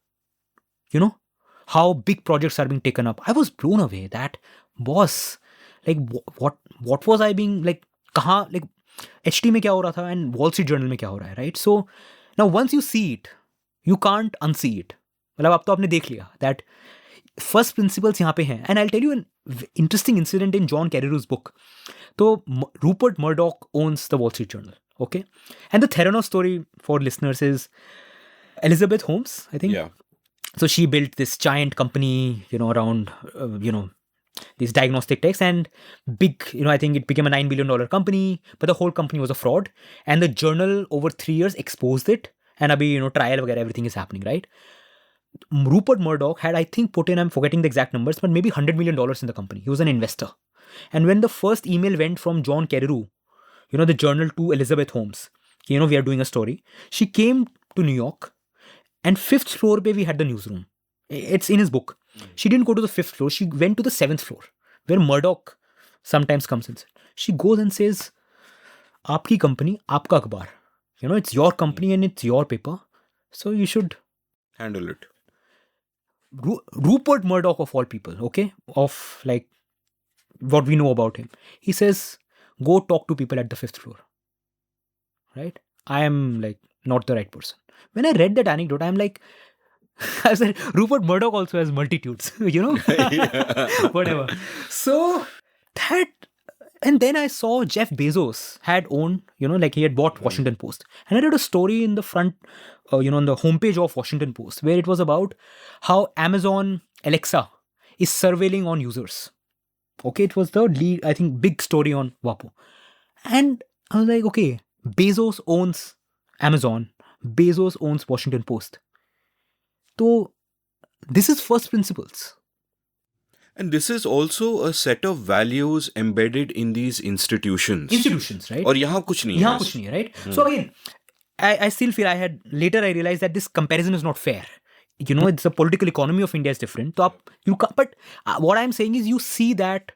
How big projects are being taken up. I was blown away. That boss, like, what was I being like? कहाँ, like, HT में क्या हो रहा था and Wall Street Journal में क्या हो रहा है, right? So now once you see it, you can't unsee it. मतलब अब तो आपने देख लिया that first principles यहाँ पे हैं. And I'll tell you an interesting incident in John Carreyrou's book. So Rupert Murdoch owns the Wall Street Journal. Okay. And the Theranos story for listeners is Elizabeth Holmes, I think. Yeah. So she built this giant company, around, these diagnostic techs and big, I think it became a $9 billion company, but the whole company was a fraud. And the journal over 3 years exposed it. And abhi, trial वगैरह, everything is happening, right? Rupert Murdoch had, I think, put in, I'm forgetting the exact numbers, but maybe $100 million in the company. He was an investor. And when the first email went from John Carreyrou, the journal to Elizabeth Holmes, we are doing a story. She came to New York and 5th floor pe we had the newsroom. It's in his book. She didn't go to the 5th floor. She went to the 7th floor where Murdoch sometimes comes in. She goes and says, Aapki company, aapka akhbar. It's your company and it's your paper. So you should handle it. Rupert Murdoch of all people, okay? Of like what we know about him. He says, go talk to people at the 5th floor. Right? I am like not the right person. When I read that anecdote, I'm like, I said, Rupert Murdoch also has multitudes, whatever. So that, and then I saw Jeff Bezos had owned, like he had bought Washington Post. And I read a story in the front, on the homepage of Washington Post, where it was about how Amazon Alexa is surveilling on users. Okay, it was the lead, I think, big story on WAPO. And I was like, okay, Bezos owns Amazon. Bezos owns Washington Post. So this is first principles. And this is also a set of values embedded in these institutions. Institutions, right? और यहाँ कुछ नहीं है. यहाँ कुछ नहीं है, right? So again, I still feel I realized that this comparison is not fair. It's the political economy of India is different. So but what I'm saying is you see that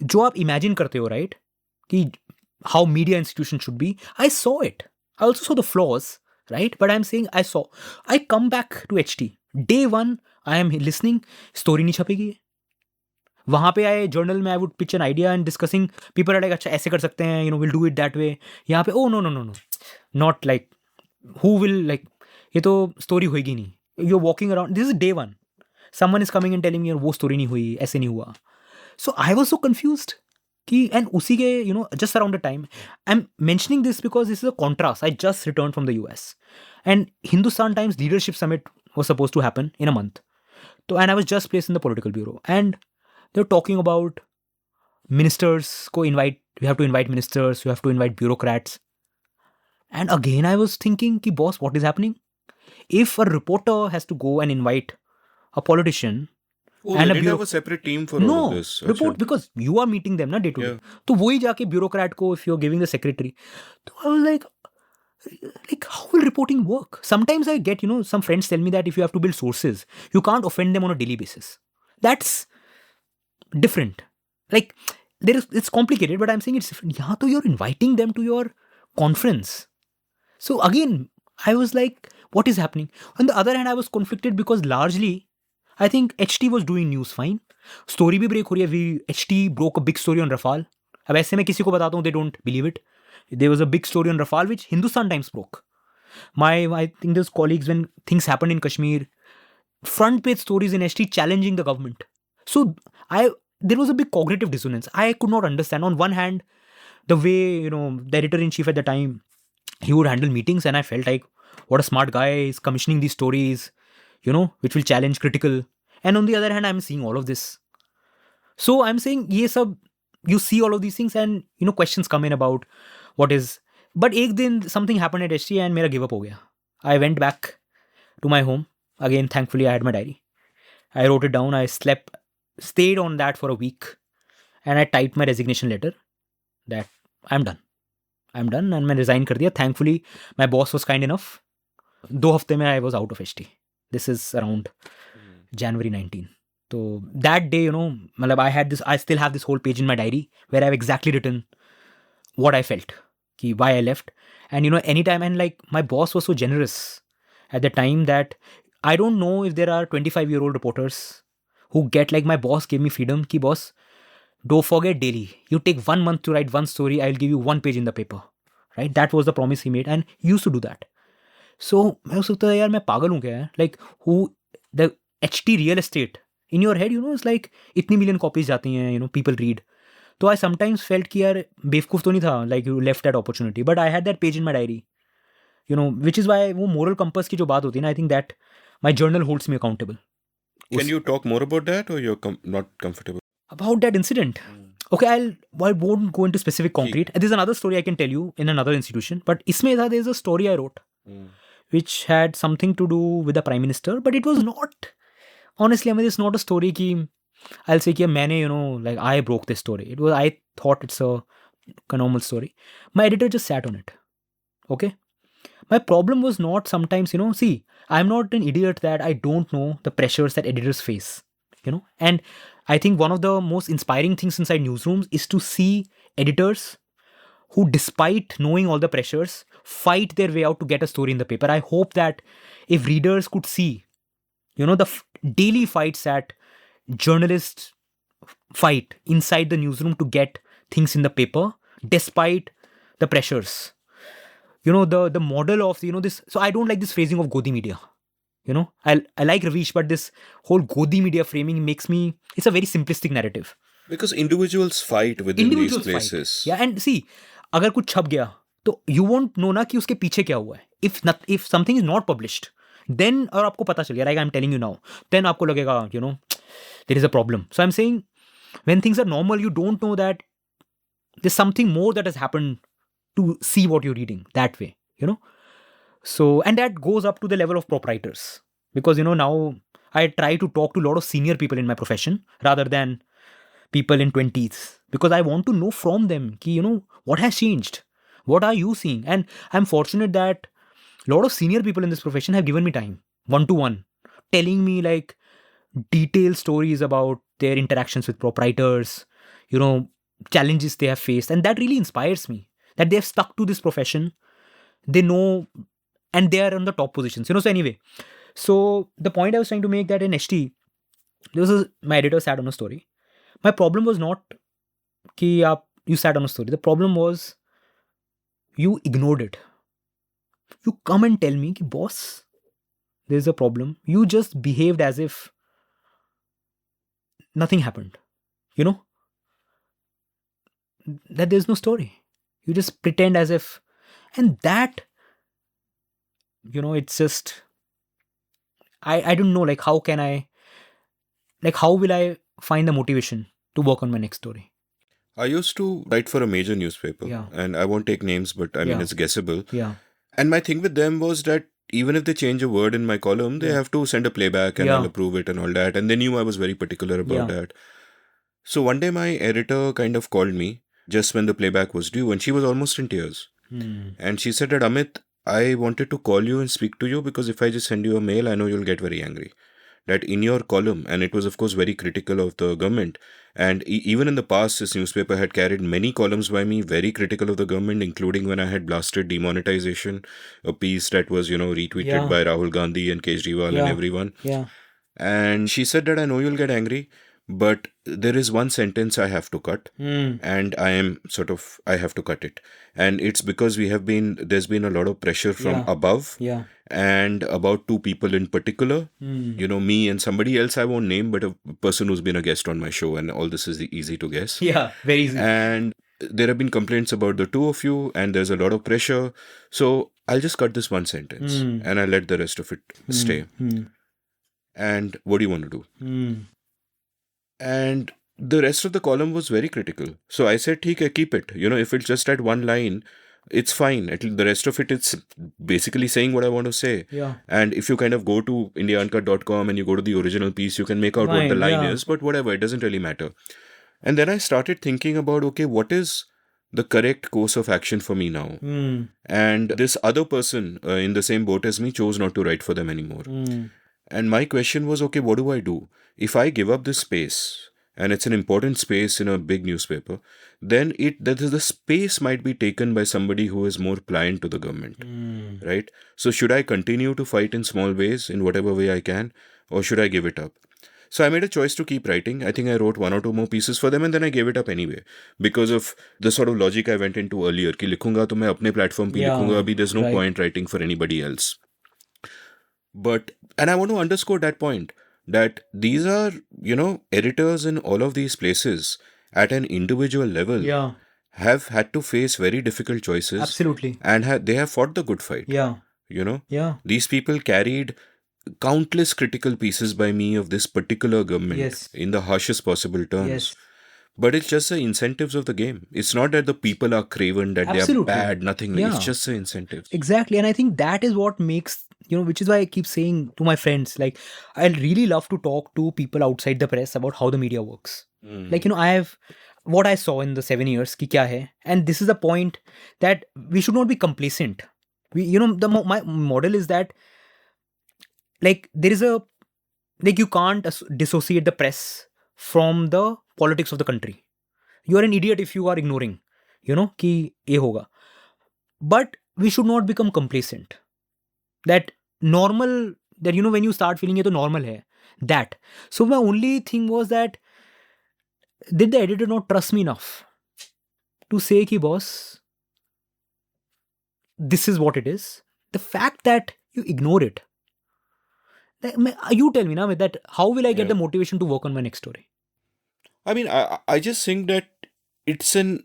जो आप imagine करते हो, right? कि how media institutions should be. I saw it. I also saw the flaws, right? But I'm saying I come back to HT. Day one, I am listening. Story नहीं छपेगी. वहाँ पे आए journal में I would pitch an idea and discussing. People are like, अच्छा ऐसे कर सकते हैं. We'll do it that way. यहाँ पे, oh no. Not like, who will like, ये तो story होएगी नहीं. You're walking around. This is day one. Someone is coming and telling me, वो story नहीं हुई, ऐसे नहीं हुआ. So I was so confused. and उसी के just around the time, I'm mentioning this because this is a contrast. I just returned from the US, and Hindustan Times Leadership Summit was supposed to happen in a month. So, and I was just placed in the political bureau, and they're talking about ministers. We have to invite ministers. We have to invite bureaucrats. And again, I was thinking, ki boss, what is happening? If a reporter has to go and invite a politician, Oh, and they a didn't bureau- have a separate team for all no of this. report, Acha. because you are meeting them na day to day. Yeah. तो वही जाके bureaucrat को, if you're giving the secretary, तो I was like how will reporting work? Sometimes I get, some friends tell me that if you have to build sources, you can't offend them on a daily basis. That's different. Like it's complicated, but I'm saying it's different. Yeah, so you're inviting them to your conference. So again, I was like, what is happening? On the other hand, I was conflicted because largely, I think HT was doing news fine. Story भी break हो रही है. HT broke a big story on Rafale. अब ऐसे मैं किसी को बताता हूँ, they don't believe it. There was a big story on Rafale which Hindustan Times broke. I think those colleagues, when things happened in Kashmir, front page stories in HT challenging the government. So there was a big cognitive dissonance. I could not understand. On one hand, the way, the editor-in-chief at the time, he would handle meetings, and I felt like, what a smart guy is commissioning these stories, which will challenge critical. And on the other hand, I'm seeing all of this. So I'm saying, yes, you see all of these things, and questions come in about what is. But एक दिन something happened at HT and मेरा give up हो गया. I went back to my home. Again, thankfully, I had my diary. I wrote it down. I stayed on that for a week, and I typed my resignation letter that I'm done. And मैं resign कर दिया. Thankfully, my boss was kind enough. 2 हफ्ते में I was out of HT. This is around January 19. So that day, I still have this whole page in my diary where I've exactly written what I felt, why I left. And anytime, and like my boss was so generous at the time that I don't know if there are 25-year-old reporters who get, like, my boss gave me freedom, ki boss, don't forget daily. You take 1 month to write one story, I'll give you 1 page in the paper. Right? That was the promise he made, and he used to do that. So मैं सोचता था, यार मैं पागल हूँ क्या? Like, who the HT real estate in your head, it's like इतनी million copies जाती हैं, people read. So I sometimes felt कि यार बेवकूफ तो नहीं था, like you left that opportunity. But I had that page in my diary, which is why वो moral compass की जो बात होती है ना, I think that my journal holds me accountable. Can you talk more about that, or you're not comfortable? About that incident? Okay, I won't go into specific concrete. There's another story I can tell you in another institution. But इसमें था, there's a story I wrote, which had something to do with the Prime Minister. But it was not, honestly, it's not a story ki I'll say कि like I broke this story. I thought it's a normal story. My editor just sat on it. Okay? My problem was not sometimes, see, I'm not an idiot that I don't know the pressures that editors face, And I think one of the most inspiring things inside newsrooms is to see editors who, despite knowing all the pressures, fight their way out to get a story in the paper. I hope that if readers could see, the daily fights that journalists fight inside the newsroom to get things in the paper, despite the pressures. The model of, this. So I don't like this phrasing of Godi media. I like Ravish, but this whole Godi media framing it's a very simplistic narrative. Because individuals fight within these places. Yeah, and see, अगर कुछ छप गया, तो you won't know ना कि उसके पीछे क्या हुआ है. If something is not published, then और आपको पता चल गया, like I'm telling you now, then आपको लगेगा, there is a problem. So I'm saying, when things are normal, you don't know that there's something more that has happened to see what you're reading that way, So, and that goes up to the level of proprietors. Because, now I try to talk to a lot of senior people in my profession rather than people in 20s. Because I want to know from them, ki, what has changed? What are you seeing? And I'm fortunate that a lot of senior people in this profession have given me time, one-to-one, telling me like detailed stories about their interactions with proprietors, challenges they have faced. And that really inspires me, that they have stuck to this profession. They know, and they are on the top positions, So anyway, so the point I was trying to make, that in HT, my editor sat on a story. My problem was not कि you sat on a story. The problem was you ignored it. You come and tell me कि boss, there's a problem. You just behaved as if nothing happened. that there's no story. You just pretend as if, and that, it's just, I don't know, like, how will I find the motivation to work on my next story? I used to write for a major newspaper, Yeah. and I won't take names, but I mean, Yeah. it's guessable. Yeah. And my thing with them was that even if they change a word in my column, they have to send a playback and I'll approve it and all that. And they knew I was very particular about that. So one day my editor kind of called me just when the playback was due, and she was almost in tears. And she said that, Amit, I wanted to call you and speak to you because if I just send you a mail, I know you'll get very angry. That in your column, and it was of course very critical of the government, and even in the past this newspaper had carried many columns by me very critical of the government, including when I had blasted demonetization, a piece that was retweeted by Rahul Gandhi and Kejriwal and everyone. And she said that I know you'll get angry, but there is one sentence I have to cut, and I have to cut it. And it's because there's been a lot of pressure from above, and about two people in particular, me and somebody else I won't name, but a person who's been a guest on my show, and all this is easy to guess. Yeah, very easy. And there have been complaints about the two of you, and there's a lot of pressure. So I'll just cut this one sentence, and I'll let the rest of it stay. And what do you want to do? And the rest of the column was very critical. So I said, "Theek hai, keep it. If it's just at one line, it's fine. The rest of it, it's basically saying what I want to say. And if you kind of go to indiauncut.com and you go to the original piece, you can make out what the line is, but whatever, it doesn't really matter." And then I started thinking about, okay, what is the correct course of action for me now? And this other person in the same boat as me chose not to write for them anymore. And my question was, okay, what do I do? If I give up this space, and it's an important space in a big newspaper, then the space might be taken by somebody who is more pliant to the government, right? So should I continue to fight in small ways, in whatever way I can, or should I give it up? So I made a choice to keep writing. I think I wrote one or two more pieces for them, and then I gave it up anyway because of the sort of logic I went into earlier. कि लिखूंगा तो मैं अपने platform पे लिखूंगा, अभी there's no point writing for anybody else. And I want to underscore that point, that these are, editors in all of these places at an individual level have had to face very difficult choices. Absolutely. And they have fought the good fight. These people carried countless critical pieces by me of this particular government in the harshest possible terms. But it's just the incentives of the game. It's not that the people are craven, that they are bad, nothing. It's just the incentives. Exactly. And I think that is what makes, which is why I keep saying to my friends, like, I really love to talk to people outside the press about how the media works. Like, I have what I saw in the 7 years, ki kya hai. And this is the point that we should not be complacent. My model is that, like, you can't dissociate the press from the politics of the country. You are an idiot if you are ignoring, ki ye hoga. But we should not become complacent. That normal, that, when you start feeling ye to normal hai, that. So my only thing was that, did the editor not trust me enough to say ki boss, this is what it is? The fact that you ignore it, you tell me now that how will I get the motivation to work on my next story? I mean, I just think that it's an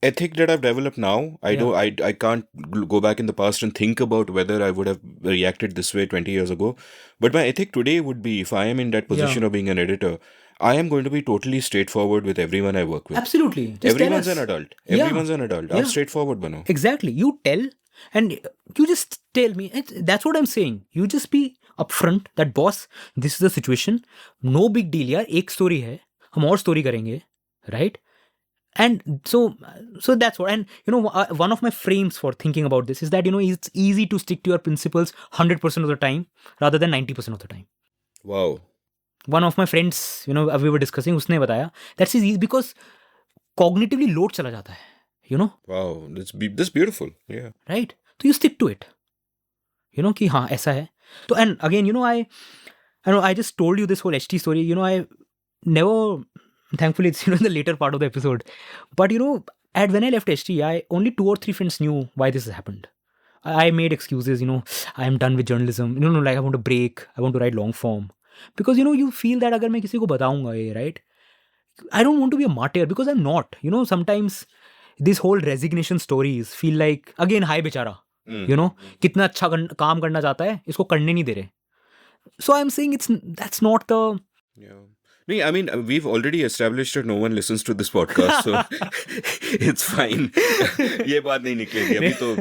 ethic that I've developed now. I can't go back in the past and think about whether I would have reacted this way 20 years ago. But my ethic today would be, if I am in that position of being an editor, I am going to be totally straightforward with everyone I work with. Absolutely. Just everyone's an adult. Everyone's an adult. I'm straightforward, bano. Exactly. You tell, and you just tell me. That's what I'm saying. You just be upfront that, boss, this is the situation. No big deal, yaar. Ek story hai. हम और story करेंगे, right? And so that's what. And one of my frames for thinking about this is that it's easy to stick to your principles 100% of the time rather than 90% of the time. Wow. One of my friends, we were discussing, उसने बताया that's easy because cognitively load चला जाता है, Wow, that's beautiful. Yeah. Right? So you stick to it. कि हाँ ऐसा है. So, and again, I just told you this whole HT story. I never, thankfully it's in the later part of the episode, but when I left HT, only 2 or 3 friends knew why this has happened. I made excuses, I am done with journalism, like I want to break, I want to write long form, because you feel that अगर मैं किसी को बताऊंगा ये, right, I don't want to be a martyr because I'm not. Sometimes these whole resignation stories feel like, again, hi बेचारा. कितना अच्छा काम करना चाहता है, इसको करने नहीं दे रहे. So I'm saying that's not the... Yeah. No, I mean, we've already established that no one listens to this podcast, so it's fine. ये बात नहीं निकलेगी अभी तो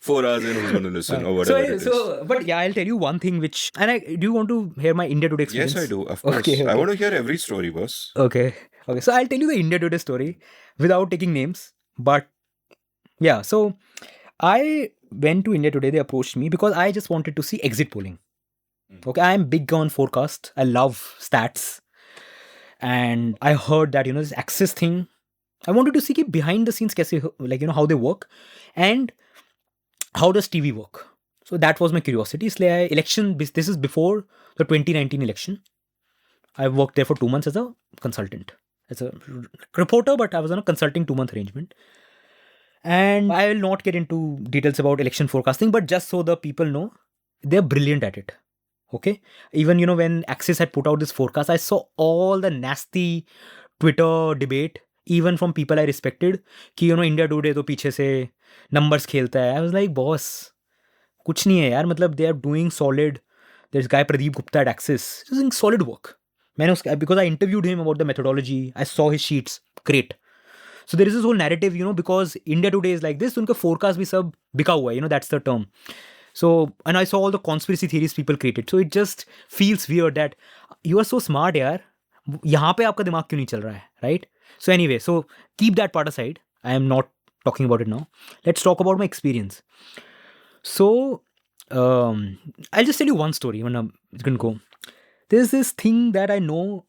4 hours in who's going to listen or whatever it is. But yeah, I'll tell you one thing which... And do you want to hear my India Today experience? Yes, I do, of course. Okay. I want to hear every story, boss. Okay. So I'll tell you the India Today story without taking names. But yeah, so I went to India Today. They approached me because I just wanted to see exit polling. Okay, I'm big on forecast. I love stats. And I heard that, this access thing, I wanted to see कि behind the scenes कैसे, like, how they work and how does TV work. So that was my curiosity. इसलिए this is before the 2019 election. I worked there for 2 months as a consultant, as a reporter, but I was on a consulting 2-month arrangement. And I will not get into details about election forecasting, but just so the people know, they're brilliant at it. Okay. Even, when Axis had put out this forecast, I saw all the nasty Twitter debate, even from people I respected, कि, India Today तो पीछे से numbers खेलता है. I was like, boss, कुछ नहीं है यार. मतलब, they are doing solid. There's guy Pradeep Gupta at Axis. He's doing solid work. Because I interviewed him about the methodology. I saw his sheets. Great. So there is this whole narrative, because India Today is like this, उनका forecast भी सब बिका हुआ है. That's the term. So, and I saw all the conspiracy theories people created. So it just feels weird that you are so smart, yaar. यहाँ पे आपका दिमाग क्यों नहीं चल रहा है, right? So anyway, so keep that part aside. I am not talking about it now. Let's talk about my experience. So, I'll just tell you one story. It's going to go. There's this thing that I know.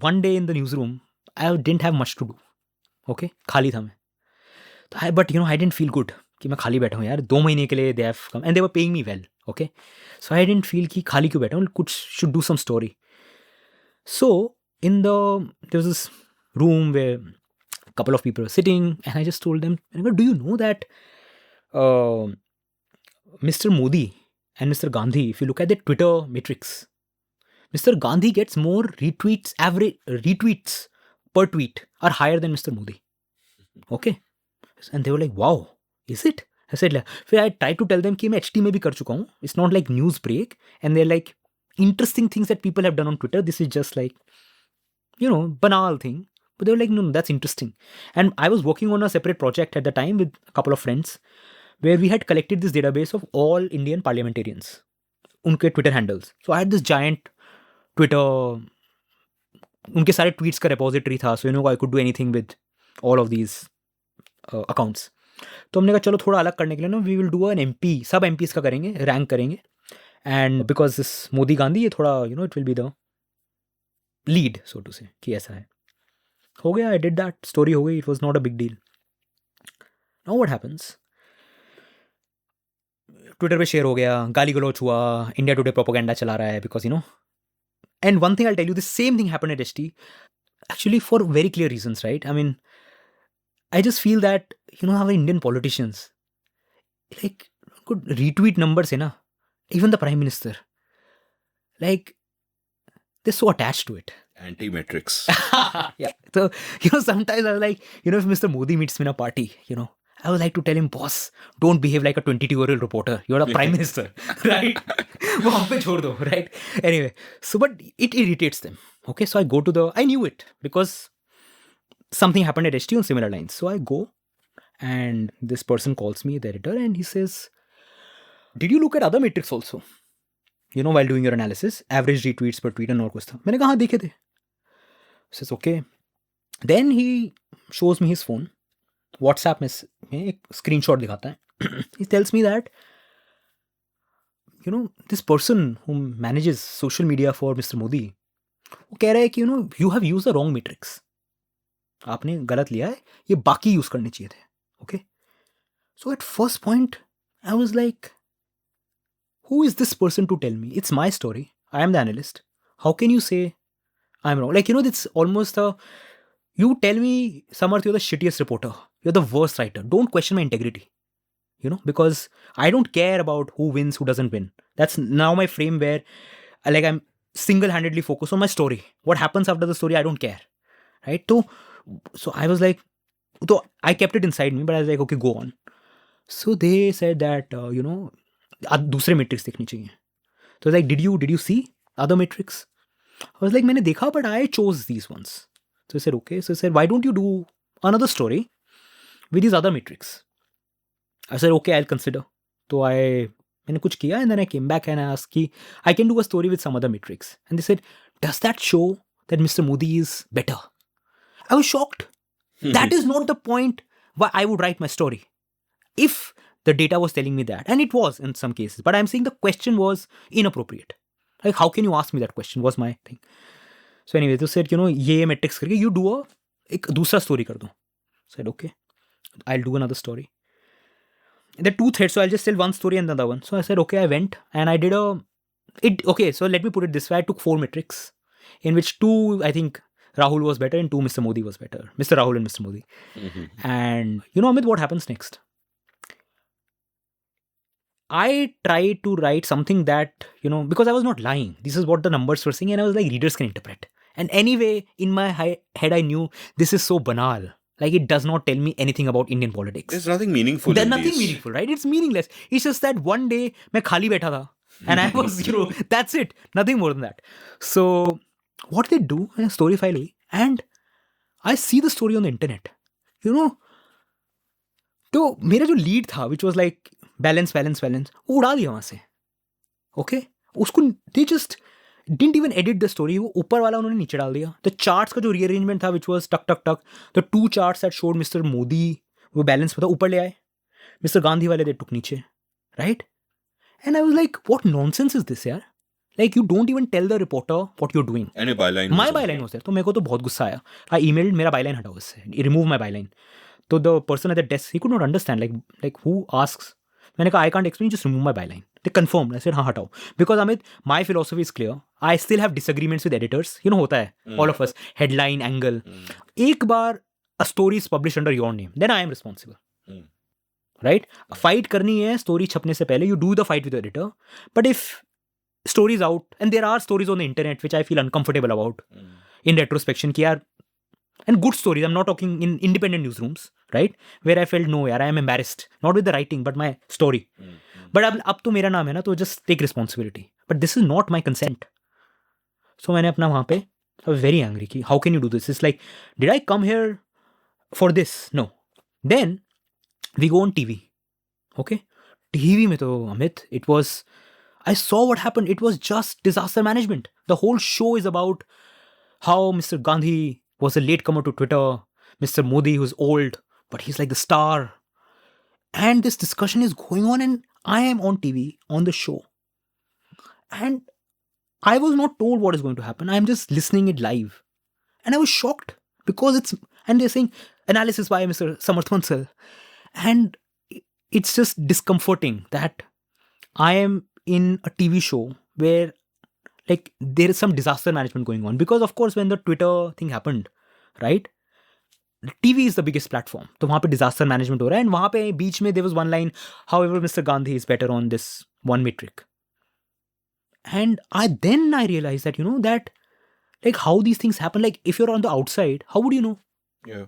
One day in the newsroom, I didn't have much to do. Okay? खाली था मैं. But, I didn't feel good. कि मैं खाली बैठा हूँ यार 2 महीने के लिए they have come and they were paying me well. Okay? So I didn't feel कि खाली क्यों बैठा हूँ, कुछ should do some story. So there was this room where a couple of people were sitting and I just told them, do you know that Mr. Modi and Mr. Gandhi, if you look at the Twitter matrix, Mr. Gandhi gets more average retweets per tweet are higher than Mr. Modi. Okay? And they were like, wow. Is it? I said, I tried to tell them कि मैं HT में भी कर चुका हूँ. It's not like news break. And they're like, interesting things that people have done on Twitter. This is just like, banal thing. But they were like, no, that's interesting. And I was working on a separate project at the time with a couple of friends where we had collected this database of all Indian parliamentarians. उनके Twitter handles. So I had this giant Twitter, उनके सारे tweets का repository था. So, I could do anything with all of these accounts. तो हमने कहा चलो थोड़ा अलग करने के लिए we will do an MP, सब MPs का करेंगे, रैंक करेंगे. And because this Modi Gandhi ये थोड़ा it will be the lead so to say कि ऐसा है. हो गया, आई डिड दैट, स्टोरी हो गई, it was not a big deal. Now what happens, Twitter पे शेयर हो गया, गाली गलौच हुआ, इंडिया टुडे प्रोपेगेंडा चला रहा है because and one thing I tell you, this same thing happened at HT actually for very clear reasons, right? I mean, I just feel that our Indian politicians like could retweet numbers, even the Prime Minister, like they're so attached to it. Anti-metrics. Yeah. So sometimes I was like, if Mr. Modi meets me in a party, I would like to tell him, boss, don't behave like a 22-year-old reporter. You're a Prime Minister, right? वो हम पे छोड़ दो, right? Anyway, so but it irritates them. Okay, so I go to I knew it because something happened at HT on similar lines. So I go and this person calls me, the editor, and he says, did you look at other metrics also? While doing your analysis, average retweets per tweet and और कुछ था. मैंने कहा हाँ देखे थे. Says okay. Then he shows me his phone. WhatsApp में एक screenshot दिखाता है. He tells me that this person who manages social media for Mr. Modi, वो कह रहा है कि you have used the wrong metrics. आपने गलत लिया है, ये बाकी यूज करने चाहिए थे. Okay? So at first point, I was like, who is this person to tell me? It's my story. I am the analyst. How can you say I'm wrong? Like, it's almost you tell me, Samarth, you're the shittiest reporter. You're the worst writer. Don't question my integrity. Because I don't care about who wins, who doesn't win. That's now my frame where I'm single-handedly focused on my story. What happens after the story, I don't care. right? So I was like, so I kept it inside me, but I was like, okay, go on. So they said that दूसरे metrics देखनी चाहिए. So I was like, did you see other metrics? I was like, मैंने देखा, but I chose these ones. So I said, okay. So I said, why don't you do another story with these other metrics? I said, okay, I'll consider. So मैंने कुछ किया, and then I came back and I asked कि I can do a story with some other metrics. And they said, does that show that Mr. Modi is better? I was shocked. That is not the point why I would write my story. If the data was telling me that, and it was in some cases, but I'm saying the question was inappropriate. Like, how can you ask me that question was my thing. So anyway, they said, ये metrics करके you do एक दूसरा story कर दो. I said, okay, I'll do another story. There are two threads, so I'll just tell one story and another one. So I said, okay, I went and I did okay, so let me put it this way. I took 4 metrics, in which 2, I think, Rahul was better and 2, Mr. Modi was better. Mr. Rahul and Mr. Modi. And Amit, what happens next? I tried to write something that, because I was not lying. This is what the numbers were saying, and I was like, readers can interpret. And anyway, in my head, I knew this is so banal. Like, it does not tell me anything about Indian politics. There's nothing meaningful. There's nothing meaningful, right? It's meaningless. It's just that one day, मैं खाली बैठा था, and I was, that's it. Nothing more than that. So, what they do, a story file हुई, and I see the story on the internet. तो मेरा जो lead था, which was like balance, वो उड़ा दिया वहाँ से. Okay? उसको, they just didn't even edit the story. वो ऊपर वाला उन्होंने नीचे डाल दिया. The charts का जो rearrangement था, which was tuck, the 2 charts that showed Mr. Modi, वो balance में था, ऊपर ले आए. Mr. Gandhi वाले they took नीचे. Right? And I was like, what nonsense is this, yaar? Like, you don't even tell the reporter what you're doing. And a byline. My byline was there. तो मेरे को तो बहुत गुस्सा आया. I emailed, मेरा byline हटाओ इससे. Remove my byline. So the person at the desk, he could not understand. Like who asks? मैंने कहा, I can't explain, just remove my byline. They confirmed. I said, हाँ हटाओ. Because Amit, my philosophy is clear. I still have disagreements with editors. होता है. All of us. Headline, angle. एक बार a story is published under your name, then I am responsible. Right? Fight करनी है story छपने से पहले. You do the fight with the editor. But if story is out, and there are stories on the internet which I feel uncomfortable about in retrospection, कि यार, and good stories, I'm not talking in independent newsrooms, right? Where I felt, no, yaar, I am embarrassed. Not with the writing, but my story. But अब तो मेरा नाम है ना, तो just take responsibility. But this is not my consent. So मैंने अपना वहाँ पे, I was very angry कि how can you do this? It's like, did I come here for this? No. Then we go on TV. Okay? TV में तो Amit, it was, I saw what happened. It was just disaster management. The whole show is about how Mr. Gandhi was a latecomer to Twitter. Mr. Modi, who's old, but he's like the star. And this discussion is going on, and I am on TV, on the show. And I was not told what is going to happen. I'm just listening it live. And I was shocked because and they're saying analysis by Mr. Samarth Bansal. And it's just discomforting that I am in a TV show where like there is some disaster management going on. Because of course when the Twitter thing happened, right? TV is the biggest platform. So वहाँ पे disaster management हो रहा है. And वहाँ पे बीच में there was one line, however Mr. Gandhi is better on this one metric. And then I realized that, that like how these things happen. Like if you're on the outside, how would you know? Yeah.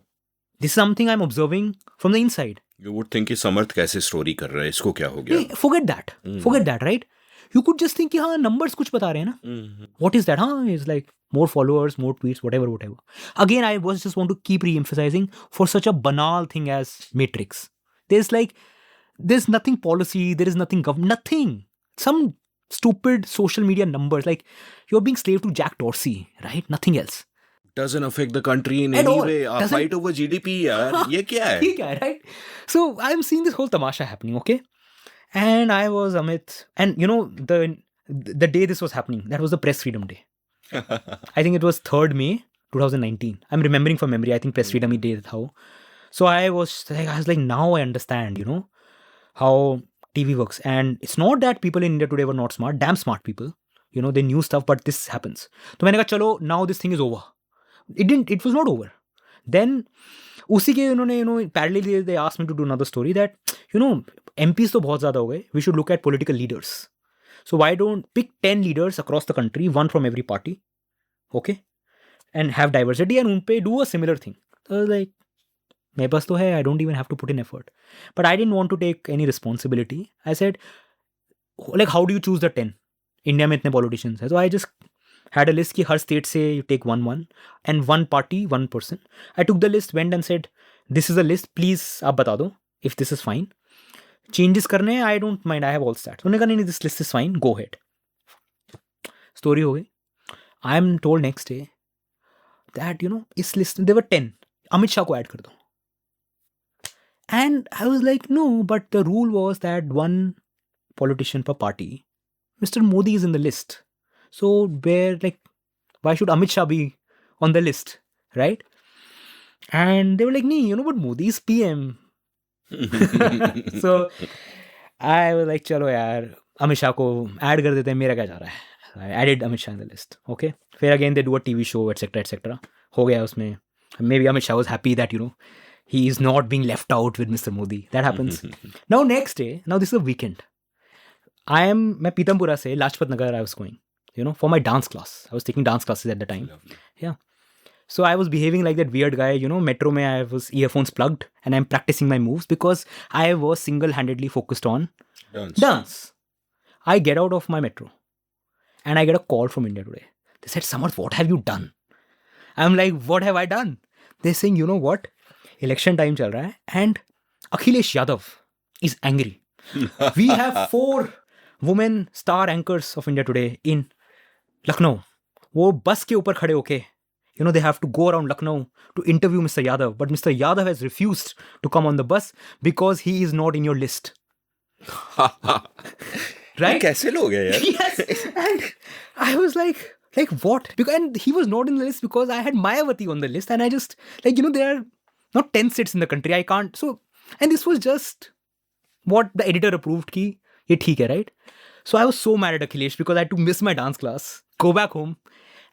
This is something I'm observing from the inside. You would think कि समर्थ कैसे story कर रहा है, इसको क्या हो गया? Forget that. Forget that, right? You could just think कि हाँ numbers कुछ बता रहे हैं ना. What is that? It's like more followers, more tweets, whatever. Again, I just want to keep re-emphasizing for such a banal thing as matrix. There's nothing policy, there is nothing nothing. Some stupid social media numbers, like you're being slave to Jack Dorsey, right? Nothing else. Doesn't affect the country in At any all. way. A fight over GDP, यार, ये क्या है? ठीक है, right? So I'm seeing this whole tamasha happening, okay? And I was Amit, and the day this was happening, that was the Press Freedom Day. I think it was 3rd May 2019. I'm remembering from memory. I think Press Freedom Day how. So I was like, now I understand, how TV works. And it's not that people in India today were not smart. Damn smart people. They knew stuff, but this happens. So मैंने कहा चलो, now this thing is over. It was not over. Then उसी के उन्होंने parallelly they asked me to do another story that MPs तो बहुत ज़्यादा हो गए. We should look at political leaders. So why don't pick 10 leaders across the country, one from every party, okay? and have diversity and unpe do a similar thing. So I was like, मेरे पास तो है, I don't even have to put in effort. But I didn't want to take any responsibility. I said, like, how do you choose the 10? India में इतने politicians हैं. So I just had a list कि हर state से you take one and one party, one person. I took the list, went and said, this is a list, please आप बता दो if this is fine. Changes करने हैं, I don't mind, I have all stats. उन्होंने कहा नहीं, this list is fine, go ahead. Story हो गई. I am told next day that, इस list there were 10. Amit Shah को add कर दो. And I was like, no, but the rule was that one politician per party. Mr. Modi is in the list. So why should Amit Shah be on the list, right? And they were like, nee, but Modi is PM. So I was like, chalo yaar, Amit Shah ko add kar dete hain, mera kya ja raha hai? I added Amit Shah in the list. Okay. Then again they do a TV show, etc., etc. Ho gaya usme. Maybe Amit Shah was happy that, he is not being left out with Mr. Modi. That happens. Now next day, now this is a weekend. मैं Pitampura से Lajpat Nagar I was going, for my dance class. I was taking dance classes at the time. Lovely. Yeah. So I was behaving like that weird guy, metro mein I was earphones plugged and I'm practicing my moves because I was single-handedly focused on dance. I get out of my metro and I get a call from India Today. They said, Samarth, what have you done? I'm like, what have I done? They're saying, you know what? Election time chal raha hai and Akhilesh Yadav is angry. We have 4 women star anchors of India Today in Lucknow. वो बस के ऊपर खड़े होके, they have to go around Lucknow to interview Mr. Yadav. But Mr. Yadav has refused to come on the bus because he is not in your list. Right? कैसे लोग हैं यार? Yes. And I was like what? And he was not in the list because I had Mayawati on the list. And I just, there are not 10 seats in the country. I can't. So, and this was just what the editor approved ki, ye theek hai, right? So I was so mad at Akhilesh because I had to miss my dance class, go back home,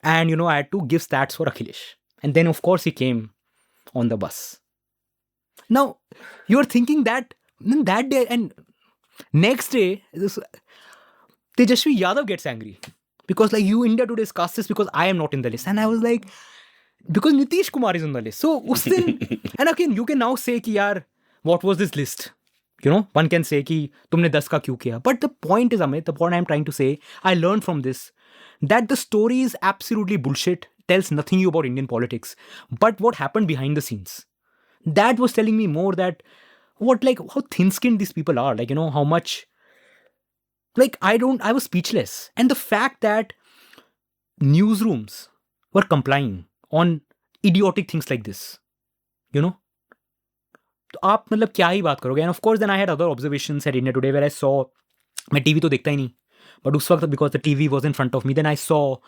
and I had to give stats for Akhilesh. And then of course he came on the bus. Now you're thinking that day and next day, Tejashwi Yadav gets angry because you India Today's cast this because I am not in the list. And I was like, because Nitish Kumar is on the list. So us din, and again you can now say ki yaar, what was this list? One can say ki tumne 10 ka kyun kiya. But the point is, Amit, the point I'm trying to say, I learned from this that the story is absolutely bullshit, tells nothing new about Indian politics. But what happened behind the scenes, that was telling me more that how thin-skinned these people are. How much, I was speechless. And the fact that newsrooms were complying on idiotic things like this, तो आप क्या ही बात करोगे. And of course then I had other observations at India Today where I saw, मैं TV तो देखता ही नहीं, but उस वक्त because the TV was in front of me, then I saw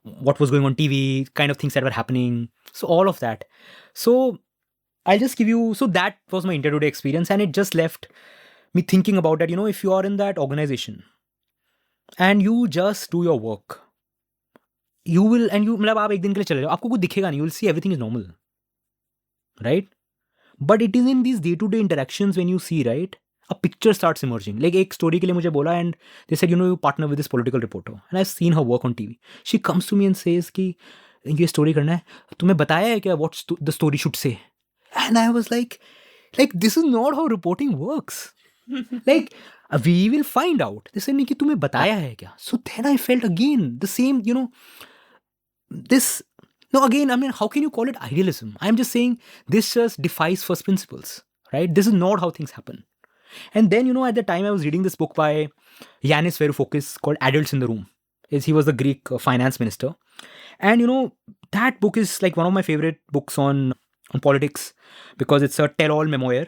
what was going on TV, kind of things that were happening. So all of that. So I'll just give you, so that was my India Today experience, and it just left me thinking about that, if you are in that organization and you just do your work, you will, and you, आप एक दिन के लिए चले जाओ, आपको कुछ दिखेगा नहीं, you will see everything is normal, right? But it is in these day-to-day interactions when you see, right, a picture starts emerging. एक story के लिए मुझे बोला, and they said, you partner with this political reporter. And I've seen her work on TV. She comes to me and says कि ये story करना है, तुम्हें बताया है क्या what the story should say? And I was like, this is not how reporting works. We will find out. They said कि तुम्हें बताया है क्या? So then I felt again the same, this. No, again, I mean, how can you call it idealism? I'm just saying this just defies first principles, right? This is not how things happen. And then, at the time I was reading this book by Yanis Varoufakis called Adults in the Room. He was the Greek finance minister. And, that book is one of my favorite books on politics because it's a tell-all memoir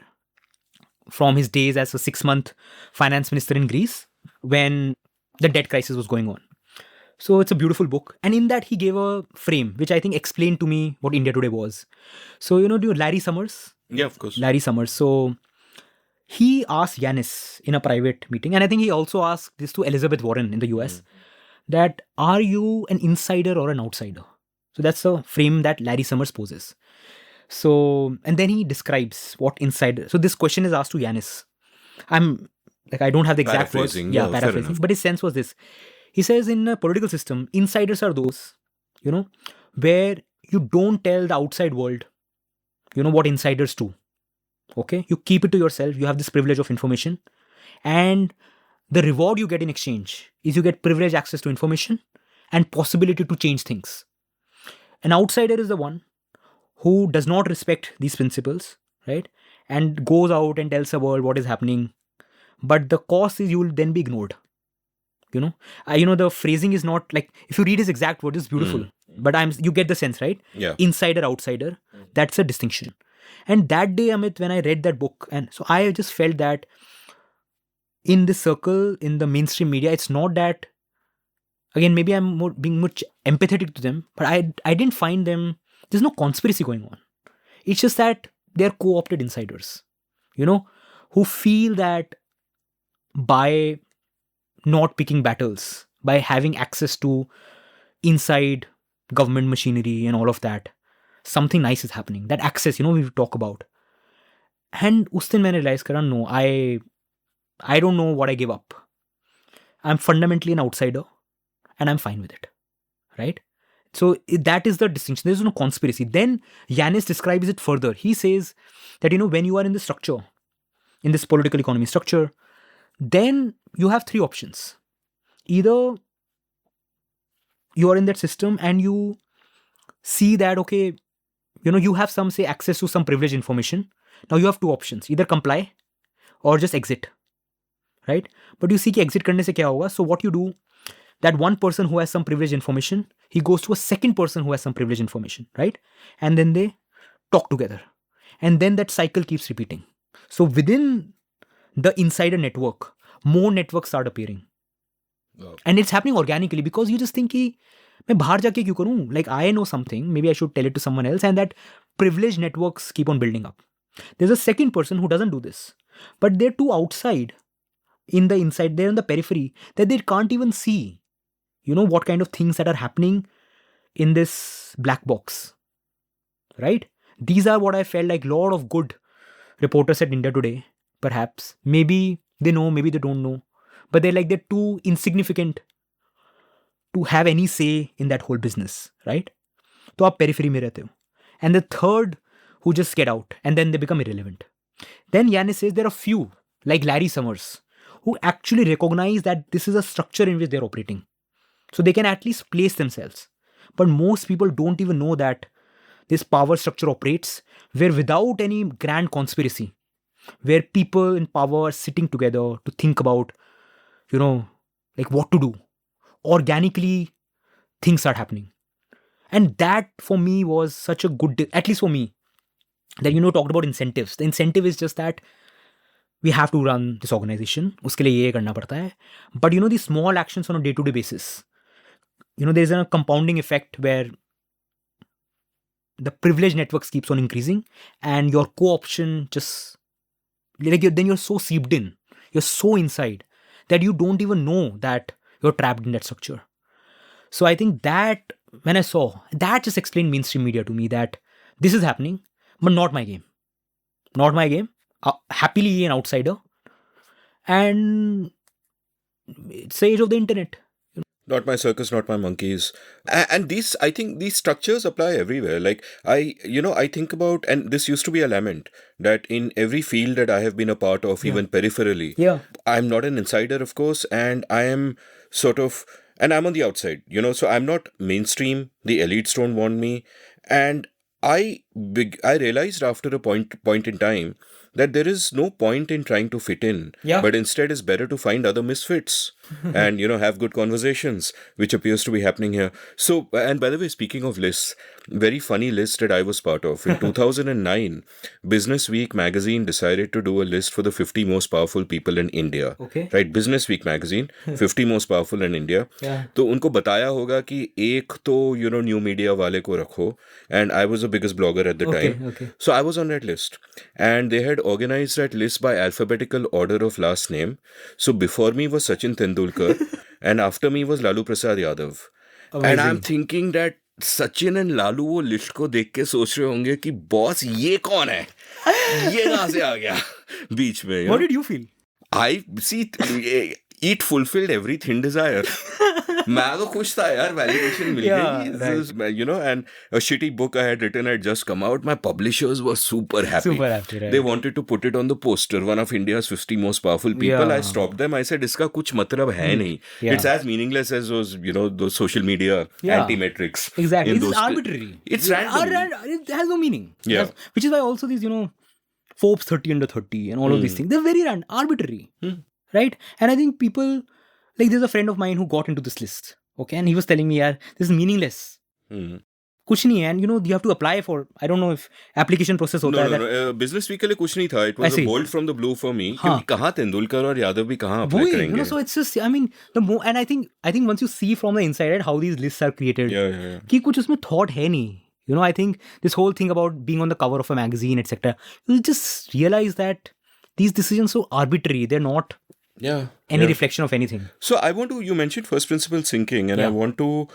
from his days as a 6-month finance minister in Greece when the debt crisis was going on. So it's a beautiful book. And in that, he gave a frame, which I think explained to me what India Today was. So, do you Larry Summers? Yeah, of course. Larry Summers. So he asked Yanis in a private meeting, and I think he also asked this to Elizabeth Warren in the US, that are you an insider or an outsider? So that's the frame that Larry Summers poses. So, and then he describes what insider. So this question is asked to Yanis. I don't have the exact words. Yeah, paraphrasing. But his sense was this. He says in a political system, insiders are those, where you don't tell the outside world, what insiders do. Okay, you keep it to yourself. You have this privilege of information, and the reward you get in exchange is you get privileged access to information and possibility to change things. An outsider is the one who does not respect these principles, right? And goes out and tells the world what is happening. But the cost is you will then be ignored. The phrasing is not like, if you read his exact word, it's beautiful. But you get the sense, right? Yeah. Insider, outsider, that's a distinction. And that day, Amit, when I read that book, and so I just felt that in this circle, in the mainstream media, it's not that, again, maybe I'm being much empathetic to them, but I didn't find them, there's no conspiracy going on. It's just that they're co-opted insiders, who feel that by not picking battles, by having access to inside government machinery and all of that, something nice is happening. That access, we talk about. And us din maine realize kara, no, I don't know what I give up. I'm fundamentally an outsider and I'm fine with it. Right? So that is the distinction. There's no conspiracy. Then Yanis describes it further. He says that, when you are in this structure, in this political economy structure, then you have three options. Either you are in that system and you see that, okay, you have some, say, access to some privileged information. Now you have two options. Either comply or just exit. Right? But you see ki exit karne se kya hoga? So what you do, that one person who has some privileged information, he goes to a second person who has some privileged information, right? And then they talk together. And then that cycle keeps repeating. So within the insider network, more networks start appearing. Wow. And it's happening organically because you just think ki, main bahar jaake kyun karoon? Like, I know something, maybe I should tell it to someone else, and that privileged networks keep on building up. There's a second person who doesn't do this, but they're too outside in the inside, they're in the periphery, that they can't even see, what kind of things that are happening in this black box, right? These are what I felt like a lot of good reporters at India Today, perhaps. Maybe they know, maybe they don't know, but they're too insignificant to have any say in that whole business, right? So aap periphery mein rehte ho. And the third who just get out and then they become irrelevant. Then Yanis says there are few, like Larry Summers, who actually recognize that this is a structure in which they're operating. So they can at least place themselves. But most people don't even know that this power structure operates, where without any grand conspiracy, where people in power are sitting together to think about, what to do. Organically, things start happening. And that for me was such a good, at least for me, that, talked about incentives. The incentive is just that we have to run this organization. Uske liye ye karna padta hai. But these small actions on a day-to-day basis, there's a compounding effect where the privileged networks keeps on increasing and your co-option just, then you're so seeped in, you're so inside that you don't even know that you're trapped in that structure. So I think that when I saw, that just explained mainstream media to me that this is happening, but not my game. Not my game. Happily an outsider. And it's the age of the internet. Not my circus, not my monkeys. And these, I think these structures apply everywhere. Like I think about, and this used to be a lament, that in every field that I have been a part of, even peripherally, I'm not an insider, of course, and I am and I'm on the outside, so I'm not mainstream. The elites don't want me. And I realized after a point in time that there is no point in trying to fit in, but instead it's better to find other misfits and, have good conversations, which appears to be happening here. So, and by the way, speaking of lists, very funny list that I was part of. In 2009, Business Week magazine decided to do a list for the 50 most powerful people in India. Okay. Right? Business Week magazine, 50 most powerful in India. तो उनको बताया होगा कि एक तो, new media वाले को रखो. And I was the biggest blogger at the time. Okay. So I was on that list. And they had organized that list by alphabetical order of last name. So before me was Sachin Tendulkar and after me was Lalu Prasad Yadav. Amazing. And I'm thinking that Sachin and Lalu वो list को देख के सोच रहे होंगे कि boss ये कौन है, ये कहां से आ गया बीच में. What did you feel? I see it fulfilled every thin desire. मैं तो खुश था यार, validation मिल Yeah, गई. right. You know, and a shitty book I had written had just come out. My publishers were super happy. Super happy, right. They wanted to put it on the poster, one of India's 50 most powerful people. I Yeah. stopped them. I said, इसका कुछ मतलब है नहीं. Yeah. It's as meaningless as those, you know, those social media Yeah. anti-metrics. Exactly. In It's those- arbitrary. It's random. It has no meaning. Yeah. Which is why also these, Forbes 30 under 30 and all of these things, they're very random, arbitrary. Right? And I think people, like there's a friend of mine who got into this list. Okay. And he was telling me, yeah, this is meaningless. कुछ नहीं है, and you have to apply for, I don't know if application process होता है. No. Business Week के लिए कुछ नहीं था. It was a bolt from the blue for me. क्योंकि कहाँ तेंदुलकर और यादव भी कहाँ apply करेंगे. So it's just, I mean, the more, and I think once you see from the inside, right, how these lists are created, कि कुछ उसमें thought है नहीं. I think this whole thing about being on the cover of a magazine, etc., you just realize that these decisions are so arbitrary. They're not any reflection of anything. So you mentioned first principle thinking, and I want to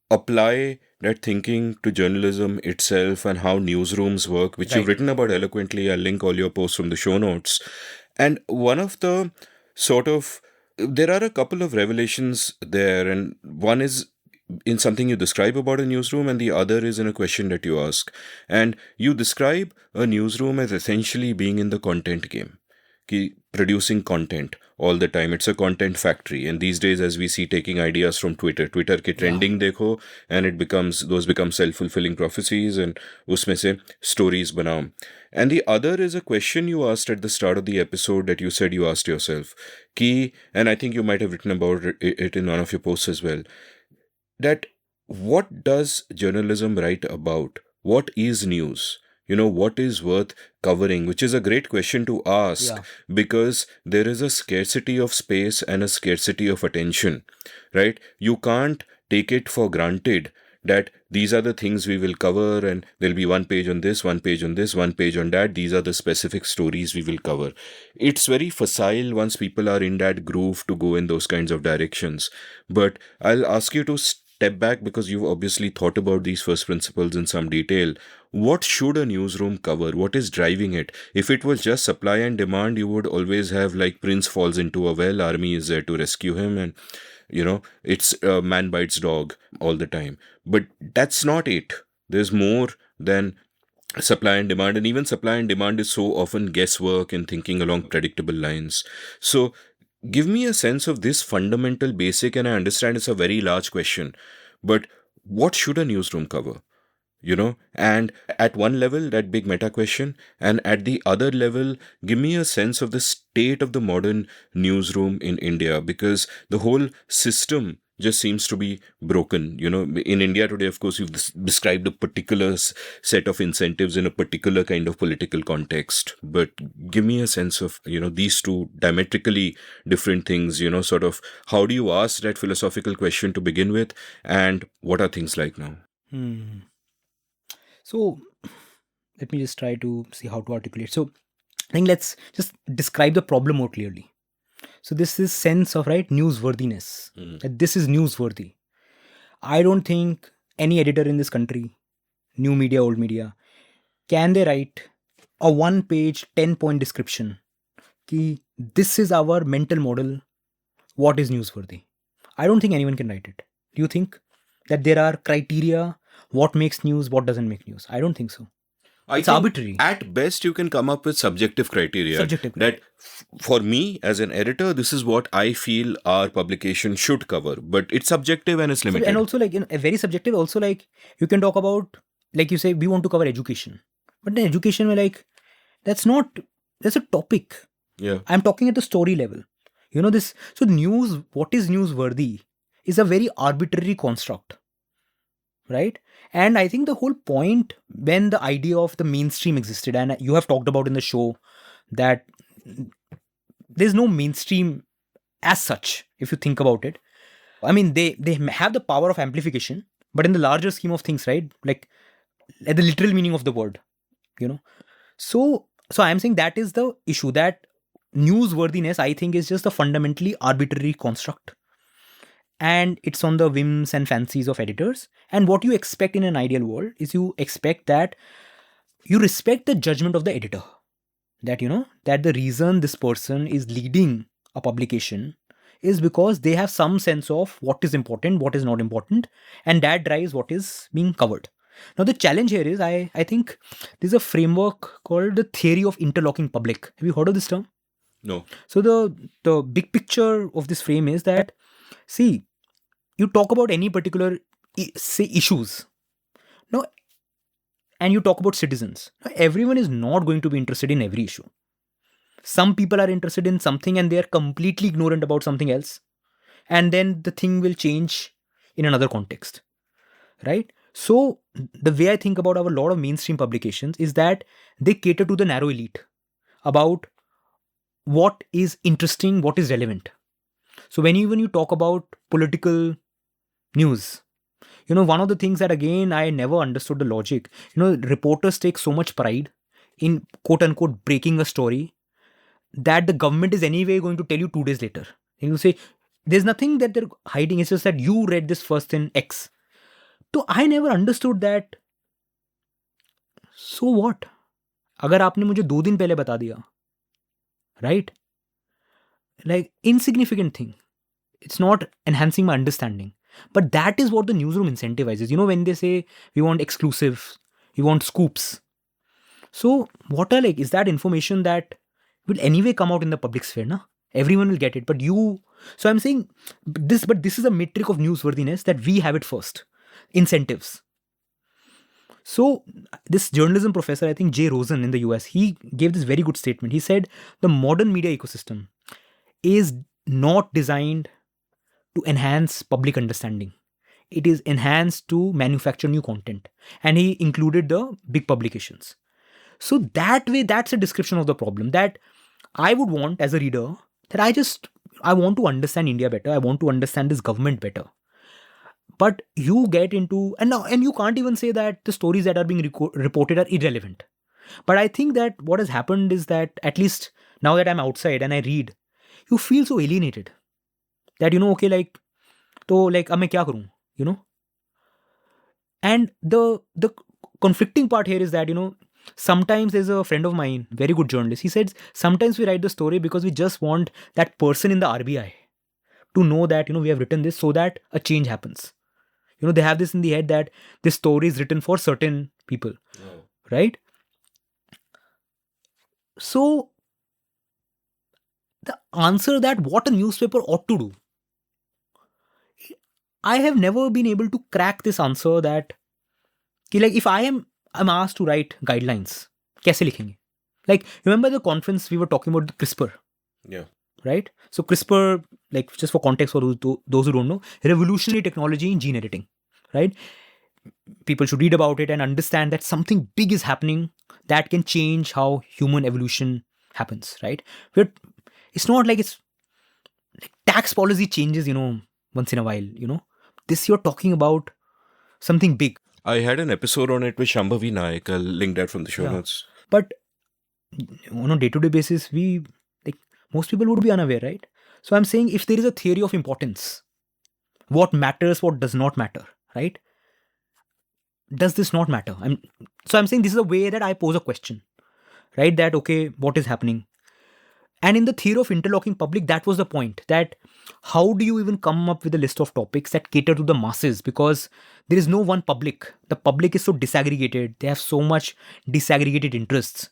apply that thinking to journalism itself and how newsrooms work, which you've written about eloquently. I'll link all your posts from the show notes. And one of the there are a couple of revelations there, and one is in something you describe about a newsroom, and the other is in a question that you ask. And you describe a newsroom as essentially being in the content game, producing content all the time. It's a content factory. And these days, as we see, taking ideas from Twitter ke trending dekho, and those become self-fulfilling prophecies, and usme se stories banao. And the other is a question you asked at the start of the episode that you said you asked yourself, and I think you might have written about it in one of your posts as well, that what does journalism write about? What is news? What is worth covering? Which is a great question to ask, because there is a scarcity of space and a scarcity of attention, right? You can't take it for granted that these are the things we will cover, and there'll be one page on this, one page on this, one page on that. These are the specific stories we will cover. It's very facile once people are in that groove to go in those kinds of directions. But I'll ask you to step back, because you've obviously thought about these first principles in some detail. What should a newsroom cover? What is driving it? If it was just supply and demand, you would always have like Prince falls into a well, army is there to rescue him, and it's man bites dog all the time. But that's not it. There's more than supply and demand, and even supply and demand is so often guesswork and thinking along predictable lines. So give me a sense of this fundamental basic, and I understand it's a very large question, but what should a newsroom cover? And at one level, that big meta question, and at the other level, give me a sense of the state of the modern newsroom in India, because the whole system just seems to be broken. In India today, of course, you've described a particular set of incentives in a particular kind of political context, but give me a sense of, these two diametrically different things, sort of how do you ask that philosophical question to begin with, and what are things like now? So let me just try to see how to articulate. So I think let's just describe the problem more clearly. So this is sense of, right, newsworthiness. That this is newsworthy. I don't think any editor in this country, new media, old media, can they write a 1-page, 10-point description ki this is our mental model, what is newsworthy? I don't think anyone can write it. Do you think that there are criteria, what makes news, what doesn't make news? I don't think so. It's arbitrary. At best, you can come up with subjective criteria. That for me, as an editor, this is what I feel our publication should cover. But it's subjective and it's limited. And also, like, very subjective. Also, like, you can talk about, like you say, we want to cover education. But in education, we're like, that's a topic. Yeah. I'm talking at the story level. So news, what is newsworthy is a very arbitrary construct. Right? And I think the whole point when the idea of the mainstream existed, and you have talked about in the show that there's no mainstream as such, if you think about it. I mean, they have the power of amplification, but in the larger scheme of things, right? Like the literal meaning of the word, So I'm saying that is the issue, that newsworthiness, I think, is just a fundamentally arbitrary construct. And it's on the whims and fancies of editors. And what you expect in an ideal world is you expect that you respect the judgment of the editor. That, that the reason this person is leading a publication is because they have some sense of what is important, what is not important, and that drives what is being covered. Now, the challenge here is I think there's a framework called the theory of interlocking public. Have you heard of this term? No. So the big picture of this frame is that, see, you talk about any particular say issues, no, and you talk about citizens. Now, everyone is not going to be interested in every issue. Some people are interested in something and they are completely ignorant about something else, and then the thing will change in another context, right? So the way I think about a lot of mainstream publications is that they cater to the narrow elite about what is interesting, what is relevant. So when you talk about political news, one of the things that again I never understood the logic, reporters take so much pride in quote unquote breaking a story that the government is anyway going to tell you 2 days later. And you say there's nothing that they're hiding, it's just that you read this first in X. So I never understood that. So what? अगर आपने मुझे 2 दिन पहले बता दिया, right? Like, insignificant thing. It's not enhancing my understanding. But that is what the newsroom incentivizes. When they say we want exclusives, we want scoops. So what are is that information that will anyway come out in the public sphere, na? Everyone will get it. So I'm saying this, but this is a metric of newsworthiness that we have it first. Incentives. So this journalism professor, I think Jay Rosen in the US, he gave this very good statement. He said the modern media ecosystem is not designed to enhance public understanding. It is enhanced to manufacture new content. And he included the big publications. So that way, that's a description of the problem that I would want as a reader, that I want to understand India better. I want to understand this government better. But you get into, and you can't even say that the stories that are being reported are irrelevant. But I think that what has happened is that, at least now that I'm outside and I read, you feel so alienated. That, okay, अब मैं क्या करूं, And the conflicting part here is that, sometimes there's a friend of mine, very good journalist, he said, sometimes we write the story because we just want that person in the RBI to know that, we have written this so that a change happens. They have this in the head that this story is written for certain people, right? So the answer that what a newspaper ought to do, I have never been able to crack this answer that, if I'm asked to write guidelines, कैसे लिखेंगे? Remember the conference we were talking about CRISPR? Yeah. Right? So CRISPR, just for context for those who don't know, revolutionary technology in gene editing, right? People should read about it and understand that something big is happening that can change how human evolution happens, right? But it's not it's tax policy changes, once in a while, This you're talking about something big. I had an episode on it with Shambhavi Naik. I'll link that from the show notes. But on a day-to-day basis, most people would be unaware, right? So I'm saying if there is a theory of importance, what matters, what does not matter, right? Does this not matter? I'm saying this is a way that I pose a question, right? That, okay, what is happening? And in the theory of interlocking public, that was the point, that how do you even come up with a list of topics that cater to the masses? Because there is no one public. The public is so disaggregated. They have so much disaggregated interests.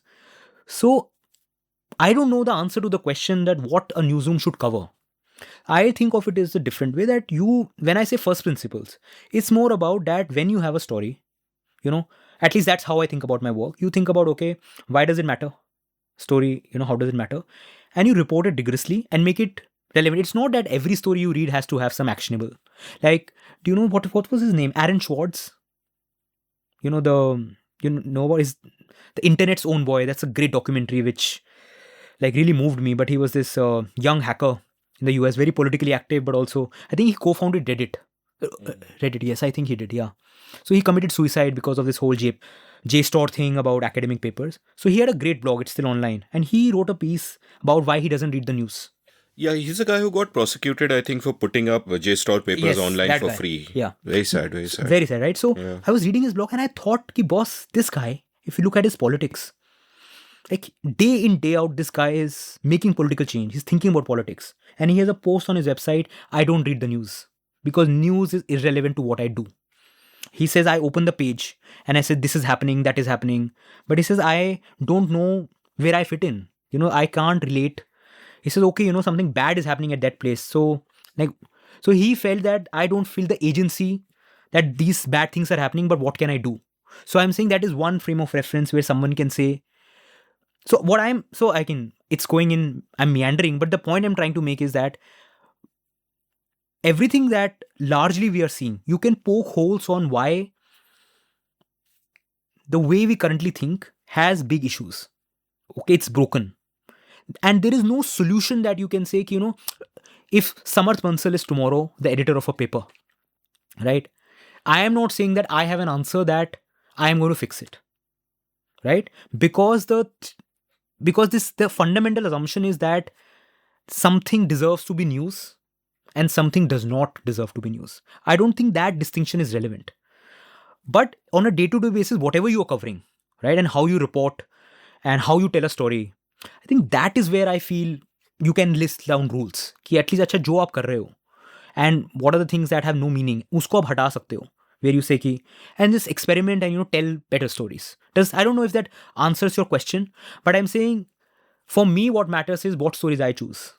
So I don't know the answer to the question that what a newsroom should cover. I think of it as a different way that when I say first principles, it's more about that when you have a story, at least that's how I think about my work. You think about, okay, why does it matter? Story, how does it matter? And you report it rigorously and make it relevant. It's not that every story you read has to have some actionable. Do you know what was his name? Aaron Schwartz. What is the internet's own boy? That's a great documentary which really moved me. But he was this young hacker in the US, very politically active, but also I think he co-founded Reddit. Reddit, yes, I think he did. Yeah. So he committed suicide because of this whole JSTOR thing about academic papers. So he had a great blog, it's still online. And he wrote a piece about why he doesn't read the news. Yeah, he's a guy who got prosecuted, I think, for putting up JSTOR papers online for free. Yeah. Very sad, very sad. Very sad, right? So I was reading his blog and I thought, boss, this guy, if you look at his politics, Like day in, day out, this guy is making political change. He's thinking about politics. And he has a post on his website, I don't read the news because news is irrelevant to what I do. He says, I open the page and I said, this is happening, that is happening. But he says, I don't know where I fit in. I can't relate. He says, okay, something bad is happening at that place. So he felt that I don't feel the agency that these bad things are happening, but what can I do? So I'm saying that is one frame of reference where someone can say, it's going in, I'm meandering, but the point I'm trying to make is that everything that largely we are seeing, you can poke holes on why the way we currently think has big issues. Okay, it's broken. And there is no solution that you can say, if Samarth Bansal is tomorrow the editor of a paper, right? I am not saying that I have an answer that I am going to fix it, right? Because the fundamental assumption is that something deserves to be news and something does not deserve to be news. I don't think that distinction is relevant. But on a day-to-day basis, whatever you are covering, right, and how you report and how you tell a story, I think that is where I feel you can list down rules. कि at least अच्छा जो आप कर रहे हो and what are the things that have no meaning, उसको आप हटा सकते हो. Where you say कि and just experiment and tell better stories. I don't know if that answers your question, but I'm saying for me what matters is what stories I choose.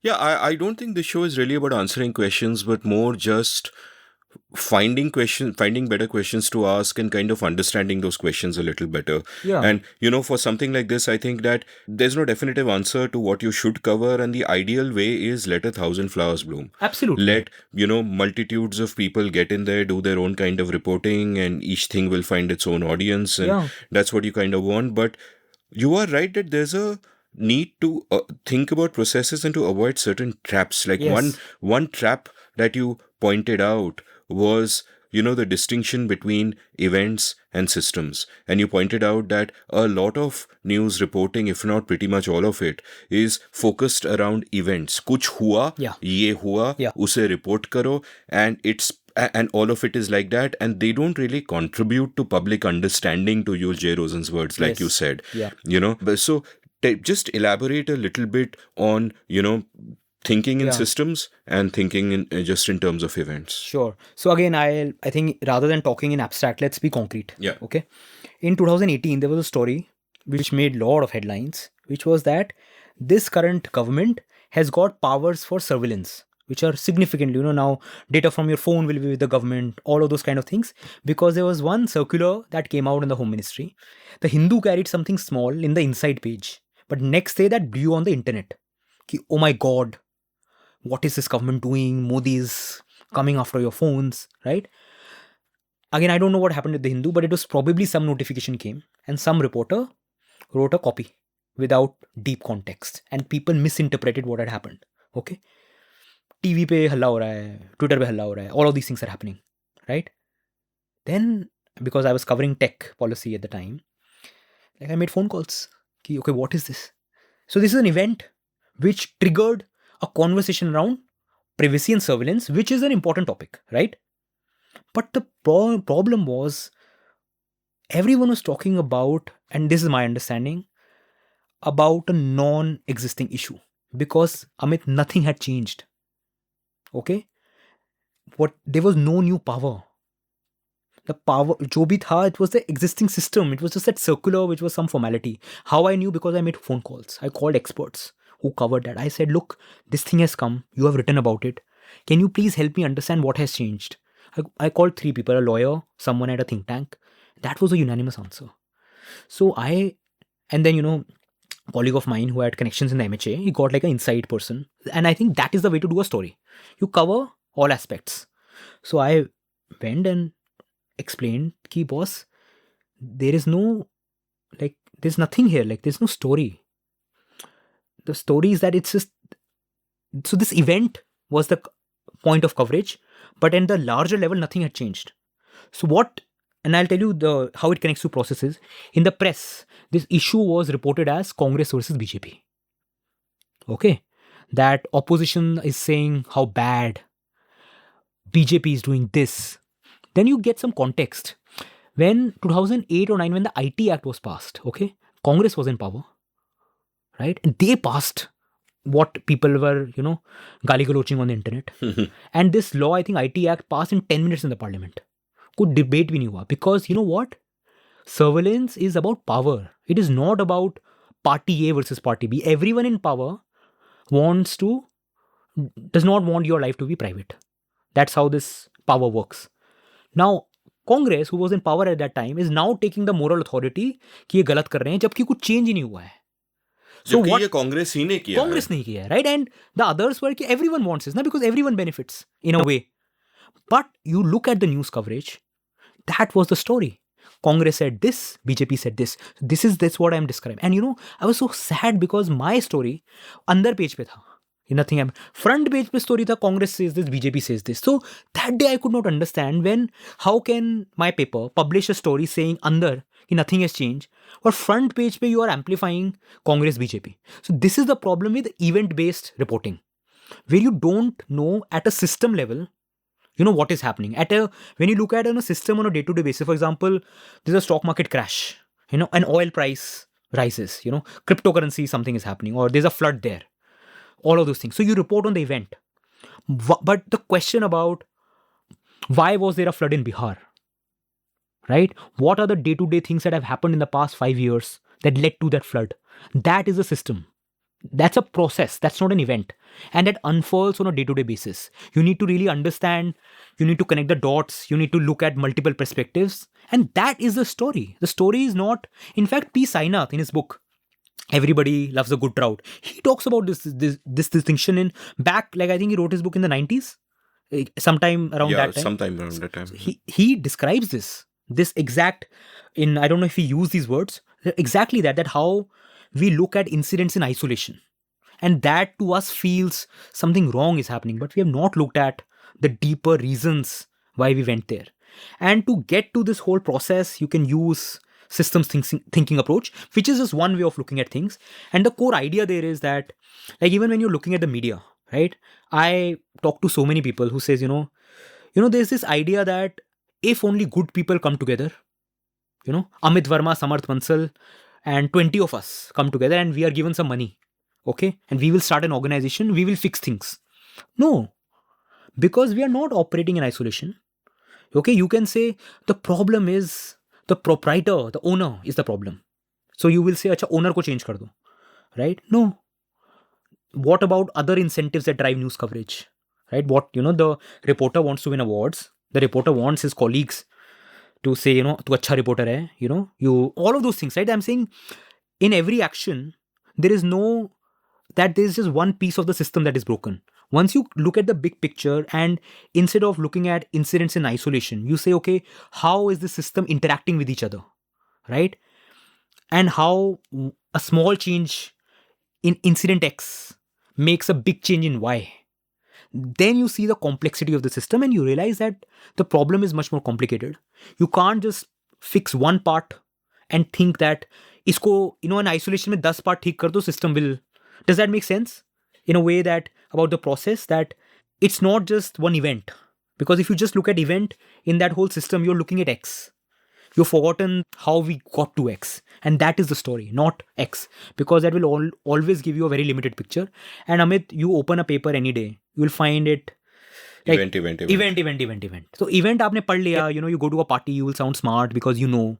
Yeah, I don't think this show is really about answering questions, but more just finding better questions to ask and kind of understanding those questions a little better. Yeah. And for something like this, I think that there's no definitive answer to what you should cover, and the ideal way is let 1,000 flowers bloom. Absolutely. Let multitudes of people get in there, do their own kind of reporting, and each thing will find its own audience, and that's what you kind of want. But you are right that there's a need to think about processes and to avoid certain traps. Like one trap that you pointed out was the distinction between events and systems. And you pointed out that a lot of news reporting, if not pretty much all of it, is focused around events. Kuch hua, ye hua, use report karo, and all of it is like that, and they don't really contribute to public understanding, to use Jay Rosen's words, like you said. So just elaborate a little bit on thinking in systems and thinking in just in terms of events. Sure. So again, I think rather than talking in abstract, let's be concrete. Yeah. Okay. In 2018, there was a story which made a lot of headlines, which was that this current government has got powers for surveillance, which are significant. Now data from your phone will be with the government, all of those kind of things. Because there was one circular that came out in the Home Ministry. The Hindu carried something small in the inside page, but next day that blew on the internet. Oh my God, what is this government doing? Modi is coming after your phones, right? Again, I don't know what happened with the Hindu, but it was probably some notification came and some reporter wrote a copy without deep context and people misinterpreted what had happened. Okay. TV pe halla ho raha hai, Twitter pe halla ho raha hai, all of these things are happening, right? Then, because I was covering tech policy at the time, I made phone calls. Okay, what is this? So this is an event which triggered a conversation around privacy and surveillance, which is an important topic, right? But the problem was everyone was talking about, and this is my understanding, about a non-existing issue. Because, Amit, nothing had changed. Okay? There was no new power. The power, jo bhi tha, it was the existing system. It was just that circular, which was some formality. How I knew? Because I made phone calls. I called experts who covered that. I said, look, this thing has come. You have written about it. Can you please help me understand what has changed? I called 3 people, a lawyer, someone at a think tank. That was a unanimous answer. So and then, a colleague of mine who had connections in the MHA, he got like an inside person. And I think that is the way to do a story. You cover all aspects. So I went and explained, ki boss, there is no, there's nothing here. There's no story. The story is that it's just, so this event was the point of coverage, but in the larger level, nothing had changed. So and I'll tell you how it connects to processes. In the press, this issue was reported as Congress versus BJP. Okay. That opposition is saying how bad BJP is doing this. Then you get some context. When 2008 or 9, when the IT Act was passed, okay, Congress was in power, right? And they passed what people were, gali-galoching on the internet. And this law, I think IT Act passed in 10 minutes in the parliament. Could debate bhi nahi hua. Because you know what? Surveillance is about power. It is not about party A versus party B. Everyone in power does not want your life to be private. That's how this power works. Now, Congress, who was in power at that time, is now taking the moral authority कि ये गलत कर रहे हैं जबकि कुछ change ही नहीं हुआ है. So what Congress ही ने किया है. Congress नहीं किया है, right? And the others were कि everyone wants this, because everyone benefits in a way. But you look at the news coverage, that was the story. Congress said this, BJP said this. That's what I'm describing. And I was so sad because my story under page pe tha. Nothing happened. Front page pe story tha, Congress says this, BJP says this. So that day I could not understand how can my paper publish a story saying under nothing has changed, or front page pe you are amplifying Congress, BJP. So this is the problem with event-based reporting, where you don't know at a system level what is happening. When you look at a system on a day-to-day basis, for example, there's a stock market crash, an oil price rises, cryptocurrency, something is happening, or there's a flood there, all of those things. So you report on the event. But the question about why was there a flood in Bihar, right? What are the day-to-day things that have happened in the past 5 years that led to that flood? That is a system. That's a process. That's not an event. And that unfolds on a day-to-day basis. You need to really understand. You need to connect the dots. You need to look at multiple perspectives. And that is the story. The story is not... In fact, P. Sainath, in his book, Everybody Loves a Good Drought, he talks about this distinction in back, I think he wrote his book in the 90s. Sometime around that time. Yeah, sometime around that time. He describes this exact... I don't know if he used these words. Exactly that how we look at incidents in isolation. And that to us feels something wrong is happening. But we have not looked at the deeper reasons why we went there. And to get to this whole process, you can use systems thinking approach, which is just one way of looking at things. And the core idea there is that, even when you're looking at the media, right? I talk to so many people who says, there's this idea that if only good people come together, Amit Verma, Samarth, Bansal, and 20 of us come together and we are given some money, okay? And we will start an organization, we will fix things. No, because we are not operating in isolation. Okay, you can say the problem is the proprietor, the owner is the problem. So you will say, acha, owner ko change kar do, right? No. What about other incentives that drive news coverage, right? The reporter wants to win awards. The reporter wants his colleagues to say, tu acha reporter hai, you, all of those things, right? I'm saying in every action, there's just one piece of the system that is broken. Once you look at the big picture and instead of looking at incidents in isolation, you say, okay, how is the system interacting with each other, right? And how a small change in incident X makes a big change in Y. Then you see the complexity of the system and you realize that the problem is much more complicated. You can't just fix one part and think that isko, in isolation mein 10 part theek kar do, system will... Does that make sense? In a way that about the process, that it's not just one event. Because if you just look at event in that whole system, you're looking at X. You've forgotten how we got to X. And that is the story, not X. Because that will always give you a very limited picture. And Amit, you open a paper any day, you will find it like event. So event aapne pad liya, you go to a party, you will sound smart because you know.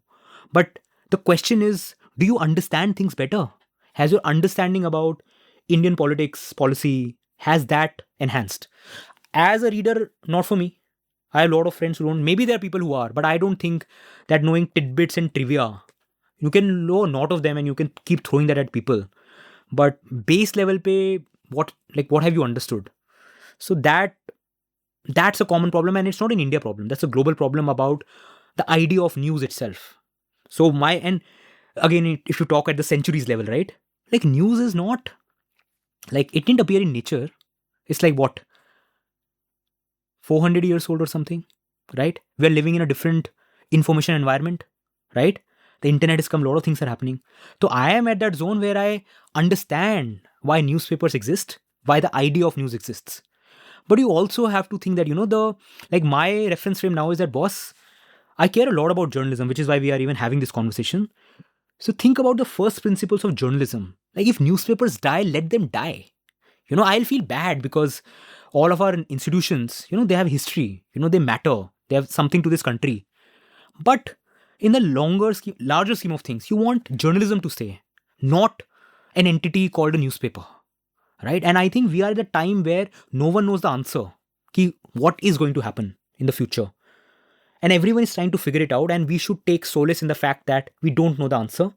But the question is, do you understand things better? Has your understanding about Indian politics, policy, has that enhanced? As a reader, not for me. I have a lot of friends who don't. Maybe there are people who are, but I don't think that knowing tidbits and trivia, you can know a lot of them and you can keep throwing that at people. But base level pe, what have you understood? So that's a common problem, and it's not an India problem. That's a global problem about the idea of news itself. So and again, if you talk at the centuries level, right? News is not, it didn't appear in nature. It's what? 400 years old or something, right? We're living in a different information environment, right? The internet has come, a lot of things are happening. So I am at that zone where I understand why newspapers exist, why the idea of news exists. But you also have to think that, my reference frame now is that, boss, I care a lot about journalism, which is why we are even having this conversation. So think about the first principles of journalism. Like if newspapers die, let them die. I'll feel bad because all of our institutions, they have history, they matter, they have something to this country. But in the larger scheme of things, you want journalism to stay, not an entity called a newspaper, right? And I think we are at a time where no one knows the answer. What is going to happen in the future? And everyone is trying to figure it out, and we should take solace in the fact that we don't know the answer,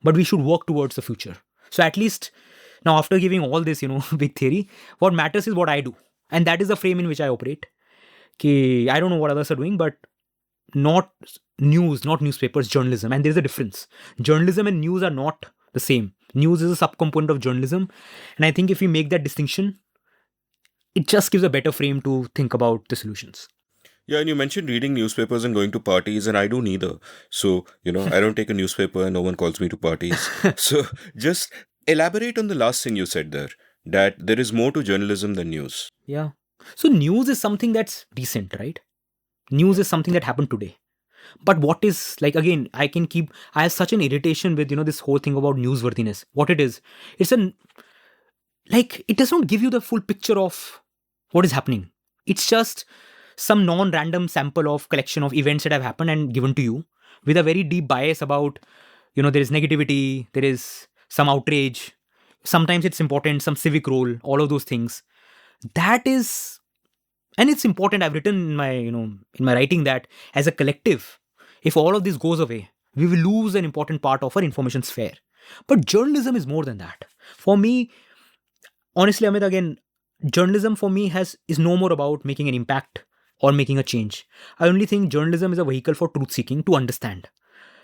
but we should work towards the future. So at least now, after giving all this, big theory, what matters is what I do. And that is the frame in which I operate. I don't know what others are doing, but not news, not newspapers, journalism. And there's a difference. Journalism and news are not the same. News is a subcomponent of journalism. And I think if we make that distinction, it just gives a better frame to think about the solutions. Yeah, and you mentioned reading newspapers and going to parties, and I do neither. So, I don't take a newspaper and no one calls me to parties. So, just elaborate on the last thing you said there, that there is more to journalism than news. Yeah. So, news is something that's decent, right? News is something that happened today. But what is, like, again, I have such an irritation with, this whole thing about newsworthiness. What it is, it does not give you the full picture of what is happening. It's just some non-random sample of collection of events that have happened and given to you with a very deep bias about, there is negativity, there is some outrage, sometimes it's important, some civic role, all of those things. That is, and it's important. I've written in my writing that as a collective, if all of this goes away, we will lose an important part of our information sphere. But journalism is more than that. For me, honestly, Amit, again, journalism for me is no more about making an impact or making a change. I only think journalism is a vehicle for truth seeking, to understand.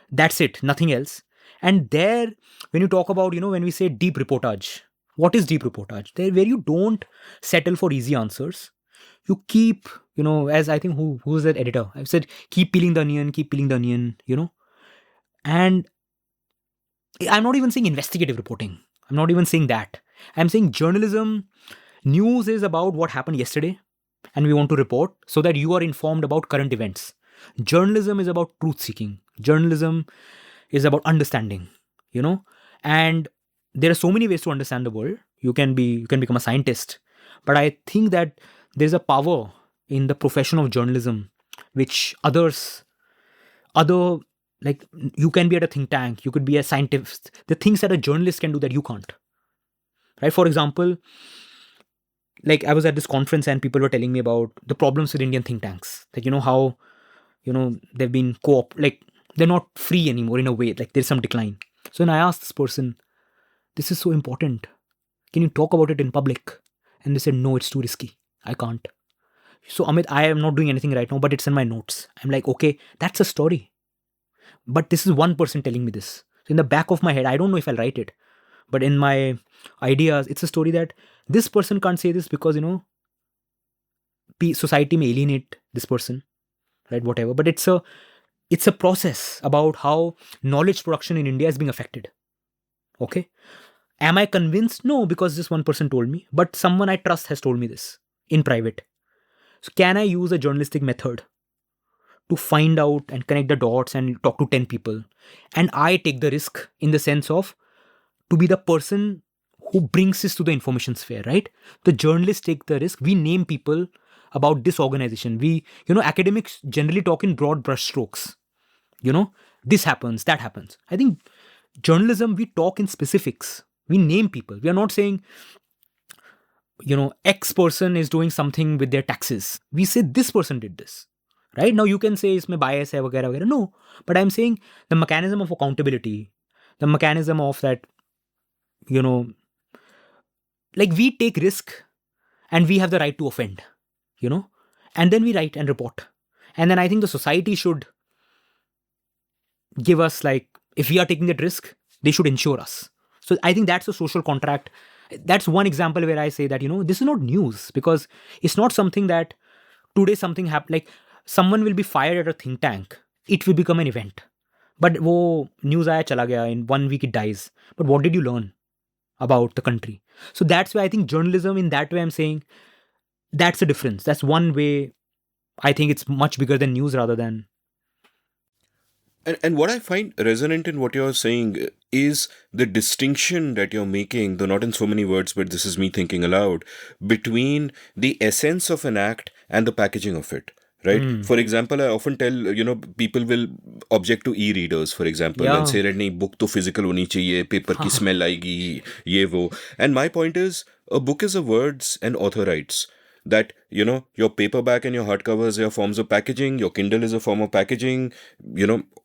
That's it, nothing else. And there, when you talk about, when we say deep reportage, what is deep reportage? There, where you don't settle for easy answers. You keep, as I think, who's that editor? I've said, keep peeling the onion, And I'm not even saying investigative reporting. I'm not even saying that. I'm saying journalism, news is about what happened yesterday. And we want to report so that you are informed about current events. Journalism is about truth seeking. Journalism is about understanding, and there are so many ways to understand the world. You can become a scientist, but I think that there's a power in the profession of journalism, which like you can be at a think tank, you could be a scientist. The things that a journalist can do that you can't, right? For example, like I was at this conference and people were telling me about the problems with Indian think tanks. Like, how, they've been like they're not free anymore in a way, like there's some decline. So when I asked this person, this is so important, can you talk about it in public? And they said, no, it's too risky. I can't. So Amit, I am not doing anything right now, but it's in my notes. I'm like, okay, that's a story. But this is one person telling me this. So in the back of my head, I don't know if I'll write it, but in my ideas, it's a story that this person can't say this because, society may alienate this person, right? Whatever. But it's a process about how knowledge production in India is being affected. Okay. Am I convinced? No, because this one person told me, but someone I trust has told me this in private. So can I use a journalistic method to find out and connect the dots and talk to 10 people? And I take the risk in the sense of to be the person who brings this to the information sphere, right? The journalists take the risk. We name people about this organization. We, academics generally talk in broad brushstrokes. This happens, that happens. I think journalism, we talk in specifics. We name people. We are not saying, X person is doing something with their taxes. We say this person did this, right? Now you can say, isme bias hai, vagera, vagera. No, but I'm saying the mechanism of accountability, the mechanism of that, like we take risk and we have the right to offend, and then we write and report. And then I think the society should give us, like, if we are taking that risk, they should insure us. So I think that's a social contract. That's one example where I say that, this is not news, because it's not something that today something happened, like someone will be fired at a think tank. It will become an event. But wo news aaya chala gaya, in 1 week it dies. But what did you learn about the country? So that's why I think journalism, in that way I'm saying, that's the difference. That's one way I think it's much bigger than news rather than... And what I find resonant in what you're saying is the distinction that you're making, though not in so many words, but this is me thinking aloud, between the essence of an act and the packaging of it. Right. Mm. For example, I often tell, people will object to e-readers, for example, and Yeah. say, nahi, book to physical honi chahiye, paper ki smell aayegi, ye wo. And my point is, a book is a words and author rights. That, your paperback and your hardcovers are forms of packaging, your Kindle is a form of packaging,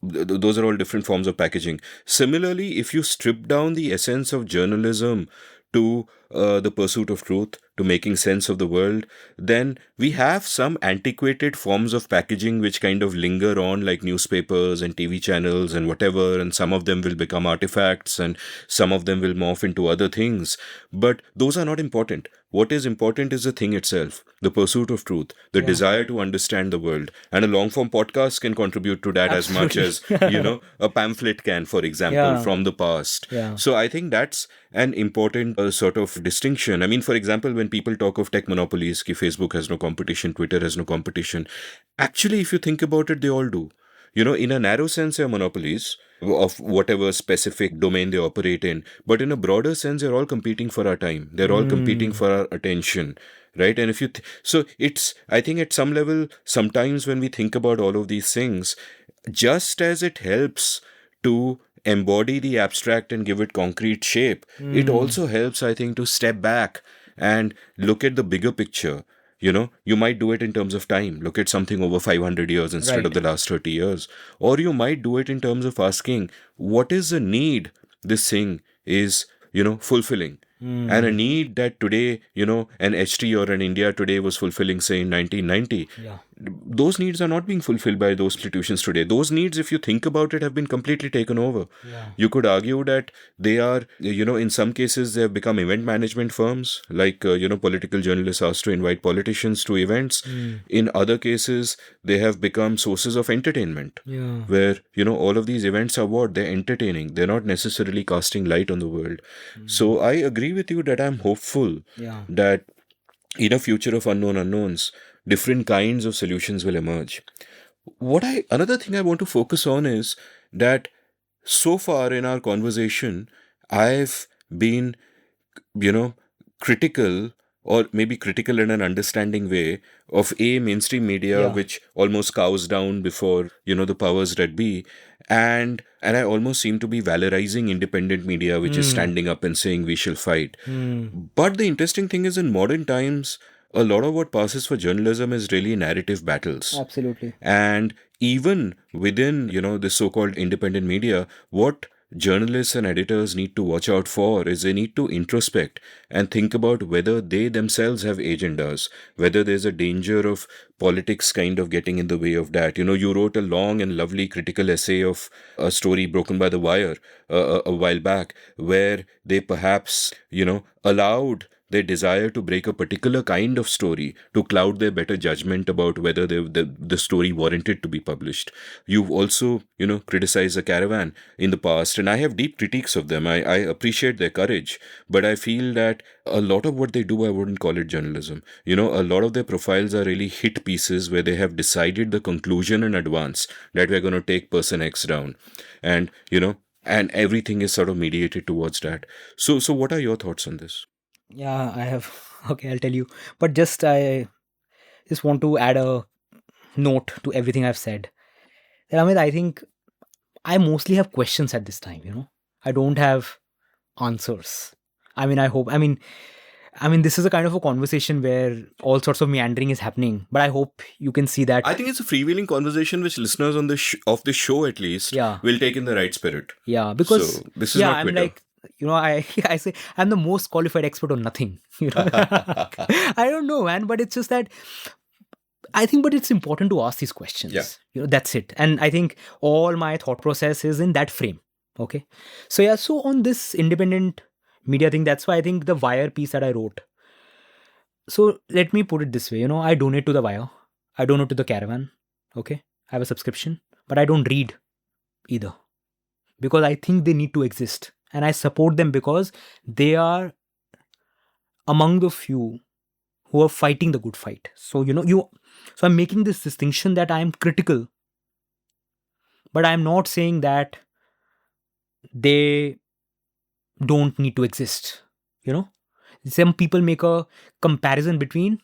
those are all different forms of packaging. Similarly, if you strip down the essence of journalism to the pursuit of truth, to making sense of the world, then we have some antiquated forms of packaging which kind of linger on, like newspapers and TV channels and whatever, and some of them will become artifacts and some of them will morph into other things. But those are not important. What is important is the thing itself, the pursuit of truth, the Yeah. desire to understand the world. And a long form podcast can contribute to that as much as, Absolutely. a pamphlet can, for example, Yeah. from the past. Yeah. So I think that's an important sort of distinction. I mean, for example, when people talk of tech monopolies, ki Facebook has no competition, Twitter has no competition, actually, if you think about it, they all do. In a narrow sense, they're monopolies of whatever specific domain they operate in. But in a broader sense, they're all competing for our time. They're all competing Mm. for our attention. Right. And if you, so it's, I think at some level, sometimes when we think about all of these things, just as it helps to embody the abstract and give it concrete shape, it also helps, I think, to step back and look at the bigger picture. You might do it in terms of time. Look at something over 500 years instead of Right. the last 30 years. Or you might do it in terms of asking, what is the need this thing is, fulfilling? And a need that today, an HT or an India Today was fulfilling, say, in 1990. Yeah. Those needs are not being fulfilled by those institutions today. Those needs, if you think about it, have been completely taken over. Yeah. You could argue that they are, in some cases, they have become event management firms, like, political journalists asked to invite politicians to events. In other cases, they have become sources of entertainment, Yeah. where, all of these events are what? They're entertaining. They're not necessarily casting light on the world. So I agree with you that I'm hopeful Yeah. that in a future of unknown unknowns, different kinds of solutions will emerge. Another thing I want to focus on is that so far in our conversation, I've been, critical, or maybe critical in an understanding way, of mainstream media, Yeah. which almost cows down before, the powers that be. And I almost seem to be valorizing independent media, which is standing up and saying we shall fight. But the interesting thing is, in modern times, a lot of what passes for journalism is really narrative battles. Absolutely. And even within, the so-called independent media, what journalists and editors need to watch out for is they need to introspect and think about whether they themselves have agendas, whether there's a danger of politics kind of getting in the way of that. You wrote a long and lovely critical essay of a story Broken by the Wire a while back, where they perhaps, allowed their desire to break a particular kind of story to cloud their better judgment about whether the story warranted to be published. You've also, criticized the Caravan in the past, and I have deep critiques of them. I appreciate their courage, but I feel that a lot of what they do, I wouldn't call it journalism. A lot of their profiles are really hit pieces where they have decided the conclusion in advance that we're going to take person X down. And, and everything is sort of mediated towards that. So what are your thoughts on this? Yeah, I have. Okay, I'll tell you. But I just want to add a note to everything I've said. Amit, I think I mostly have questions at this time. I don't have answers. I mean, this is a kind of a conversation where all sorts of meandering is happening. But I hope you can see that. I think it's a freewheeling conversation which listeners on of the show at least Yeah. will take in the right spirit. Yeah, because So this is not I'm Twitter. like, I say I'm the most qualified expert on nothing. I don't know, man, but it's just that I think, but it's important to ask these questions. Yeah. That's it. And I think all my thought process is in that frame. Okay. So yeah, so on this independent media thing, that's why I think the Wire piece that I wrote. So let me put it this way, I donate to the Wire. I donate to the Caravan. Okay. I have a subscription, but I don't read either, because I think they need to exist. And I support them because they are among the few who are fighting the good fight. So, so I'm making this distinction that I am critical, but I'm not saying that they don't need to exist. Some people make a comparison between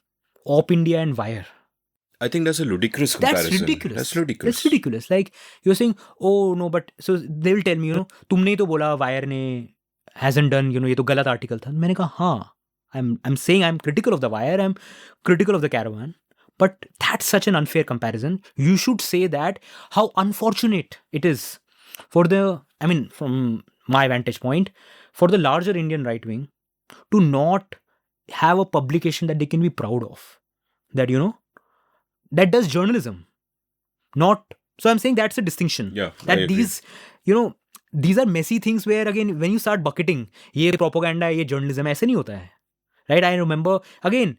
Op India and Wire. I think that's a ludicrous comparison. That's ridiculous. That's ridiculous. It's ridiculous. Like, you're saying, oh no, but so they will tell me, तुमने तो बोला Wire ने hasn't done, ये तो गलत article था. मैंने कहा हाँ, I'm saying I'm critical of the Wire, I'm critical of the Caravan, but that's such an unfair comparison. You should say that how unfortunate it is for from my vantage point, for the larger Indian right wing to not have a publication that they can be proud of. That, that does journalism. Not, so I'm saying that's a distinction. Yeah, that these, these are messy things where, again, when you start bucketing, ये propaganda है, ये journalism है, ऐसे नहीं होता है. Right? I remember, again,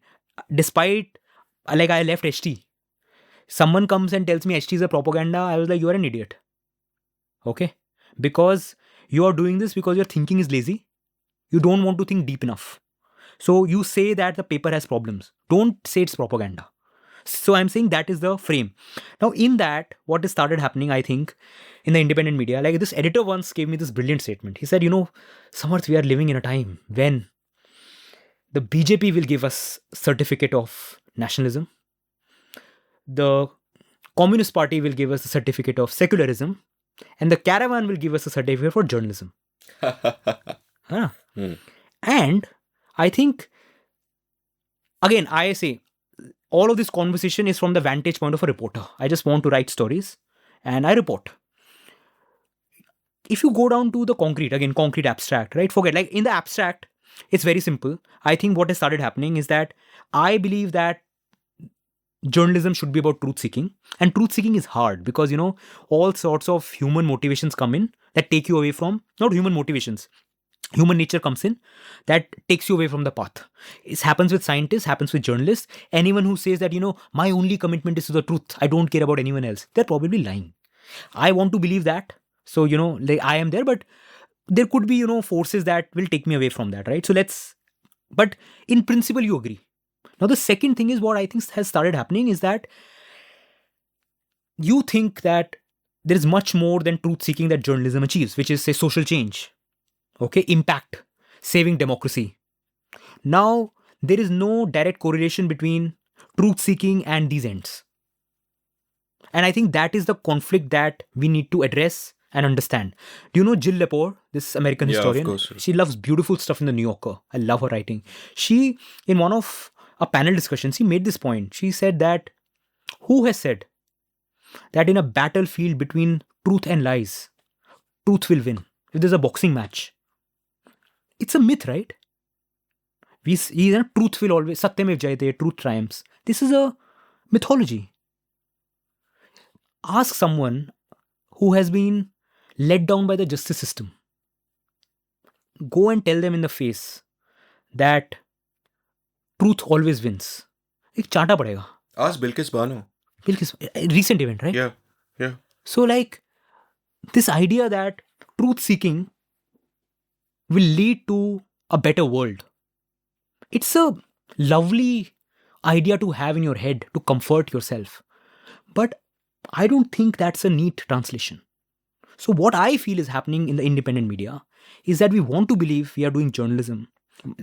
despite, like, I left HT. Someone comes and tells me HT is a propaganda. I was like, you are an idiot. Okay? Because you are doing this because your thinking is lazy. You don't want to think deep enough. So you say that the paper has problems. Don't say it's propaganda. So I'm saying that is the frame. Now, in that, what has started happening, I think, in the independent media, like this editor once gave me this brilliant statement. He said, Samarth, we are living in a time when the BJP will give us certificate of nationalism. The Communist Party will give us a certificate of secularism. And the Caravan will give us a certificate for journalism. And I think, again, I say, all of this conversation is from the vantage point of a reporter. I just want to write stories and I report. If you go down to the concrete abstract, right? Forget, like in the abstract, it's very simple. I think what has started happening is that I believe that journalism should be about truth seeking, and truth seeking is hard because, all sorts of human motivations come in that take you away from, not human motivations, human nature comes in that takes you away from the path. It happens with scientists, happens with journalists. Anyone who says that, my only commitment is to the truth, I don't care about anyone else, they're probably lying. I want to believe that. So, like I am there, but there could be, forces that will take me away from that, right? So but in principle, you agree. Now, the second thing is what I think has started happening is that you think that there is much more than truth seeking that journalism achieves, which is, say, social change. Okay, impact, saving democracy. Now, there is no direct correlation between truth-seeking and these ends. And I think that is the conflict that we need to address and understand. Do you know Jill Lepore, this American historian? Of course. She loves beautiful stuff in the New Yorker. I love her writing. She, in one of a panel discussion, she made this point. She said that, who has said that in a battlefield between truth and lies, truth will win? If there's a boxing match, it's a myth, right? Truth will always, Satyamev Jayate, truth triumphs. This is a mythology. Ask someone who has been let down by the justice system. Go and tell them in the face that truth always wins. Ek chanta padega. Ask Bilkis Bano. Recent event, right? Yeah. So, like, this idea that truth seeking will lead to a better world. It's a lovely idea to have in your head to comfort yourself. But I don't think that's a neat translation. So what I feel is happening in the independent media is that we want to believe we are doing journalism.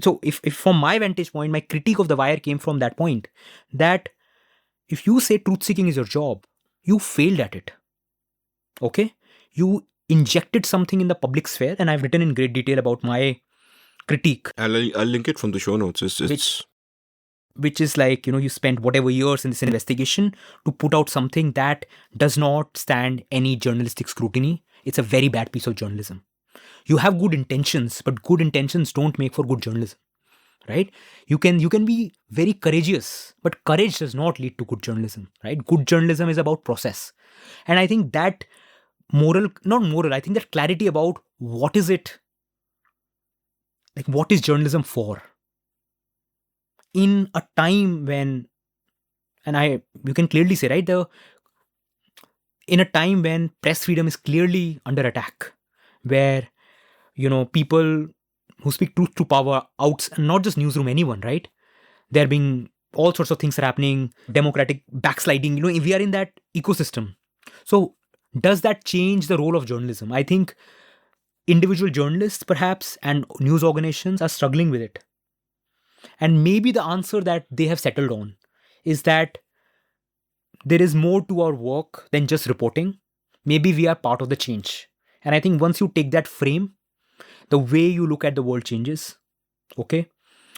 So if from my vantage point, my critique of the Wire came from that point, that if you say truth seeking is your job, you failed at it. Okay? You injected something in the public sphere, and I've written in great detail about my critique. I'll link it from the show notes. Which is like, you spent whatever years in this investigation to put out something that does not stand any journalistic scrutiny. It's a very bad piece of journalism. You have good intentions, but good intentions don't make for good journalism, right? You can be very courageous, but courage does not lead to good journalism, right? Good journalism is about process. And I think that I think that clarity about what is it, like what is journalism for? In a time when, you can clearly say, right, in a time when press freedom is clearly under attack, where, people who speak truth to power and not just newsroom, anyone, right? There being all sorts of things are happening, democratic backsliding, we are in that ecosystem. So does that change the role of journalism? I think individual journalists, perhaps, and news organizations are struggling with it. And maybe the answer that they have settled on is that there is more to our work than just reporting. Maybe we are part of the change. And I think once you take that frame, the way you look at the world changes. Okay.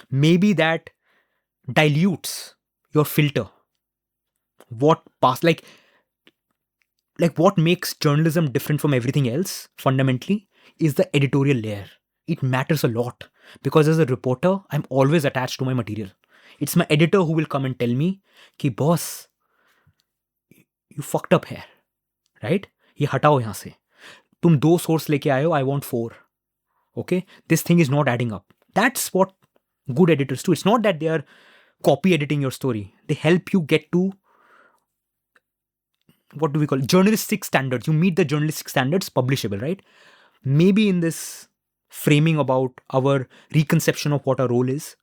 Maybe that dilutes your filter. What pass like what makes journalism different from everything else fundamentally is the editorial layer. It matters a lot because as a reporter, I'm always attached to my material. It's my editor who will come and tell me, "Ki boss, you fucked up here, right? ये हटाओ यहाँ से. तुम 2 source लेके आए हो, I want 4. Okay? This thing is not adding up." That's what good editors do. It's not that they are copy editing your story. They help you get to, what do we call it? Journalistic standards. You meet the journalistic standards, publishable, right? Maybe in this framing about our reconception of what our role is,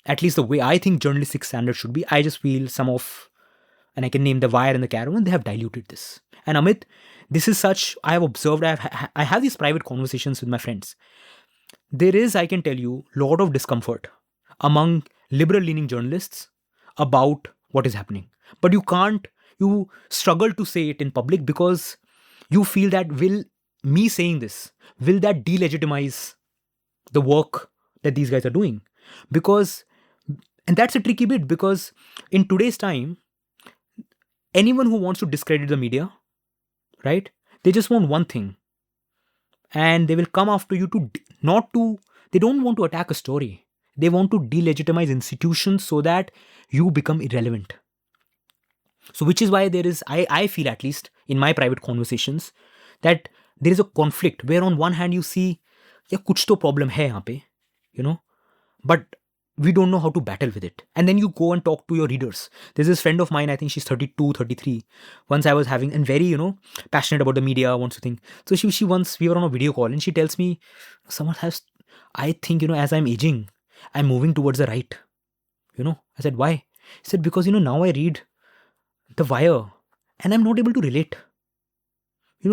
at least the way I think journalistic standards should be, I just feel some of, and I can name The Wire and The Caravan, they have diluted this. And Amit, this is such, I have observed, I have these private conversations with my friends. There is, I can tell you, a lot of discomfort among liberal-leaning journalists about what is happening. But you struggle to say it in public because you feel that me saying this, will that delegitimize the work that these guys are doing? Because, and that's a tricky bit, because in today's time, anyone who wants to discredit the media, right? They just want one thing. And they will come after you they don't want to attack a story. They want to delegitimize institutions so that you become irrelevant. So which is why there is, I feel at least in my private conversations, that there is a conflict where on one hand you see, yeah, kuch to problem hai yahan pe, but we don't know how to battle with it. And then you go and talk to your readers. There's this friend of mine, I think she's 32, 33. Once I was having, and very, passionate about the media, wants to think. So she once, we were on a video call and she tells me, Samarth, I think, as I'm aging, I'm moving towards the right. I said, why? He said, because, now I read The Wire and I'm not able to relate.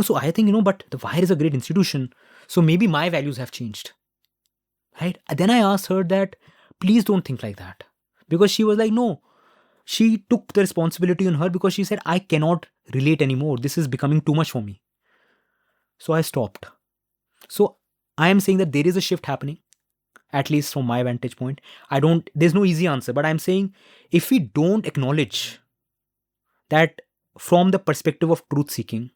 So I think, but The Wire is a great institution. So maybe my values have changed. Right? And then I asked her that, please don't think like that. Because she was like, no. She took the responsibility on her because she said, I cannot relate anymore. This is becoming too much for me. So I stopped. So I am saying that there is a shift happening, at least from my vantage point. There's no easy answer, but I'm saying if we don't acknowledge that from the perspective of truth seeking,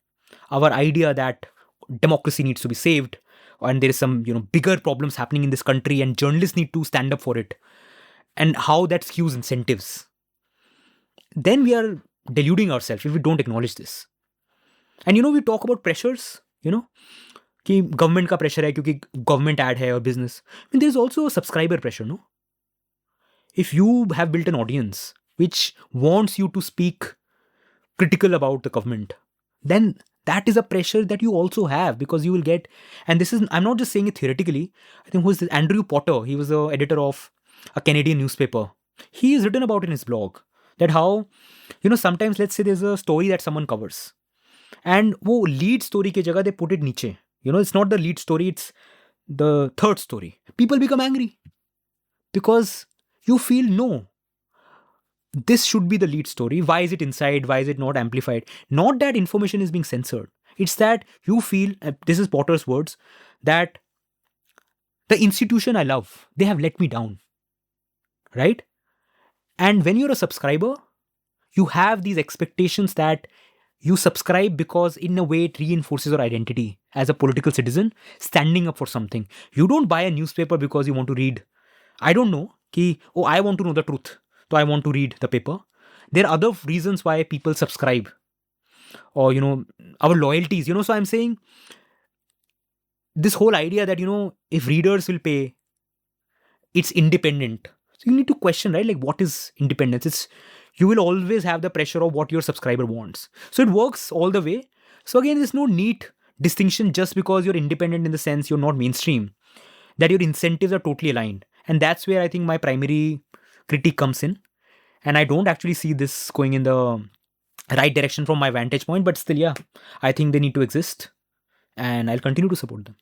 our idea that democracy needs to be saved, and there is some bigger problems happening in this country and journalists need to stand up for it, and how that skews incentives, then we are deluding ourselves if we don't acknowledge this. And we talk about pressures, कि government का pressure है क्योंकि government ad है or business. I mean, there is also a subscriber pressure, no? If you have built an audience which wants you to speak critical about the government, then that is a pressure that you also have, because you will get, and this is, I'm not just saying it theoretically. I think who is this? Andrew Potter, he was the editor of a Canadian newspaper. He has written about in his blog that how, sometimes let's say there's a story that someone covers and wo lead story ke jagah they put it niche. It's not the lead story, it's the third story. People become angry because you feel, no, this should be the lead story. Why is it inside? Why is it not amplified? Not that information is being censored. It's that you feel, this is Potter's words, that the institution I love, they have let me down. Right? And when you're a subscriber, you have these expectations that you subscribe because in a way it reinforces your identity as a political citizen, standing up for something. You don't buy a newspaper because you want to read, I don't know, I want to know the truth, so I want to read the paper. There are other reasons why people subscribe, or, our loyalties, so I'm saying this whole idea that, if readers will pay, it's independent. So you need to question, right? Like, what is independence? You will always have the pressure of what your subscriber wants. So it works all the way. So again, there's no neat distinction just because you're independent in the sense you're not mainstream, that your incentives are totally aligned. And that's where I think my primary critique comes in. And I don't actually see this going in the right direction from my vantage point, but still, yeah, I think they need to exist, and I'll continue to support them.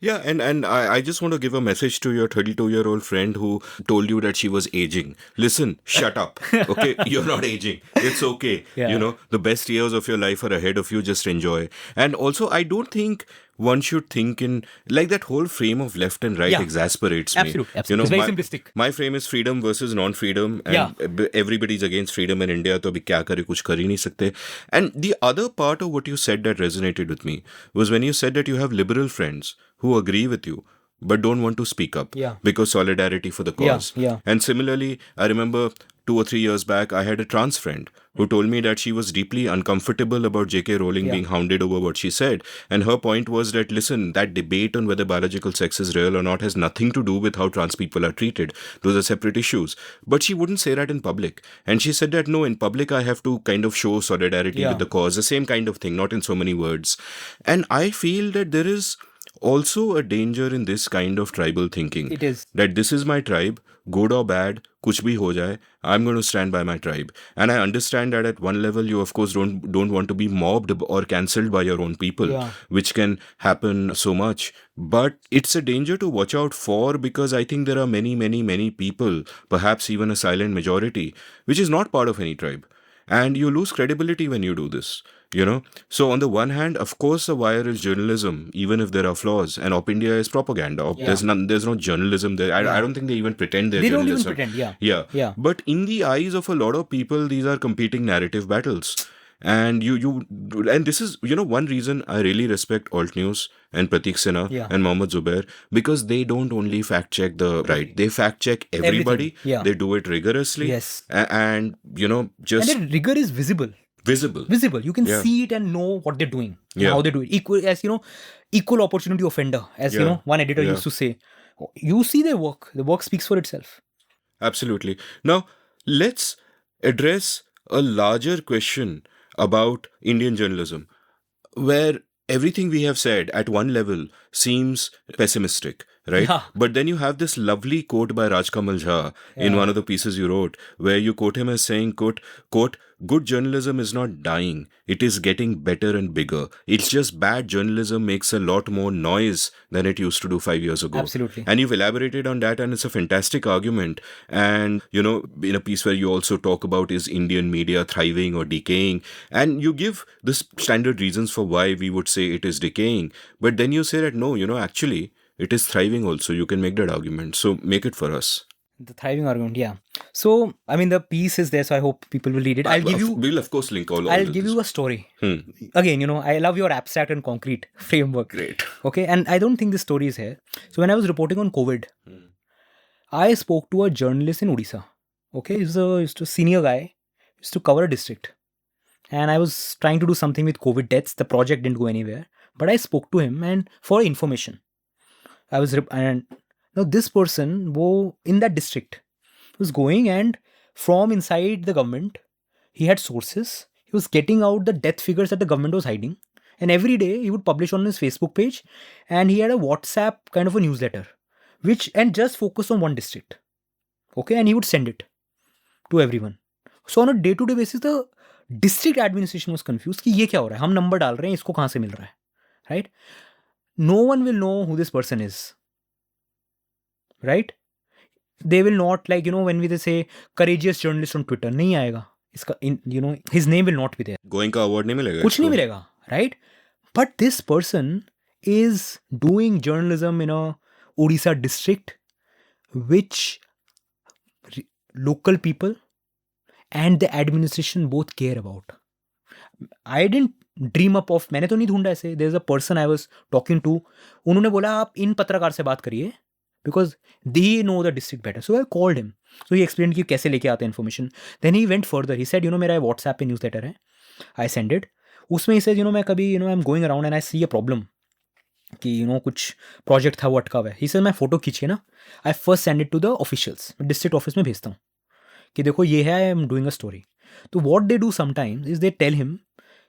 Yeah, and I just want to give a message to your 32-year-old friend who told you that she was aging. Listen, shut up. Okay, you're not aging. It's okay. Yeah. You know, the best years of your life are ahead of you. Just enjoy. And also, I don't think one should think in like that whole frame of left and right Yeah. exasperates me. Absolutely. You know, It's very my, simplistic. my frame is freedom versus non-freedom, and everybody's against freedom in India. तो अभी क्या करे, कुछ कर ही नहीं सकते. And the other part of what you said that resonated with me was when you said that you have liberal friends who agree with you but don't want to speak up Yeah. because solidarity for the Yeah, cause. yeah. And similarly, I remember 2 or 3 years back, I had a trans friend who told me that she was deeply uncomfortable about J.K. Rowling being hounded over what she said. And her point was that, listen, that debate on whether biological sex is real or not has nothing to do with how trans people are treated. Those are separate issues. But she wouldn't say that in public. And she said that, no, in public, I have to kind of show solidarity with the cause, the same kind of thing, not in so many words. And I feel that there is also a danger in this kind of tribal thinking. It is. That this is my tribe, good or bad, kuch bhi ho jaye, I'm going to stand by my tribe. And I understand that at one level you of course don't want to be mobbed or cancelled by your own people, which can happen so much. But it's a danger to watch out for, because I think there are many people, perhaps even a silent majority, which is not part of any tribe. And you lose credibility when you do this. You know, so on the one hand, of course, The Wire is journalism, even if there are flaws, and Op India is propaganda. There's no journalism there. I don't think they even pretend they're They journalism. don't even pretend. Yeah. But in the eyes of a lot of people, these are competing narrative battles. And and this is, one reason I really respect Alt News and Pratik Sinha and Mohammad Zubair, because they don't only fact check the right, they fact check everybody. They do it rigorously. Yes. And just And the rigor is visible. You can see it and know what they're doing, how they do it. Equal opportunity offender, as one editor used to say. You see their work. The work speaks for itself. Absolutely. Now, let's address a larger question about Indian journalism, where everything we have said at one level seems pessimistic, right? Yeah. But then you have this lovely quote by Rajkamal Jha in one of the pieces you wrote, where you quote him as saying, quote, good journalism is not dying. It is getting better and bigger. It's just bad journalism makes a lot more noise than it used to do 5 years ago. Absolutely. And you've elaborated on that, and it's a fantastic argument. And, in a piece where you also talk about is Indian media thriving or decaying, and you give the standard reasons for why we would say it is decaying. But then you say that, no, actually, it is thriving also. You can make that argument. So make it for us. The thriving argument, yeah. So, the piece is there, so I hope people will read it. We'll of course link all I'll give you a story. Again, I love your abstract and concrete framework. Great. Okay, and I don't think this story is here. So when I was reporting on COVID, I spoke to a journalist in Odisha. Okay, he's a senior guy. He used to cover a district. And I was trying to do something with COVID deaths. The project didn't go anywhere. But I spoke to him and for information. Now this person, in that district, was going, and from inside the government, he had sources. He was getting out the death figures that the government was hiding. And every day he would publish on his Facebook page, and he had a WhatsApp kind of a newsletter, and just focused on one district. Okay, and he would send it to everyone. So on a day-to-day basis, the district administration was confused कि ये क्या हो रहा है, हम number डाल रहे हैं, इसको कहाँ से मिल रहा है, right? No one will know who this person is. Right? They will not, when they say courageous journalist on Twitter, नहीं आएगा. His name will not be there. Going का award नहीं मिलेगा. कुछ नहीं मिलेगा, right? But this person is doing journalism in a Odisha district, which local people and the administration both care about. I didn't dream up of, मैंने तो नहीं ढूंढा ऐसे. There's a person I was talking to. उन्होंने बोला आप इन पत्रकार से बात करिए, because they know the district better. So I called him. So he explained कि कैसे लेके आते हैं information. Then he went further. He said, मेरा WhatsApp पे newsletter है. I send it. उसमें he said, मैं कभी, I'm going around and I see a problem. कि, कुछ project था वो अटका हुआ है. He said, मैं photo खींच के ना, I first send it to the officials. District office में भेजता हूँ. कि देखो ये है, I am doing a story. तो what they do sometimes is they tell him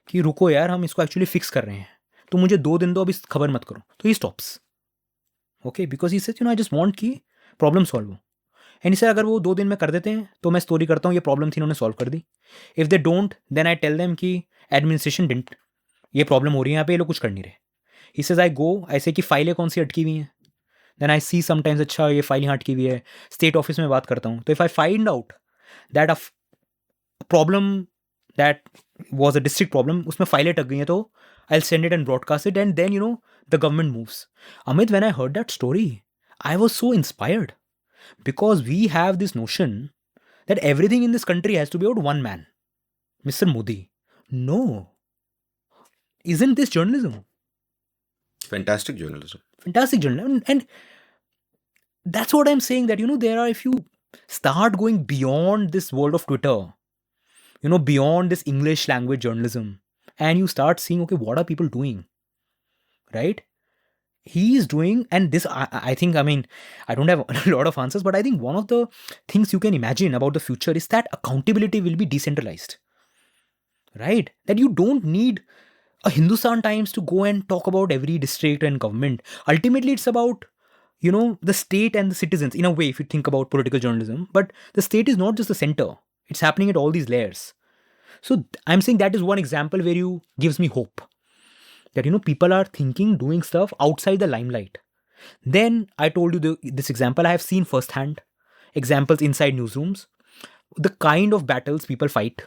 कि रुको यार, हम इसको actually fix कर रहे हैं. तो मुझे 2 दिन दो, अभी खबर मत करो. तो he stops. Okay, because he says, I just want कि problem solve हो. एंड सर अगर वो 2 दिन में कर देते हैं तो मैं स्टोरी करता हूँ ये प्रॉब्लम थी इन्होंने सॉल्व कर दी. If they don't then I tell them कि एडमिनिस्ट्रेशन डिडंट, ये प्रॉब्लम हो रही है यहाँ पे, ये लोग कुछ कर नहीं रहे. ही सेज आई गो, ऐसे कि फाइलें कौन सी अटकी हुई हैं. देन आई सी समटाइम्स अच्छा ये फाइल यहाँ अटकी हुई है, स्टेट ऑफिस में बात करता हूँ. तो if I find out that a problem that was a district problem, उसमें फाइलें अटक गई हैं, तो I send it and broadcast it and then you know the government moves. Amit, when I heard that story, I was so inspired because we have this notion that everything in this country has to be about one man, Mr. Modi. No. Isn't this journalism? Fantastic journalism. Fantastic journalism. And that's what I'm saying, that, you know, there are, if you start going beyond this world of Twitter, you know, beyond this English language journalism, and you start seeing, okay, what are people doing? Right? He is doing, and this, I think, I mean, I don't have a lot of answers, but I think one of the things you can imagine about the future is that accountability will be decentralized, right? That you don't need a Hindustan Times to go and talk about every district and government. Ultimately, it's about, you know, the state and the citizens, in a way, if you think about political journalism. But the state is not just the center, it's happening at all these layers. So I'm saying that is one example where you gives me hope. That, you know, people are thinking, doing stuff outside the limelight. Then I told you this example. I have seen firsthand examples inside newsrooms. The kind of battles people fight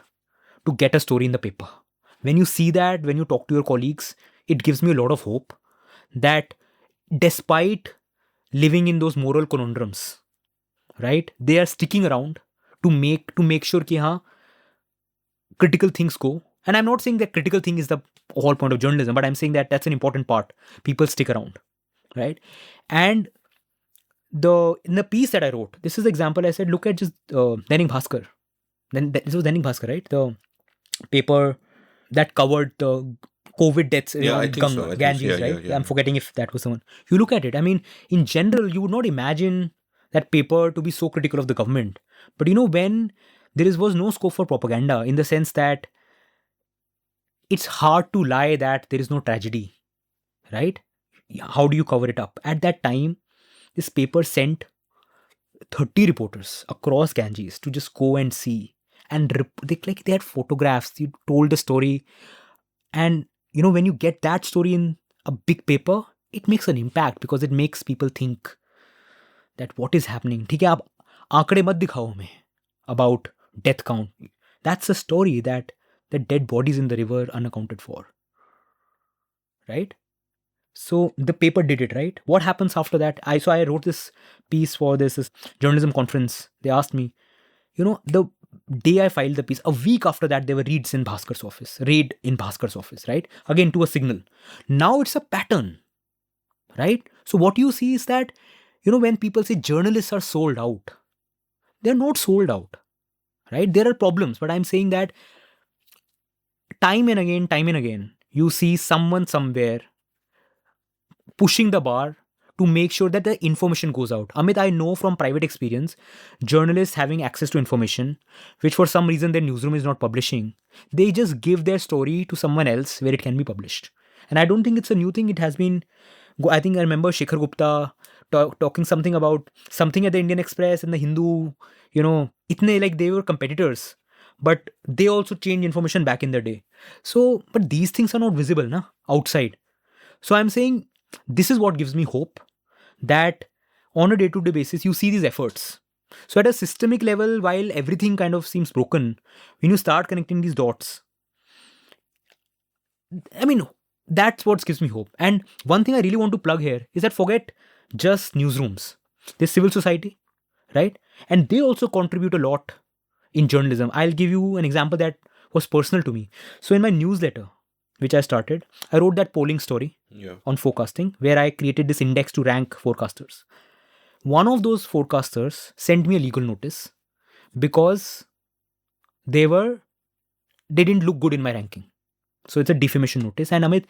to get a story in the paper. When you see that, when you talk to your colleagues, it gives me a lot of hope that despite living in those moral conundrums, right, they are sticking around to make sure कि हाँ, critical things go. And I'm not saying that critical thing is the whole point of journalism, but I'm saying that that's an important part. People stick around, right? And in the piece that I wrote, this is the example. I said, look at just Dainik Bhaskar. Then this was Dainik Bhaskar, right? The paper that covered the COVID deaths around Ganges, right? Yeah. I'm forgetting if that was the one. You look at it. I mean, in general, you would not imagine that paper to be so critical of the government. But you know, when was no scope for propaganda, in the sense that it's hard to lie that there is no tragedy, right? How do you cover it up? At that time, this paper sent 30 reporters across Ganges to just go and see. And they had photographs, you told the story. And, you know, when you get that story in a big paper, it makes an impact because it makes people think that what is happening. ठीक है, आप आंकड़े मत दिखाओ हमें about death count. That's a story that the dead bodies in the river unaccounted for, right? So the paper did it, right? What happens after that? I wrote this piece for this journalism conference. They asked me, you know, the day I filed the piece, a week after that, there were raids in Bhaskar's office, right? Again, to a signal. Now it's a pattern, right? So what you see is that, you know, when people say journalists are sold out, they're not sold out, right? There are problems, but I'm saying that time and again, you see someone somewhere pushing the bar to make sure that the information goes out. Amit, I know from private experience, journalists having access to information, which for some reason their newsroom is not publishing, they just give their story to someone else where it can be published. And I don't think it's a new thing. It has been, I think I remember Shekhar Gupta talking something about something at the Indian Express and the Hindu, you know, itne like they were competitors. But they also changed information back in the day. So, but these things are not visible outside. So I'm saying this is what gives me hope, that on a day-to-day basis, you see these efforts. So at a systemic level, while everything kind of seems broken, when you start connecting these dots, I mean, that's what gives me hope. And one thing I really want to plug here is that forget just newsrooms. There's civil society, right? And they also contribute a lot in journalism. I'll give you an example that was personal to me. So in my newsletter, which I started, I wrote that polling story on forecasting, where I created this index to rank forecasters. One of those forecasters sent me a legal notice because they didn't look good in my ranking. So it's a defamation notice. And Amit,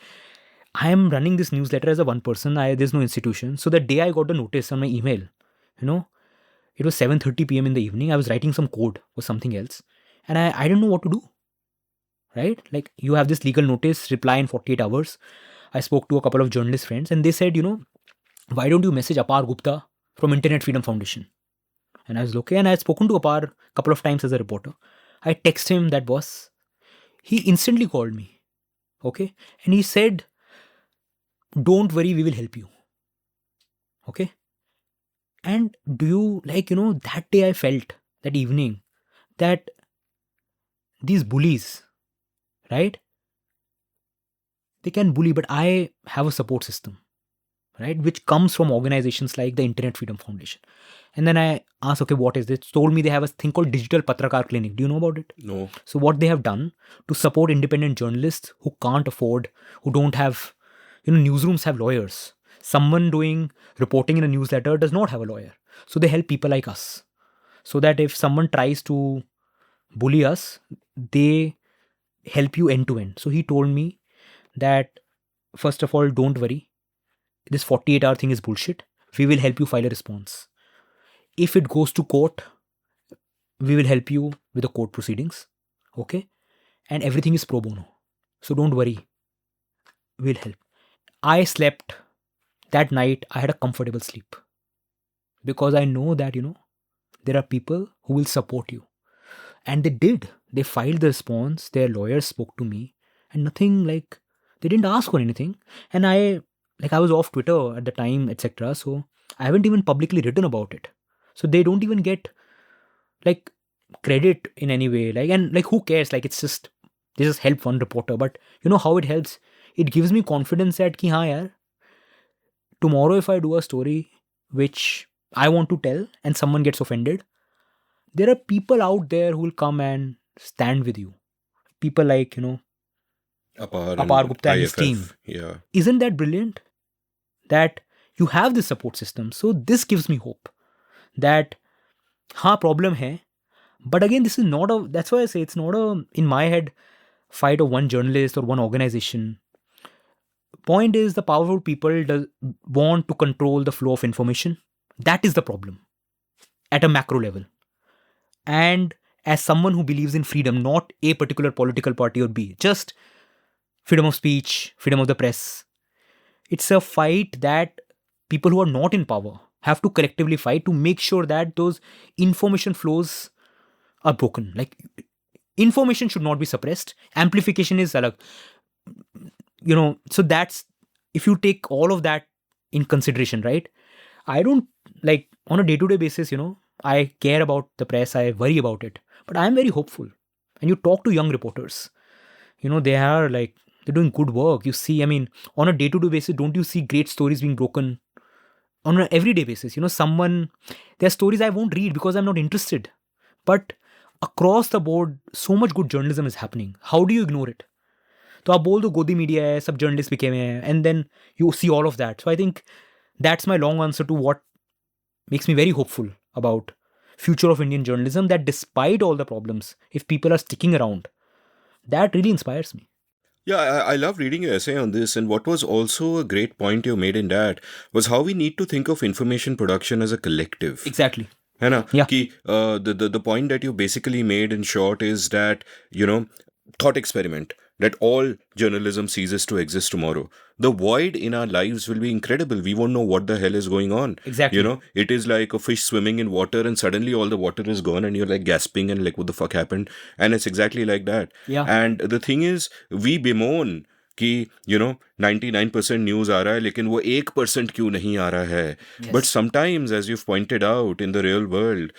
I am running this newsletter as a one person. There's no institution. So the day I got the notice on my email, you know, it was 7:30 p.m. in the evening. I was writing some code or something else. And I didn't know what to do. Right? Like, you have this legal notice, reply in 48 hours. I spoke to a couple of journalist friends and they said, you know, why don't you message Apar Gupta from Internet Freedom Foundation? And I was okay. And I had spoken to Apar a couple of times as a reporter. I texted him that, boss. He instantly called me. Okay. And he said, don't worry, we will help you. Okay. And do you, that day I felt, that evening, that these bullies, right? They can bully, but I have a support system, right? Which comes from organizations like the Internet Freedom Foundation. And then I asked, okay, what is this? Told me they have a thing called Digital Patrakar Clinic. Do you know about it? No. So what they have done to support independent journalists who can't afford, who don't have, newsrooms have lawyers. Someone doing reporting in a newsletter does not have a lawyer. So they help people like us. So that if someone tries to bully us, they help you end to end. So he told me that, first of all, don't worry. This 48-hour thing is bullshit. We will help you file a response. If it goes to court, we will help you with the court proceedings. Okay? And everything is pro bono. So don't worry. We'll help. I slept that night. I had a comfortable sleep. Because I know that, there are people who will support you. And they did. They filed the response. Their lawyers spoke to me. And nothing they didn't ask for anything. And I was off Twitter at the time, etc. So I haven't even publicly written about it. So they don't even get credit in any way. And who cares? It's just, they just help one reporter. But you know how it helps? It gives me confidence that ki haan yaar, tomorrow if I do a story which I want to tell and someone gets offended, there are people out there who will come and stand with you. People like, Apar Gupta and his team. Yeah. Isn't that brilliant? That you have this support system. So this gives me hope that problem hai. But again, this is not that's why I say it's not in my head, fight of one journalist or one organization. Point is, the powerful people want to control the flow of information. That is the problem at a macro level. And as someone who believes in freedom, not a particular political party or B, just freedom of speech, freedom of the press, it's a fight that people who are not in power have to collectively fight to make sure that those information flows are broken. Information should not be suppressed. Amplification is alag. So that's, if you take all of that in consideration, right? I don't on a day-to-day basis, I care about the press, I worry about it, but I'm very hopeful. And you talk to young reporters, they are they're doing good work. You see, on a day-to-day basis, don't you see great stories being broken on an everyday basis? There are stories I won't read because I'm not interested, but across the board, so much good journalism is happening. How do you ignore it? तो आप बोल दो गोदी media है, सब journalist बिके हुए हैं, and then you see all of that. So I think that's my long answer to what makes me very hopeful about future of Indian journalism, that despite all the problems, if people are sticking around, that really inspires me. Yeah, I love reading your essay on this. And what was also a great point you made in that was how we need to think of information production as a collective. Exactly. है ना? Yeah. कि the point that you basically made in short is that, thought experiment, that all journalism ceases to exist tomorrow. The void in our lives will be incredible. We won't know what the hell is going on. Exactly. It is like a fish swimming in water and suddenly all the water is gone and you're gasping and what the fuck happened? And it's exactly like that. Yeah. And the thing is, we bemoan कि 99% news आ रहा है लेकिन वो 1% क्यों नहीं आ रहा है. But sometimes, as you've pointed out, in the real world,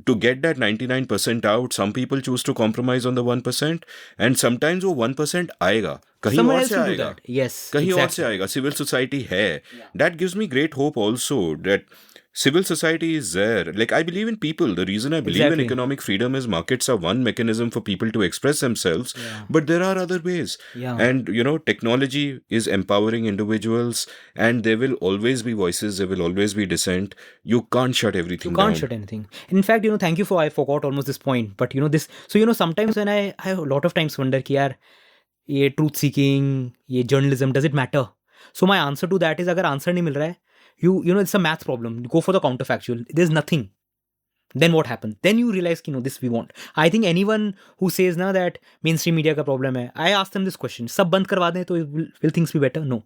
to get that 99% out, some people choose to compromise on the 1%, and sometimes वो 1% आएगा, कहीं और से आएगा. Yes, कहीं और से आएगा. Civil society है. That gives me great hope also that civil society is there. I believe in people. The reason I believe in economic freedom is markets are one mechanism for people to express themselves, but there are other ways. Yeah. And, technology is empowering individuals, and there will always be voices, there will always be dissent. You can't shut everything down. You can't shut anything. In fact, thank you I forgot almost this point, but this, so sometimes when I a lot of times wonder कि यार ये truth seeking, ये journalism, does it matter? So my answer to that is, अगर answer नहीं मिल रहा है, it's a math problem. You go for the counterfactual. There's nothing. Then what happens? Then you realize, this we want. I think anyone who says now that mainstream media ka problem hai, I ask them this question. Sab band karwa dein to will things be better? No.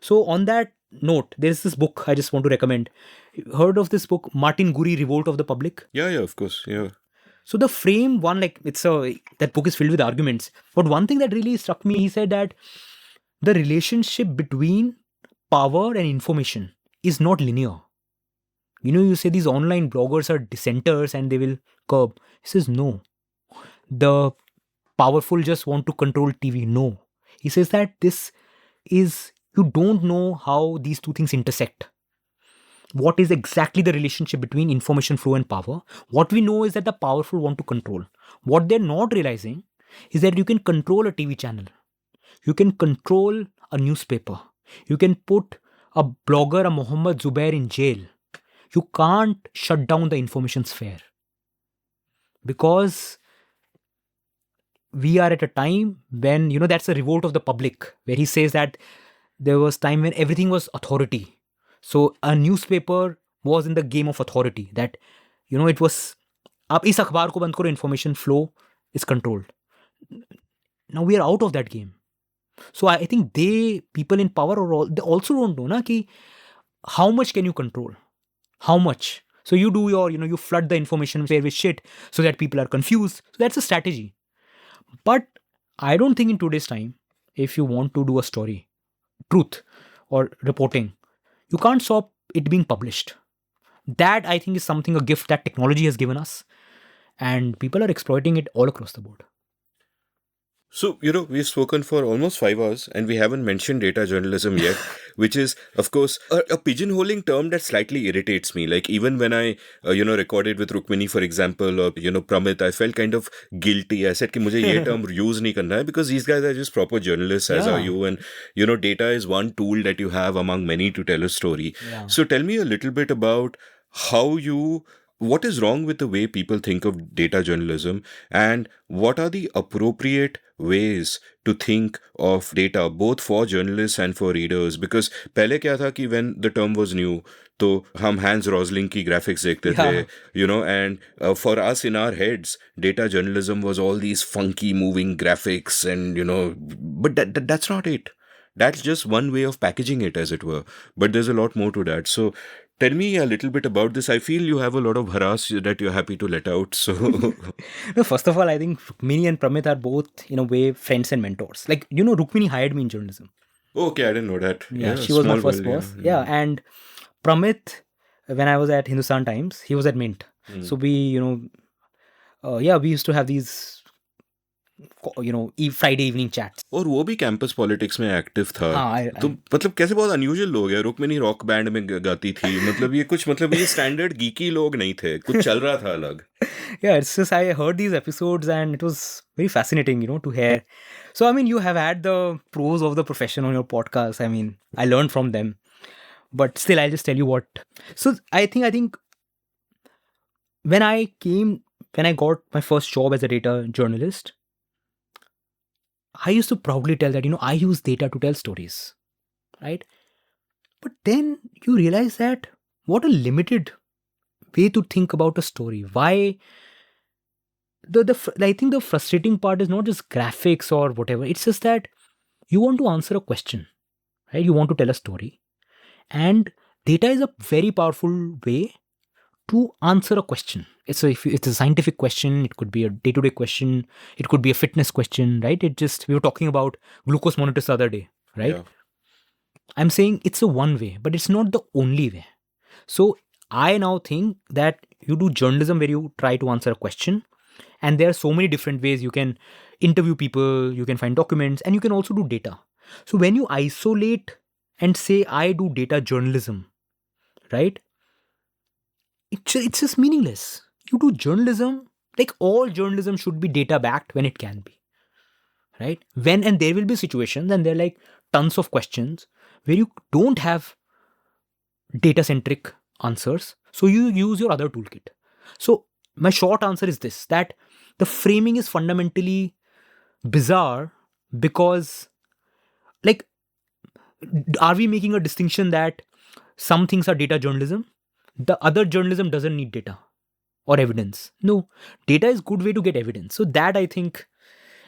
So on that note, there's this book I just want to recommend. Heard of this book, Martin Guri, Revolt of the Public? Yeah, of course. Yeah. So the frame one, like that book is filled with arguments. But one thing that really struck me, he said that the relationship between power and information is not linear. You say these online bloggers are dissenters and they will curb. He says no. The powerful just want to control TV. No. He says that you don't know how these two things intersect. What is exactly the relationship between information flow and power? What we know is that the powerful want to control. What they're not realizing is that you can control a TV channel. You can control a newspaper. You can put a blogger, a Mohammed Zubair, in jail. You can't shut down the information sphere. Because we are at a time when, that's a revolt of the public, where he says that there was time when everything was authority. So a newspaper was in the game of authority, that, it was, आप इस अखबार को बंद करो, information flow is controlled. Now we are out of that game. So I think people in power, they also don't know na, ki, how much can you control? How much? So you do you flood the information sphere with shit so that people are confused. So that's a strategy. But I don't think in today's time, if you want to do a story, truth or reporting, you can't stop it being published. That, I think, is something, a gift that technology has given us. And people are exploiting it all across the board. So, we've spoken for almost 5 hours and we haven't mentioned data journalism yet, which is, of course, a pigeonholing term that slightly irritates me. Like, even when I, recorded with Rukmini, for example, or, Pramit, I felt kind of guilty. I said, ki mujhe ye term use nahi karna hai, because these guys are just proper journalists, as are you. And, data is one tool that you have among many to tell a story. Yeah. So tell me a little bit about what is wrong with the way people think of data journalism, and what are the appropriate ways to think of data, both for journalists and for readers? Because पहले क्या था कि when the term was new, तो हम Hans Rosling की graphics देखते थे, and for us in our heads, data journalism was all these funky moving graphics and, but that's not it. That's just one way of packaging it, as it were. But there's a lot more to that. So tell me a little bit about this. I feel you have a lot of harass that you're happy to let out. So, no, first of all, I think Rukmini and Pramit are both, in a way, friends and mentors. Like, Rukmini hired me in journalism. Okay, I didn't know that. Yeah, she was my first boss. Yeah, and Pramit, when I was at Hindustan Times, he was at Mint. So we, we used to have these, Friday evening chats. और वो भी campus politics में active था. तो मतलब कैसे बहुत unusual लोग हैं. रुक्मिणी रॉक बैंड में गाती थी. मतलब ये स्टैंडर्ड गीकी लोग नहीं थे. कुछ चल रहा था अलग. Yeah, it's just I heard these episodes and it was very fascinating, to hear. So, I mean, you have had the pros of the profession on your podcast. I mean, I learned from them. But still, I'll just tell you what. So, I think when I got my first job as a data journalist, I used to proudly tell that, I use data to tell stories, right? But then you realize that what a limited way to think about a story. Why? I think the frustrating part is not just graphics or whatever. It's just that you want to answer a question, right? You want to tell a story. And data is a very powerful way to answer a question. It's a scientific question. It could be a day-to-day question. It could be a fitness question, right? We were talking about glucose monitors the other day, right? Yeah. I'm saying it's a one way, but it's not the only way. So I now think that you do journalism where you try to answer a question, and there are so many different ways. You can interview people, you can find documents, and you can also do data. So when you isolate and say, I do data journalism, right? It's just meaningless. You do journalism, like all journalism should be data backed when it can be, right? And there will be situations, and there are like tons of questions where you don't have data centric answers. So you use your other toolkit. So my short answer is this, that the framing is fundamentally bizarre because, like, are we making a distinction that some things are data journalism? The other journalism doesn't need data or evidence. No, data is good way to get evidence. So that I think,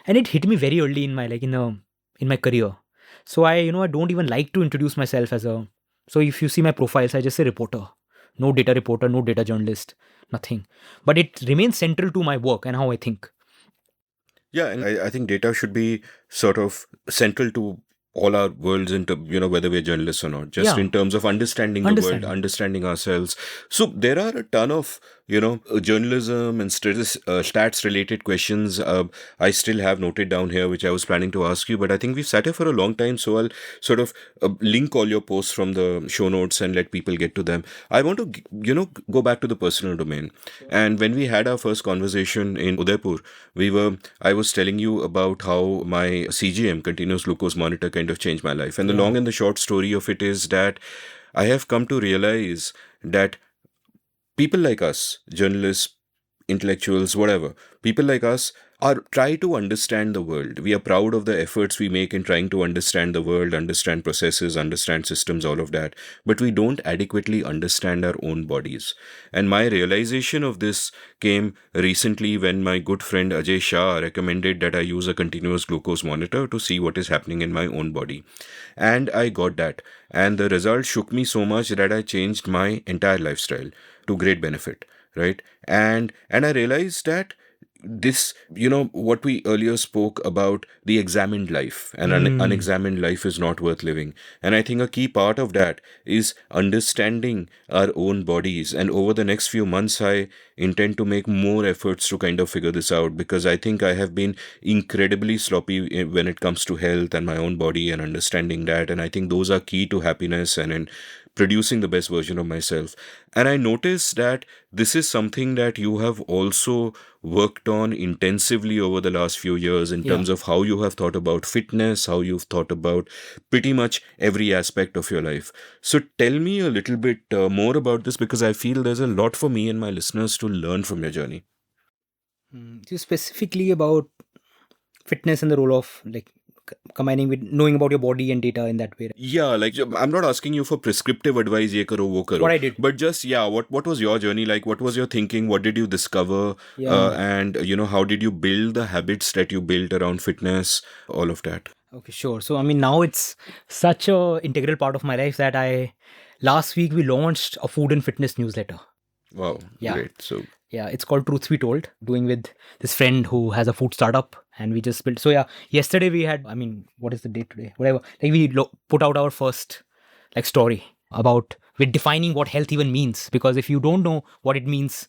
and it hit me very early in my in my career. So I don't even like to introduce myself as a So if you see my profiles, I just say reporter. No data reporter, no data journalist, nothing. But it remains central to my work and how I think. Yeah, and I think data should be sort of central to all our worlds into, whether we're journalists or not, just Yeah. in terms of understanding the world, understanding ourselves. So there are a ton of, journalism and stats related questions I still have noted down here, which I was planning to ask you, but I think we've sat here for a long time. So I'll sort of link all your posts from the show notes and let people get to them. I want to, go back to the personal domain. And when we had our first conversation in Udaipur, I was telling you about how my CGM, continuous glucose monitor, kind of changed my life. And the long and the short story of it is that I have come to realize that people like us, journalists, intellectuals, whatever, people like us are try to understand the world. We are proud of the efforts we make in trying to understand the world, understand processes, understand systems, all of that. But we don't adequately understand our own bodies. And my realization of this came recently when my good friend Ajay Shah recommended that I use a continuous glucose monitor to see what is happening in my own body. And I got that. And the result shook me so much that I changed my entire lifestyle to great benefit. Right. And I realized that this, what we earlier spoke about, the examined life and unexamined life is not worth living. And I think a key part of that is understanding our own bodies. And over the next few months, I intend to make more efforts to kind of figure this out, because I think I have been incredibly sloppy when it comes to health and my own body and understanding that. And I think those are key to happiness and in producing the best version of myself. And I noticed that this is something that you have also worked on intensively over the last few years in terms of how you have thought about fitness, how you've thought about pretty much every aspect of your life. So tell me a little bit more about this, because I feel there's a lot for me and my listeners to learn from your journey. So specifically about fitness and the role of combining with knowing about your body and data in that way. Yeah, I'm not asking you for prescriptive advice, ye karo, wo karo. What I did. But just, what was your journey like? What was your thinking? What did you discover? And, how did you build the habits that you built around fitness? All of that. Okay, sure. So, now it's such a integral part of my life that last week we launched a food and fitness newsletter. Wow, great. So, it's called Truth Be Told, doing with this friend who has a food startup, and we just built. So yesterday we had, what is the date today? Whatever. We put out our first story about with defining what health even means, because if you don't know what it means,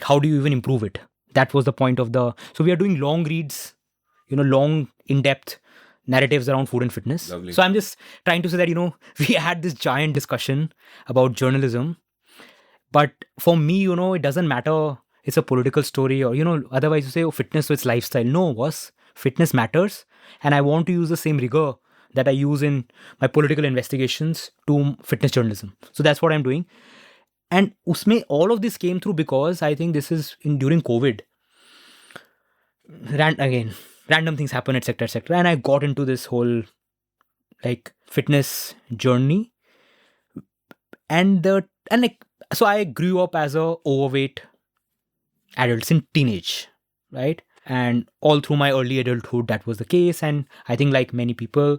how do you even improve it? That was the point of so we are doing long reads, long in-depth narratives around food and fitness. Lovely. So I'm just trying to say that, we had this giant discussion about journalism. But for me, it doesn't matter. It's a political story or, otherwise you say, oh, fitness, so it's lifestyle. No, boss. Fitness matters. And I want to use the same rigor that I use in my political investigations to fitness journalism. So that's what I'm doing. And usme all of this came through because I think this is during COVID. Random things happen, etc., etc. And I got into this whole fitness journey. So I grew up as a overweight adult since teenage, right? And all through my early adulthood, that was the case. And I think like many people,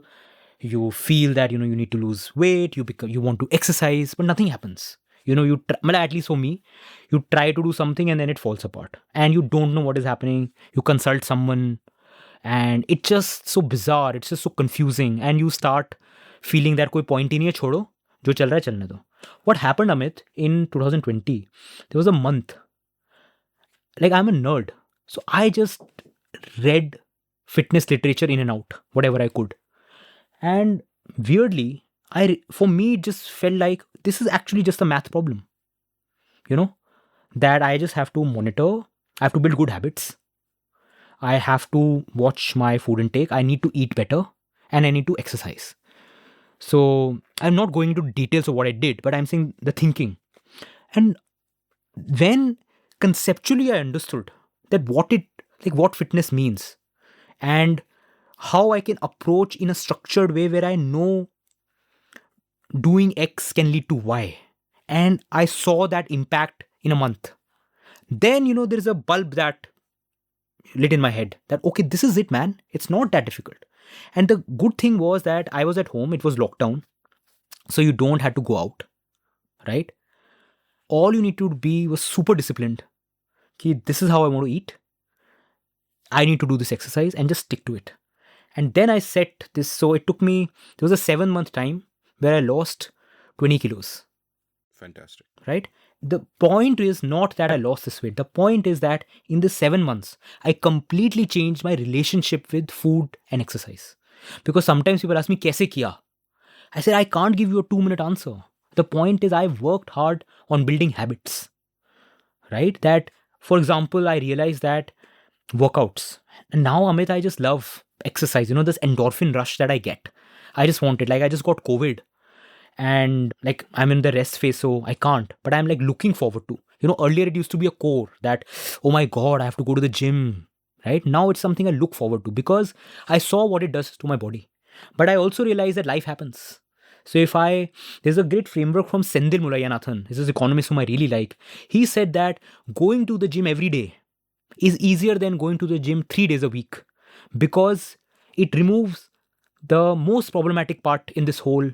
you feel that, you need to lose weight, you want to exercise, but nothing happens. At least for me, you try to do something and then it falls apart. And you don't know what is happening. You consult someone and it's just so bizarre. It's just so confusing. And you start feeling that koi point hi nahi hai, chodo, jo chal raha hai, chalne do. What happened, Amit, in 2020, there was a month. I'm a nerd. So I just read fitness literature in and out, whatever I could. And weirdly, for me, it just felt like this is actually just a math problem. That I just have to monitor. I have to build good habits. I have to watch my food intake. I need to eat better and I need to exercise. So I'm not going into details of what I did, but I'm saying the thinking. And when conceptually I understood that what fitness means and how I can approach in a structured way where I know doing X can lead to Y. And I saw that impact in a month. Then, there is a bulb that lit in my head that, okay, this is it, man. It's not that difficult. And the good thing was that I was at home. It was lockdown. So you don't have to go out, right? All you need to be was super disciplined. Okay, this is how I want to eat. I need to do this exercise and just stick to it. And then I set this. So it took me, there was a 7-month time where I lost 20 kilos, Fantastic. right? The point is not that I lost this weight. The point is that in the 7 months, I completely changed my relationship with food and exercise. Because sometimes people ask me, kaise kiya? I said, I can't give you a 2-minute answer. The point is, I've worked hard on building habits, right? That, for example, I realized that workouts. And now, Amit, I just love exercise. This endorphin rush that I get. I just want it. Like, I just got COVID and like I'm in the rest phase, so I can't. But I'm like looking forward to. Earlier it used to be a core that, oh my God, I have to go to the gym, right? Now it's something I look forward to because I saw what it does to my body. But I also realize that life happens. So there's a great framework from Sendil Mullayanathan. This is an economist whom I really like. He said that going to the gym every day is easier than going to the gym 3 days a week because it removes the most problematic part in this whole,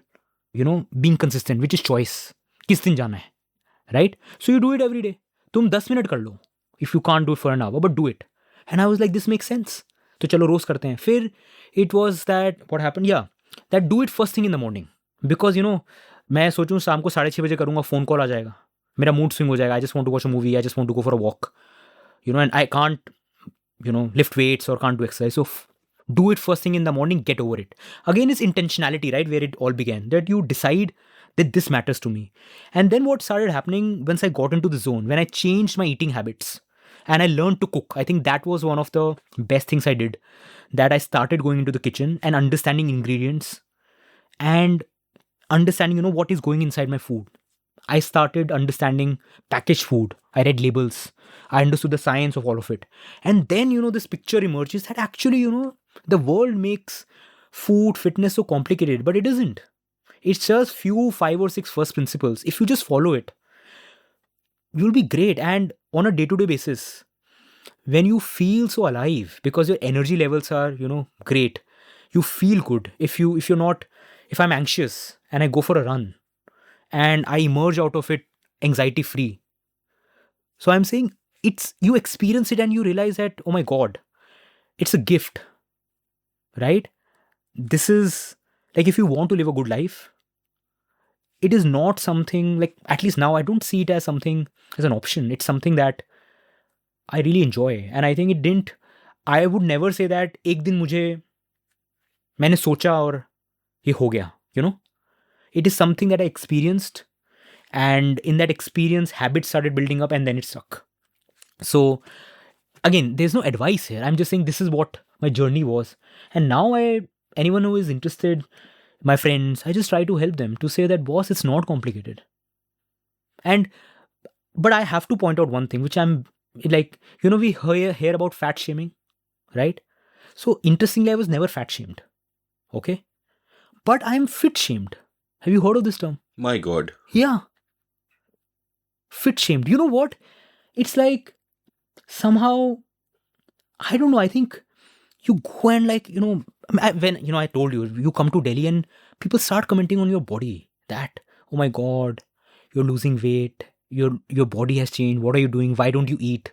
being consistent, which is choice. किस दिन जाना है, right? So you do it every day. तुम 10 minute कर लो if you can't do it for an hour, but do it. And I was like, this makes sense. तो चलो रोज करते हैं. फिर it was that, what happened? Yeah, that do it first thing in the morning. Because, मैं सोचूं शाम को 6:30 बजे करूंगा, फोन कॉल आ जाएगा, मेरा मूड स्विंग हो जाएगा. I just want to watch a movie, I just want to go for a walk. And I can't, lift weights or can't do exercise. So do it first thing in the morning, get over it. Again, it's intentionality, right? Where it all began. That you decide that this matters to me. And then what started happening once I got into the zone, when I changed my eating habits and I learned to cook, I think that was one of the best things I did. That I started going into the kitchen and understanding ingredients and understanding, what is going inside my food. I started understanding packaged food. I read labels. I understood the science of all of it. And then, this picture emerges that actually, the world makes food, fitness so complicated, but it isn't. It's just 5 or 6 first principles. If you just follow it, you'll be great. And on a day-to-day basis, when you feel so alive, because your energy levels are, great, you feel good. If I'm anxious and I go for a run and I emerge out of it anxiety free. So I'm saying you experience it and you realize that, oh my God, it's a gift, right? This is like, if you want to live a good life, it is not something like, at least now I don't see it as something, as an option. It's something that I really enjoy. And I think I would never say that एक दिन मुझे मैंने सोचा और ये हो गया, It is something that I experienced, and in that experience, habits started building up and then it stuck. So again, there's no advice here. I'm just saying this is what my journey was. And now anyone who is interested, my friends, I just try to help them to say that, boss, it's not complicated. But I have to point out one thing, which I'm like, we hear about fat shaming, right? So interestingly, I was never fat shamed. Okay. But I'm fit shamed. Have you heard of this term? My God. Yeah. Fit shamed. You know what? It's like somehow, I don't know, I think you go and like, when, I told you come to Delhi and people start commenting on your body that, oh my God, you're losing weight, your body has changed, what are you doing, why don't you eat?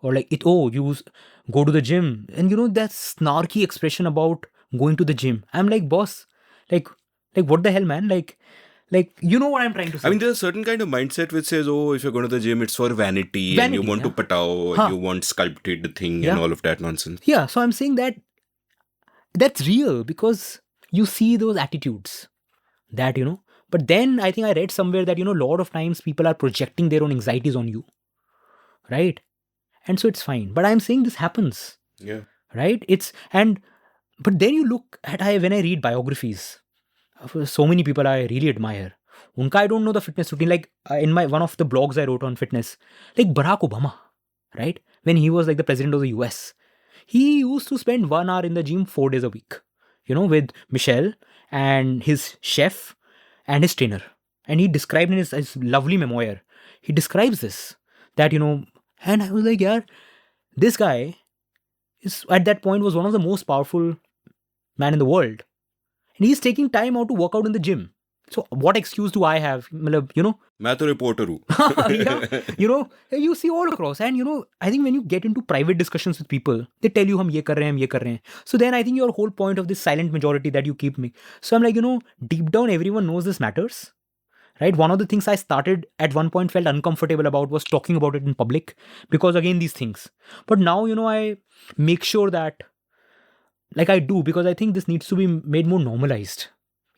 Or like, you go to the gym. And that snarky expression about going to the gym. I'm like, boss, like what the hell, man? Like, you know what I'm trying to say. I mean, there's a certain kind of mindset which says, oh, if you're going to the gym, it's for vanity and you want to patao, and you want sculpted thing and all of that nonsense. Yeah, so I'm saying that's real because you see those attitudes that, But then I think I read somewhere that, a lot of times people are projecting their own anxieties on you, right? And so it's fine. But I'm saying this happens. Yeah. Right? But then you look at, when I read biographies, so many people I really admire. Unka, I don't know the fitness routine. Like in one of the blogs I wrote on fitness, like Barack Obama, right? When he was like the president of the US, he used to spend 1 hour in the gym 4 days a week, with Michelle and his chef and his trainer. And he described in his lovely memoir, he describes this, that, and I was like, yeah, this guy is at that point was one of the most powerful man in the world. And he's taking time out to work out in the gym. So what excuse do I have? Matlab, मैं तो reporter हूँ. yeah, you see all across. And I think when you get into private discussions with people, they tell you हम ये कर रहे हैं, हम ये कर रहे हैं. So then I think your whole point of this silent majority that you keep me. So I'm like, deep down everyone knows this matters. Right? One of the things I started at one point felt uncomfortable about was talking about it in public, because again, these things. But now, I make sure that, like I do, because I think this needs to be made more normalized.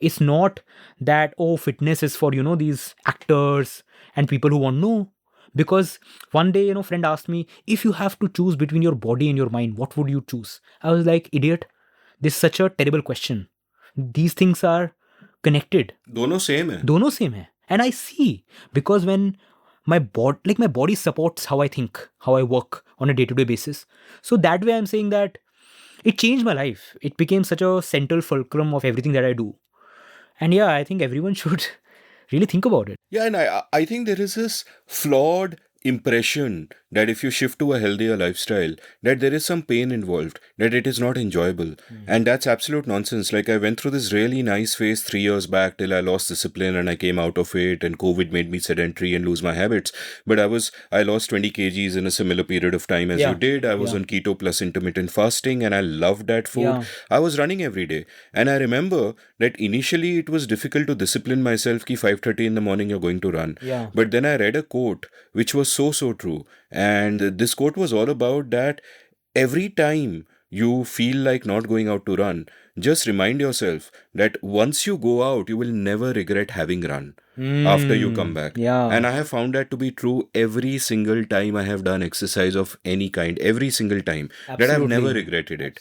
It's not that, fitness is for, these actors and people who want. No. Because one day, friend asked me, if you have to choose between your body and your mind, what would you choose? I was like, idiot, this is such a terrible question. These things are connected. दोनों same है. And I see, because when my body supports how I think, how I work on a day-to-day basis. So that way I'm saying that it changed my life. It became such a central fulcrum of everything that I do. And yeah, I think everyone should really think about it. Yeah, and I think there is this flawed impression that if you shift to a healthier lifestyle, that there is some pain involved, that it is not enjoyable. And that's absolute nonsense. Like, I went through this really nice phase 3 years back till I lost discipline and I came out of it, and COVID made me sedentary and lose my habits. But I lost 20 kgs in a similar period of time as you did. I was on keto plus intermittent fasting and I loved that food. Yeah. I was running every day. And I remember that initially it was difficult to discipline myself ki 5:30 in the morning you're going to run. Yeah. But then I read a quote which was so true. And this quote was all about that every time you feel like not going out to run, just remind yourself that once you go out, you will never regret having run after you come back. Yeah. And I have found that to be true every single time I have done exercise of any kind, every single time. That I've never regretted it.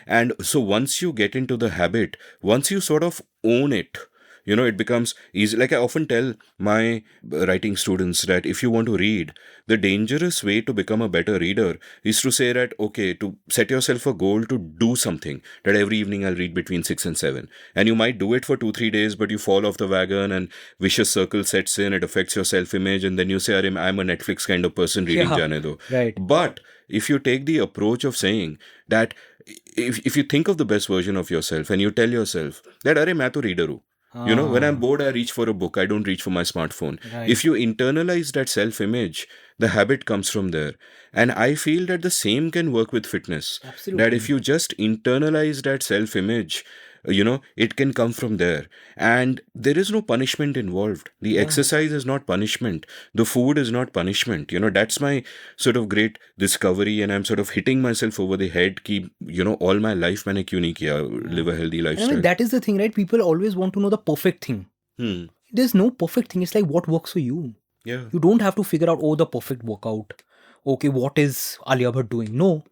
And so once you get into the habit, once you sort of own it, it becomes easy. Like I often tell my writing students that if you want to read, the dangerous way to become a better reader is to say that, okay, to set yourself a goal to do something, that every evening I'll read between 6 and 7. And you might do it for 2-3 days, but you fall off the wagon and vicious circle sets in, it affects your self-image, and then you say, I'm a Netflix kind of person, reading jane do. Right. But if you take the approach of saying that, if you think of the best version of yourself and you tell yourself that, main to reader hu. When I'm bored, I reach for a book. I don't reach for my smartphone. Right. If you internalize that self-image, the habit comes from there. And I feel that the same can work with fitness. Absolutely. That if you just internalize that self-image, it can come from there. And there is no punishment involved. The exercise is not punishment. The food is not punishment. That's my sort of great discovery, and I'm sort of hitting myself over the head ki, all my life maine kyun nahi kiya, live a healthy lifestyle. I mean, that is the thing, right? People always want to know the perfect thing. There's no perfect thing. It's like what works for you. Yeah. You don't have to figure out, the perfect workout. Okay, what is Alia Bhatt doing? No.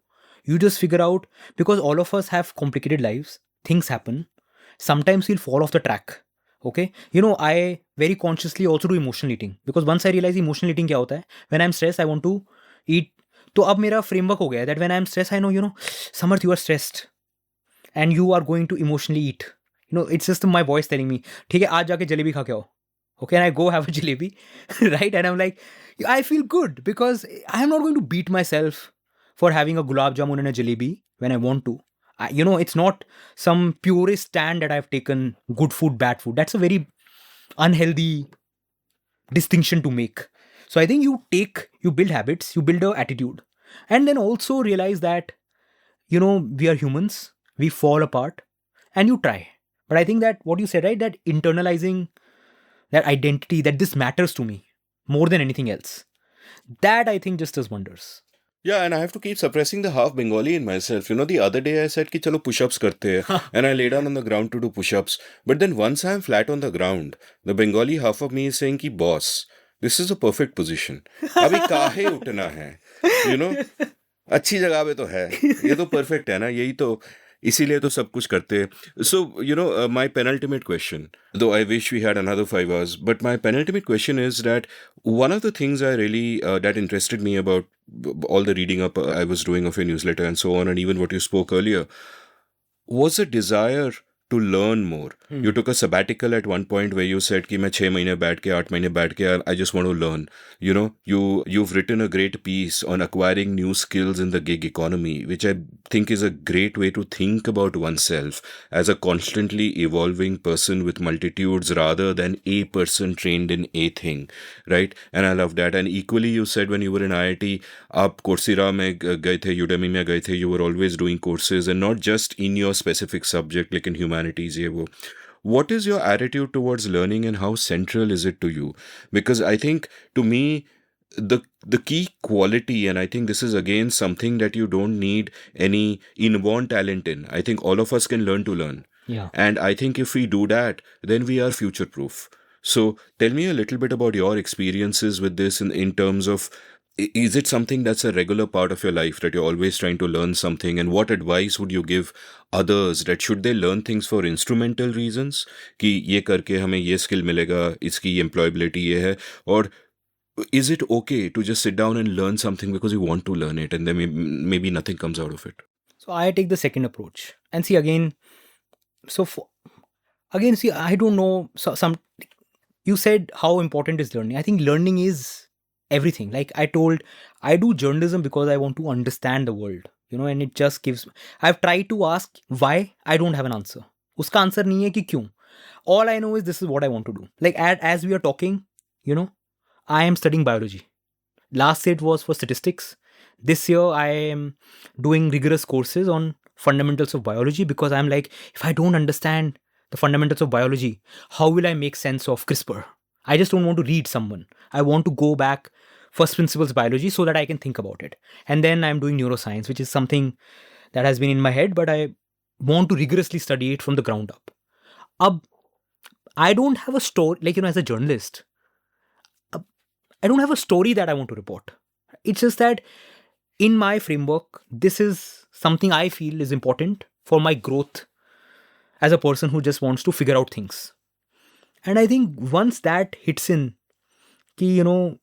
You just figure out, because all of us have complicated lives. Things happen. Sometimes we'll fall off the track. Okay. I very consciously also do emotional eating, because once I realize emotional eating kya hota hai, when I'm stressed, I want to eat. So ab mera framework ho gaya that when I'm stressed, I know, Samarth, you are stressed and you are going to emotionally eat. It's just my voice telling me, theek hai, aaj jaake jalebi kha ke aao. Okay, and I go have a jalebi, right? And I'm like, I feel good because I'm not going to beat myself for having a gulab jamun and a jalebi when I want to. It's not some purist stand that I've taken, good food, bad food. That's a very unhealthy distinction to make. So I think you build habits, you build an attitude, and then also realize that, we are humans, we fall apart, and you try. But I think that what you said, right, that internalizing that identity, that this matters to me more than anything else, that I think just does wonders. Yeah, and I have to keep suppressing the half Bengali in myself. The other day I said ki chalo push-ups karte hai, and I lay down on the ground to do push-ups. But then once I'm flat on the ground, the Bengali half of me is saying ki boss, this is a perfect position. Abhi kahe utna hai? अच्छी जगह पे तो है, ये तो perfect है ना, यही तो इसीलिए तो सब कुछ करते हैं. So, my penultimate question, though I wish we had another 5 hours, but my penultimate question is that one of the things I really, that interested me about all the reading up I was doing of your newsletter and so on, and even what you spoke earlier, was a desire to learn more. You took a sabbatical at one point where you said कि मैं 6 महीने बैठ के 8 महीने बैठ के I just want to learn. You've written a great piece on acquiring new skills in the gig economy, which I think is a great way to think about oneself as a constantly evolving person with multitudes rather than a person trained in a thing, right? And I love that. And equally, you said when you were in IIT, आप Coursera में गए थे, Udemy में गए थे, you were always doing courses and not just in your specific subject like in humanities ये वो. What is your attitude towards learning and how central is it to you? Because I think to me the key quality, and I think this is again something that you don't need any inborn talent in. I think all of us can learn to learn. Yeah. And I think if we do that, then we are future proof. So tell me a little bit about your experiences with this in terms of, is it something that's a regular part of your life that you're always trying to learn something? And what advice would you give others that should they learn things for instrumental reasons? कि ये करके हमें ये skill मिलेगा, इसकी employability ये है, or is it okay to just sit down and learn something because you want to learn it and then maybe nothing comes out of it? So I take the second approach and see again. See, I don't know. You said how important is learning. I think learning is everything. Like I do journalism because I want to understand the world, and it just gives. I've tried to ask why. I don't have an answer. Uska answer nahi hai ki kyun. All I know is this is what I want to do. Like as we are talking, I am studying biology. Last year it was for statistics. This year I am doing rigorous courses on fundamentals of biology because I'm like, if I don't understand the fundamentals of biology, how will I make sense of CRISPR? I just don't want to read someone. I want to go back first principles biology so that I can think about it. And then I'm doing neuroscience, which is something that has been in my head, but I want to rigorously study it from the ground up. I don't have a story, as a journalist, I don't have a story that I want to report. It's just that in my framework, this is something I feel is important for my growth as a person who just wants to figure out things. And I think once that hits in, this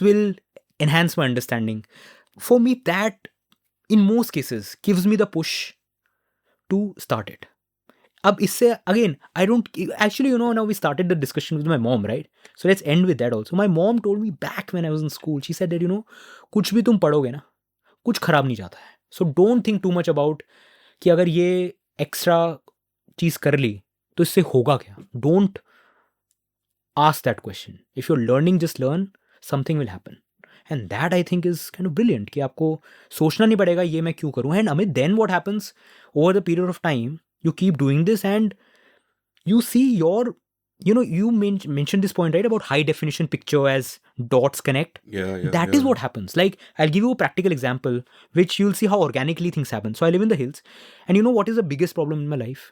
will enhance my understanding. For me, that in most cases gives me the push to start it. Ab isse, again, I don't actually, now we started the discussion with my mom, right? So let's end with that also. My mom told me back when I was in school, she said that, kuch bhi tum padhoge na, kuch kharab nahi jata hai. So don't think too much about कि अगर ये extra चीज कर ली तो इससे होगा क्या. Don't ask that question. If you're learning, just learn. Something will happen. And that I think is kind of brilliant कि आपको सोचना नहीं पड़ेगा ये मैं क्यों करूँ. And Amit, then what happens over the period of time, you keep doing this and you see your, you mentioned this point, right, about high definition picture as dots connect. That is what happens. Like, I'll give you a practical example, which you'll see how organically things happen. So I live in the hills, and what is the biggest problem in my life?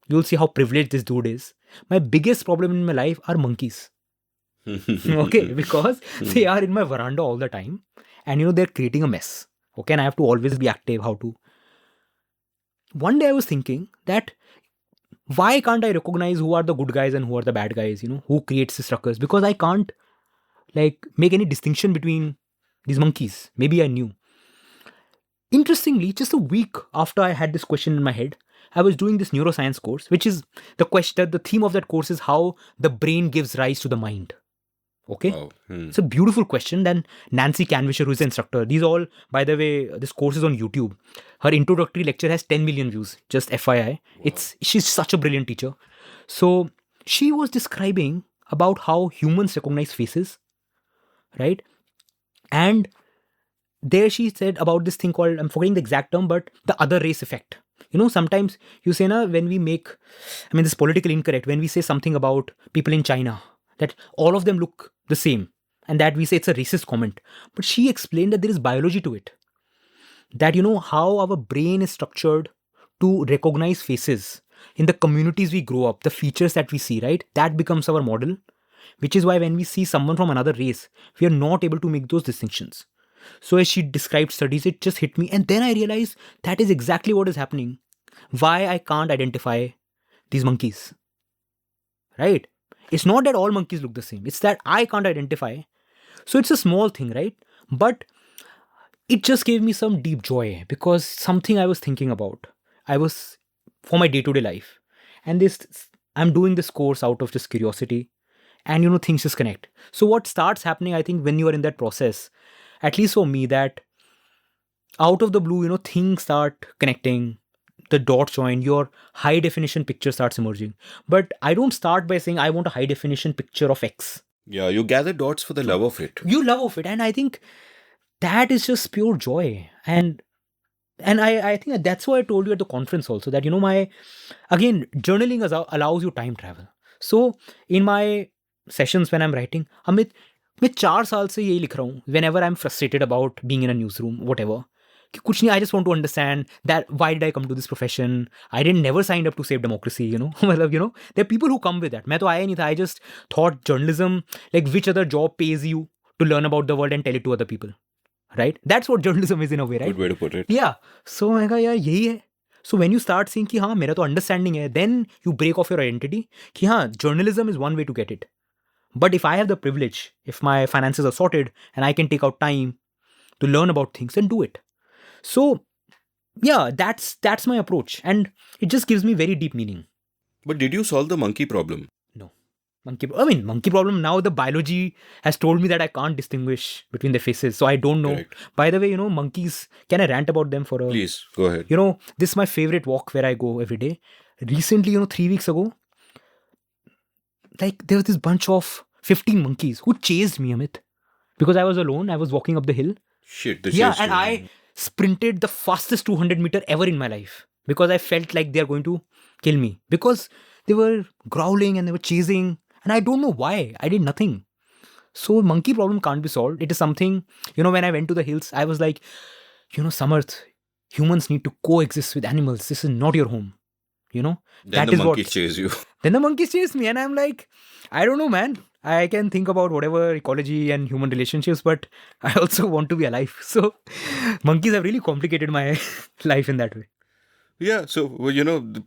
You'll see how privileged this dude is. My biggest problem in my life are monkeys. Okay, because they are in my veranda all the time, and they're creating a mess. Okay, and I have to always be active. One day I was thinking that why can't I recognize who are the good guys and who are the bad guys, who creates this ruckus? Because I can't make any distinction between these monkeys. Maybe I knew. Interestingly, just a week after I had this question in my head, I was doing this neuroscience course, which is the theme of that course is how the brain gives rise to the mind. Okay. Oh, It's a beautiful question. Then Nancy Canvisher, who is the instructor, these all, by the way, this course is on YouTube. Her introductory lecture has 10 million views, just FYI. Wow. She's such a brilliant teacher. So she was describing about how humans recognize faces, right? And there she said about this thing called, I'm forgetting the exact term, but the other race effect. Sometimes you say, when we this is politically incorrect, when we say something about people in China, that all of them look the same, and that we say it's a racist comment. But she explained that there is biology to it. That, how our brain is structured to recognize faces in the communities we grow up, the features that we see, right? That becomes our model, which is why when we see someone from another race, we are not able to make those distinctions. So as she described studies, it just hit me. And then I realized that is exactly what is happening. Why I can't identify these monkeys, right? It's not that all monkeys look the same. It's that I can't identify. So it's a small thing, right? But it just gave me some deep joy because something I was thinking about. I was for my day-to-day life. And this, I'm doing this course out of just curiosity, and things just connect. So what starts happening, I think, when you are in that process, at least for me, that out of the blue, things start connecting, the dots join, your high definition picture starts emerging. But I don't start by saying I want a high definition picture of X. Yeah, you gather dots for the love of it. You love of it, and I think that is just pure joy. And I think that's why I told you at the conference also that my, again, journaling allows you time travel. So in my sessions when I'm writing, Amit, मैं 4 साल से यही लिख रहा हूँ whenever I'm frustrated about being in a newsroom, whatever, कि कुछ नहीं, I just want to understand that why did I come to this profession? I didn't never signed up to save democracy, मतलब there are people who come with that. मैं तो आया नहीं था. I just thought journalism, like which other job pays you to learn about the world and tell it to other people, right? That's what journalism is in a way, right? Good way to put it. Yeah. So मैं कहा यार यही है. So when you start saying कि हाँ मेरा तो understanding है, then you break off your identity कि हाँ journalism is one way to get it. But if I have the privilege, if my finances are sorted and I can take out time to learn about things, then do it. So yeah, that's my approach, and it just gives me very deep meaning. But did you solve the monkey problem? No. Monkey problem, now the biology has told me that I can't distinguish between their faces, so I don't know. Correct. By the way, monkeys, can I rant about them for a... Please, go ahead. This is my favorite walk where I go every day. Recently, 3 weeks ago, like there was this bunch of 15 monkeys who chased me, Amit. Because I was alone, I was walking up the hill. Shit, they Yeah, chased and you. I sprinted the fastest 200 meter ever in my life. Because I felt like they are going to kill me. Because they were growling and they were chasing. And I don't know why. I did nothing. So monkey problem can't be solved. It is something, when I went to the hills, I was like, Samarth, humans need to coexist with animals. This is not your home. Then that the is monkeys what. chase you. Then the monkeys chased me, and I'm like, I don't know, man. I can think about whatever ecology and human relationships, but I also want to be alive. So monkeys have really complicated my life in that way. Yeah, so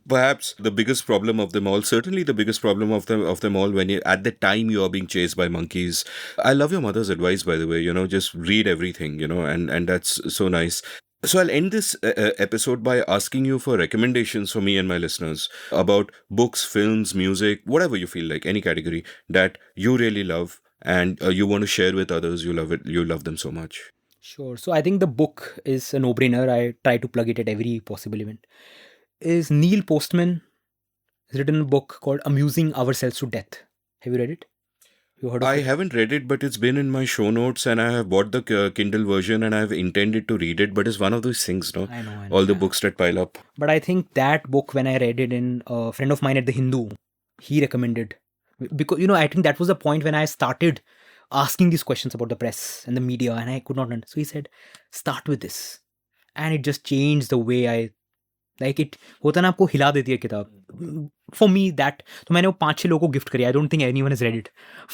perhaps the biggest problem of them all, certainly the biggest problem of them all, when you at the time you are being chased by monkeys. I love your mother's advice, by the way. Just read everything. And that's so nice. So I'll end this episode by asking you for recommendations for me and my listeners about books, films, music, whatever you feel like, any category that you really love and you want to share with others. You love it. You love them so much. Sure. So I think the book is a no-brainer. I try to plug it at every possible event. Is Neil Postman has written a book called Amusing Ourselves to Death. Have you read it? You heard of I it? haven't read it, but it's been in my show notes, and I have bought the Kindle version, and I have intended to read it. But it's one of those things, no? I know. All the books that pile up. But I think that book, when I read it, in a friend of mine at the Hindu, he recommended, because I think that was the point when I started asking these questions about the press and the media, and I could not understand. So he said, start with this, and it just changed the way I like it. होता ना आपको हिला देती है किताब. For me, that तो मैंने वो 5-6 लोगों को गिफ्ट करी. I don't think anyone has read it,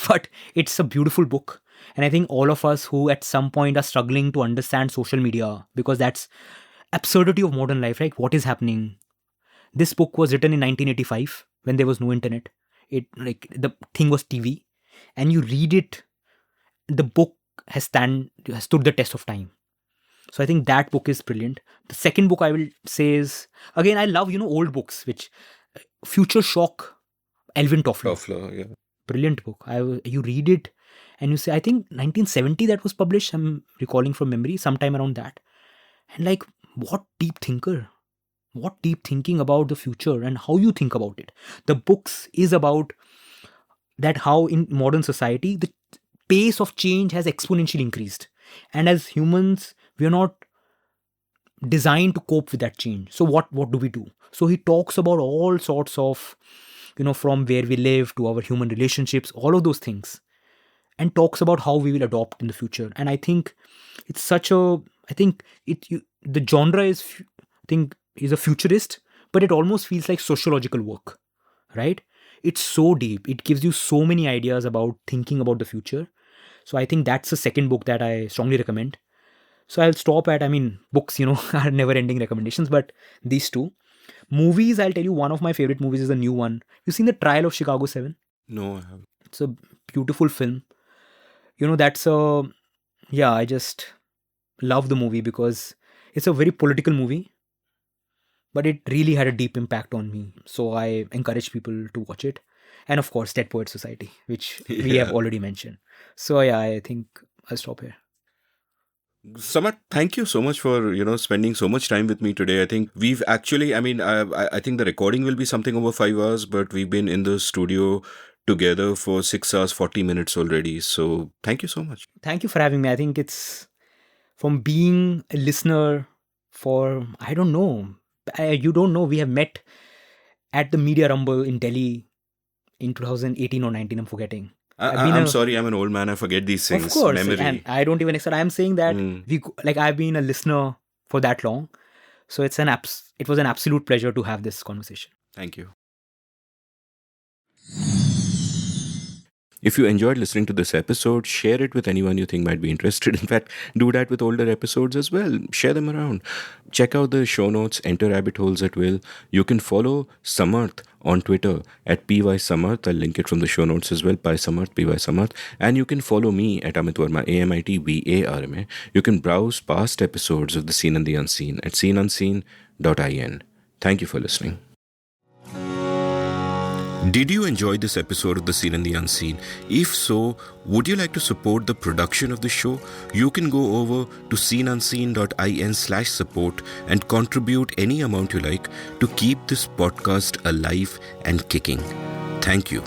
but it's a beautiful book. And I think all of us who at some point are struggling to understand social media, because that's absurdity of modern life, right? What is happening? This book was written in 1985 when there was no internet. It the thing was TV, and you read it. The book has stood the test of time. So I think that book is brilliant. The second book I will say is, again, I love, old books, which Future Shock, Alvin Toffler. Toffler, yeah. Brilliant book. You read it and you say, I think 1970 that was published. I'm recalling from memory, sometime around that. And like, what deep thinker. What deep thinking about the future and how you think about it. The books is about that how in modern society, the pace of change has exponentially increased. And as humans, we are not designed to cope with that change. So what do we do? So he talks about all sorts of, from where we live to our human relationships, all of those things, and talks about how we will adopt in the future. And I think it's the genre is, I think he's a futurist, but it almost feels like sociological work, right? It's so deep. It gives you so many ideas about thinking about the future. So I think that's the second book that I strongly recommend. So I'll stop at, books, are never-ending recommendations, but these two. Movies, I'll tell you, one of my favorite movies is a new one. You've seen The Trial of Chicago 7? No, I haven't. It's a beautiful film. I just love the movie because it's a very political movie. but it really had a deep impact on me. So I encourage people to watch it. And of course, Dead Poet Society, which we have already mentioned. So yeah, I think I'll stop here. Samarth, thank you so much for spending so much time with me today. I think we've actually, I think the recording will be something over 5 hours, but we've been in the studio together for 6 hours 40 minutes already. So thank you so much. Thank you for having me. I think it's from being a listener for, I don't know, you don't know, we have met at the Media Rumble in Delhi in 2018 or 19, I'm forgetting. I'm sorry, I'm an old man. I forget these things. Of course, Memory. and I don't even expect. I'm saying that I've been a listener for that long, so it was an absolute pleasure to have this conversation. Thank you. If you enjoyed listening to this episode, share it with anyone you think might be interested. In fact, do that with older episodes as well. Share them around. Check out the show notes, enter rabbit holes at will. You can follow Samarth on Twitter at @pysamarth. I'll link it from the show notes as well, Samarth, @pysamarth. And you can follow me at Amit Varma, AmitVarma. You can browse past episodes of The Seen and the Unseen at seenunseen.in. Thank you for listening. Did you enjoy this episode of The Seen and the Unseen? If so, would you like to support the production of the show? You can go over to seenunseen.in/support and contribute any amount you like to keep this podcast alive and kicking. Thank you.